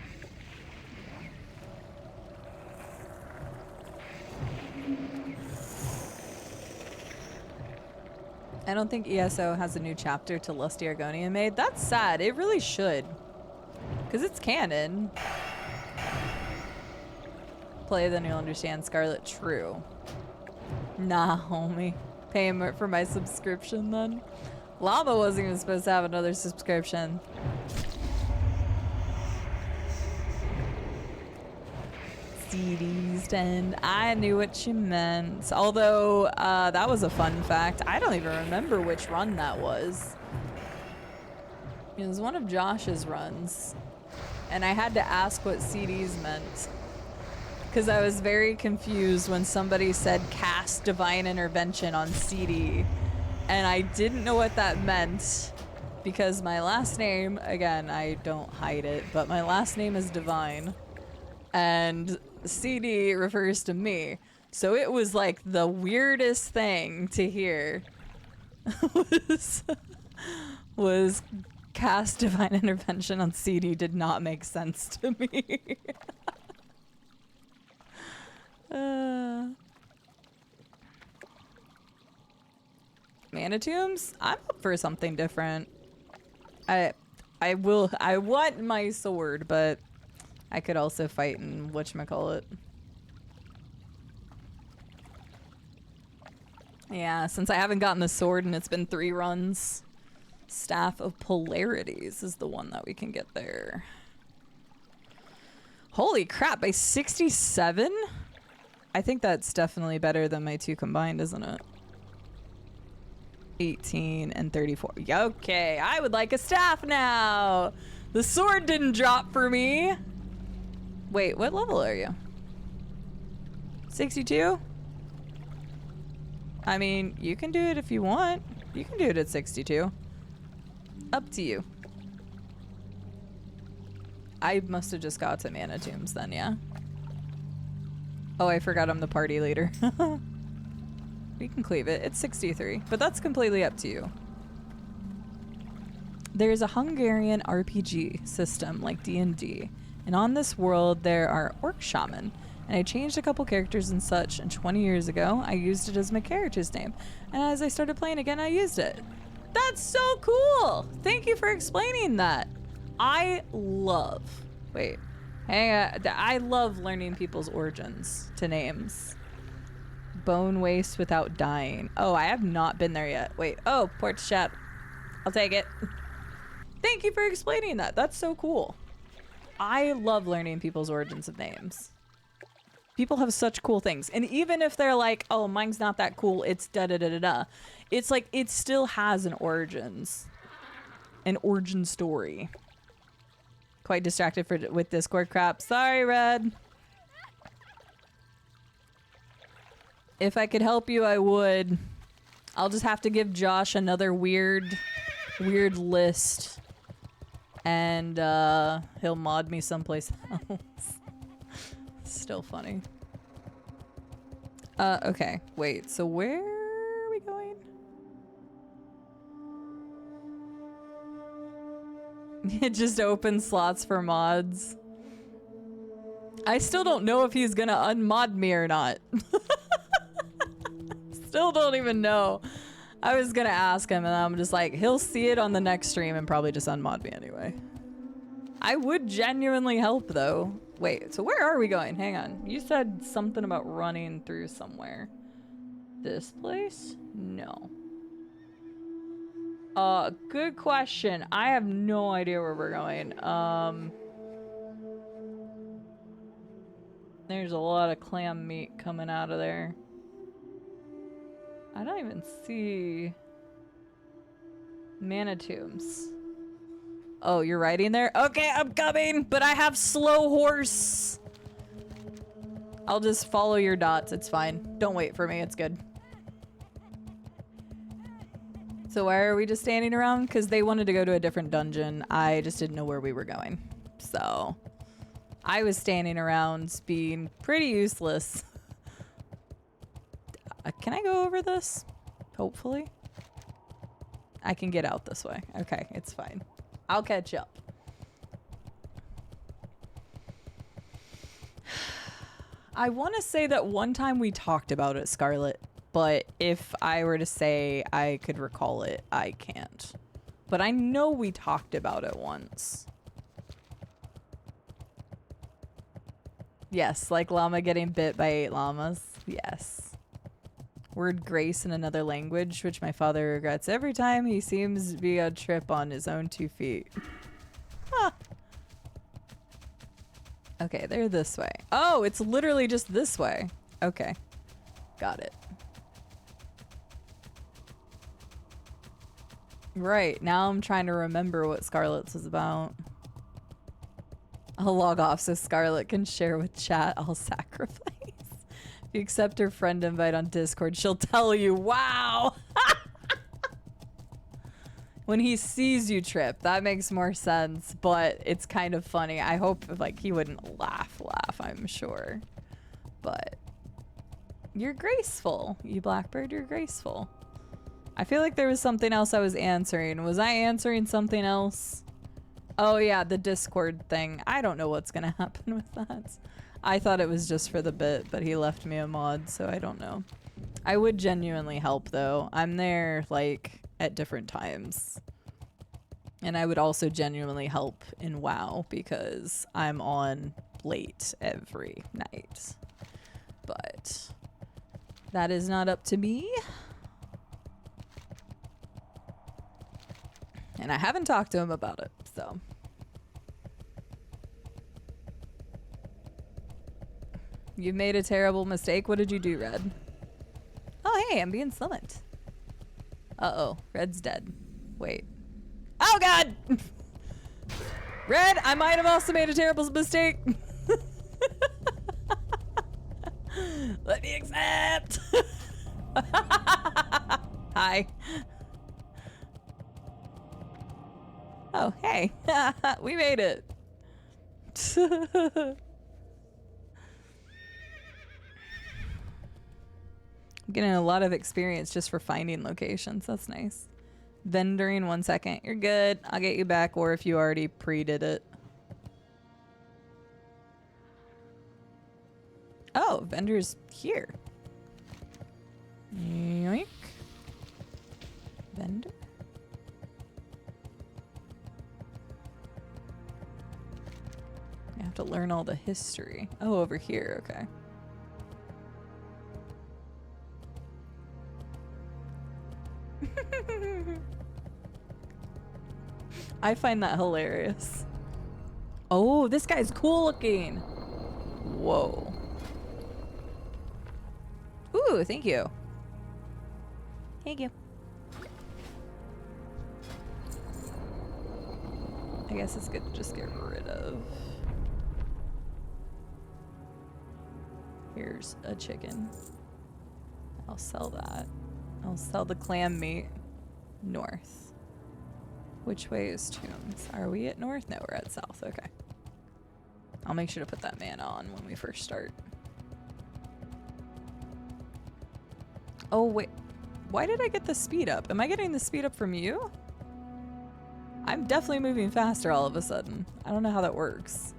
I don't think ESO has a new chapter to Lusty Argonian Maid. That's sad. It really should. Because it's canon. Play, then you'll understand Scarlet. True. Nah, homie. Pay him for my subscription then. Llama wasn't even supposed to have another subscription. CDs, and I knew what you meant. Although, that was a fun fact. I don't even remember which run that was. It was one of Josh's runs. And I had to ask what CDs meant. Because I was very confused when somebody said cast Divine Intervention on CD. And I didn't know what that meant. Because my last name, again, I don't hide it, but my last name is Divine. And CD refers to me. So it was like the weirdest thing to hear. was cast Divine Intervention on CD did not make sense to me. Mana tombs? I'm up for something different. I want my sword, but I could also fight in whatchamacallit. Yeah, since I haven't gotten the sword and it's been 3 runs, Staff of Polarities is the one that we can get there. Holy crap, by 67? I think that's definitely better than my 2 combined, isn't it? 18 and 34. Okay, I would like a staff now. The sword didn't drop for me. Wait, what level are you? 62? I mean, you can do it if you want. You can do it at 62. Up to you. I must have just got to Mana Tombs then, yeah? Oh, I forgot I'm the party leader. We can cleave it. It's 63, but that's completely up to you. There's a Hungarian RPG system like D&D, and on this world there are orc shaman, and I changed a couple characters and such, and 20 years ago I used it as my character's name, and as I started playing again I used it. That's so cool! Thank you for explaining that. I love learning people's origins to names. Bone waste without dying. Oh, I have not been there yet. Wait. Oh, port chat. I'll take it. Thank you for explaining that. That's so cool. I love learning people's origins of names. People have such cool things. And even if they're like, oh, mine's not that cool, it's da-da-da-da-da. It's like, it still has an origin story. Quite distracted with Discord crap. Sorry, Red. If I could help you, I would. I'll just have to give Josh another weird list. And he'll mod me someplace else. Still funny. Okay. Wait, so where are we going? It just opens slots for mods. I still don't know if he's gonna unmod me or not. Still don't even know. I was gonna ask him and I'm just like, he'll see it on the next stream and probably just unmod me anyway. I would genuinely help though. Wait, so where are we going? Hang on. You said something about running through somewhere. This place? No. Good question. I have no idea where we're going. There's a lot of clam meat coming out of there. I don't even see mana tombs. Oh, you're riding there? Okay, I'm coming, but I have slow horse. I'll just follow your dots. It's fine. Don't wait for me. It's good. So why are we just standing around? Because they wanted to go to a different dungeon. I just didn't know where we were going. So I was standing around being pretty useless. Can I go over this? Hopefully. I can get out this way. Okay, it's fine. I'll catch up. I want to say that one time we talked about it, Scarlet, but if I were to say I could recall it, I can't. But I know we talked about it once. Yes, like llama getting bit by 8 llamas. Yes. Word grace in another language, which my father regrets every time he seems to be a trip on his own 2 feet. Huh. Okay, they're this way. Oh, it's literally just this way. Okay. Got it. Right, now I'm trying to remember what Scarlet's was about. I'll log off so Scarlet can share with chat. I'll sacrifice. If you accept her friend invite on Discord, she'll tell you. Wow! When he sees you trip, that makes more sense, but it's kind of funny. I hope like he wouldn't laugh, I'm sure. But you're graceful. You Blackbird, you're graceful. I feel like there was something else I was answering. Was I answering something else? Oh yeah, the Discord thing. I don't know what's gonna happen with that. I thought it was just for the bit, but he left me a mod, so I don't know. I would genuinely help though. I'm there like at different times. And I would also genuinely help in WoW because I'm on late every night. But that is not up to me. And I haven't talked to him about it, so. You've made a terrible mistake. What did you do, Red? Oh, hey, I'm being summoned. Uh-oh, Red's dead. Wait. Oh, God! Red, I might have also made a terrible mistake. Let me accept. Hi. Oh, hey. We made it. I'm getting a lot of experience just for finding locations. That's nice. Vendoring 1 second. You're good. I'll get you back, or if you already pre-did it. Oh, vendor's here. Yoink. Vendor. I have to learn all the history. Oh, over here. Okay. I find that hilarious. Oh, this guy's cool looking. Whoa. Ooh, thank you. Thank you. I guess it's good to just get rid of. Here's a chicken. I'll sell that. I'll sell the clam meat. North. Which way is Tombs? Are we at north? No, we're at south. Okay. I'll make sure to put that mana on when we first start. Oh, wait. Why did I get the speed up? Am I getting the speed up from you? I'm definitely moving faster all of a sudden. I don't know how that works.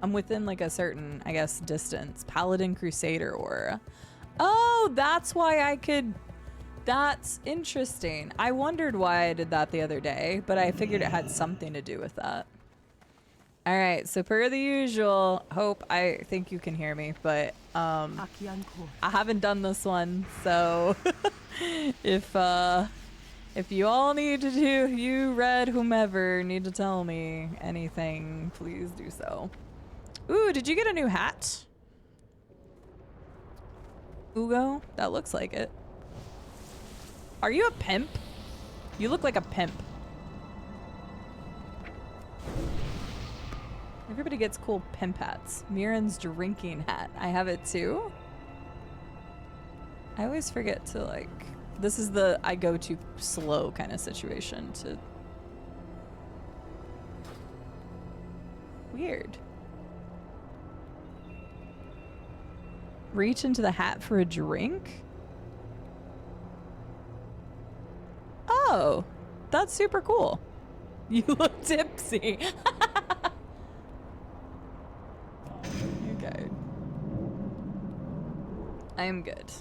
I'm within like a certain, I guess, distance. Paladin Crusader aura. Oh, that's why I could... That's interesting. I wondered why I did that the other day, but I figured it had something to do with that. All right, so per the usual, I think you can hear me, but I haven't done this one, so if If you all need to do, you, Red, whomever, need to tell me anything, please do so. Ooh, did you get a new hat? Ugo? That looks like it. Are you a pimp? You look like a pimp. Everybody gets cool pimp hats. Mirren's drinking hat. I have it too. I always forget to like... This is the I go too slow kind of situation to... Weird. Reach into the hat for a drink? Oh, that's super cool. You look tipsy. Okay. I am good.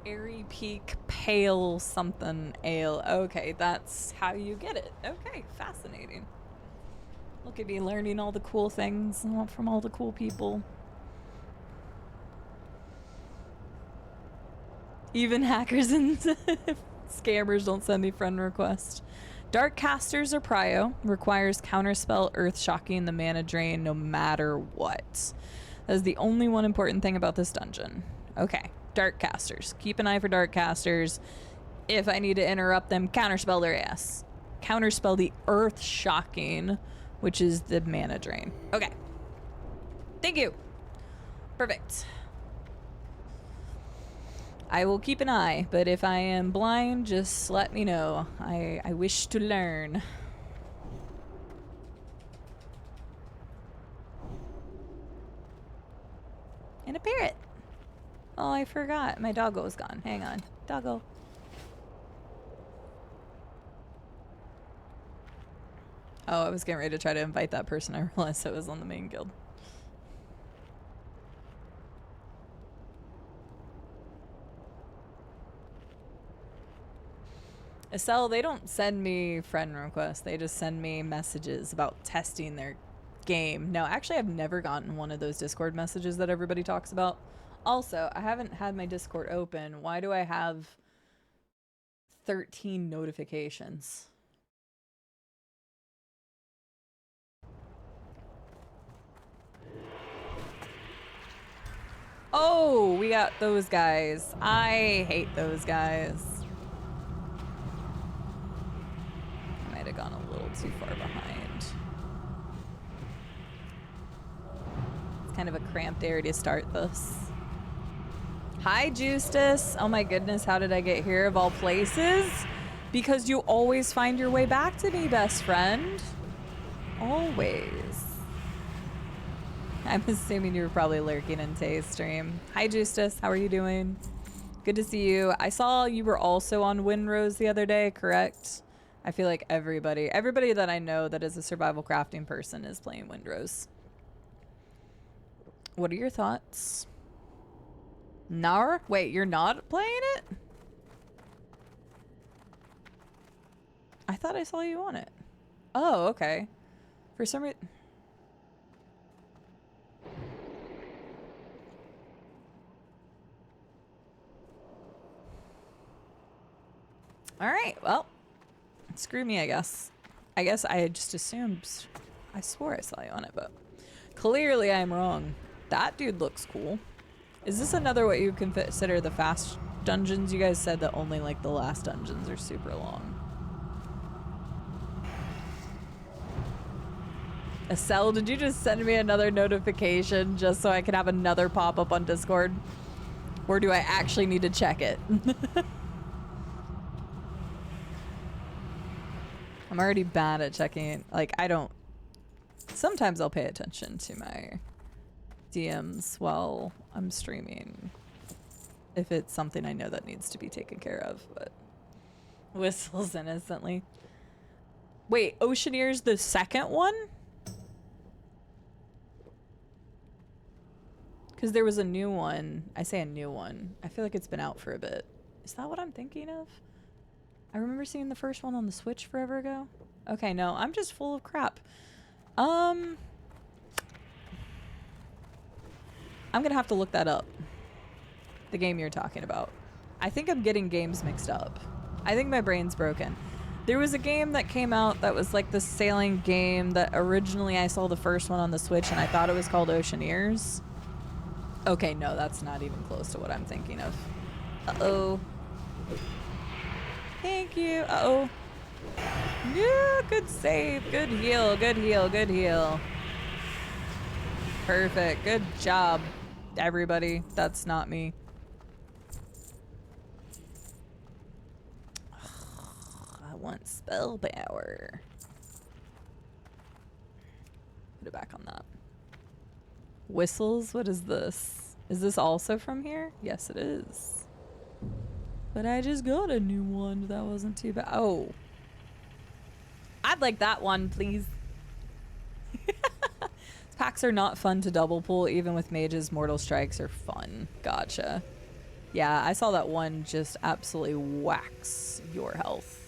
Airy Peak Pale something ale. Okay, that's how you get it. Okay, fascinating. Look at me learning all the cool things from all the cool people. Even hackers and scammers don't send me friend requests. Dark Casters or Prio requires counterspell Earth Shocking the mana drain no matter what. That is the only one important thing about this dungeon. Okay, Dark Casters. Keep an eye for Dark Casters. If I need to interrupt them, counterspell their ass. Counterspell the Earth Shocking, which is the mana drain. Okay. Thank you. Perfect. I will keep an eye, but if I am blind, just let me know. I wish to learn. And a parrot. Oh, I forgot. My doggo was gone. Hang on. Doggo. Oh, I was getting ready to try to invite that person. I realized it was on the main guild. Estelle, they don't send me friend requests. They just send me messages about testing their game. No, actually, I've never gotten one of those Discord messages that everybody talks about. Also, I haven't had my Discord open. Why do I have 13 notifications? Oh, we got those guys. I hate those guys. Might have gone a little too far behind. It's kind of a cramped area to start this. Hi, Justus. Oh my goodness, how did I get here of all places? Because you always find your way back to me, best friend. Always. I'm assuming you were probably lurking in Tay's stream. Hi, Justus. How are you doing? Good to see you. I saw you were also on Windrose the other day, correct? I feel like everybody that I know that is a survival crafting person is playing Windrose. What are your thoughts? Nar? Wait, you're not playing it? I thought I saw you on it. Oh, okay. For some reason... Alright, well, screw me, I guess. I guess I just assumed, I swore I saw you on it, but clearly I'm wrong. That dude looks cool. Is this another what you consider the fast dungeons? You guys said that only like the last dungeons are super long. Estelle, did you just send me another notification just so I can have another pop-up on Discord? Or do I actually need to check it? I'm already bad at checking. Like, I don't... Sometimes I'll pay attention to my DMs while I'm streaming. If it's something I know that needs to be taken care of, but... Whistles innocently. Wait, Oceaneer's the second one? Because there was a new one. I say a new one. I feel like it's been out for a bit. Is that what I'm thinking of? I remember seeing the first one on the Switch forever ago. Okay, no, I'm just full of crap. I'm gonna have to look that up. The game you're talking about. I think I'm getting games mixed up. I think my brain's broken. There was a game that came out that was like the sailing game that originally I saw the first one on the Switch and I thought it was called Oceaneers. Okay, no, that's not even close to what I'm thinking of. Uh-oh. Thank you. Uh-oh. Yeah, good save. Good heal. Good heal. Good heal. Perfect. Good job, everybody. That's not me. I want spell power. Put it back on that. Whistles? What is this? Is this also from here? Yes, it is. But I just got a new one. That wasn't too bad. Oh. I'd like that one, please. Packs are not fun to double pull, even with mages. Mortal strikes are fun. Gotcha. Yeah, I saw that one just absolutely wax your health.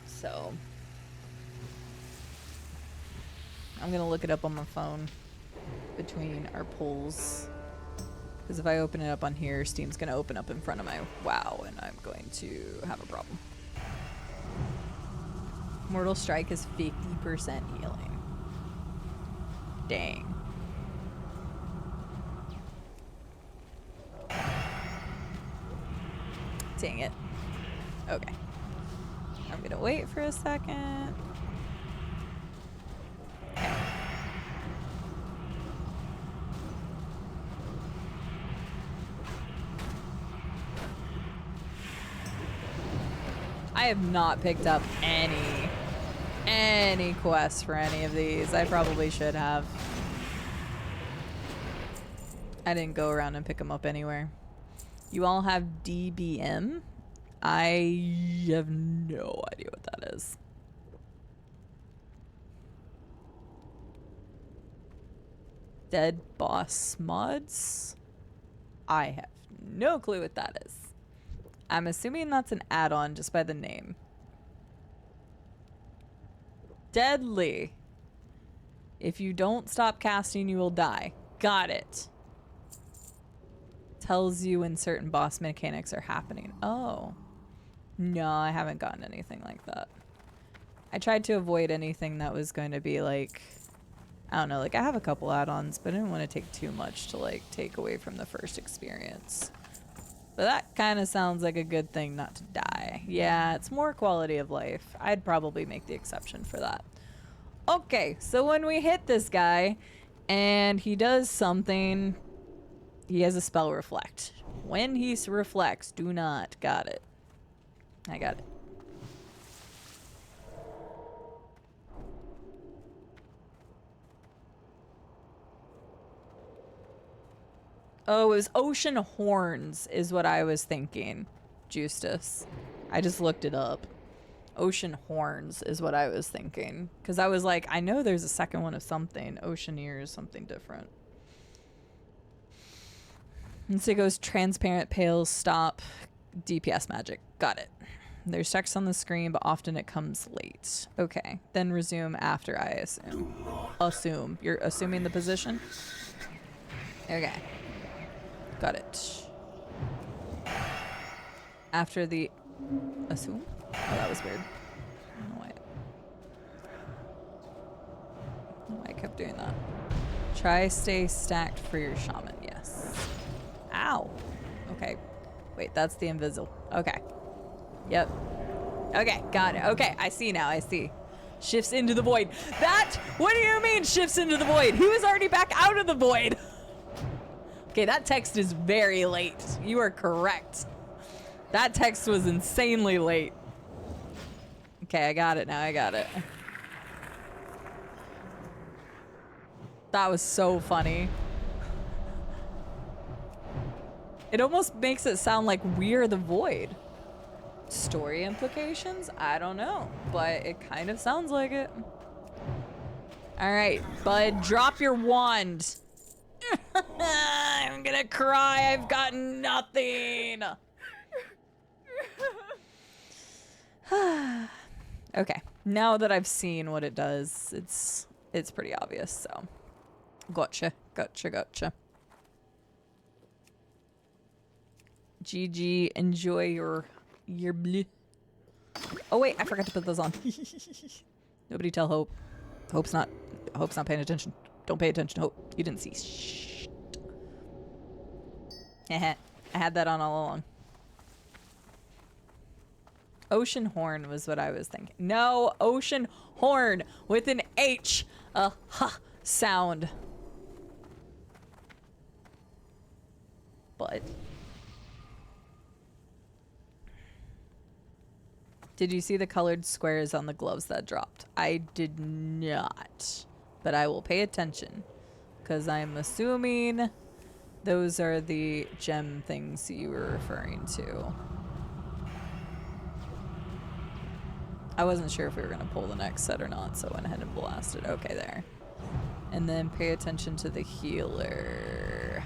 So I'm gonna look it up on my phone between our pulls. Because if I open it up on here, Steam's gonna open up in front of my WoW and I'm going to have a problem. Mortal Strike is 50% healing. Dang. Dang it. Okay. I'm gonna wait for a second. Okay. I have not picked up any quests for any of these. I probably should have. I didn't go around and pick them up anywhere. You all have DBM? I have no idea what that is. Dead boss mods? I have no clue what that is. I'm assuming that's an add-on just by the name. Deadly. If you don't stop casting, you will die. Got it. Tells you when certain boss mechanics are happening. Oh. No, I haven't gotten anything like that. I tried to avoid anything that was going to be like, I don't know, like I have a couple add-ons, but I didn't want to take too much to like take away from the first experience. But that kind of sounds like a good thing not to die. Yeah, it's more quality of life. I'd probably make the exception for that. Okay, so when we hit this guy and he does something, he has a spell reflect. When he reflects, do not. Got it. I got it. Oh, it was Ocean Horns is what I was thinking, Justus. I just looked it up. Ocean Horns is what I was thinking. Because I was like, I know there's a second one of something. Oceaneers, something different. And so it goes transparent, pale, stop, DPS magic. Got it. There's text on the screen, but often it comes late. Okay. Then resume after, I assume. Assume. You're assuming the position? Okay. Got it. After the assume? Oh, that was weird. I don't know why I kept doing that. Try stay stacked for your shaman. Yes. Ow. Okay. Wait, that's the invisible. Okay. Yep. Okay, got it. Okay, I see now. I see. Shifts into the void. That? What do you mean shifts into the void? He was already back out of the void. Okay, that text is very late. You are correct. That text was insanely late. Okay, I got it now. I got it. That was so funny. It almost makes it sound like we're the void. Story implications? I don't know, but it kind of sounds like it. All right, bud, drop your wand. I'm gonna cry. I've got nothing. Okay, now that I've seen what it does, it's pretty obvious, so. Gotcha. GG. Enjoy your blue. Oh wait, I forgot to put those on. Nobody tell Hope. Hope's not paying attention. Don't pay attention, Hope. You didn't see shit. I had that on all along. Ocean Horn was what I was thinking. No, Ocean Horn with an H. A ha sound. But did you see the colored squares on the gloves that dropped? I did not, but I will pay attention because I'm assuming those are the gem things you were referring to. I wasn't sure if we were going to pull the next set or not, so I went ahead and blasted. Okay, there. And then pay attention to the healer.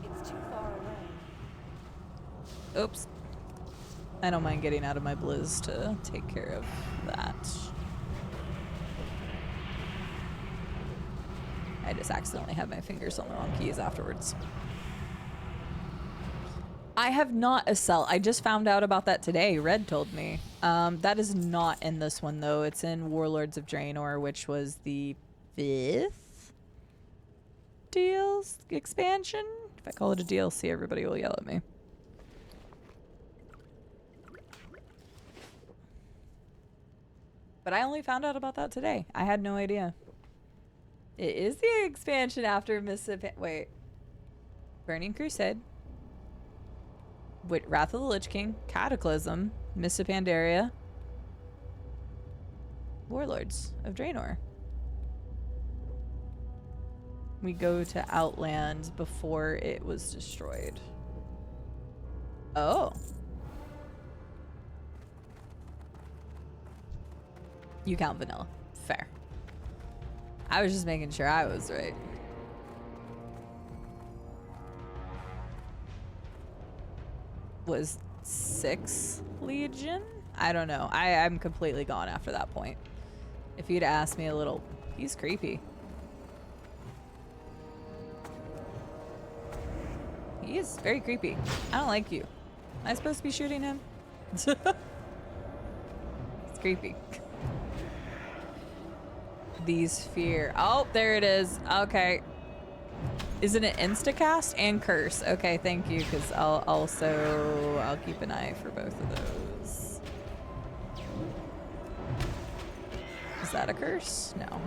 It's too far away. Oops. I don't mind getting out of my blizz to take care of that. I just accidentally had my fingers on the wrong keys afterwards. I have not a cell. I just found out about that today. Red told me. That is not in this one, though. It's in Warlords of Draenor, which was the 5th expansion. If I call it a DLC, everybody will yell at me. But I only found out about that today. I had no idea. It is the expansion after Wait. Burning Crusade. Wait, Wrath of the Lich King. Cataclysm. Mists of Pandaria. Warlords of Draenor. We go to Outland before it was destroyed. Oh. You count vanilla. Fair. I was just making sure I was right. Was 6 Legion? I don't know. I'm completely gone after that point. If you'd asked me a little... He's creepy. He is very creepy. I don't like you. Am I supposed to be shooting him? It's creepy. These fear. Oh, there it is. Okay. Isn't it instacast and curse? Okay, thank you, because I'll keep an eye for both of those. Is that a curse? No.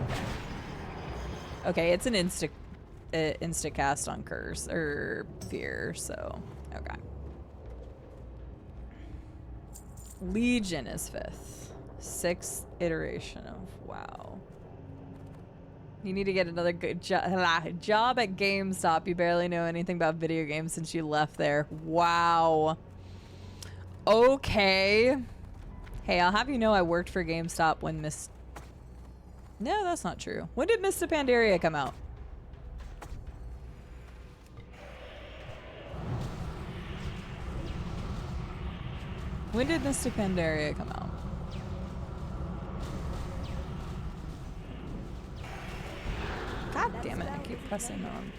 Okay, it's an instacast on curse or fear, so okay. Legion is 5th. 6th iteration of WoW. You need to get another good job at GameStop. You barely know anything about video games since you left there. Wow. Okay. Hey, I'll have you know I worked for GameStop when No, that's not true. When did Mists of Pandaria come out? When did Mists of Pandaria come out? God damn it, I keep pressing on.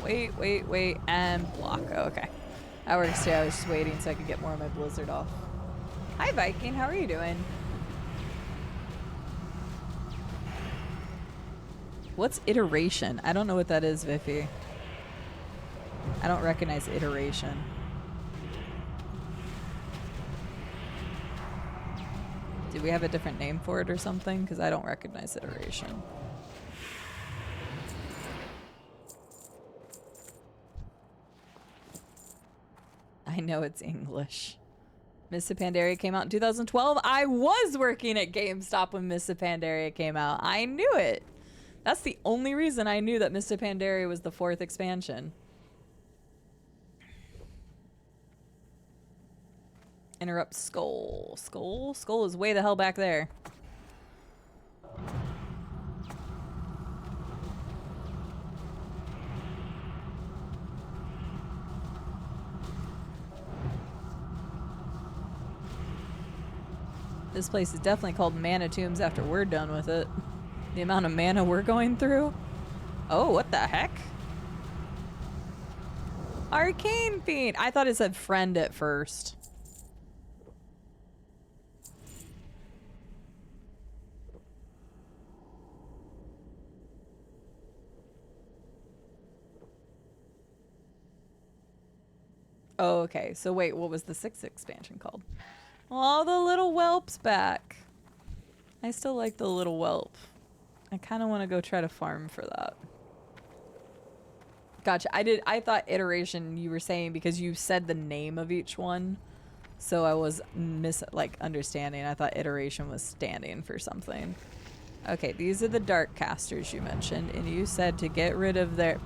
Wait, and block. Oh, okay. That works too. I was just waiting so I could get more of my blizzard off. Hi, Viking. How are you doing? What's iteration? I don't know what that is, Viffy. I don't recognize iteration. Do we have a different name for it or something? Because I don't recognize iteration. I know it's English. Mists of Pandaria came out in 2012. I was working at GameStop when Mists of Pandaria came out. I knew it. That's the only reason I knew that Mists of Pandaria was the 4th expansion. Interrupt Skull. Skull is way the hell back there. This place is definitely called Mana Tombs after we're done with it. The amount of mana we're going through. Oh, what the heck? Arcane Fiend. I thought it said friend at first. Oh, okay. So wait, what was the 6th expansion called? Oh, the little whelp's back. I still like the little whelp. I kind of want to go try to farm for that. Gotcha. I thought iteration you were saying because you said the name of each one. So I was understanding. I thought iteration was standing for something. Okay, these are the dark casters you mentioned, and you said to get rid of their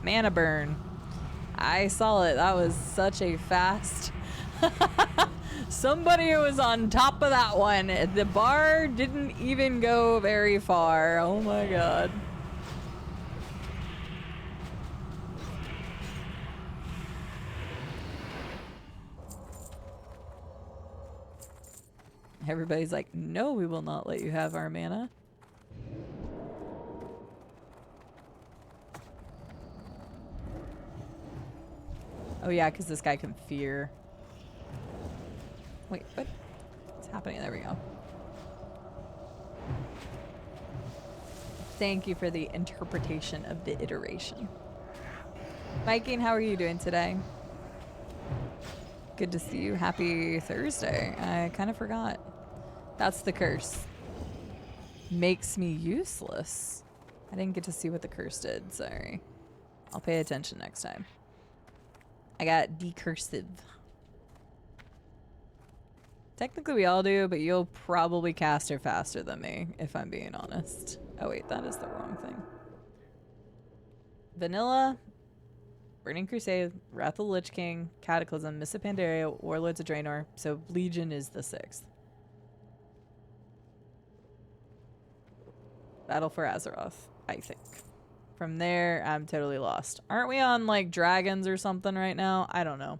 mana burn. I saw it. That was such a fast. Somebody was on top of that one. The bar didn't even go very far. Oh my god. Everybody's like, no, we will not let you have our mana. Oh yeah, because this guy can fear. Wait, what's happening? There we go. Thank you for the interpretation of the iteration. Viking, how are you doing today? Good to see you. Happy Thursday. I kind of forgot. That's the curse. Makes me useless. I didn't get to see what the curse did. Sorry. I'll pay attention next time. I got decursive. Technically we all do, but you'll probably cast her faster than me, if I'm being honest. Oh wait, that is the wrong thing. Vanilla, Burning Crusade, Wrath of the Lich King, Cataclysm, Mists of Pandaria, Warlords of Draenor, so Legion is the 6th. Battle for Azeroth, I think. From there, I'm totally lost. Aren't we on, like, dragons or something right now? I don't know.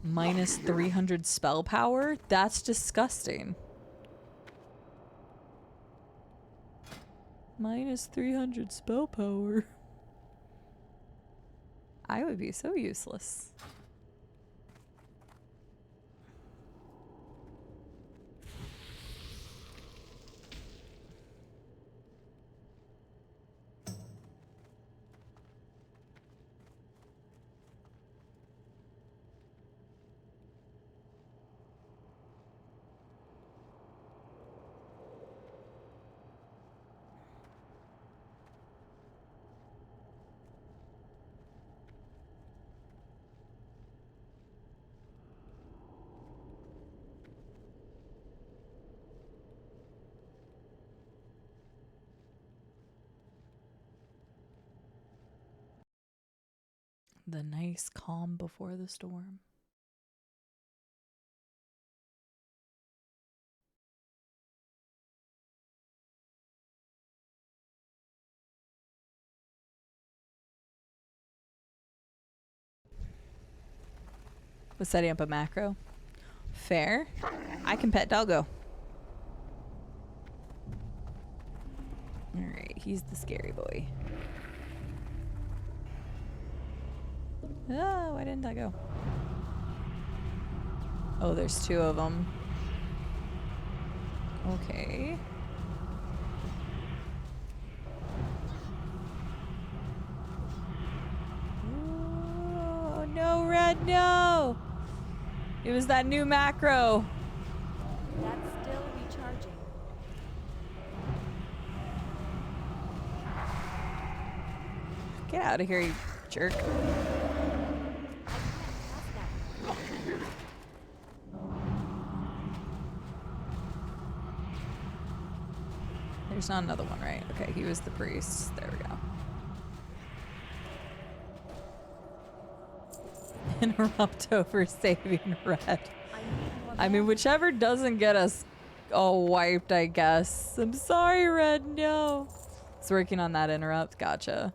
Minus 300 spell power? That's disgusting. Minus 300 spell power. I would be so useless. The nice calm before the storm. Was setting up a macro. Fair. I can pet doggo. Alright, he's the scary boy. Oh, why didn't I go? Oh, there's 2 of them. Okay. Oh, no, Red, no! It was that new macro. That's still recharging. Get out of here, you jerk. There's not another one, right? Okay, he was the priest. There we go. Interrupt over saving Red. I mean, whichever doesn't get us all wiped, I guess. I'm sorry, Red. No. It's working on that interrupt. Gotcha.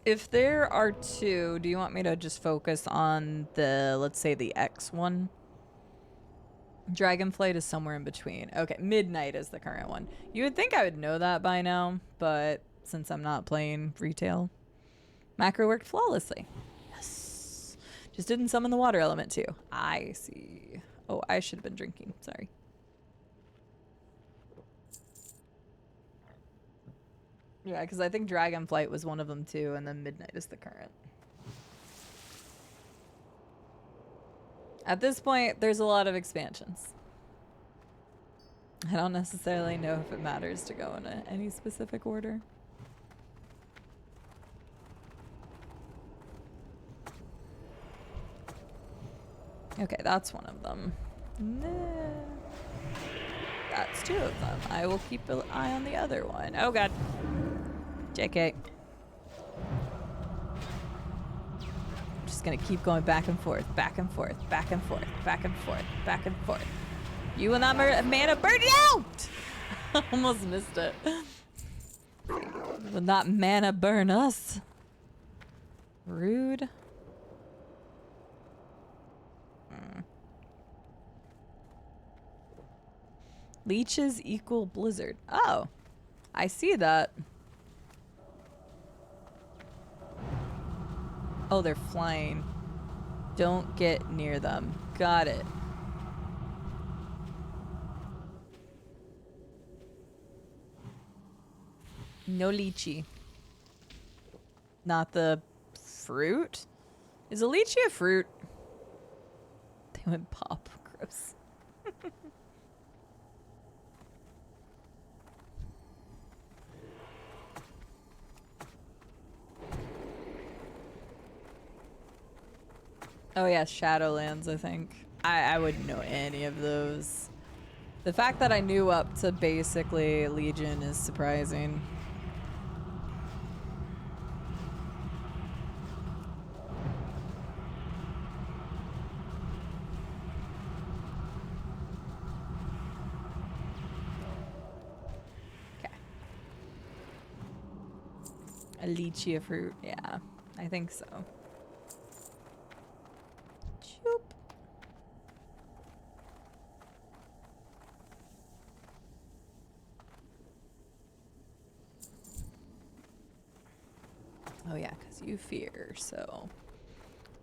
If there are two, do you want me to just focus on the, let's say the X one? Dragonflight is somewhere in between. Okay, Midnight is the current one. You would think I would know that by now, but since I'm not playing retail, macro worked flawlessly. Yes. Just didn't summon the water element too. I see. Oh, I should have been drinking. Sorry. Yeah, because I think Dragonflight was one of them too, and then Midnight is the current. At this point, there's a lot of expansions. I don't necessarily know if it matters to go in any specific order. Okay, that's one of them. Nah. That's two of them. I will keep an eye on the other one. Oh god. JK. Just gonna keep going back and forth, back and forth, back and forth, back and forth, back and forth. You will not mana burn out! Almost missed it. Will not mana burn us. Rude. Leeches equal blizzard. Oh, I see that. Oh, they're flying. Don't get near them. Got it. No lychee. Not the fruit? Is a lychee a fruit? They went pop. Gross. Oh yeah, Shadowlands, I think. I wouldn't know any of those. The fact that I knew up to basically Legion is surprising. Okay. A lychee fruit, yeah, I think so. Oh yeah, because you fear, so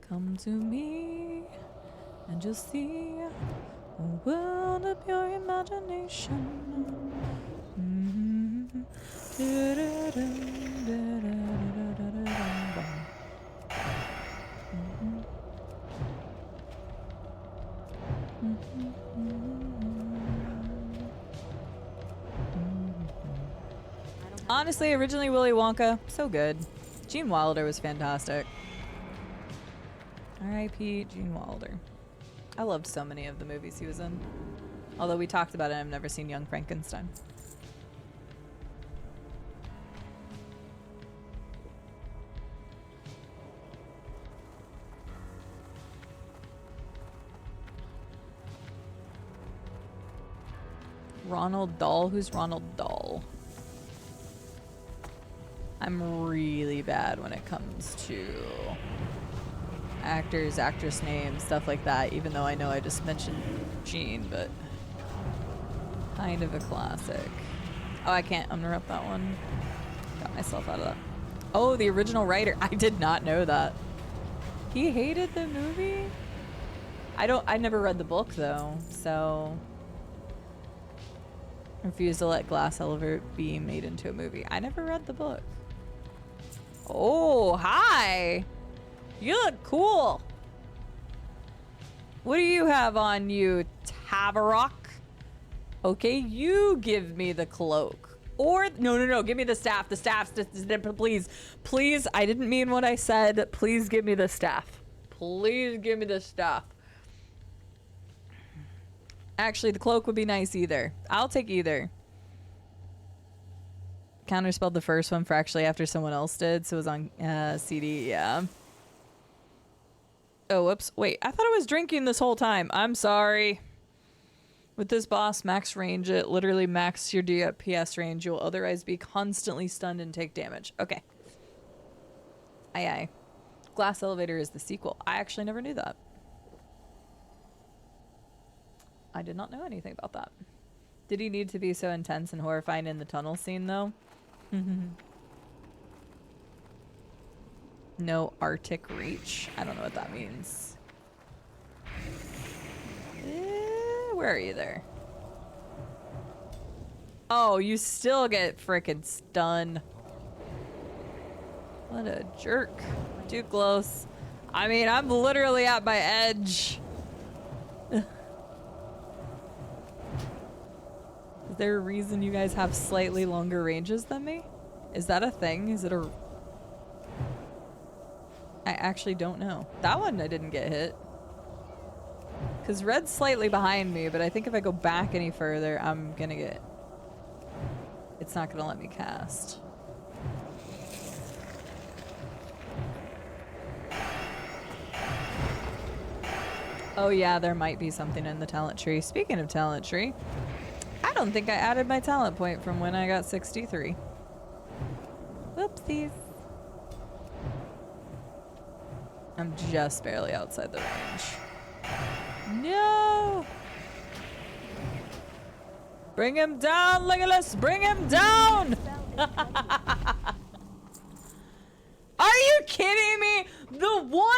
come to me and just see a world of pure imagination. Honestly, originally Willy Wonka, so good. Gene Wilder was fantastic. R.I.P. Gene Wilder. I loved so many of the movies he was in. Although we talked about it, I've never seen Young Frankenstein. Ronald Dahl? Who's Ronald Dahl? I'm really bad when it comes to actors, actress names, stuff like that, even though I know I just mentioned Gene, but kind of a classic. Oh, I can't interrupt that one. Got myself out of that. Oh, the original writer. I did not know that. He hated the movie? I never read the book though, so refused to let Glass Elevator be made into a movie. I never read the book. Oh, hi. You look cool. What do you have on you, Tavarok? Okay, you give me the cloak. Or, no, give me the staff. The staff, please. Please, I didn't mean what I said. Please give me the staff. Please give me the staff. Actually, the cloak would be nice either. I'll take either. Counterspelled the first one for actually after someone else did, so it was on CD, yeah. Oh, whoops. Wait, I thought I was drinking this whole time. I'm sorry. With this boss, max range it. Literally max your DPS range. You'll otherwise be constantly stunned and take damage. Okay. Aye aye. Glass Elevator is the sequel. I actually never knew that. I did not know anything about that. Did he need to be so intense and horrifying in the tunnel scene, though? No Arctic reach. I don't know what that means. Where are you there? Oh, you still get frickin' stunned. What a jerk. Too close. I mean, I'm literally at my edge. Is there a reason you guys have slightly longer ranges than me? Is that a thing? Is it a... I actually don't know. That one I didn't get hit. Because red's slightly behind me, but I think if I go back any further, I'm gonna get... It's not gonna let me cast. Oh yeah, there might be something in the talent tree. Speaking of talent tree, I don't think I added my talent point from when I got 63. Whoopsies. I'm just barely outside the range. No! Bring him down, Legolas! Bring him down! Are you kidding me? The one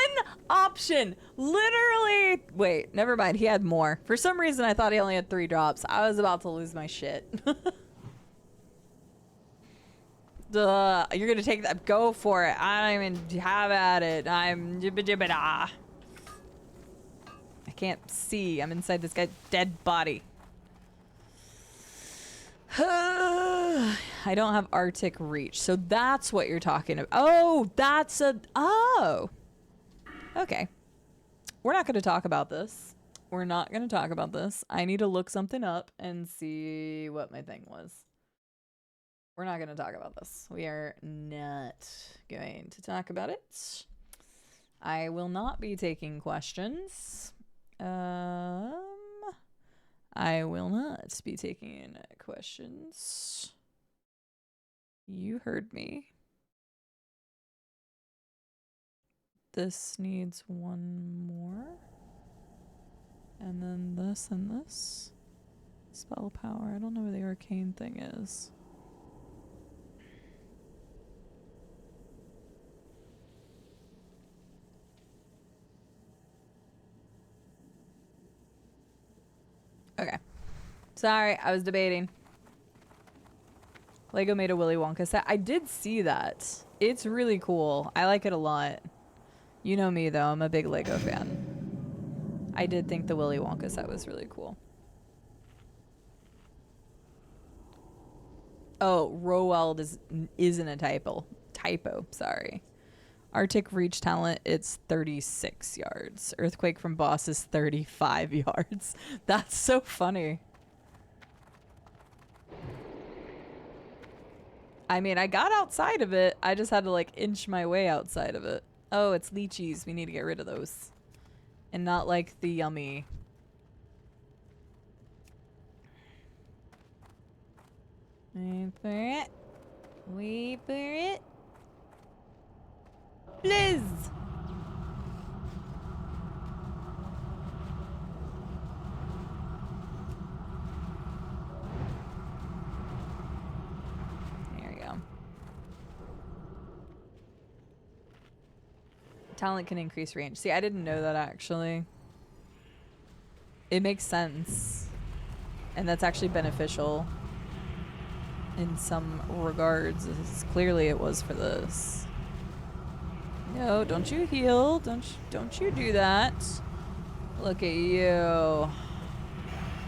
option, literally... Wait, never mind. He had more. For some reason, I thought he only had 3 drops. I was about to lose my shit. Duh, you're gonna take that. Go for it. I don't even have at it. I'm jibba jibba da. I can't see. I'm inside this guy's dead body. I don't have Arctic reach, so that's what you're talking about. Oh, that's a... Oh. Okay. We're not going to talk about this. We're not going to talk about this. I need to look something up and see what my thing was. We're not going to talk about this. We are not going to talk about it. I will not be taking questions. I will not be taking questions. You heard me. This needs one more. And then this and this. Spell power. I don't know where the arcane thing is. Okay. Sorry, I was debating. Lego made a Willy Wonka set. I did see that. It's really cool. I like it a lot. You know me, though. I'm a big Lego fan. I did think the Willy Wonka set was really cool. Oh, Roweld isn't a typo. Sorry. Arctic reach talent, it's 36 yards. Earthquake from boss is 35 yards. That's so funny. I mean, I got outside of it. I just had to like inch my way outside of it. Oh, it's lychees. We need to get rid of those. And not like the yummy. Wait for it. Wait for it. Please. There we go. Talent can increase range. See, I didn't know that actually. It makes sense. And that's actually beneficial in some regards. Clearly it was for this. No, don't you heal. Don't you do that. Look at you.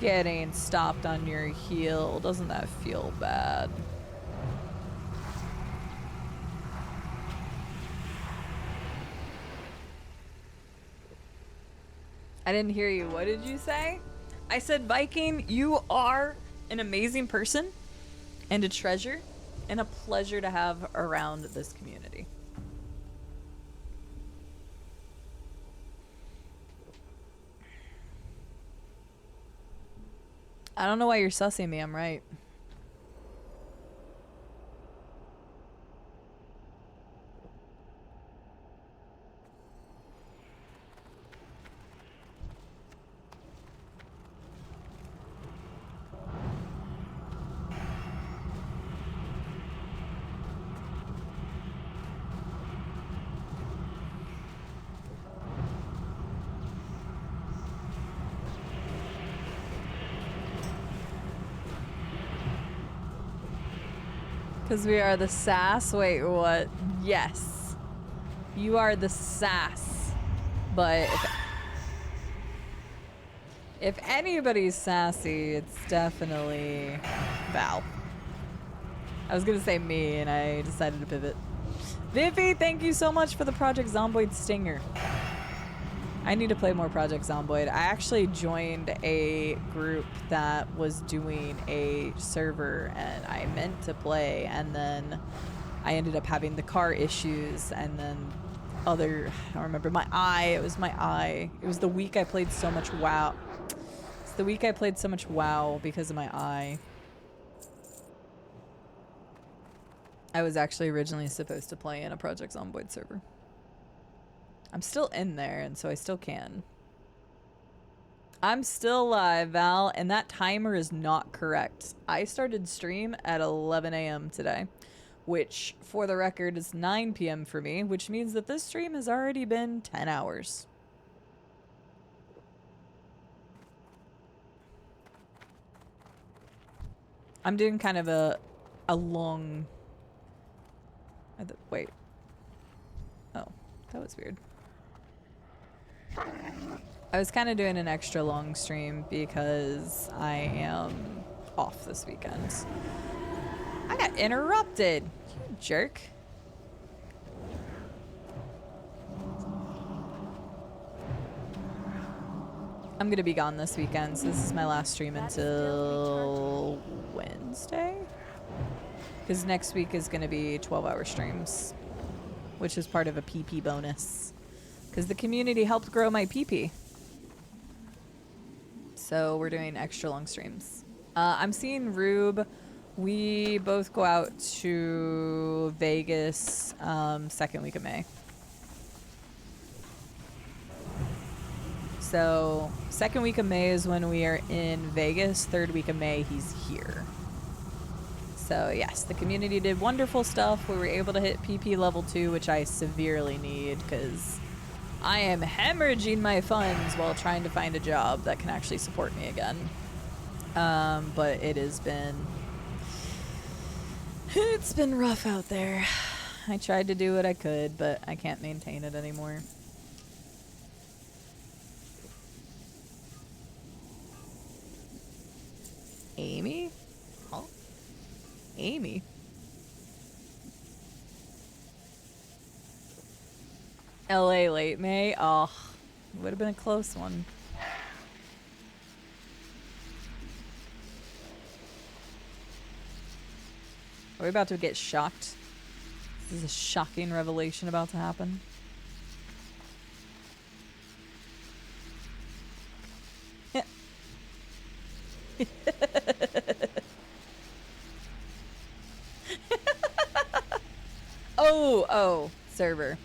Getting stopped on your heel. Doesn't that feel bad? I didn't hear you. What did you say? I said, Viking, you are an amazing person and a treasure and a pleasure to have around this community. I don't know why you're sussing me. I'm right. Because we are the sass. Wait, what? Yes. You are the sass. But if anybody's sassy, it's definitely Val. I was gonna say me, and I decided to pivot. Vivi, thank you so much for the Project Zomboid stinger. I need to play more Project Zomboid. I actually joined a group that was doing a server, and I meant to play, and then I ended up having the car issues, and then I don't remember, my eye. It was my eye. It was the week I played so much WoW. It's the week I played so much WoW because of my eye. I was actually originally supposed to play in a Project Zomboid server. I'm still in there, and so I still can. I'm still live, Val, and that timer is not correct. I started stream at 11 a.m. today, which, for the record, is 9 p.m. for me, which means that this stream has already been 10 hours. I'm doing kind of a long... Wait. Oh, that was weird. I was kind of doing an extra long stream because I am off this weekend. I got interrupted, you jerk. I'm gonna be gone this weekend, so this is my last stream until Wednesday. Because next week is gonna be 12-hour streams, which is part of a PP bonus. Because the community helped grow my PP. So we're doing extra long streams. I'm seeing Rube. We both go out to Vegas second week of May. So second week of May is when we are in Vegas. Third week of May, he's here. So yes, the community did wonderful stuff. We were able to hit PP level 2, which I severely need because I am hemorrhaging my funds while trying to find a job that can actually support me again. But it's been rough out there. I tried to do what I could, but I can't maintain it anymore. Amy? Huh? Amy? LA late May? Oh, would have been a close one. Are we about to get shocked? This is a shocking revelation about to happen. Oh, server.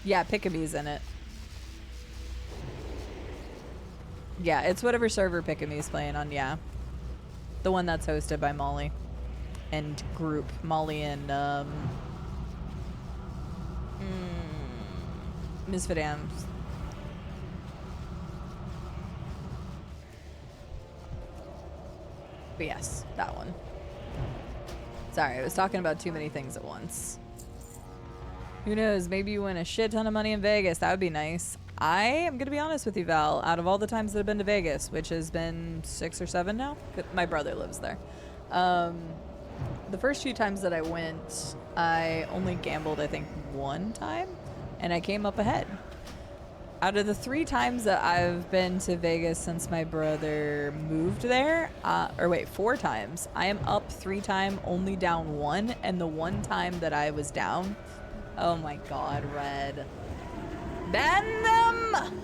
Yeah, Pickamee's in it. Yeah, it's whatever server Pickamee's playing on, yeah. The one that's hosted by Molly. And group. Molly and, Misfit Ams. But yes, that one. Sorry, I was talking about too many things at once. Who knows, maybe you win a shit ton of money in Vegas. That would be nice. I am going to be honest with you, Val. Out of all the times that I've been to Vegas, which has been 6 or 7 now. My brother lives there. The first few times that I went, I only gambled, I think, 1 time. And I came up ahead. Out of the 3 times that I've been to Vegas since my brother moved there, 4 times, I am up 3 times, only down 1. And the 1 time that I was down... Oh my god, Red. Ban them!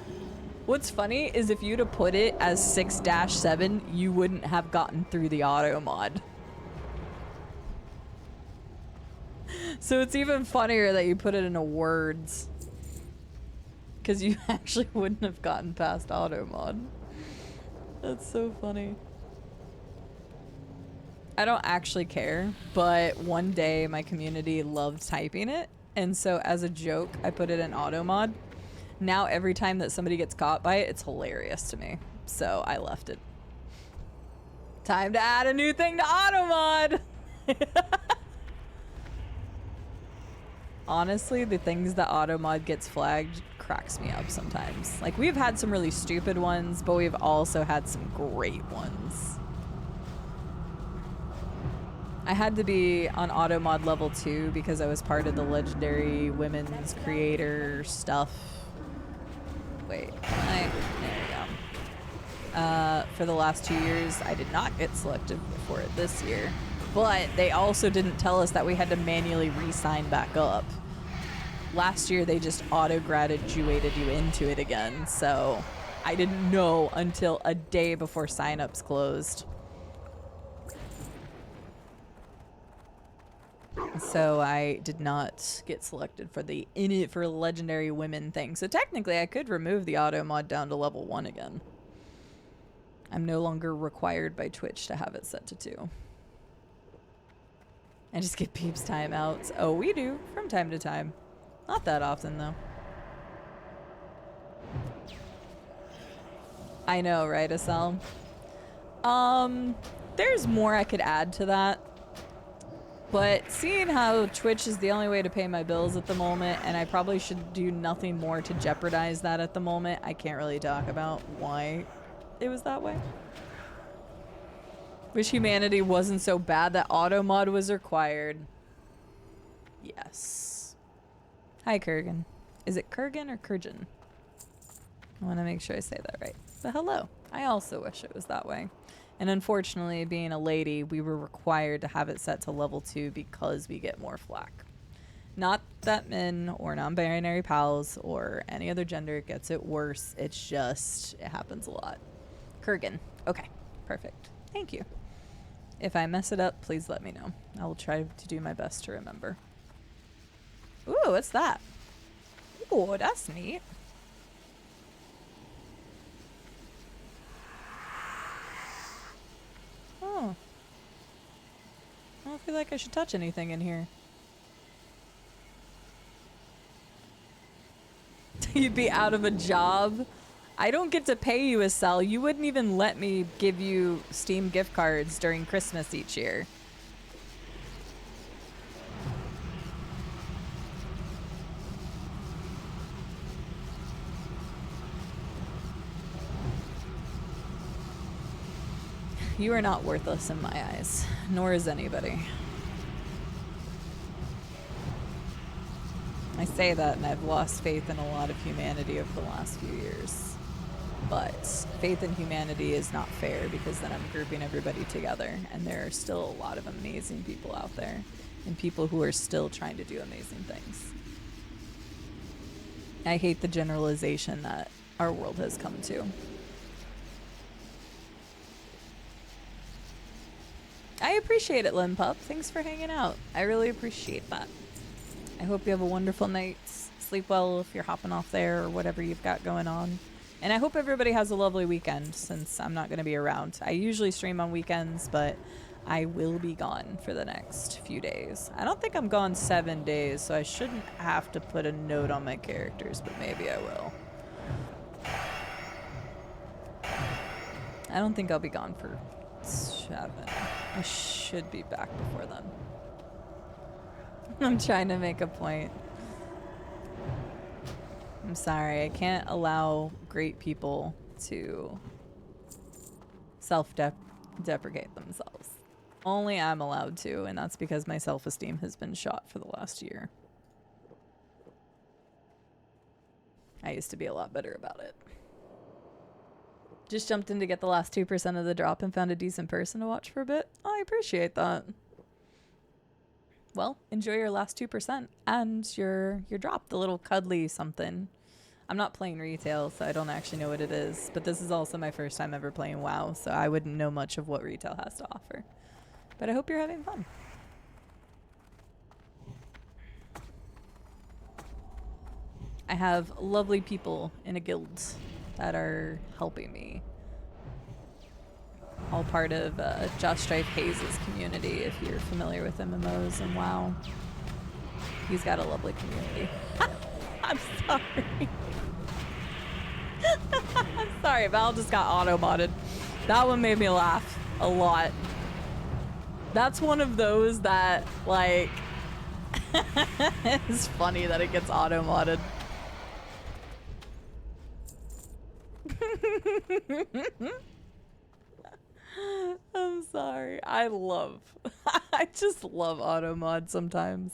What's funny is if you'd have put it as 6-7, you wouldn't have gotten through the auto mod. So it's even funnier that you put it into words. Because you actually wouldn't have gotten past auto mod. That's so funny. I don't actually care, but one day my community loved typing it. And so as a joke, I put it in auto mod. Now every time that somebody gets caught by it, it's hilarious to me. So I left it. Time to add a new thing to auto mod. honestly, the things that automod gets flagged cracks me up sometimes. Like, we've had some really stupid ones, but we've also had some great ones. I had to be on automod level 2 because I was part of the legendary women's creator stuff. Wait, there we go. For the last 2 years, I did not get selected for it this year. But they also didn't tell us that we had to manually re-sign back up. Last year, they just auto-graduated you into it again, so I didn't know until a day before sign-ups closed. So I did not get selected for the In It for Legendary Women thing. So technically, I could remove the auto mod down to level 1 again. I'm no longer required by Twitch to have it set to 2. I just get peeps timeouts. Oh, we do from time to time. Not that often, though. I know, right, Asel? There's more I could add to that. But seeing how Twitch is the only way to pay my bills at the moment, and I probably should do nothing more to jeopardize that at the moment, I can't really talk about why it was that way. Wish humanity wasn't so bad that auto mod was required. Yes. Hi, Kurgan. Is it Kurgan or Kurgan? I want to make sure I say that right. But hello. I also wish it was that way. And unfortunately, being a lady, we were required to have it set to level 2 because we get more flack. Not that men or non-binary pals or any other gender gets it worse. It's just, it happens a lot. Kurgan. Okay. Perfect. Thank you. If I mess it up, please let me know. I will try to do my best to remember. Ooh, what's that? Ooh, that's neat. Oh. I don't feel like I should touch anything in here. You'd be out of a job. I don't get to pay you, Asel. You wouldn't even let me give you Steam gift cards during Christmas each year. You are not worthless in my eyes, nor is anybody. I say that, and I've lost faith in a lot of humanity over the last few years. But faith in humanity is not fair because then I'm grouping everybody together, and there are still a lot of amazing people out there, and people who are still trying to do amazing things. I hate the generalization that our world has come to. I appreciate it, Limpup. Thanks for hanging out. I really appreciate that. I hope you have a wonderful night. Sleep well if you're hopping off there or whatever you've got going on. And I hope everybody has a lovely weekend since I'm not going to be around. I usually stream on weekends, but I will be gone for the next few days. I don't think I'm gone 7 days, so I shouldn't have to put a note on my characters, but maybe I will. I don't think I'll be gone for 7. I should be back before then. I'm trying to make a point. I'm sorry, I can't allow great people to self-deprecate themselves. Only I'm allowed to, and that's because my self-esteem has been shot for the last year. I used to be a lot better about it. Just jumped in to get the last 2% of the drop and found a decent person to watch for a bit. Oh, I appreciate that. Well, enjoy your last 2% and your drop, the little cuddly something. I'm not playing retail, so I don't actually know what it is, but this is also my first time ever playing WoW, so I wouldn't know much of what retail has to offer. But I hope you're having fun. I have lovely people in a guild that are helping me. All part of Josh Strife Hayes' community, if you're familiar with MMOs and WoW. He's got a lovely community. I'm sorry. I'm sorry, Val just got auto-modded. That one made me laugh a lot. That's one of those that, like, It's funny that it gets auto-modded. I'm sorry. I just love auto-mod sometimes.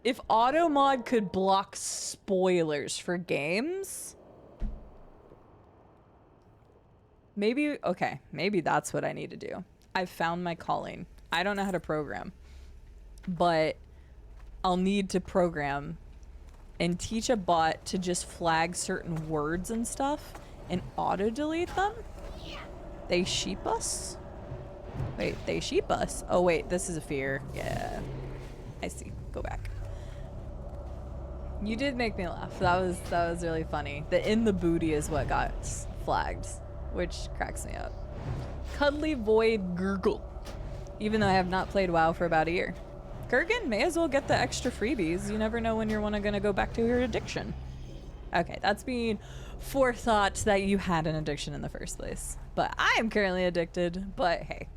If auto-mod could block spoilers for games, maybe, okay, maybe that's what I need to do. I've found my calling. I don't know how to program, but I'll need to program and teach a bot to just flag certain words and stuff and auto-delete them. They sheep us? Wait, they sheep us? Oh wait, this is a fear. Yeah, I see. Go back. You did make me laugh. That was really funny. The in the booty is what got flagged, which cracks me up. Cuddly Void Gurgle. Even though I have not played WoW for about a year. Kurgan, may as well get the extra freebies. You never know when you're gonna go back to your addiction. Okay, that's being forethought that you had an addiction in the first place. But I am currently addicted, but hey.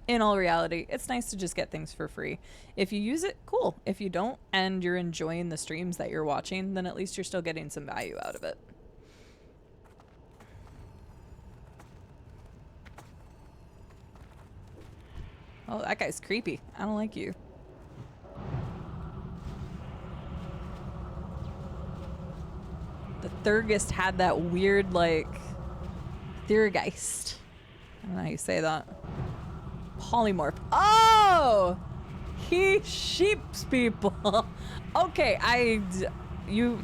In all reality, it's nice to just get things for free. If you use it, cool. If you don't, and you're enjoying the streams that you're watching, then at least you're still getting some value out of it. Oh, that guy's creepy. I don't like you. The Thurgist had that weird, like, Thurgeist. I don't know how you say that. Polymorph. Oh! He sheeps people. Okay,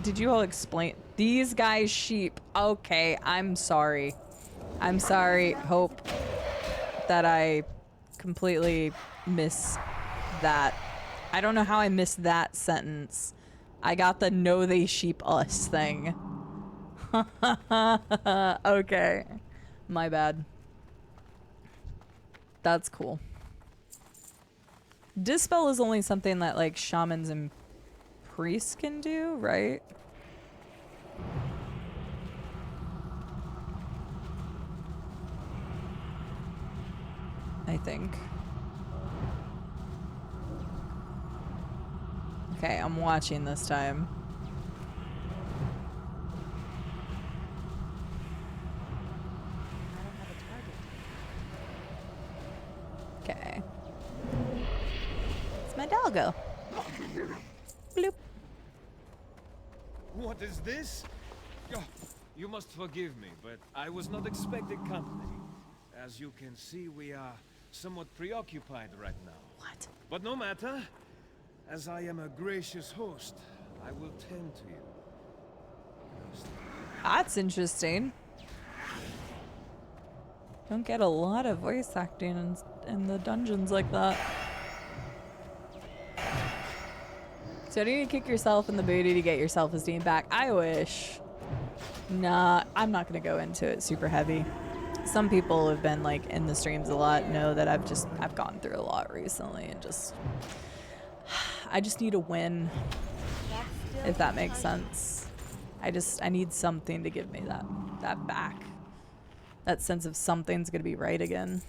did you all explain? These guys sheep. Okay, I'm sorry. I'm sorry. Hope that I completely miss that. I don't know how I missed that sentence. I got the no they sheep us thing. Okay. My bad. That's cool. Dispel is only something that like shamans and priests can do, right? I think. Okay, I'm watching this time. Okay. It's my doggo. Bloop. What is this? Oh, you must forgive me, but I was not expecting company. As you can see, we are somewhat preoccupied right now. What? But no matter. As I am a gracious host, I will tend to you. That's interesting. Don't get a lot of voice acting in the dungeons like that. So do you kick yourself in the booty to get your self-esteem back? I wish. Nah, I'm not gonna go into it super heavy. Some people who have been like in the streams a lot know that I've gone through a lot recently and I just need a win, if that makes sense. I need something to give me that back. That sense of something's gonna be right again.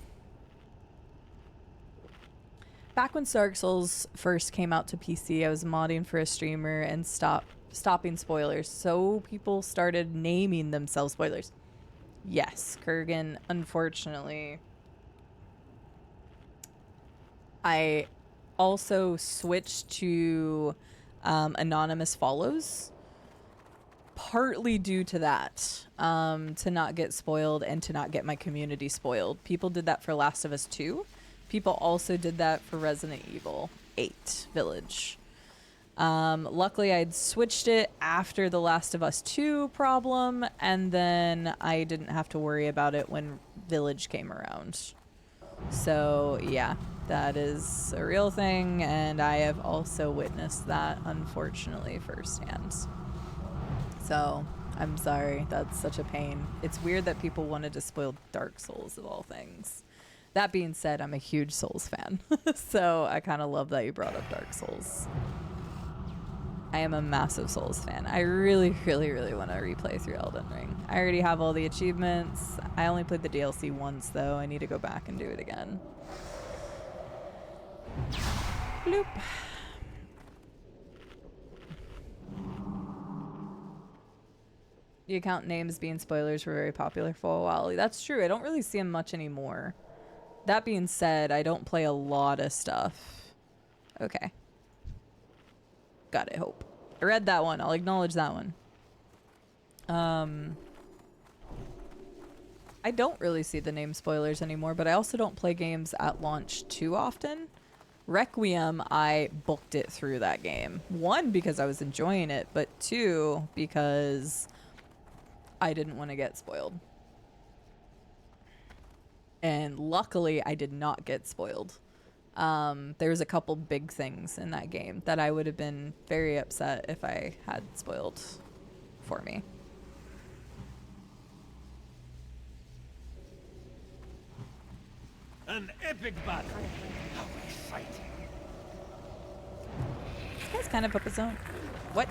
Back when Dark Souls first came out to PC, I was modding for a streamer and stopping spoilers. So people started naming themselves spoilers. Yes, Kurgan, unfortunately. I also switched to anonymous follows. Partly due to that, to not get spoiled and to not get my community spoiled. People did that for Last of Us 2. People also did that for Resident Evil 8 Village. Luckily, I'd switched it after the Last of Us 2 problem, and then I didn't have to worry about it when Village came around. So, yeah, that is a real thing, and I have also witnessed that, unfortunately, firsthand. So, I'm sorry. That's such a pain. It's weird that people wanted to spoil Dark Souls, of all things. That being said, I'm a huge Souls fan. So, I kind of love that you brought up Dark Souls. I am a massive Souls fan. I really, really, really want to replay through Elden Ring. I already have all the achievements. I only played the DLC once, though. I need to go back and do it again. Bloop. The account names being spoilers were very popular for a while. That's true. I don't really see them much anymore. That being said, I don't play a lot of stuff. Okay. Got it, hope. I read that one. I'll acknowledge that one. I don't really see the name spoilers anymore, but I also don't play games at launch too often. Requiem, I booked it through that game. One, because I was enjoying it, but two, because I didn't want to get spoiled. And luckily, I did not get spoiled. There was a couple big things in that game that I would have been very upset if I had spoiled for me. An epic battle. How exciting. This guy's kind of up his own. What?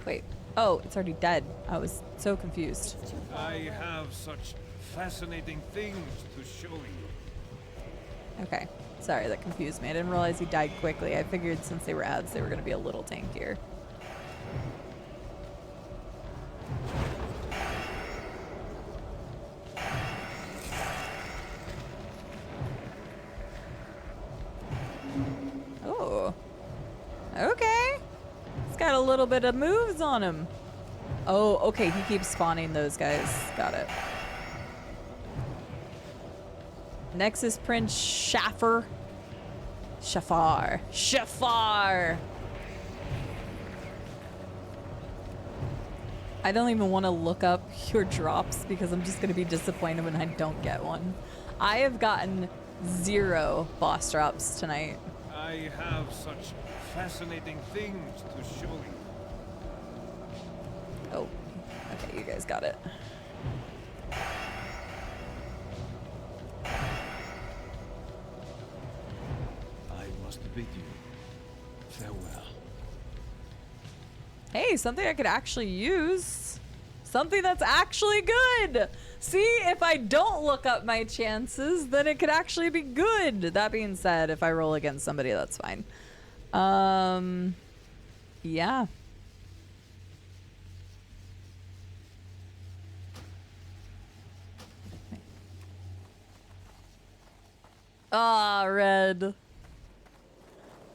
Wait. Oh, it's already dead. I was so confused. I have such fascinating things to show you. Okay. Sorry, that confused me. I didn't realize he died quickly. I figured since they were ads, they were going to be a little tankier. Oh. Okay. He's got a little bit of moves on him. Oh, okay. He keeps spawning those guys. Got it. Nexus Prince Shafar. I don't even want to look up your drops because I'm just going to be disappointed when I don't get one. I have gotten 0 boss drops tonight. I have such fascinating things to show you. Oh, okay, you guys got it. I must bid you farewell. Hey, something I could actually use. Something that's actually good. See, if I don't look up my chances, then it could actually be good. That being said, if I roll against somebody, that's fine. Yeah. Ah, red.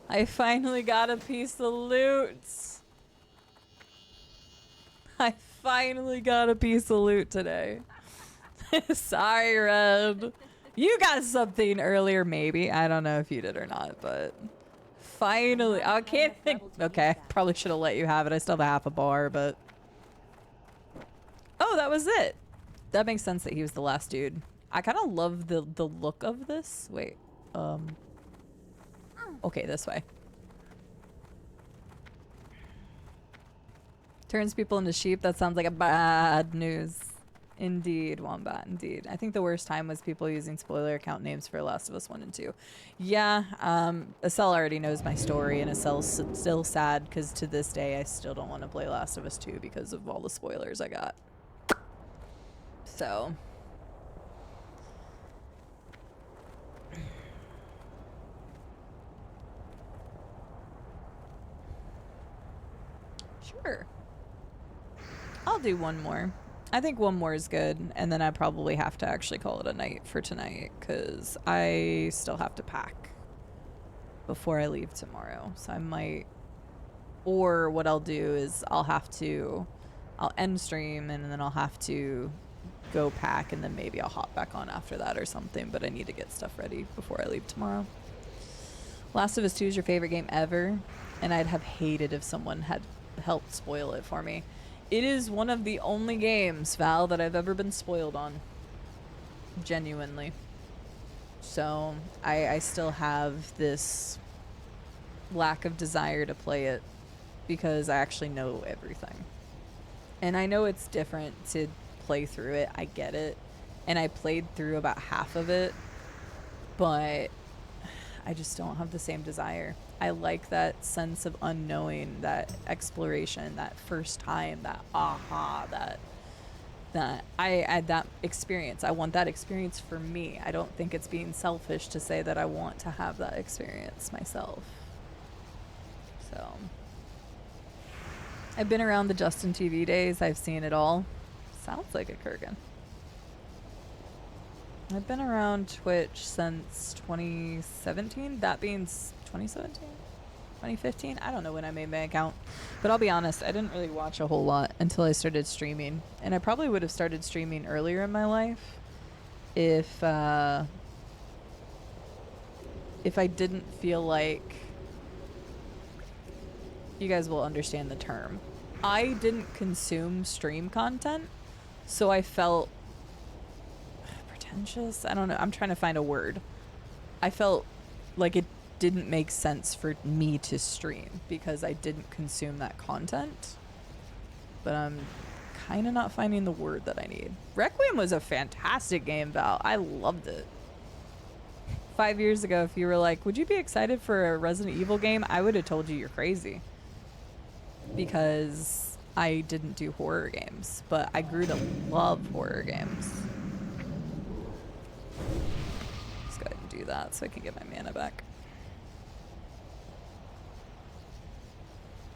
I finally got a piece of loot. I finally got a piece of loot today. Sorry, Red. You got something earlier, maybe. I don't know if you did or not, but finally. I can't think. Okay, probably should have let you have it. I still have half a bar, but. Oh, that was it. That makes sense that he was the last dude. I kind of love the look of this. Wait. Okay, this way. Turns people into sheep. That sounds like a bad news. Indeed, Wombat, indeed. I think the worst time was people using spoiler account names for Last of Us 1 and 2. Yeah, Estelle already knows my story, and Estelle's still sad because to this day I still don't want to play Last of Us 2 because of all the spoilers I got. So. Sure. I'll do one more. I think one more is good, and then I probably have to actually call it a night for tonight because I still have to pack before I leave tomorrow. So I might, or what I'll do is I'll end stream and then I'll have to go pack, and then maybe I'll hop back on after that or something, but I need to get stuff ready before I leave tomorrow. Last of Us 2 is your favorite game ever, and I'd have hated if someone had helped spoil it for me. It is one of the only games, Val, that I've ever been spoiled on. Genuinely. So, I still have this lack of desire to play it because I actually know everything. And I know it's different to play through it. I get it. And I played through about half of it, but I just don't have the same desire. I like that sense of unknowing, that exploration, that first time, that aha, that experience. I want that experience for me. I don't think it's being selfish to say that I want to have that experience myself. So I've been around the Justin TV days. I've seen it all. Sounds like a Kurgan. I've been around Twitch since 2017. That being 2017? 2015? I don't know when I made my account. But I'll be honest, I didn't really watch a whole lot until I started streaming. And I probably would have started streaming earlier in my life if I didn't feel like... You guys will understand the term. I didn't consume stream content, so I felt pretentious. I don't know. I'm trying to find a word. I felt like it didn't make sense for me to stream because I didn't consume that content. But I'm kind of not finding the word that I need. Requiem was a fantastic game, Val. I loved it. 5 years ago, if you were like, would you be excited for a Resident Evil game? I would have told you you're crazy. Because I didn't do horror games, but I grew to love horror games. Let's go ahead and do that so I can get my mana back.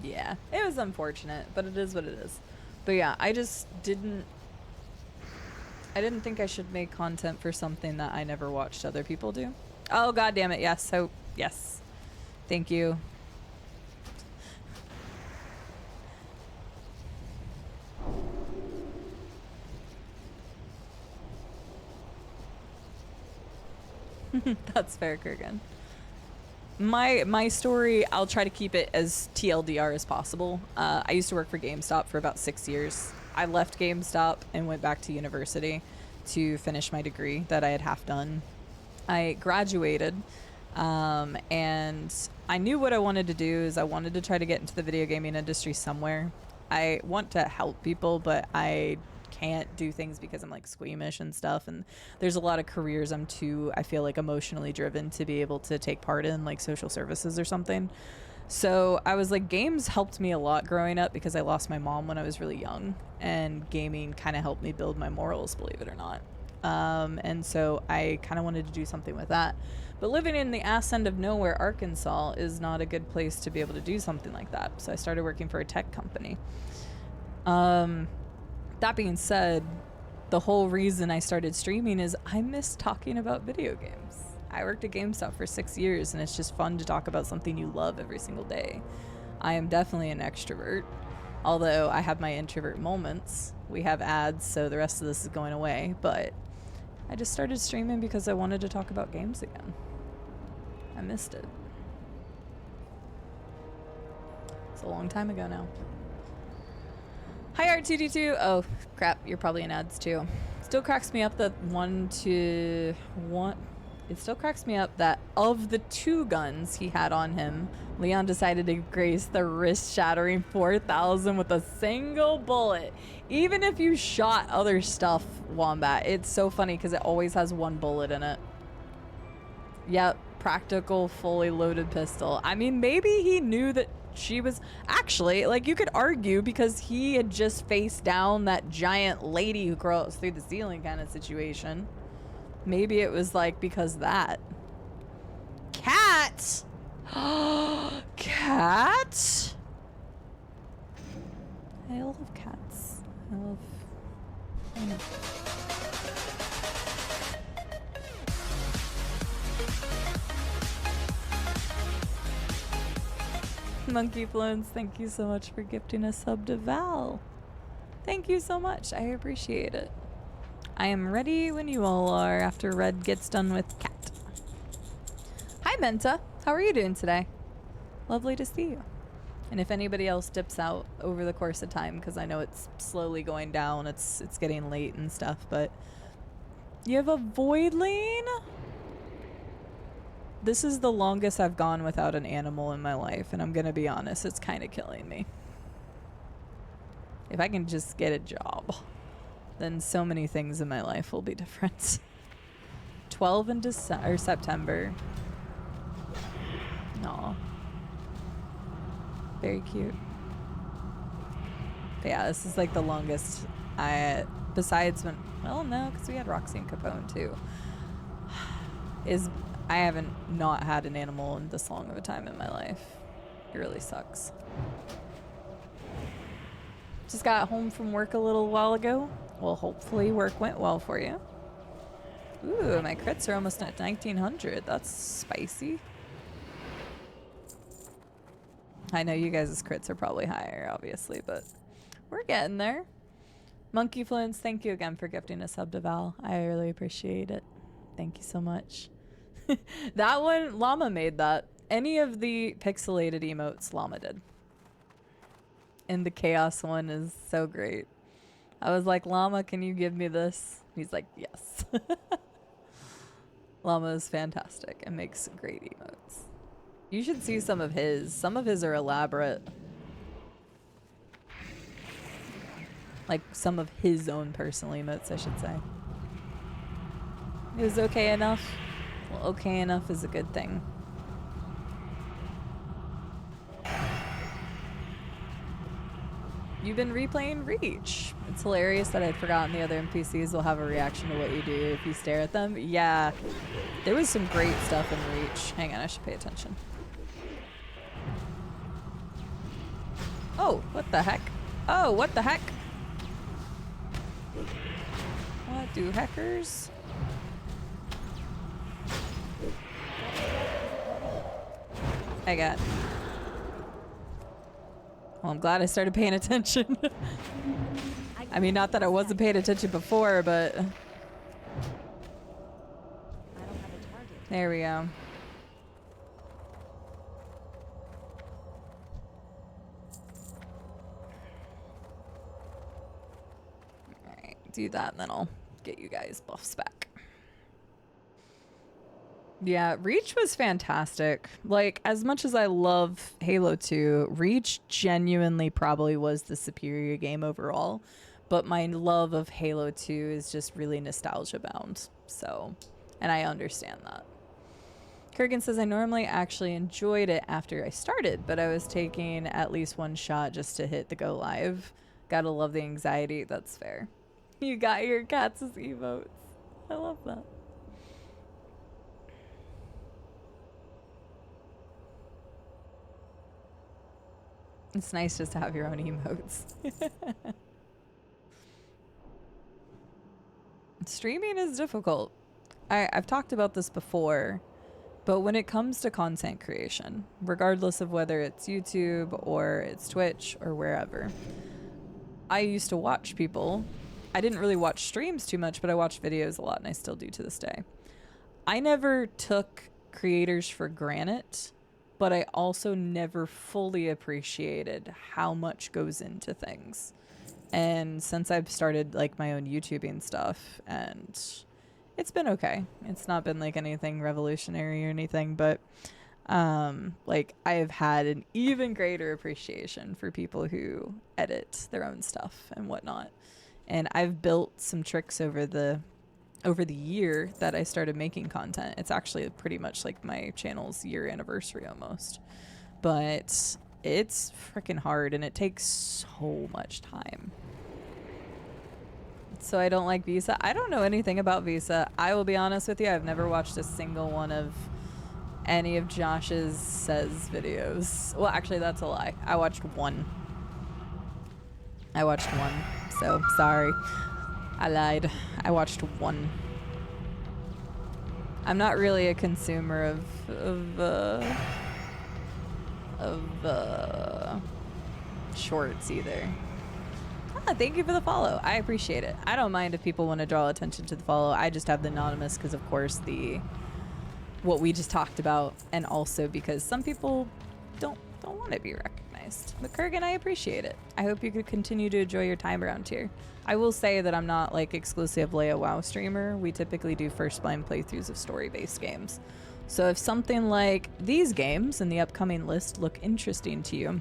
Yeah, it was unfortunate, but it is what it is. But yeah, I just didn't think I should make content for something that I never watched other people do. Oh, god damn it, yes. So, yes. Thank you. That's fair, Kurgan. My story, I'll try to keep it as TLDR as possible. I used to work for GameStop for about 6 years. I left GameStop and went back to university to finish my degree that I had half done. I graduated, and I knew what I wanted to do is I wanted to try to get into the video gaming industry somewhere. I want to help people, but I can't do things because I'm like squeamish and stuff, and there's a lot of careers I'm too, I feel like, emotionally driven to be able to take part in, like social services or something. So I was like, games helped me a lot growing up because I lost my mom when I was really young, and gaming kind of helped me build my morals, believe it or not. And so I kind of wanted to do something with that. But living in the ass end of nowhere, Arkansas, is not a good place to be able to do something like that. So I started working for a tech company. That being said, the whole reason I started streaming is I miss talking about video games. I worked at GameStop for 6 years, and it's just fun to talk about something you love every single day. I am definitely an extrovert, although I have my introvert moments. We have ads, so the rest of this is going away, but I just started streaming because I wanted to talk about games again. I missed it. It's a long time ago now. Hi, R2D2. Oh, crap. You're probably in ads, too. Still cracks me up that it still cracks me up that of the 2 guns he had on him, Leon decided to grace the wrist-shattering 4000 with a single bullet. Even if you shot other stuff, Wombat, it's so funny because it always has 1 bullet in it. Yep, practical, fully loaded pistol. I mean, maybe he knew that she was... Actually, like, you could argue because he had just faced down that giant lady who crawls through the ceiling kind of situation. Maybe it was, like, because of that. Cat! Cat? I love cats. I love... Monkey Flones, thank you so much for gifting a sub to Val. Thank you so much. I appreciate it. I am ready when you all are after Red gets done with Cat. Hi, Menta. How are you doing today? Lovely to see you. And if anybody else dips out over the course of time, because I know it's slowly going down, it's getting late and stuff, but you have a Voidling? This is the longest I've gone without an animal in my life, and I'm gonna be honest, it's kind of killing me. If I can just get a job, then so many things in my life will be different. 12 in September. Aw. Very cute. But yeah, this is like the longest besides when, well, no, because we had Roxy and Capone too. I haven't not had an animal in this long of a time in my life. It really sucks. Just got home from work a little while ago. Well, hopefully work went well for you. Ooh, my crits are almost at 1900. That's spicy. I know you guys' crits are probably higher, obviously, but we're getting there. Monkey Fluence, thank you again for gifting a sub to Val. I really appreciate it. Thank you so much. That one, Llama made that. Any of the pixelated emotes, Llama did. And the Chaos one is so great. I was like, Llama, can you give me this? He's like, yes. Llama is fantastic and makes great emotes. You should see some of his. Some of his are elaborate. Like some of his own personal emotes, I should say. It was okay enough. Well, okay enough is a good thing. You've been replaying Reach. It's hilarious that I'd forgotten the other NPCs will have a reaction to what you do if you stare at them. Yeah, there was some great stuff in Reach. Hang on, I should pay attention. Oh, what the heck? Oh, what the heck? What do hackers? I got. Well, I'm glad I started paying attention. I mean, not that I wasn't paying attention before, but... There we go. Alright, do that and then I'll get you guys buffs back. Yeah, Reach was fantastic. Like, as much as I love Halo 2, Reach genuinely probably was the superior game overall. But my love of Halo 2 is just really nostalgia bound. So, and I understand that. Kurgan says, I normally actually enjoyed it after I started, but I was taking at least one shot just to hit the go live. Gotta love the anxiety. That's fair. You got your cats as emotes. I love that. It's nice just to have your own emotes. Streaming is difficult. I've talked about this before, but when it comes to content creation, regardless of whether it's YouTube or it's Twitch or wherever, I used to watch people. I didn't really watch streams too much, but I watched videos a lot, and I still do to this day. I never took creators for granted, but I also never fully appreciated how much goes into things. And since I've started like my own YouTubing stuff, and it's been okay. It's not been like anything revolutionary or anything, but like I have had an even greater appreciation for people who edit their own stuff and whatnot. And I've built some tricks over the year that I started making content. It's actually pretty much like my channel's year anniversary almost. But it's freaking hard and it takes so much time. So I don't like Visa. I don't know anything about Visa. I will be honest with you, I've never watched a single one of any of Josh's Says videos. Well, actually that's a lie. I watched one. So sorry. I lied. I watched one. I'm not really a consumer of shorts either. Thank you for the follow. I appreciate it. I don't mind if people want to draw attention to the follow. I just have the anonymous because, of course, what we just talked about, and also because some people don't want to be recognized. But Kurgan, I appreciate it. I hope you could continue to enjoy your time around here. I will say that I'm not like exclusively a WoW streamer. We typically do first blind playthroughs of story-based games. So if something like these games in the upcoming list look interesting to you,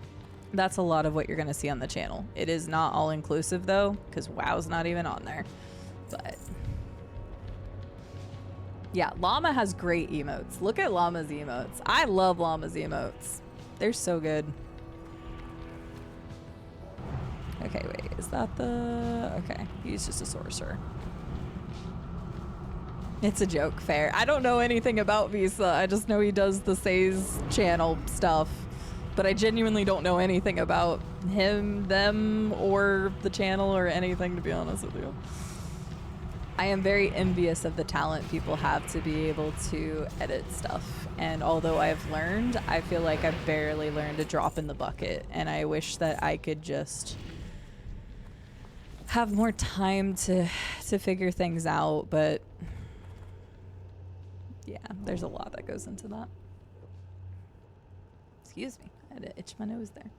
that's a lot of what you're going to see on the channel. It is not all inclusive though, because WoW's not even on there. But yeah, Llama has great emotes. Look at Llama's emotes. I love Llama's emotes. They're so good. Okay, wait, is that the... Okay, he's just a sorcerer. It's a joke, fair. I don't know anything about Visa. I just know he does the Say's channel stuff. But I genuinely don't know anything about him, them, or the channel or anything, to be honest with you. I am very envious of the talent people have to be able to edit stuff. And although I've learned, I feel like I've barely learned a drop in the bucket. And I wish that I could just have more time to figure things out. But yeah, there's a lot that goes into that. Excuse me, I had to itch my nose there.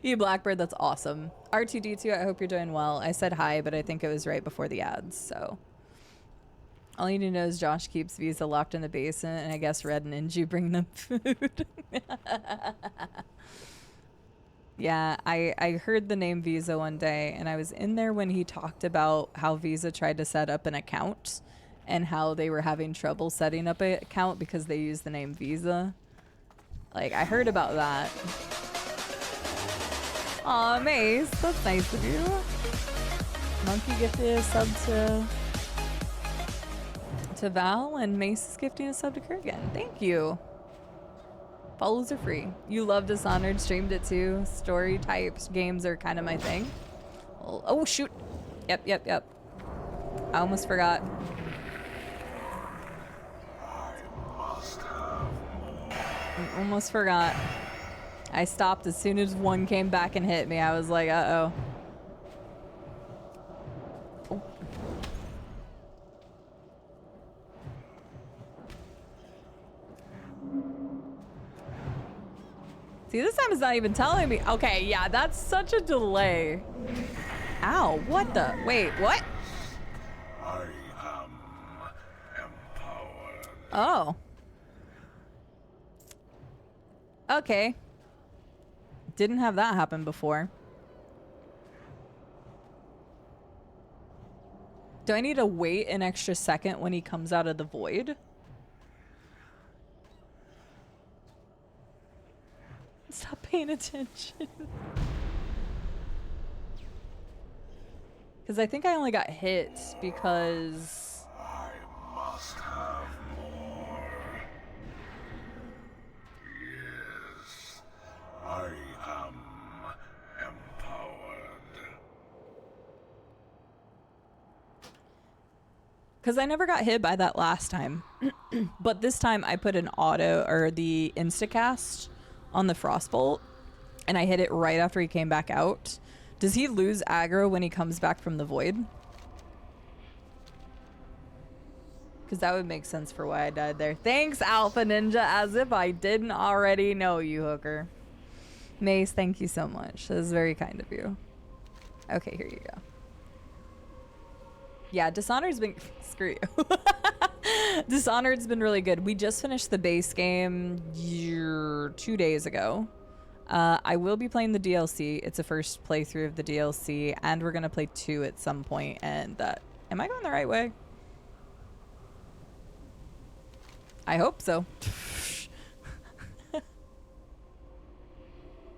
You Blackbird, that's awesome. R2D2, I hope you're doing well. I said hi, but I think it was right before the ads, so. All you need to know is Josh keeps Visa locked in the basement, and I guess Red and Inju bring them food. Yeah, I heard the name Visa one day, and I was in there when he talked about how Visa tried to set up an account and how they were having trouble setting up an account because they used the name Visa. Like, I heard about that. Aw, Mace, that's nice of you. Monkey gifted a sub to Val, and Mace is gifting a sub to Kurgan. Thank you. Follows are free. You love Dishonored, streamed it too. Story types games are kind of my thing. Oh, shoot. Yep. I almost forgot. I almost forgot. I stopped as soon as one came back and hit me. I was like, uh-oh. Oh. See, this time it's not even telling me. Okay, yeah, that's such a delay. Ow, what the? Wait, what? I am empowered. Oh. Okay. Didn't have that happen before. Do I need to wait an extra second when he comes out of the void? Stop paying attention. Because I think I only got hit because... I must have more. Yes, I am empowered. Because I never got hit by that last time. But this time I put an auto, or the instacast on the Frostbolt, and I hit it right after he came back out. Does he lose aggro when he comes back from the void? Because that would make sense for why I died there. Thanks, Alpha Ninja, as if I didn't already know you, hooker. Mace, thank you so much. That is very kind of you. Okay, here you go. Yeah, Dishonored's been... Screw you. Dishonored's been really good. We just finished the base game 2 days ago. I will be playing the DLC. It's a first playthrough of the DLC, and we're going to play 2 at some point, and that... Am I going the right way? I hope so.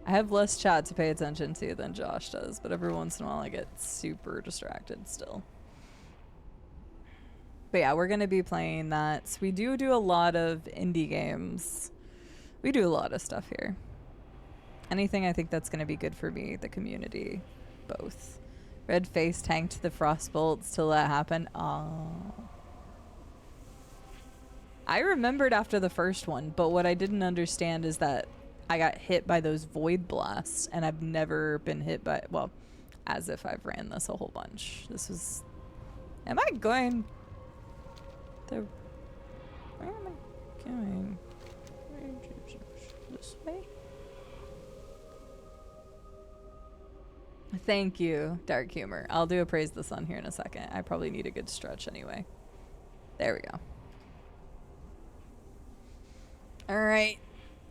I have less chat to pay attention to than Josh does, but every once in a while I get super distracted still. But yeah, we're going to be playing that. So we do a lot of indie games. We do a lot of stuff here. Anything I think that's going to be good for me, the community, both. Red face tanked the Frostbolts till that happened. Aww. I remembered after the first one, but what I didn't understand is that I got hit by those void blasts, and I've never been hit by, well, as if I've ran this a whole bunch. This was, am I going the, where am I going? This way? Thank you, Dark Humor. I'll do a Praise the Sun here in a second. I probably need a good stretch anyway. There we go. All right,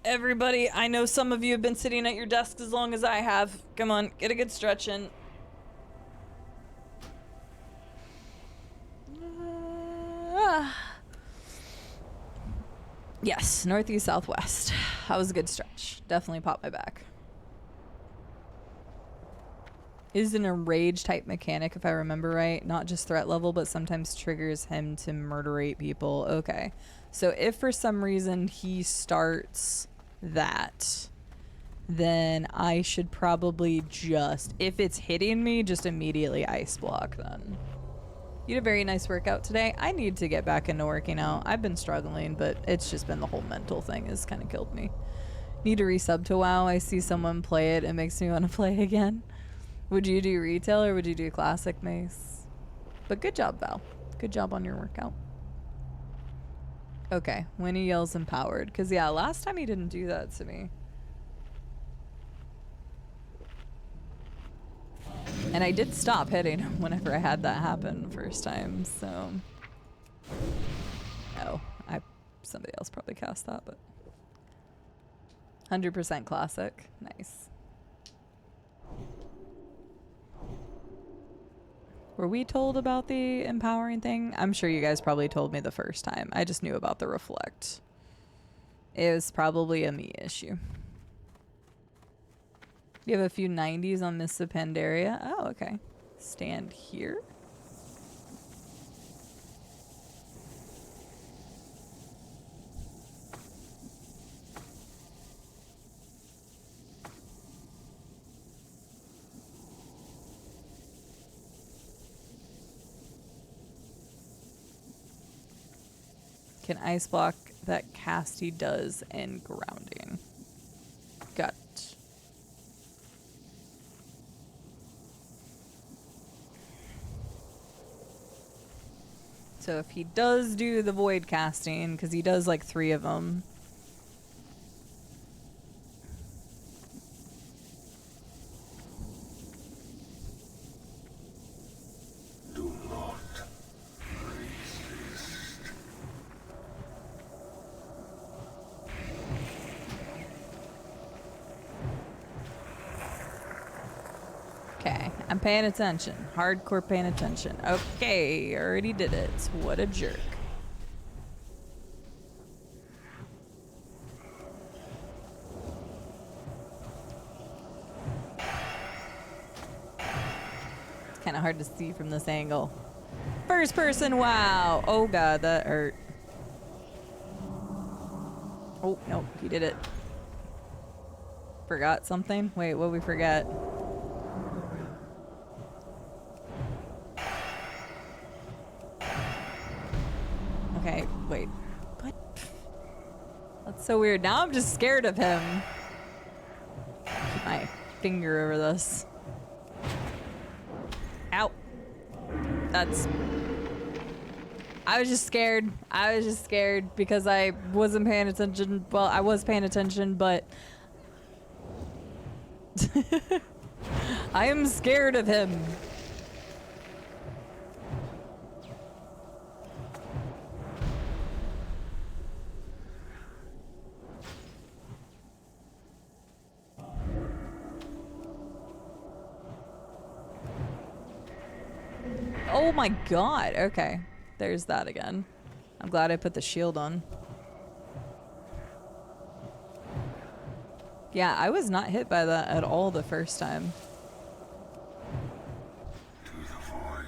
everybody. I know some of you have been sitting at your desks as long as I have. Come on, get a good stretch in. Yes, northeast, southwest. That was a good stretch. Definitely popped my back. Is an enrage type mechanic, if I remember right. Not just threat level, but sometimes triggers him to murderate people. Okay. So if for some reason he starts that, then I should probably just, if it's hitting me, just immediately ice block then. You had a very nice workout today. I need to get back into working out. I've been struggling, but it's just been the whole mental thing has kind of killed me. Need to resub to WoW. I see someone play it. It makes me want to play again. Would you do retail or would you do classic, Mace? But good job, Val. Good job on your workout. Okay, when he yells empowered. Because, yeah, last time he didn't do that to me. And I did stop hitting him whenever I had that happen the first time, so... Oh, somebody else probably cast that, but... 100% classic. Nice. Were we told about the empowering thing? I'm sure you guys probably told me the first time. I just knew about the reflect. It was probably a me issue. You have a few 90s on Miss Pandaria. Oh, okay. Stand here. Can ice block that casty does and grounding. Got it. So if he does do the void casting, because he does like 3 of them. Do not resist. Okay, I'm paying attention. Hardcore paying attention. Okay, already did it. What a jerk. It's kind of hard to see from this angle. First person, wow. Oh god, that hurt. Oh, nope, he did it. Forgot something? Wait, what we forget? Okay, wait. What? That's so weird. Now I'm just scared of him. Keep my finger over this. Ow. That's... I was just scared. I was just scared because I wasn't paying attention. Well, I was paying attention, but... I am scared of him. Oh my god, okay. There's that again. I'm glad I put the shield on. Yeah, I was not hit by that at all the first time.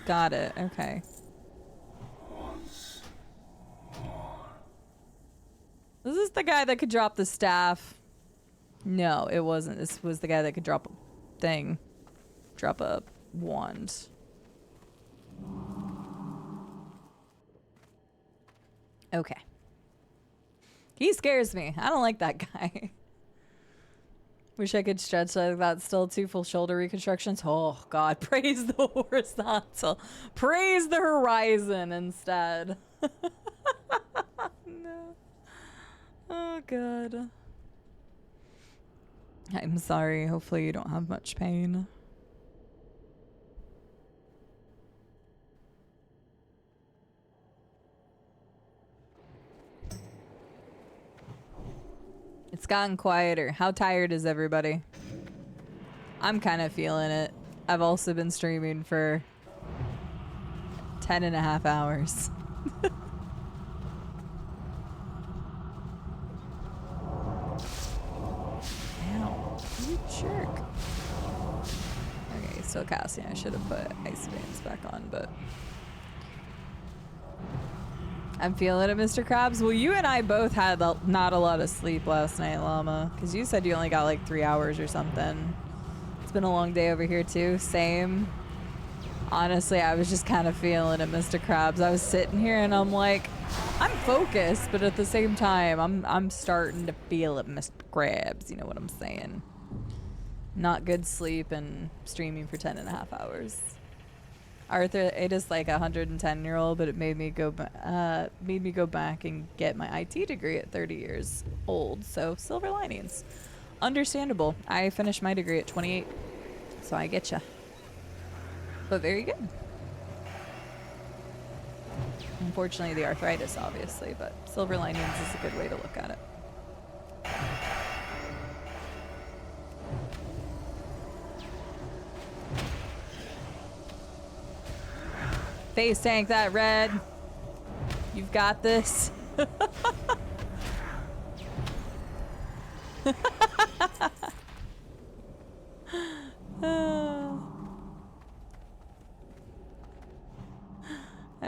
Got it, okay. Once more. Was this the guy that could drop the staff? No, it wasn't. This was the guy that could drop a thing. Drop a wand. Okay. He scares me. I don't like that guy. Wish I could stretch like that. Still 2 full shoulder reconstructions. Oh, God. Praise the horizontal. Praise the horizon instead. No. Oh, God. I'm sorry. Hopefully you don't have much pain. It's gotten quieter. How tired is everybody? I'm kind of feeling it. I've also been streaming for 10.5 hours. Ow, you jerk. Okay, still casting. I should have put ice veins back on, but... I'm feeling it, Mr. Krabs. Well, you and I both had not a lot of sleep last night, Llama. Because you said you only got like 3 hours or something. It's been a long day over here, too. Same. Honestly, I was just kind of feeling it, Mr. Krabs. I was sitting here and I'm like, I'm focused, but at the same time, I'm starting to feel it, Mr. Krabs. You know what I'm saying? Not good sleep and streaming for 10.5 hours. Arthur, it is like 110-year-old, but it made me go back and get my IT degree at 30 years old. So silver linings, understandable. I finished my degree at 28, so I get ya. But very good. Unfortunately, the arthritis, obviously, but silver linings is a good way to look at it. Face tank that red. You've got this. That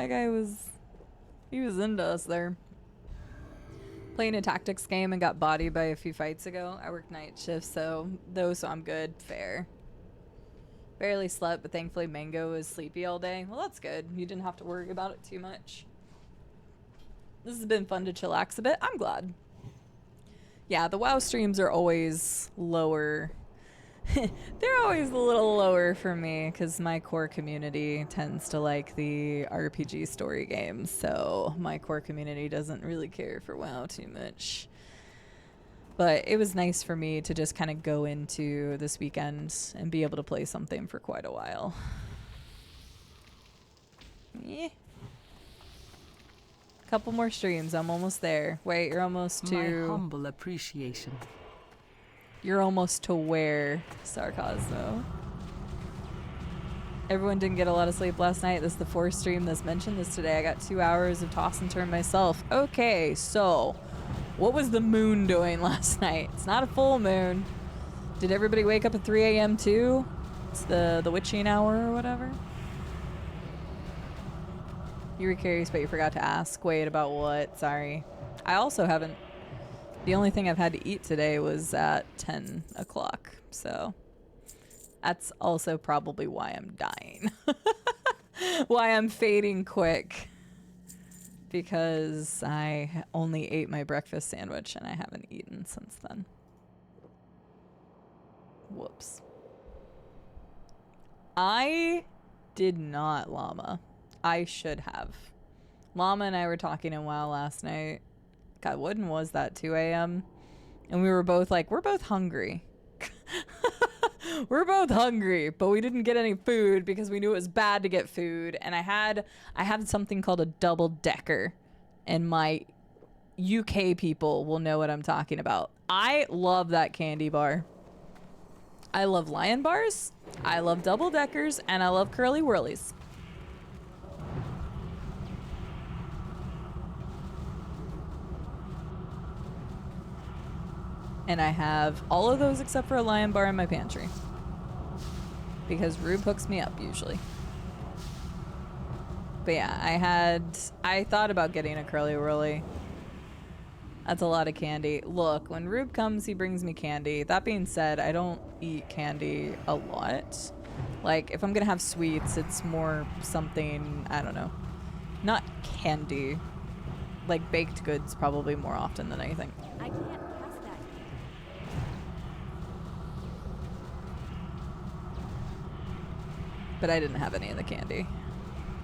guy he was into us there. Playing a tactics game and got bodied by a few fights ago. I work night shifts, so I'm good. Fair. Barely slept, but thankfully Mango was sleepy all day. Well, that's good. You didn't have to worry about it too much. This has been fun to chillax a bit. I'm glad. Yeah, the WoW streams are always lower. They're always a little lower for me because my core community tends to like the RPG story games. So my core community doesn't really care for WoW too much. But it was nice for me to just kind of go into this weekend and be able to play something for quite a while. Yeah. Couple more streams. I'm almost there. Wait, you're almost to... My humble appreciation. You're almost to where, Sarcasmo? Everyone didn't get a lot of sleep last night. This is the 4th stream that's mentioned this today. I got 2 hours of toss and turn myself. Okay, so... what was the moon doing last night? It's not a full moon. Did everybody wake up at 3 a.m. too? It's the witching hour or whatever. You were curious, but you forgot to ask. Wait, about what? Sorry. I also haven't... the only thing I've had to eat today was at 10 o'clock. So that's also probably why I'm dying. Why I'm fading quick. Because I only ate my breakfast sandwich and I haven't eaten since then. Whoops. I did not, Llama. I should have. Llama and I were talking in WoW last night. God, when was that? 2 a.m.? And we were both like, we're both hungry. We're both hungry, but we didn't get any food because we knew it was bad to get food. And I had something called a double decker, and my UK people will know what I'm talking about. I love that candy bar. I love Lion bars, I love double deckers, and I love curly whirlies. And I have all of those except for a Lion bar in my pantry. Because Rube hooks me up usually. But yeah, I thought about getting a curly whirly. That's a lot of candy. Look, when Rube comes, he brings me candy. That being said, I don't eat candy a lot. Like, if I'm gonna have sweets, it's more something, I don't know. Not candy. Like baked goods probably more often than anything. I can't pass that. But I didn't have any of the candy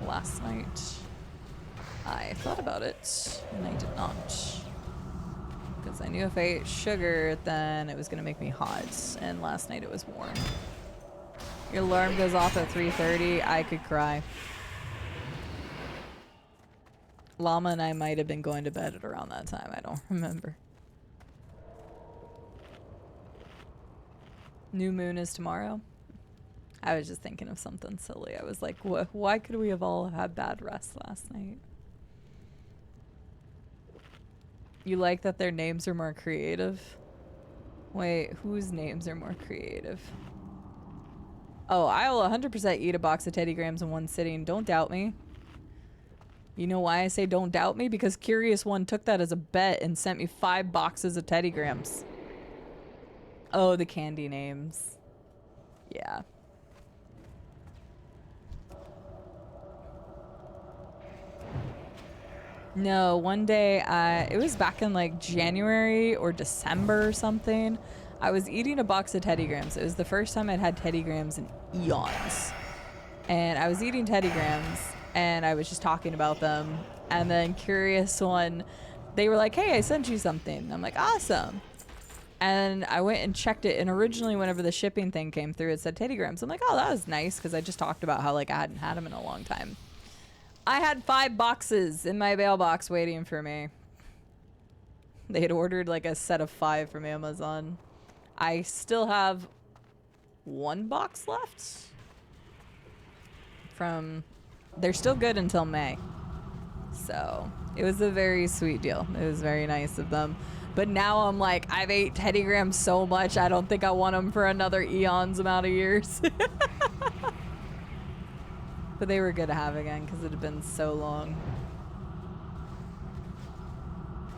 last night. I thought about it, and I did not. Because I knew if I ate sugar, then it was going to make me hot. And last night it was warm. Your alarm goes off at 3:30. I could cry. Llama and I might have been going to bed at around that time. I don't remember. New moon is tomorrow. I was just thinking of something silly. I was like, why could we have all had bad rest last night? You like that their names are more creative? Wait, whose names are more creative? Oh, I will 100% eat a box of Teddy Grahams in one sitting. Don't doubt me. You know why I say don't doubt me? Because Curious One took that as a bet and sent me 5 boxes of Teddygrams. Oh, the candy names. Yeah. No, one day, it was back in like January or December or something. I was eating a box of Teddygrams. It was the first time I'd had Teddygrams in eons. And I was eating Teddygrams and I was just talking about them. And then Curious One, they were like, hey, I sent you something. And I'm like, awesome. And I went and checked it. And originally, whenever the shipping thing came through, it said Teddygrams. I'm like, oh, that was nice. Because I just talked about how like I hadn't had them in a long time. I had 5 boxes in my mailbox waiting for me. They had ordered like a set of 5 from Amazon. I still have 1 box left. They're still good until May. So it was a very sweet deal. It was very nice of them. But now I'm like, I've ate Teddygrams so much, I don't think I want them for another eons amount of years. But they were good to have again because it had been so long.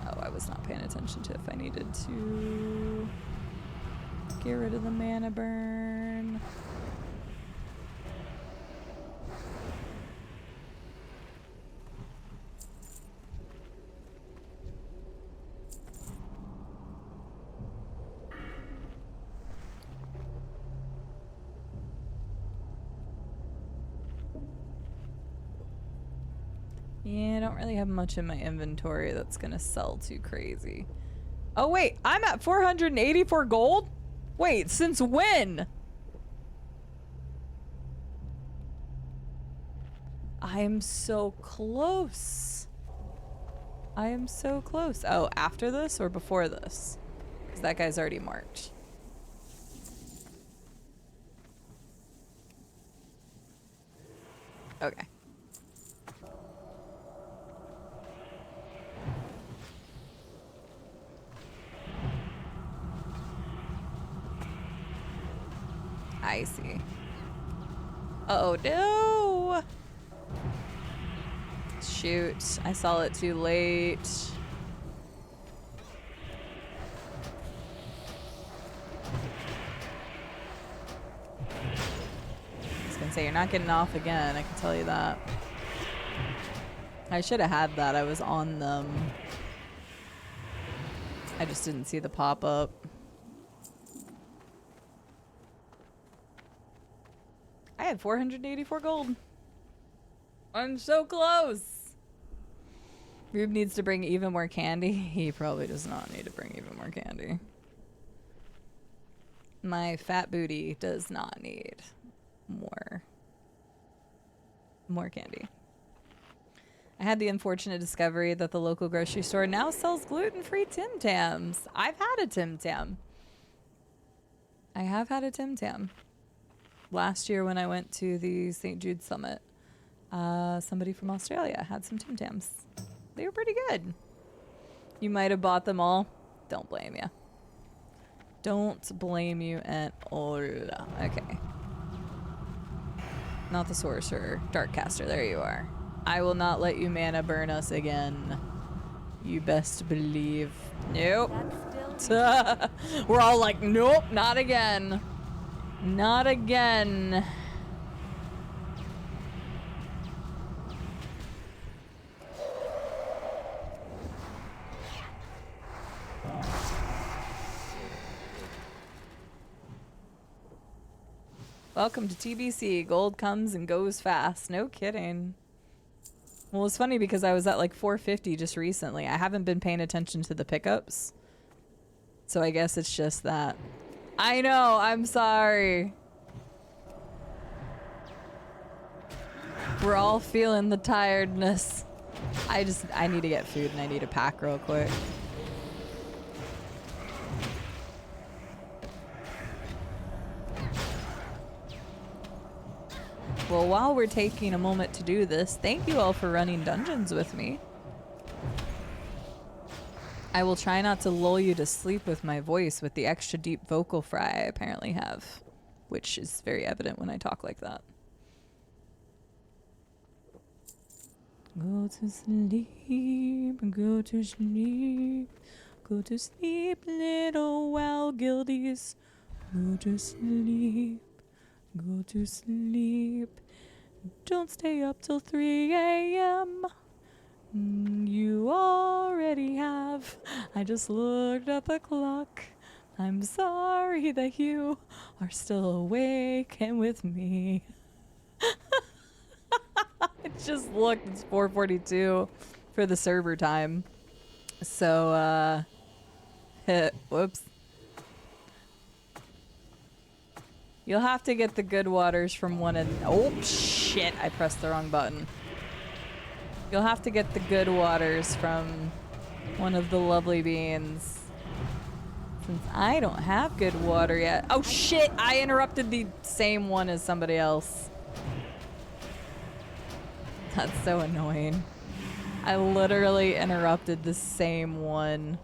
Oh, I was not paying attention to if I needed to get rid of the mana burn. Yeah, I don't really have much in my inventory that's gonna sell too crazy. Oh wait, I'm at 484 gold? Wait, since when? I am so close. I am so close. Oh, after this or before this? Because that guy's already marked. Okay. I see. Oh no! Shoot, I saw it too late. I was gonna say, you're not getting off again, I can tell you that. I should have had that, I was on them. I just didn't see the pop-up. I had 484 gold. I'm so close. Rube needs to bring even more candy. He probably does not need to bring even more candy. My fat booty does not need more candy. I had the unfortunate discovery that the local grocery store now sells gluten-free Tim Tams. I've had a Tim Tam. I have had a Tim Tam. Last year when I went to the St. Jude Summit, somebody from Australia had some Tim Tams. They were pretty good. You might have bought them all. Don't blame you. Don't blame you at all. Okay. Not the sorcerer. Darkcaster, there you are. I will not let you mana burn us again. You best believe. Nope. We're all like, nope, not again. Not again. Welcome to TBC. Gold comes and goes fast. No kidding. Well, it's funny because I was at like 450 just recently. I haven't been paying attention to the pickups. So I guess it's just that. I know, I'm sorry. We're all feeling the tiredness. I need to get food and I need to pack real quick. Well, while we're taking a moment to do this, thank you all for running dungeons with me. I will try not to lull you to sleep with my voice with the extra deep vocal fry I apparently have, which is very evident when I talk like that. Go to sleep, go to sleep, go to sleep, little wild guildies. Go to sleep, go to sleep. Don't stay up till 3 a.m. You already have. I just looked at the clock. I'm sorry that you are still awake and with me. I just looked, it's 4:42 for the server time. So, whoops. You'll have to get the good waters from one of... Oh, shit, I pressed the wrong button. You'll have to get the good waters from one of the lovely beans. Since I don't have good water yet. Oh, shit, I interrupted the same one as somebody else. That's so annoying. I literally interrupted the same one.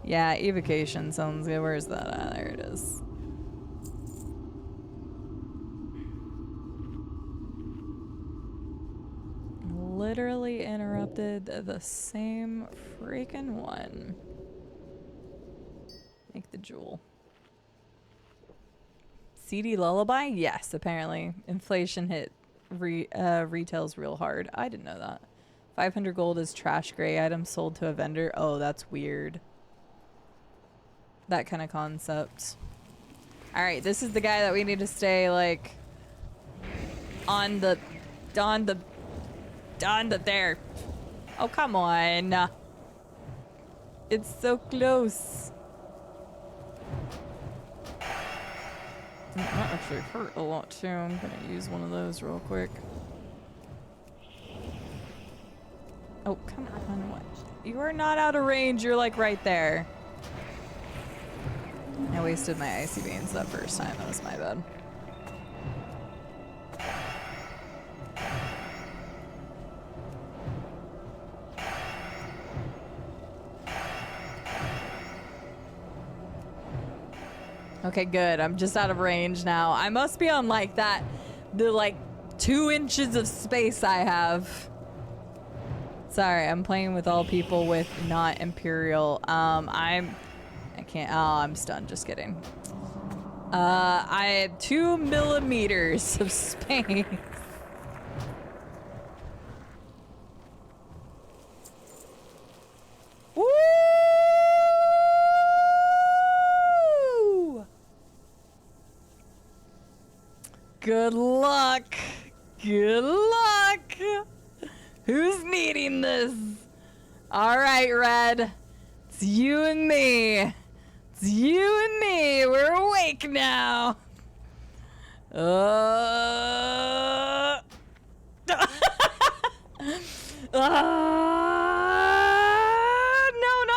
Yeah, evocation sounds good. Where's that? Ah, there it is. Literally interrupted the same freaking one. Make the jewel. CD lullaby? Yes, apparently. Inflation hit retails real hard. I didn't know that. 500 gold is trash gray items sold to a vendor. Oh, that's weird. That kind of concept. Alright, this is the guy that we need to stay, like, on the there. Oh, come on. It's so close. That actually hurt a lot too. I'm gonna use one of those real quick. Oh, come on. What? You are not out of range. You're like right there. I wasted my icy beans that first time. That was my bad. Okay, good. I'm just out of range now. I must be on like that, the like 2 inches of space I have. Sorry, I'm playing with all people with not Imperial. I can't, oh, I'm stunned, just kidding. I had 2 millimeters of space. Woo! Good luck. Good luck. Who's needing this? All right, Red. It's you and me. It's you and me. We're awake now. No, not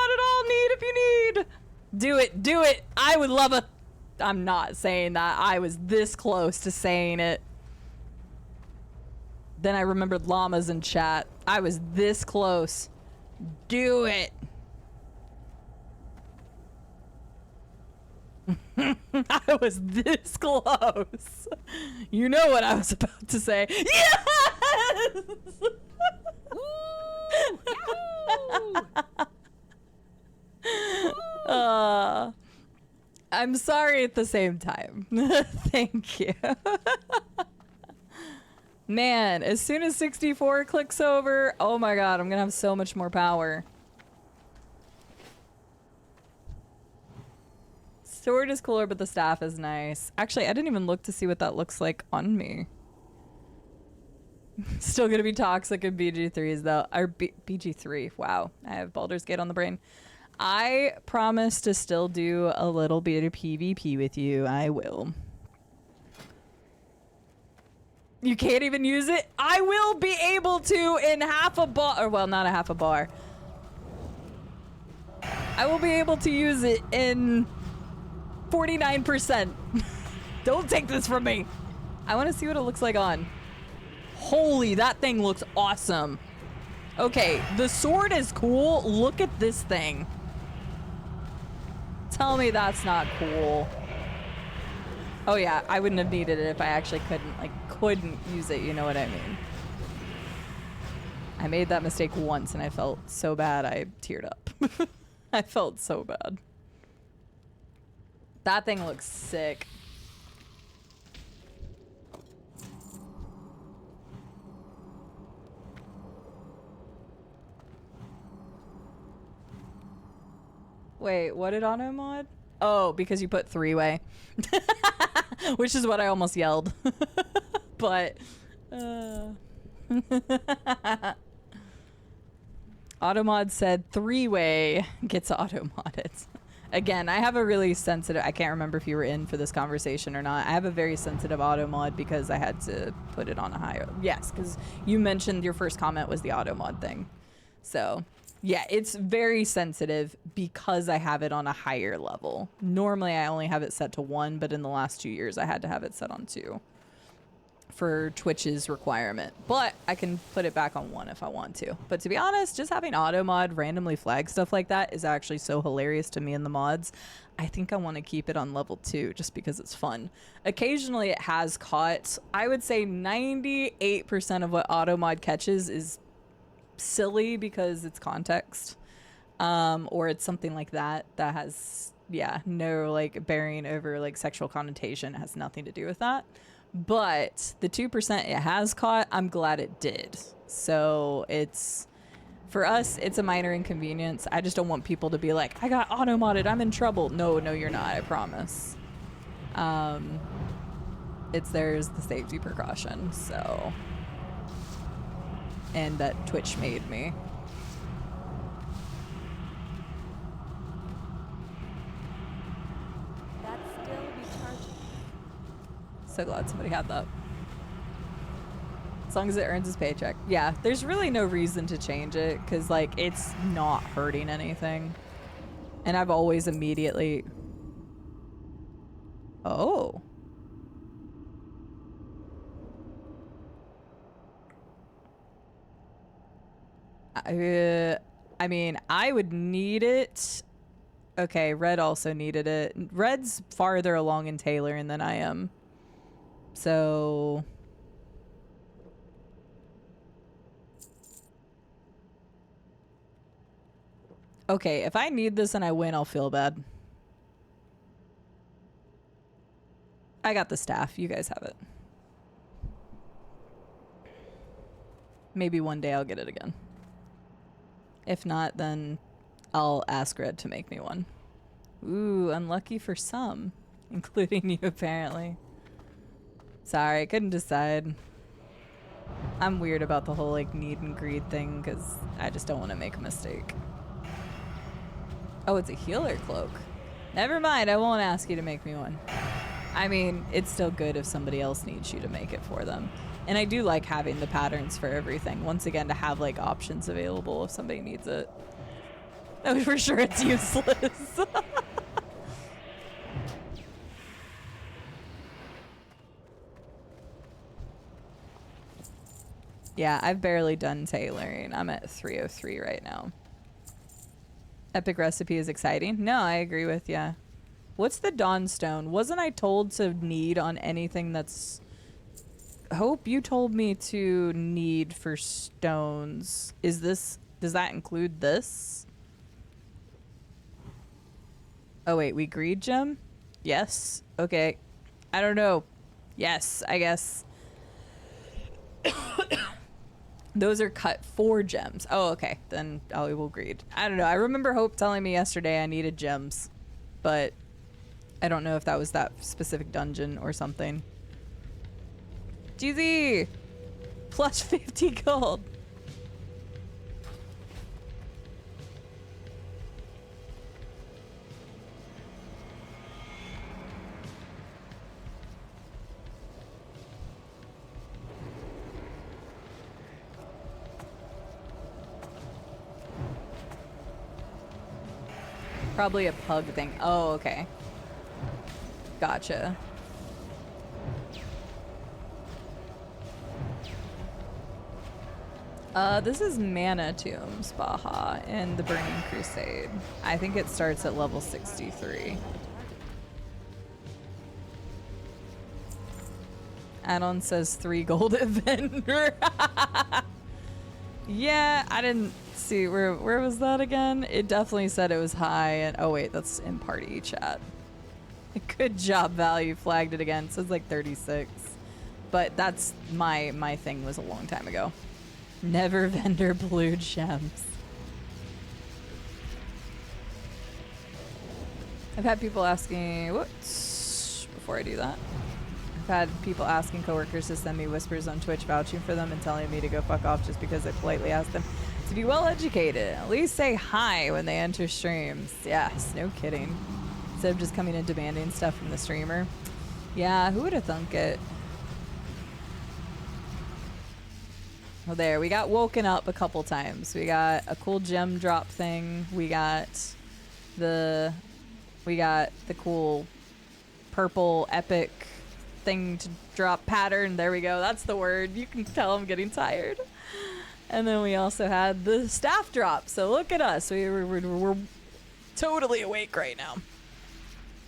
at all. Need if you need. Do it. Do it. I would love a... I'm not saying that. I was this close to saying it. Then I remembered llamas in chat. I was this close. Do it. I was this close. You know what I was about to say. Yes! I'm sorry at the same time. Thank you. Man, as soon as 64 clicks over, oh my god, I'm gonna have so much more power. Sword is cooler, but the staff is nice. Actually, I didn't even look to see what that looks like on me. Still gonna be toxic in BG3s though. Or BG3, wow. I have Baldur's Gate on the brain. I promise to still do a little bit of PvP with you. I will. You can't even use it? I will be able to in half a bar. Or, well, not a half a bar. I will be able to use it in 49%. Don't take this from me. I want to see what it looks like on. Holy, that thing looks awesome. Okay, the sword is cool. Look at this thing. Tell me that's not cool. Oh yeah, I wouldn't have needed it if I actually couldn't use it, you know what I mean. I made that mistake once and I felt so bad I teared up. I felt so bad. That thing looks sick. Wait, what did auto mod? Oh, because you put 3-way. Which is what I almost yelled. But Automod said 3-way gets auto-modded. Again, I have a really sensitive, I can't remember if you were in for this conversation or not. I have a very sensitive auto mod because I had to put it on a higher. Yes, because you mentioned your first comment was the auto mod thing. So yeah, it's very sensitive because I have it on a higher level. Normally I only have it set to 1, but in the last 2 years I had to have it set on 2 for Twitch's requirement. But I can put it back on 1 if I want to. But to be honest, just having auto mod randomly flag stuff like that is actually so hilarious to me in the mods. I think I want to keep it on level 2 just because it's fun. Occasionally it has caught, I would say 98% of what auto mod catches is silly because it's context, or it's something like that that has no like bearing over like sexual connotation. It has nothing to do with that. But the 2% it has caught, I'm glad it did. So it's, for us, it's a minor inconvenience. I just don't want people to be like, I got auto modded, I'm in trouble. No, you're not, I promise. It's there's the safety precaution. So, and that Twitch made me. That's still recharging. So glad somebody had that. As long as it earns his paycheck. Yeah, there's really no reason to change it because like it's not hurting anything. And I've always immediately... Oh. I mean, I would need it. Okay, Red also needed it. Red's farther along in tailoring than I am. So... Okay, if I need this and I win, I'll feel bad. I got the staff. You guys have it. Maybe one day I'll get it again. If not, then I'll ask Red to make me one. Ooh, unlucky for some, including you apparently. Sorry, I couldn't decide. I'm weird about the whole like need and greed thing because I just don't want to make a mistake. Oh, it's a healer cloak. Never mind, I won't ask you to make me one. I mean, it's still good if somebody else needs you to make it for them. And I do like having the patterns for everything. Once again, to have like options available if somebody needs it. Oh, for sure it's useless. Yeah, I've barely done tailoring. I'm at 303 right now. Epic recipe is exciting. No, I agree with ya. What's the Dawnstone? Wasn't I told to need on anything that's... Hope you told me to need for stones. Is this... Does that include this? Oh wait, we greed gem? Yes. Okay. I don't know. Yes, I guess. Those are cut 4 gems. Oh, okay. Then we will greed. I don't know. I remember Hope telling me yesterday I needed gems, but I don't know if that was that specific dungeon or something. GZ! Plus 50 gold. Probably a pug thing. Oh, okay. Gotcha. This is Mana Tombs, Baja, in the Burning Crusade. I think it starts at level 63. Addon says 3 gold at vendor. Yeah, I didn't see where was that again? It definitely said it was high and oh wait, that's in party chat. Good job, value flagged it again. It says like 36. But that's my thing was a long time ago. Never vendor blue gems. I've had people asking, whoops, before I do that. I've had people asking coworkers to send me whispers on Twitch vouching for them and telling me to go fuck off just because I politely asked them to be well educated. At least say hi when they enter streams. Yes, no kidding. Instead of just coming and demanding stuff from the streamer. Yeah, who would have thunk it? Well, there, we got woken up a couple times. We got a cool gem drop thing. We got the cool purple epic thing to drop pattern. There we go. That's the word. You can tell I'm getting tired. And then we also had the staff drop. So look at us. We're totally awake right now.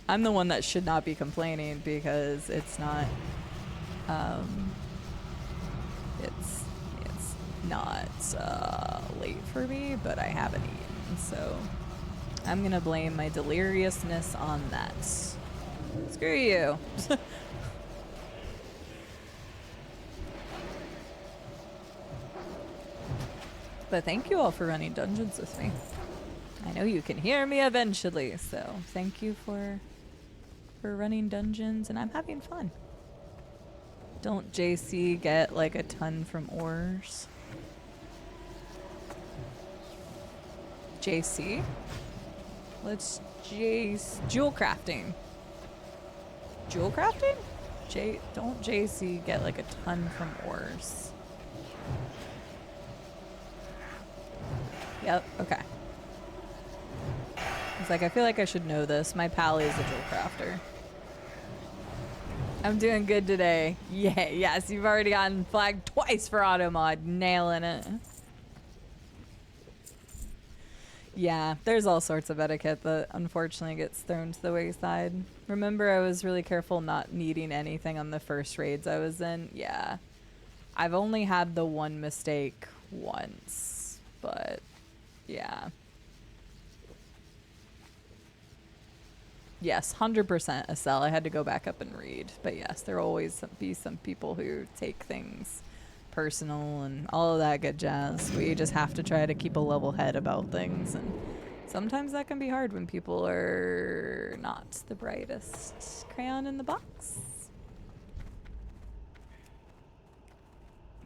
I'm the one that should not be complaining because it's not it's not late for me, but I haven't eaten, so I'm gonna blame my deliriousness on that. Screw you. But thank you all for running dungeons with me. I know you can hear me eventually, so thank you for running dungeons, and I'm having fun. Don't JC get like a ton from ores? JC? Let's jewel crafting. Jewel crafting? Don't JC get like a ton from ores. Yep, okay. It's like, I feel like I should know this. My pally is a jewel crafter. I'm doing good today. Yeah, yes, you've already gotten flagged twice for auto mod. Nailing it. Yeah, there's all sorts of etiquette that unfortunately gets thrown to the wayside. Remember, I was really careful not needing anything on the first raids I was in? Yeah. I've only had the one mistake once, but yeah. Yes, 100% a sell. I had to go back up and read. But yes, there will always be some people who take things personal and all of that good jazz. We just have to try to keep a level head about things. And sometimes that can be hard when people are not the brightest crayon in the box.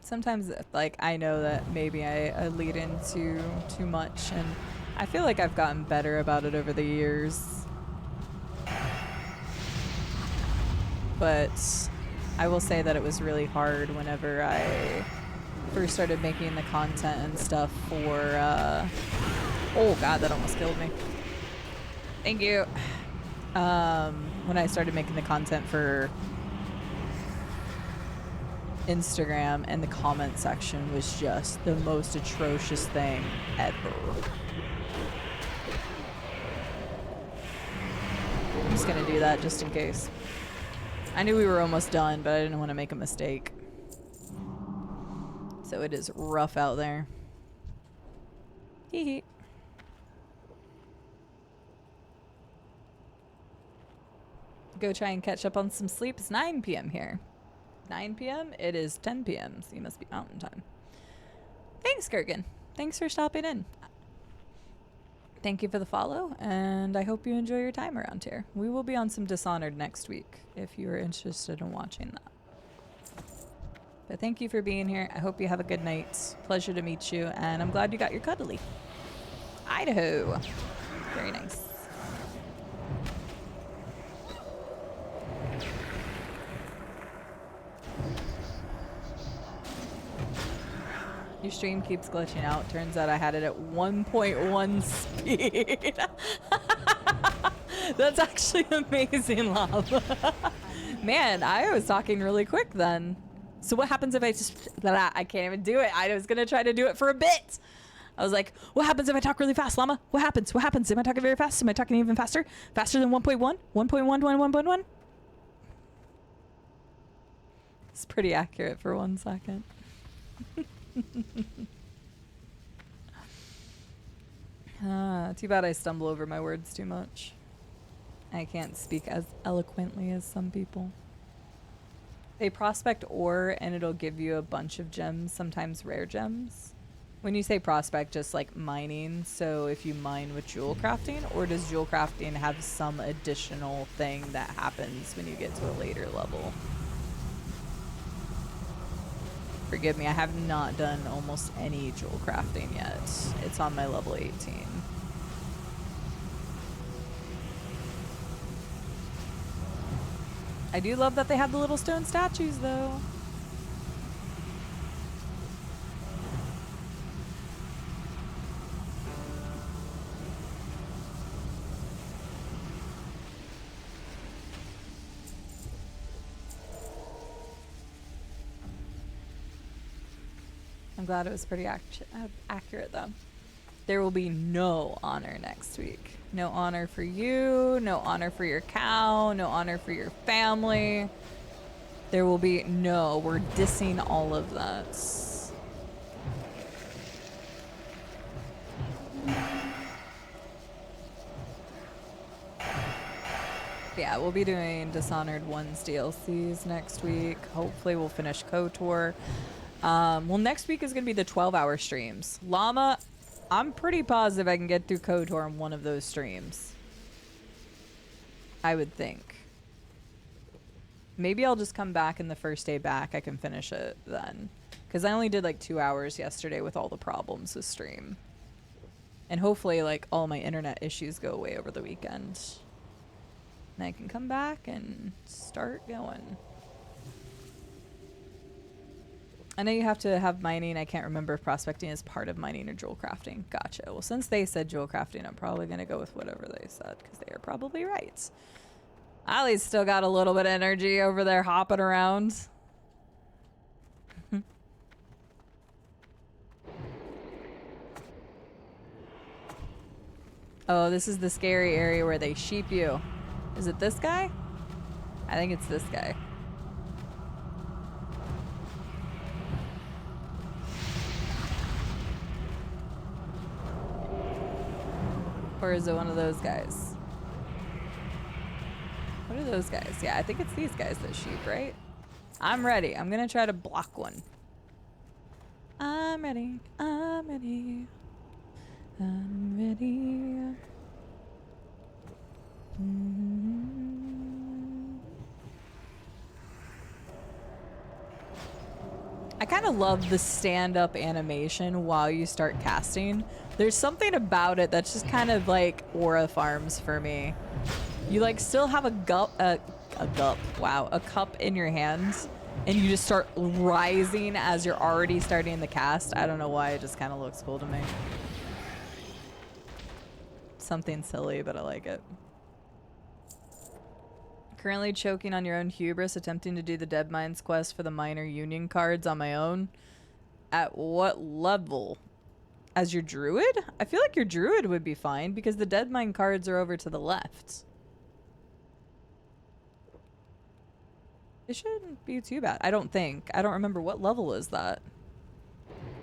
Sometimes, like, I know that maybe I lead into too much. And I feel like I've gotten better about it over the years. But I will say that it was really hard whenever I first started making the content and stuff for, oh god, that almost killed me. Thank you. When I started making the content for Instagram, and the comment section was just the most atrocious thing ever. I'm just gonna do that just in case. I knew we were almost done, but I didn't want to make a mistake. So it is rough out there. Hee hee. Go try and catch up on some sleep. It's 9 p.m. here. 9 p.m.? It is 10 p.m., so you must be mountain time. Thanks, Gergen. Thanks for stopping in. Thank you for the follow, and I hope you enjoy your time around here. We will be on some Dishonored next week, if you are interested in watching that. But thank you for being here. I hope you have a good night. Pleasure to meet you, and I'm glad you got your cuddly. Idaho. Very nice. Your stream keeps glitching out. Turns out I had it at 1.1 speed. That's actually amazing, love. Man, I was talking really quick then. So what happens if I just... I can't even do it. I was going to try to do it for a bit. I was like, what happens if I talk really fast, llama? What happens? What happens? Am I talking very fast? Am I talking even faster? Faster than 1.1? 1.1 to 1.1? It's pretty accurate for 1 second. Too bad I stumble over my words too much. I can't speak as eloquently as some people. They prospect ore and it'll give you a bunch of gems, sometimes rare gems. When you say prospect, just like mining, so if you mine with jewel crafting, or does jewel crafting have some additional thing that happens when you get to a later level? Forgive me, I have not done almost any jewel crafting yet. It's on my level 18. I do love that they have the little stone statues, though. I'm glad it was pretty accurate, though. There will be no honor next week. No honor for you, no honor for your cow, no honor for your family. There will be no, we're dissing all of that. Yeah, we'll be doing Dishonored 1's DLCs next week. Hopefully we'll finish KOTOR. Well, next week is going to be the 12-hour streams. Llama, I'm pretty positive I can get through KOTOR in one of those streams. I would think. Maybe I'll just come back in the first day back. I can finish it then. Because I only did like 2 hours yesterday with all the problems with stream. And hopefully like all my internet issues go away over the weekend. And I can come back and start going. I know you have to have mining. I can't remember if prospecting is part of mining or jewel crafting. Gotcha. Well, since they said jewel crafting, I'm probably going to go with whatever they said because they are probably right. Ollie's still got a little bit of energy over there hopping around. Oh, this is the scary area where they sheep you. Is it this guy? I think it's this guy. Or is it one of those guys? What are those guys? Yeah, I think it's these guys that sheep, right? I'm ready. I'm gonna try to block one. I'm ready. I'm ready. I'm ready. I kind of love the stand-up animation while you start casting. There's something about it that's just kind of like aura farms for me. You like still have a cup in your hands, and you just start rising as you're already starting the cast. I don't know why, it just kind of looks cool to me. Something silly, but I like it. Currently choking on your own hubris, attempting to do the Dead Mines quest for the minor union cards on my own. At what level? As your druid? I feel like your druid would be fine because the Dead Mine cards are over to the left. It shouldn't be too bad. I don't think. I don't remember. What level is that?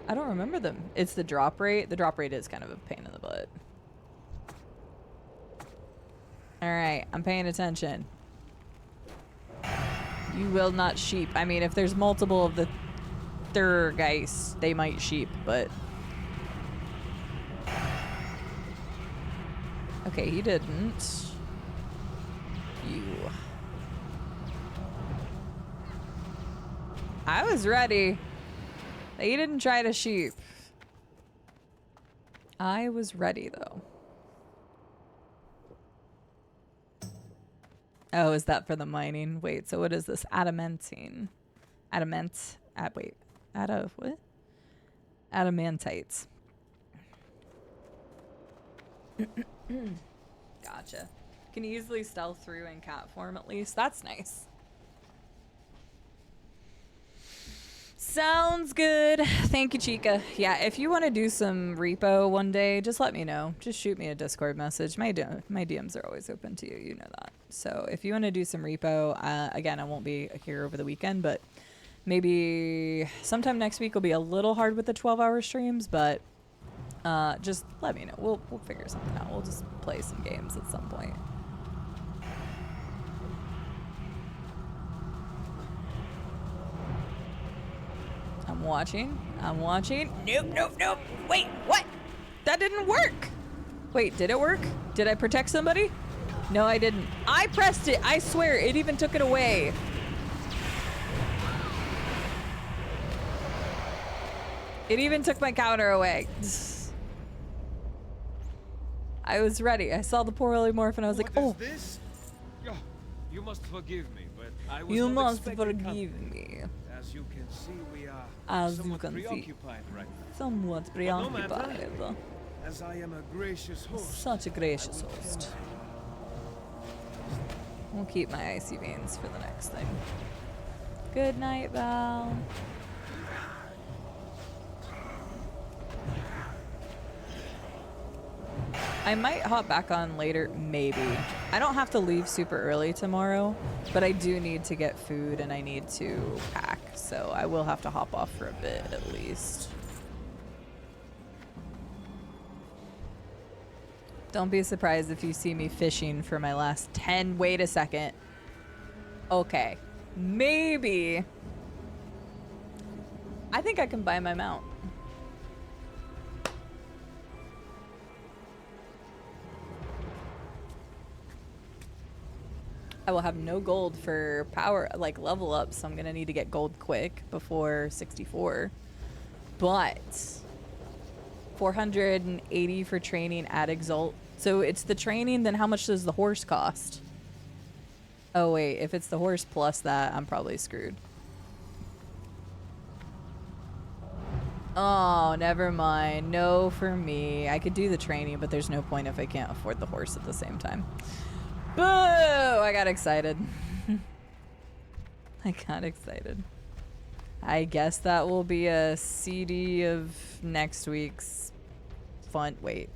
I don't remember them. It's the drop rate. The drop rate is kind of a pain in the butt. Alright, I'm paying attention. You will not sheep. I mean, if there's multiple of the guys, they might sheep, but... Okay, he didn't. You. I was ready. They didn't try to sheep. I was ready, though. Oh, is that for the mining? Wait, so what is this? Adamantine. Wait. What? Adamantites. Gotcha. Can you easily stealth through in cat form at least? That's nice. Sounds good. Thank you, Chica. Yeah, if you want to do some repo one day, just let me know. Just shoot me a Discord message. My DMs are always open to you. You know that. So if you want to do some repo, again, I won't be here over the weekend, but maybe sometime next week will be a little hard with the 12-hour streams, but just let me know. We'll figure something out. We'll just play some games at some point. I'm watching. I'm watching. Nope, nope, nope. Wait, what? That didn't work. Wait, did it work? Did I protect somebody? No, I didn't. I pressed it. I swear, it even took it away. It even took my counter away. I was ready. I saw the poor polymorph and I was like, oh. What is this? Oh, you must forgive me, but I was You not must expecting forgive company. me. As you can see, we are As you somewhat can see. preoccupied right now. Somewhat no preoccupied. matter. As I am a gracious host. Such a gracious host. We'll keep my icy veins for the next thing. Good night, Val. I might hop back on later, maybe. I don't have to leave super early tomorrow, but I do need to get food and I need to pack, so I will have to hop off for a bit at least. Don't be surprised if you see me fishing for my last 10. Wait a second. Okay. Maybe. I think I can buy my mount. I will have no gold for power, like level up, so I'm gonna need to get gold quick before 64. But 480 for training at Exalt. So it's the training, then how much does the horse cost? Oh wait, if it's the horse plus that, I'm probably screwed. Oh, never mind. No for me. I could do the training, but there's no point if I can't afford the horse at the same time. Boo! I got excited. I got excited. I guess that will be a CD of next week's fun. Wait,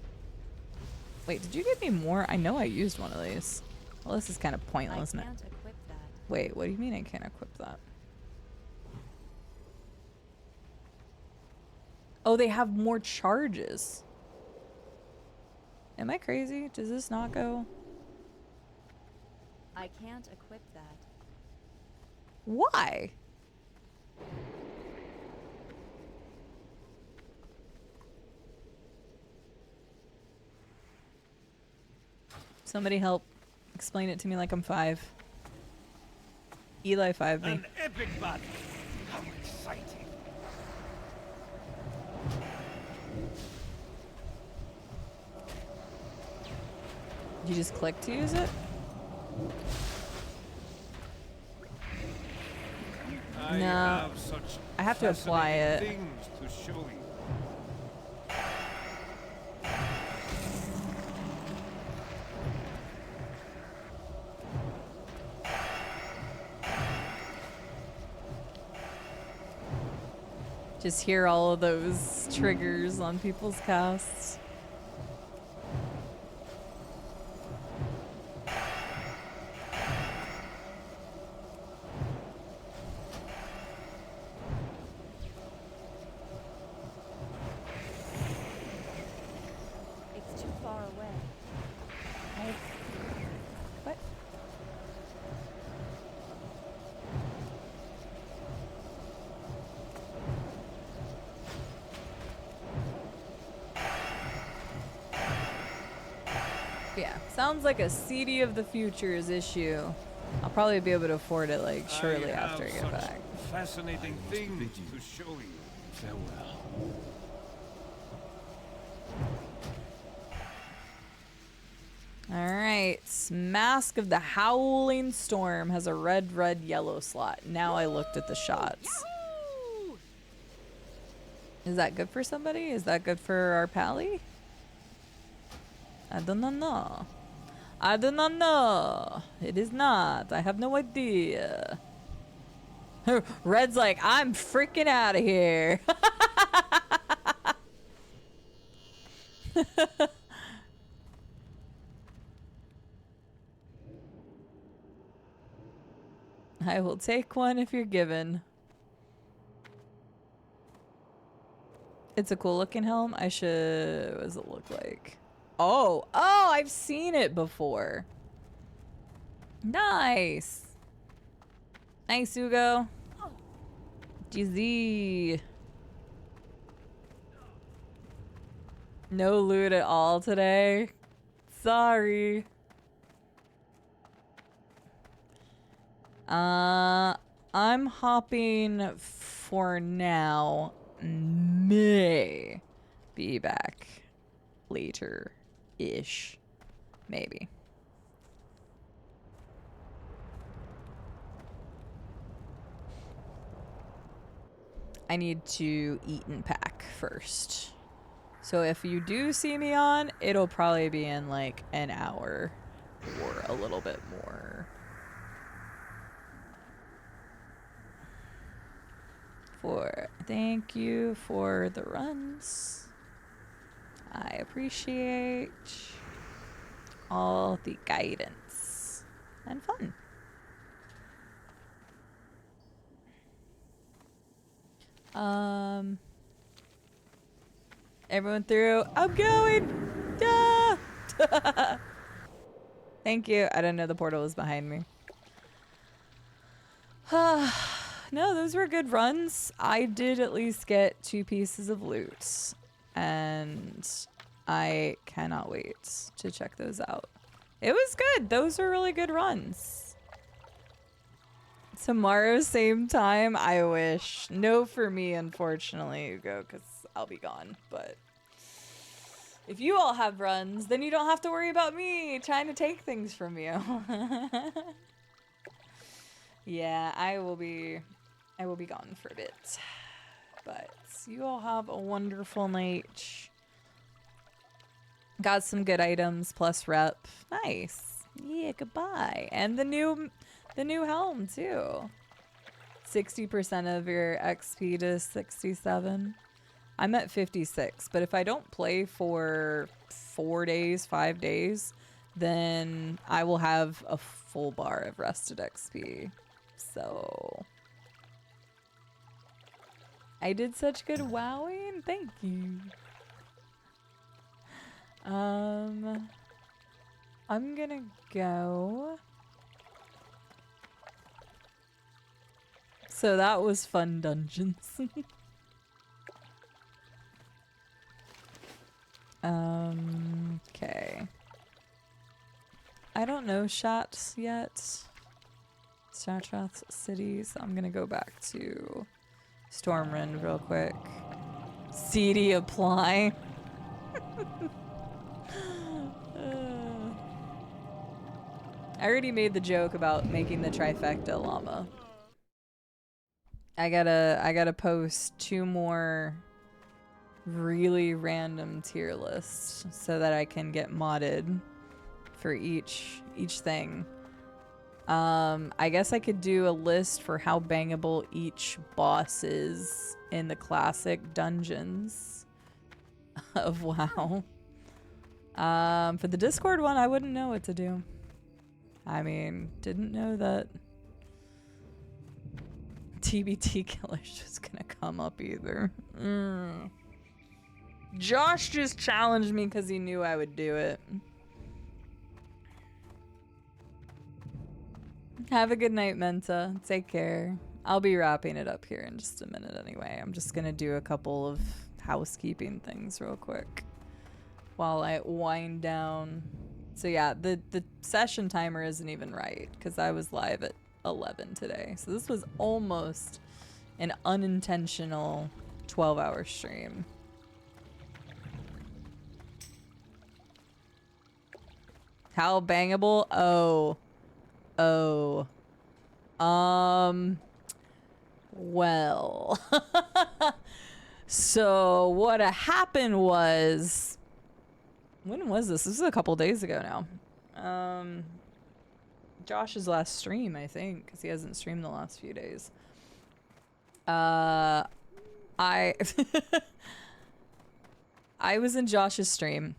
did you give me more? I know I used one of these. Well, this is kind of pointless, isn't it? I can't equip that. Wait, what do you mean I can't equip that? Oh, they have more charges. Am I crazy? Does this not go? I can't equip that. Why? Somebody help explain it to me like I'm 5. Eli 5 me. An epic battle. How exciting. Did you just click to use it? I No. have such I have to apply it. fascinating things to show you. Just hear all of those triggers on people's casts. It's too far away. What? Yeah, sounds like a CD of the Futures issue. I'll probably be able to afford it like shortly after I have get such back. fascinating things to show you. Farewell. Alright, Mask of the Howling Storm has a red, red, yellow slot. Now I looked at the shots. Is that good for somebody? Is that good for our pally? I do not know. I do not know. It is not. I have no idea. Red's like, I'm freaking out of here. I will take one if you're given. It's a cool looking helm. I should. What does it look like? Oh, oh, I've seen it before. Nice. Nice, Hugo. GZ. No loot at all today. Sorry. I'm hopping for now. May be back later-ish. Maybe. I need to eat and pack first. So if you do see me on, it'll probably be in like an hour or a little bit more. Thank you for the runs. I appreciate all the guidance and fun. Everyone through. I'm going. Ah! Thank you. I didn't know the portal was behind me. No, those were good runs. I did at least get 2 pieces of loot, and I cannot wait to check those out. It was good. Those were really good runs. Tomorrow, same time, I wish. No for me, unfortunately, Hugo, because I'll be gone. But if you all have runs, then you don't have to worry about me trying to take things from you. Yeah, I will be gone for a bit. But you all have a wonderful night. Got some good items plus rep. Nice. Yeah, goodbye. And the new helm too. 60% of your XP to 67. I'm at 56, but if I don't play for 4 days, 5 days, then I will have a full bar of rested XP. So I did such good wowing. Thank you. I'm gonna go. So that was fun dungeons. Okay. I don't know shots yet. Startrath City, so I'm gonna go back to Stormwind real quick. CD apply. I already made the joke about making the trifecta llama. I gotta post 2 more really random tier lists so that I can get modded for each thing. I guess I could do a list for how bangable each boss is in the classic dungeons of WoW. For the Discord one, I wouldn't know what to do. I mean, didn't know that TBT killer's just gonna come up either. Josh just challenged me because he knew I would do it. Have a good night, Menta. Take care. I'll be wrapping it up here in just a minute anyway. I'm just gonna do a couple of housekeeping things real quick while I wind down. So yeah, the session timer isn't even right because I was live at 11 today. So this was almost an unintentional 12-hour stream. How bangable? Well. So what happened was, when was this? This was a couple days ago now. Josh's last stream, I think, because he hasn't streamed the last few days. I was in Josh's stream.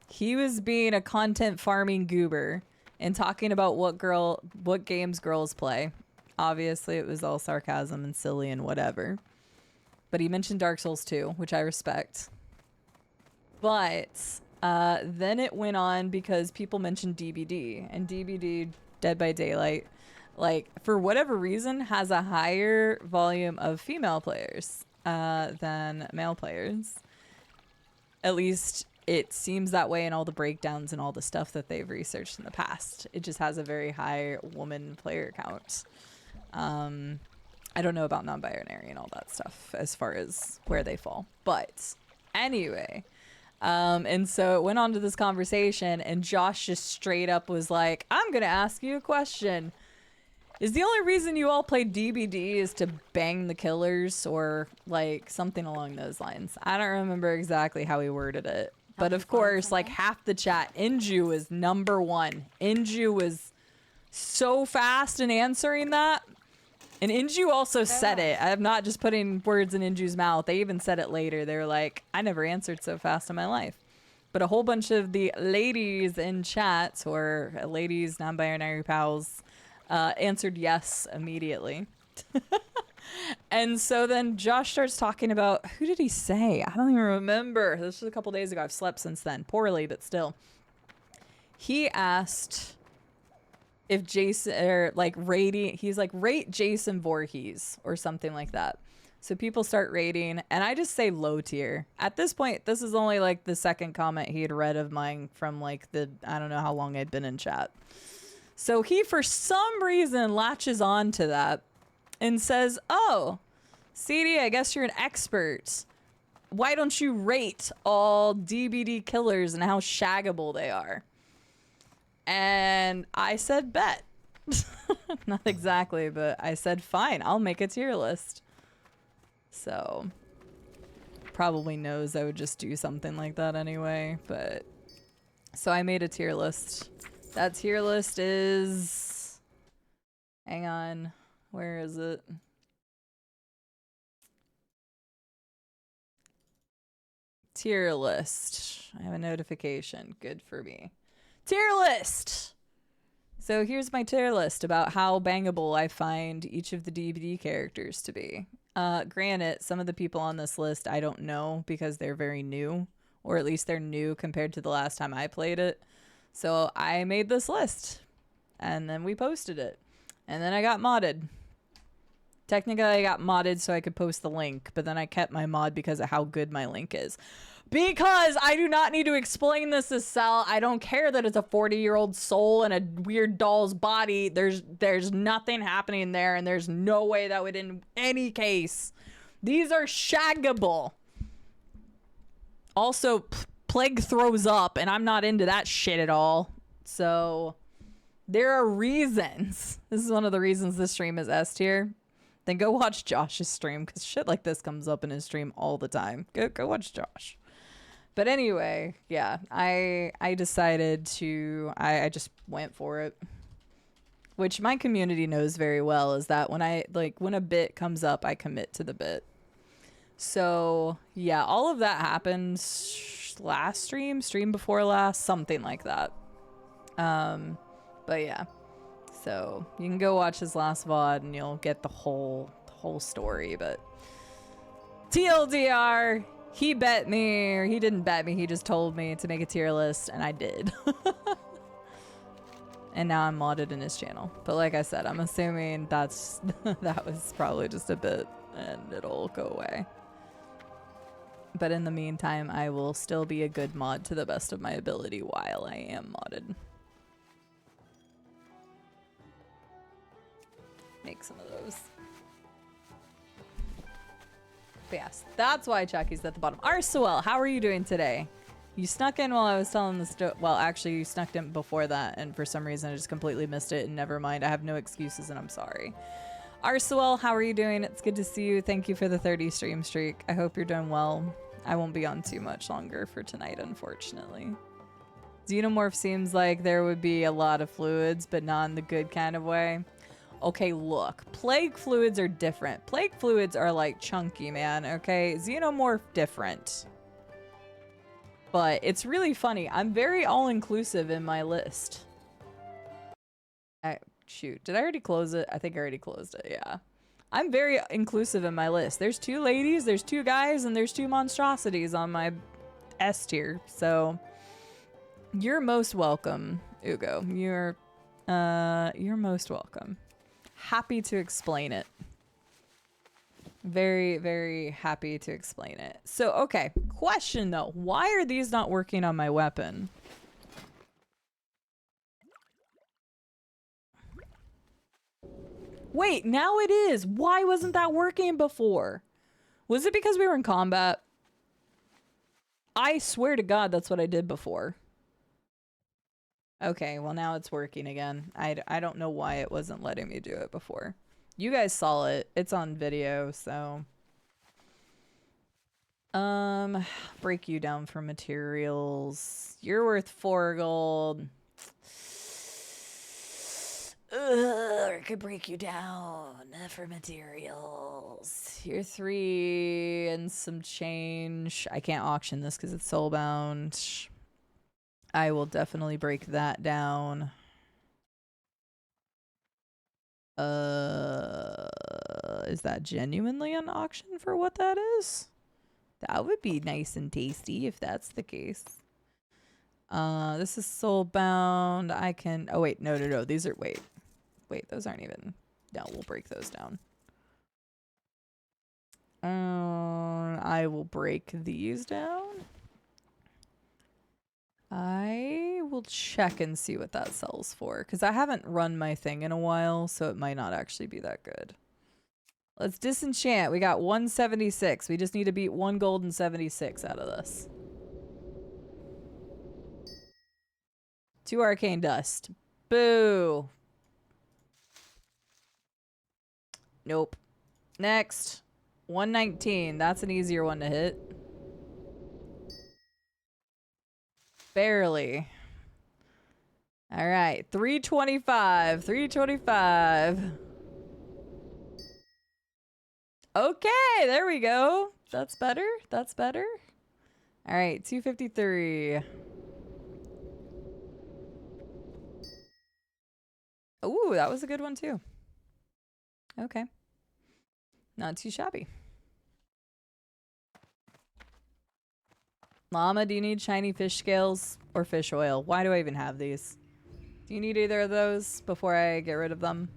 He was being a content farming goober and talking about what games girls play. Obviously, it was all sarcasm and silly and whatever. but he mentioned Dark Souls 2, which I respect. But then it went on because people mentioned DBD, and DBD, Dead by Daylight, like, for whatever reason, has a higher volume of female players than male players. At least it seems that way in all the breakdowns and all the stuff that they've researched in the past. It just has a very high woman player count. I don't know about non-binary and all that stuff as far as where they fall. But anyway, and so it went on to this conversation, and Josh just straight up was like, I'm going to ask you a question. Is the only reason you all play DBD is to bang the killers, or like something along those lines? I don't remember exactly how he worded it. But of course, like half the chat, Inju is number one. Inju was so fast in answering that. And Inju also said it. I'm not just putting words in Inju's mouth. They even said it later. They were like, I never answered so fast in my life. But a whole bunch of the ladies in chat, or ladies, non-binary pals, answered yes immediately. And so then Josh starts talking about, who did he say? I don't even remember. This was a couple days ago. I've slept since then. Poorly, but still. He asked if Jason, or like rating, he's like, rate Jason Voorhees or something like that. So people start rating, and I just say low tier. At this point, this is only like the second comment he had read of mine from like the, I don't know how long I'd been in chat. So he, for some reason, latches on to that and says, oh, CD, I guess you're an expert. Why don't you rate all DBD killers and how shaggable they are? And I said, bet. Not exactly, but I said, fine, I'll make a tier list. So, probably knows I would just do something like that anyway, but... So I made a tier list. That tier list is... Hang on. Where is it? Tier list. I have a notification. Good for me. Tier list! So here's my tier list about how bangable I find each of the DBD characters to be. Granted, some of the people on this list I don't know because they're very new, or at least they're new compared to the last time I played it. So I made this list, and then we posted it, and then I got modded. Technically, I got modded so I could post the link, but then I kept my mod because of how good my link is. Because I do not need to explain this to Sal. I don't care that it's a 40-year-old soul in a weird doll's body. There's nothing happening there, and there's no way that would in any case. These are shaggable. Also, Plague throws up, and I'm not into that shit at all. So, there are reasons. This is one of the reasons this stream is S tier. Then go watch Josh's stream, because shit like this comes up in his stream all the time. Go watch Josh. But anyway, yeah, I decided to, I just went for it. Which my community knows very well, is that when when a bit comes up, I commit to the bit. So, yeah, all of that happened last stream before last, something like that. But yeah. So, you can go watch his last VOD and you'll get the whole story, but TLDR, he bet me, or he didn't bet me, he just told me to make a tier list, and I did. And now I'm modded in his channel. But like I said, I'm assuming that was probably just a bit, and it'll go away. But in the meantime, I will still be a good mod to the best of my ability while I am modded. Make some of those. But yes, that's why Chucky's at the bottom. Arsuel, how are you doing today? You snuck in while I was telling the story. Well, actually, you snuck in before that, and for some reason I just completely missed it, and never mind. I have no excuses, and I'm sorry. Arsuel, how are you doing? It's good to see you. Thank you for the 30 stream streak. I hope you're doing well. I won't be on too much longer for tonight, unfortunately. Xenomorph seems like there would be a lot of fluids, but not in the good kind of way. Okay, look, plague fluids are different. Plague fluids are like chunky, man, okay? Xenomorph different. But it's really funny. I'm very all-inclusive in my list. Shoot, did I already close it? I think I already closed it, yeah. I'm very inclusive in my list. There's 2 ladies, there's 2 guys, and there's 2 monstrosities on my S tier. So you're most welcome, Ugo. You're most welcome. Happy to explain it. Very, very happy to explain it. So, okay. Question though. Why are these not working on my weapon? Wait, now it is. Why wasn't that working before? Was it because we were in combat? I swear to God, that's what I did before. Okay, well now it's working again. I don't know why it wasn't letting me do it before. You guys saw it. It's on video, so. Break you down for materials. You're worth 4 gold. I could break you down for materials. You're 3 and some change. I can't auction this because it's soulbound. I will definitely break that down. Is that genuinely an auction for what that is? That would be nice and tasty if that's the case. This is soulbound. I can, oh wait, no. These are, wait, those aren't even, no, we'll break those down. I will break these down. I will check and see what that sells for, because I haven't run my thing in a while, so it might not actually be that good. Let's disenchant. We got 176. We just need to beat 1 gold and 76 out of this. 2 arcane dust. Boo. Nope. Next. 119. That's an easier one to hit. Barely. All right. 325. 325. Okay. There we go. That's better. That's better. All right. 253. Ooh, that was a good one too. Okay. Not too shabby. Llama, do you need shiny fish scales or fish oil? Why do I even have these? Do you need either of those before I get rid of them?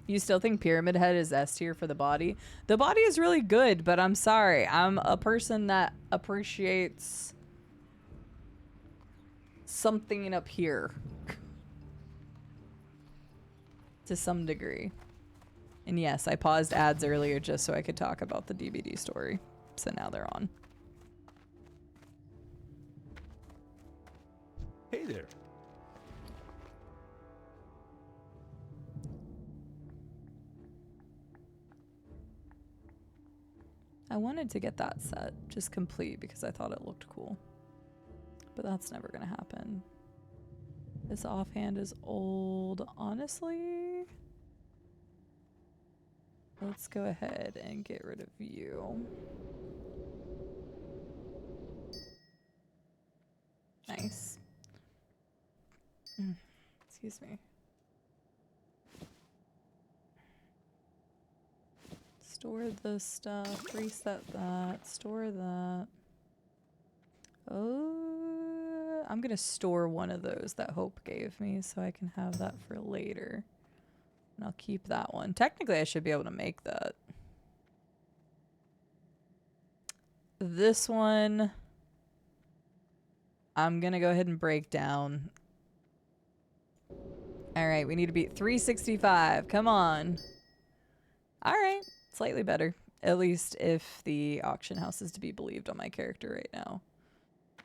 You still think Pyramid Head is S tier for the body? The body is really good, but I'm sorry. I'm a person that appreciates something up here. To some degree. And yes, I paused ads earlier just so I could talk about the DVD story. So now they're on. Hey there. I wanted to get that set just complete because I thought it looked cool. But that's never gonna happen. This offhand is old, honestly. Let's go ahead and get rid of you. Nice. Excuse me. Store the stuff, reset that, store that. Oh, I'm gonna store one of those that Hope gave me so I can have that for later. And I'll keep that one. Technically, I should be able to make that. This one, I'm gonna go ahead and break down. All right, we need to beat 365. Come on. All right, slightly better. At least if the auction house is to be believed on my character right now.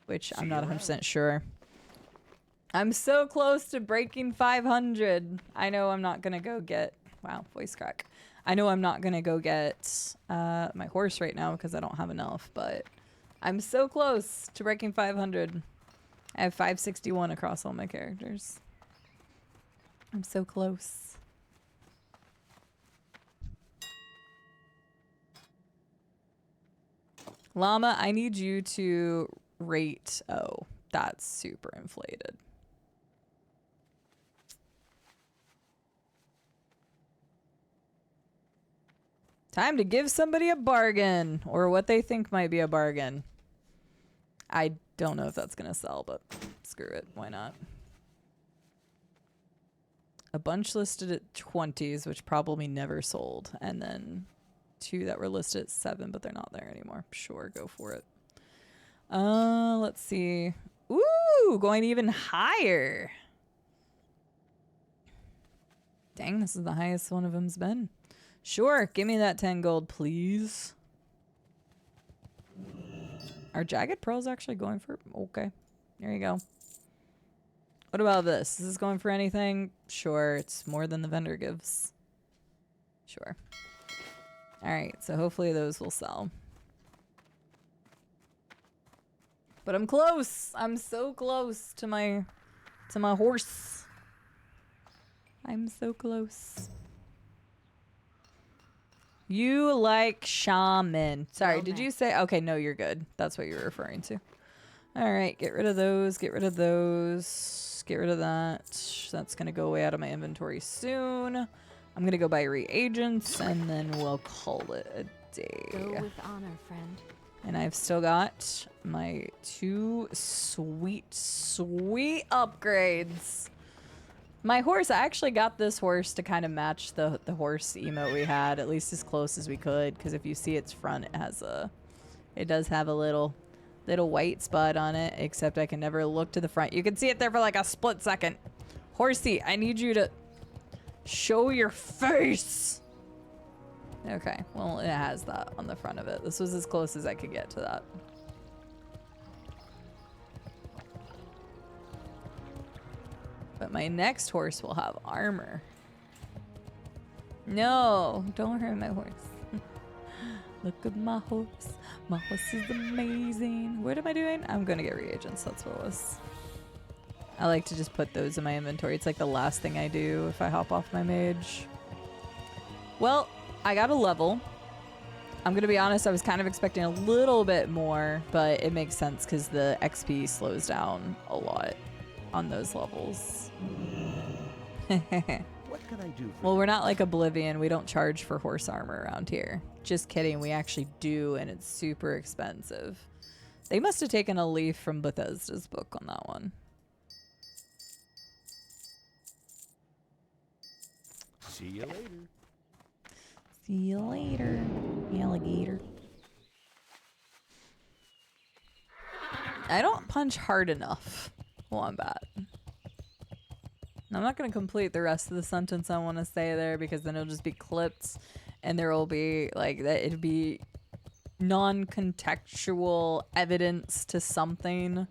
Which I'm not 100% sure. I'm so close to breaking 500. I know I'm not gonna go get, wow, voice crack. I know I'm not gonna go get my horse right now because I don't have enough, but I'm so close to breaking 500. I have 561 across all my characters. I'm so close. Llama, I need you to rate, oh, that's super inflated. Time to give somebody a bargain, or what they think might be a bargain. I don't know if that's gonna sell, but screw it. Why not? A bunch listed at 20s, which probably never sold, and then 2 that were listed at 7, but they're not there anymore. Sure, go for it. Let's see. Ooh, going even higher. Dang, this is the highest one of them's been. Sure, give me that 10 gold, please. Are Jagged Pearls actually going for... Okay, there you go. What about this? Is this going for anything? Sure, it's more than the vendor gives. Sure. Alright, so hopefully those will sell. But I'm close! I'm so close to my horse. I'm so close. You like shaman. Sorry, did you say... Okay, no, you're good. That's what you're referring to. Alright, get rid of those. Get rid of those. Get rid of that. That's going to go away out of my inventory soon. I'm going to go buy reagents, and then we'll call it a day. Go with honor, friend. And I've still got my 2 sweet upgrades. My horse, I actually got this horse to kind of match the horse emote we had, at least as close as we could, because if you see its front, it does have a little white spot on it, except I can never look to the front. You can see it there for like a split second. Horsey, I need you to show your face. Okay, well, it has that on the front of it. This was as close as I could get to that. But my next horse will have armor. No, don't hurt my horse. Look at my horse. My horse is amazing. What am I doing? I'm gonna get reagents. That's what it was. I like to just put those in my inventory. It's like the last thing I do if I hop off my mage. Well, I got a level. I'm gonna be honest, I was kind of expecting a little bit more, but it makes sense because the XP slows down a lot on those levels. What can I do for Well, we're not like Oblivion. We don't charge for horse armor around here. Just kidding. We actually do, and it's super expensive. They must have taken a leaf from Bethesda's book on that one. See you later. See you later, alligator. I don't punch hard enough. Wombat. I'm not going to complete the rest of the sentence I want to say there because then it'll just be clipped and there will be like that. It'd be non-contextual evidence to something.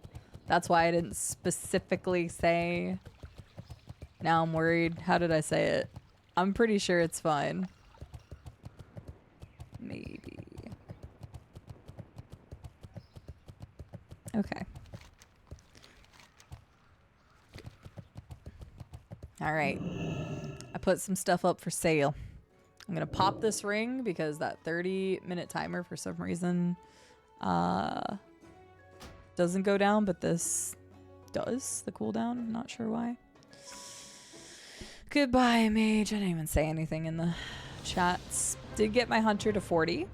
That's why I didn't specifically say. Now I'm worried. How did I say it? I'm pretty sure it's fine. Maybe. Okay. All right. I put some stuff up for sale. I'm going to pop this ring because that 30-minute timer for some reason doesn't go down, but this does, the cooldown. Not sure why. Goodbye, mage. I didn't even say anything in the chats. Did get my hunter to 40.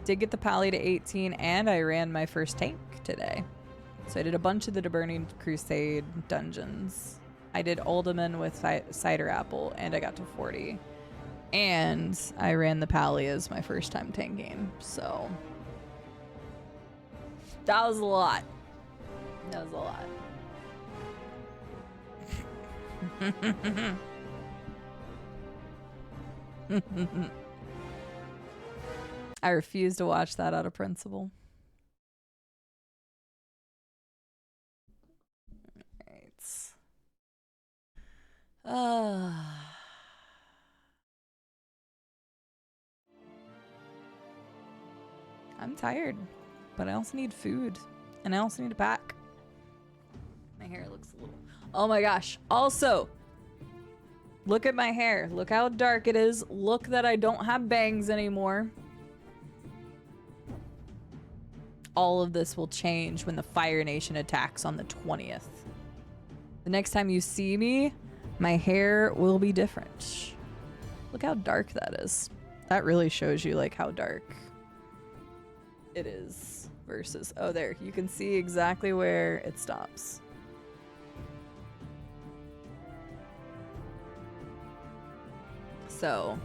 Did get the pally to 18, and I ran my first tank today. So I did a bunch of the Burning Crusade dungeons. I did Alderman with Cider Apple, and I got to 40. And I ran the pally as my first time tanking. So that was a lot. That was a lot. I refuse to watch that out of principle. Alright. I'm tired, but I also need food, and I also need a pack. My hair looks a little... Oh my gosh. Also, look at my hair. Look how dark it is. Look that I don't have bangs anymore. All of this will change when the Fire Nation attacks on the 20th. The next time you see me, my hair will be different. Look how dark that is. That really shows you like how dark it is versus, oh, there, you can see exactly where it stops. So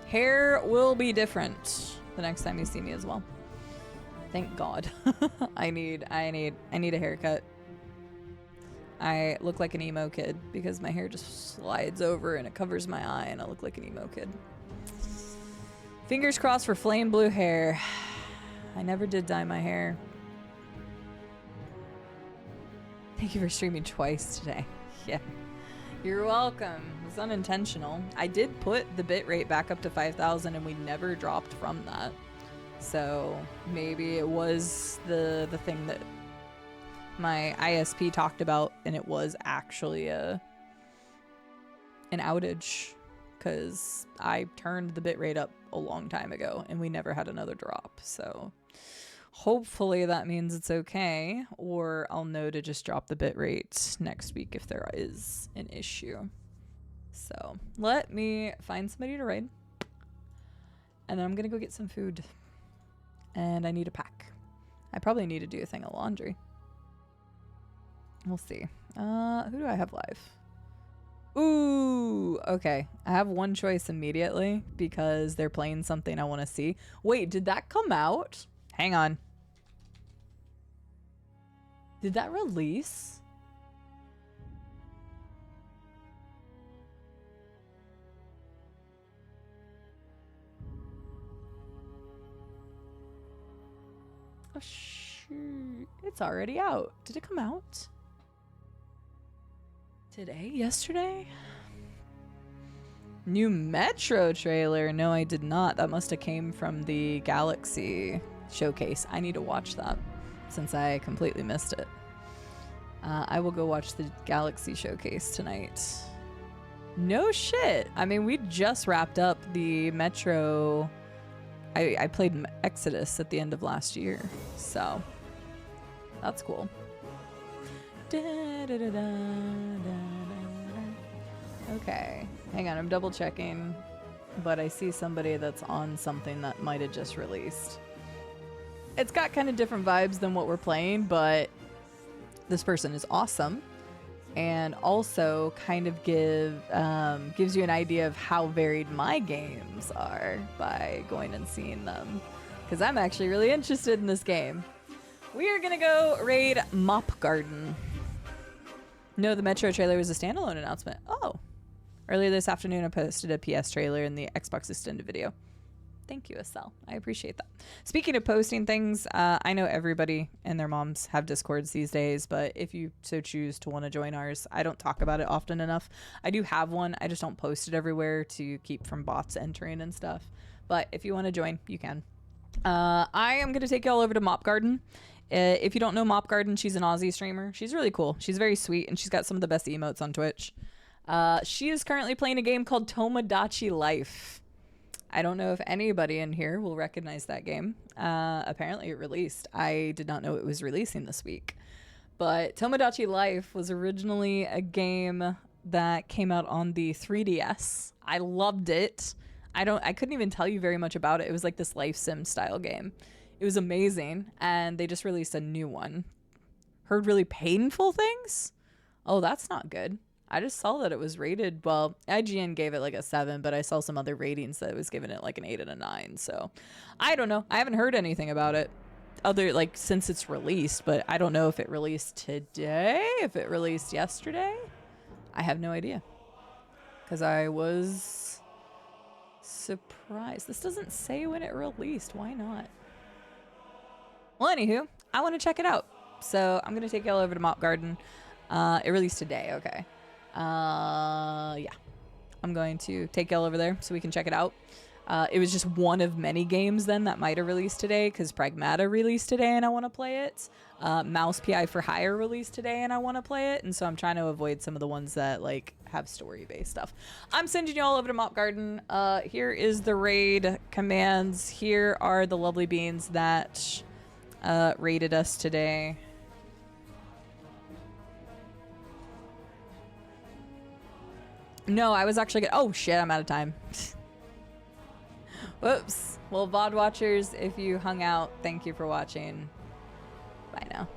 hair will be different the next time you see me as well. Thank God. I need a haircut. I look like an emo kid because my hair just slides over and it covers my eye and I look like an emo kid. Fingers crossed for flame blue hair. I never did dye my hair. Thank you for streaming twice today. Yeah. You're welcome. It was unintentional. I did put the bitrate back up to 5,000 and we never dropped from that. So maybe it was the thing that my ISP talked about and it was actually an outage because I turned the bitrate up a long time ago and we never had another drop. So hopefully that means it's okay, or I'll know to just drop the bitrate next week if there is an issue. So let me find somebody to raid and then I'm gonna go get some food. And I need a pack. I probably need to do a thing of laundry. We'll see. Who do I have live? Ooh, okay. I have one choice immediately because they're playing something I want to see. Wait, did that come out? Hang on. Did that release? Oh, shoot. It's already out. Did it come out? Today? Yesterday? New Metro trailer. No, I did not. That must have came from the Galaxy showcase. I need to watch that since I completely missed it. I will go watch the Galaxy showcase tonight. No shit. I mean, we just wrapped up the Metro. I played Exodus at the end of last year, so that's cool. Okay, hang on, I'm double checking, but I see somebody that's on something that might have just released. It's got kind of different vibes than what we're playing, but this person is awesome. And also kind of gives you an idea of how varied my games are by going and seeing them. Because I'm actually really interested in this game. We are going to go raid Mop Garden. No, the Metro trailer was a standalone announcement. Oh. Earlier this afternoon, I posted a PS trailer in the Xbox extended video. Thank you, Estelle. I appreciate that. Speaking of posting things, I know everybody and their moms have Discords these days, but if you so choose to want to join ours, I don't talk about it often enough. I do have one. I just don't post it everywhere to keep from bots entering and stuff. But if you want to join, you can. I am going to take y'all over to Mop Garden. If you don't know Mop Garden, she's an Aussie streamer. She's really cool. She's very sweet, and she's got some of the best emotes on Twitch. She is currently playing a game called Tomodachi Life. I don't know if anybody in here will recognize that game. Apparently it released. I did not know it was releasing this week. But Tomodachi Life was originally a game that came out on the 3DS. I loved it. I couldn't even tell you very much about it. It was like this life sim style game. It was amazing, and they just released a new one. Heard really painful things? Oh, that's not good. I just saw that it was rated, well, IGN gave it like a 7, but I saw some other ratings that was giving it like an 8 and a 9. So I don't know. I haven't heard anything about it other like since it's released, but I don't know if it released today, if it released yesterday. I have no idea because I was surprised. This doesn't say when it released. Why not? Well, anywho, I want to check it out. So I'm going to take y'all over to Mop Garden. It released today. Okay. Yeah, I'm going to take y'all over there so we can check it out. It was just one of many games then that might have released today because Pragmata released today and I want to play it. Mouse PI for Hire released today and I want to play it. And so I'm trying to avoid some of the ones that like have story-based stuff. I'm sending y'all over to Mop Garden. Here is the raid commands. Here are the lovely beings that raided us today. No, I was actually oh shit, I'm out of time. Whoops. Well, VOD watchers, if you hung out, thank you for watching. Bye now.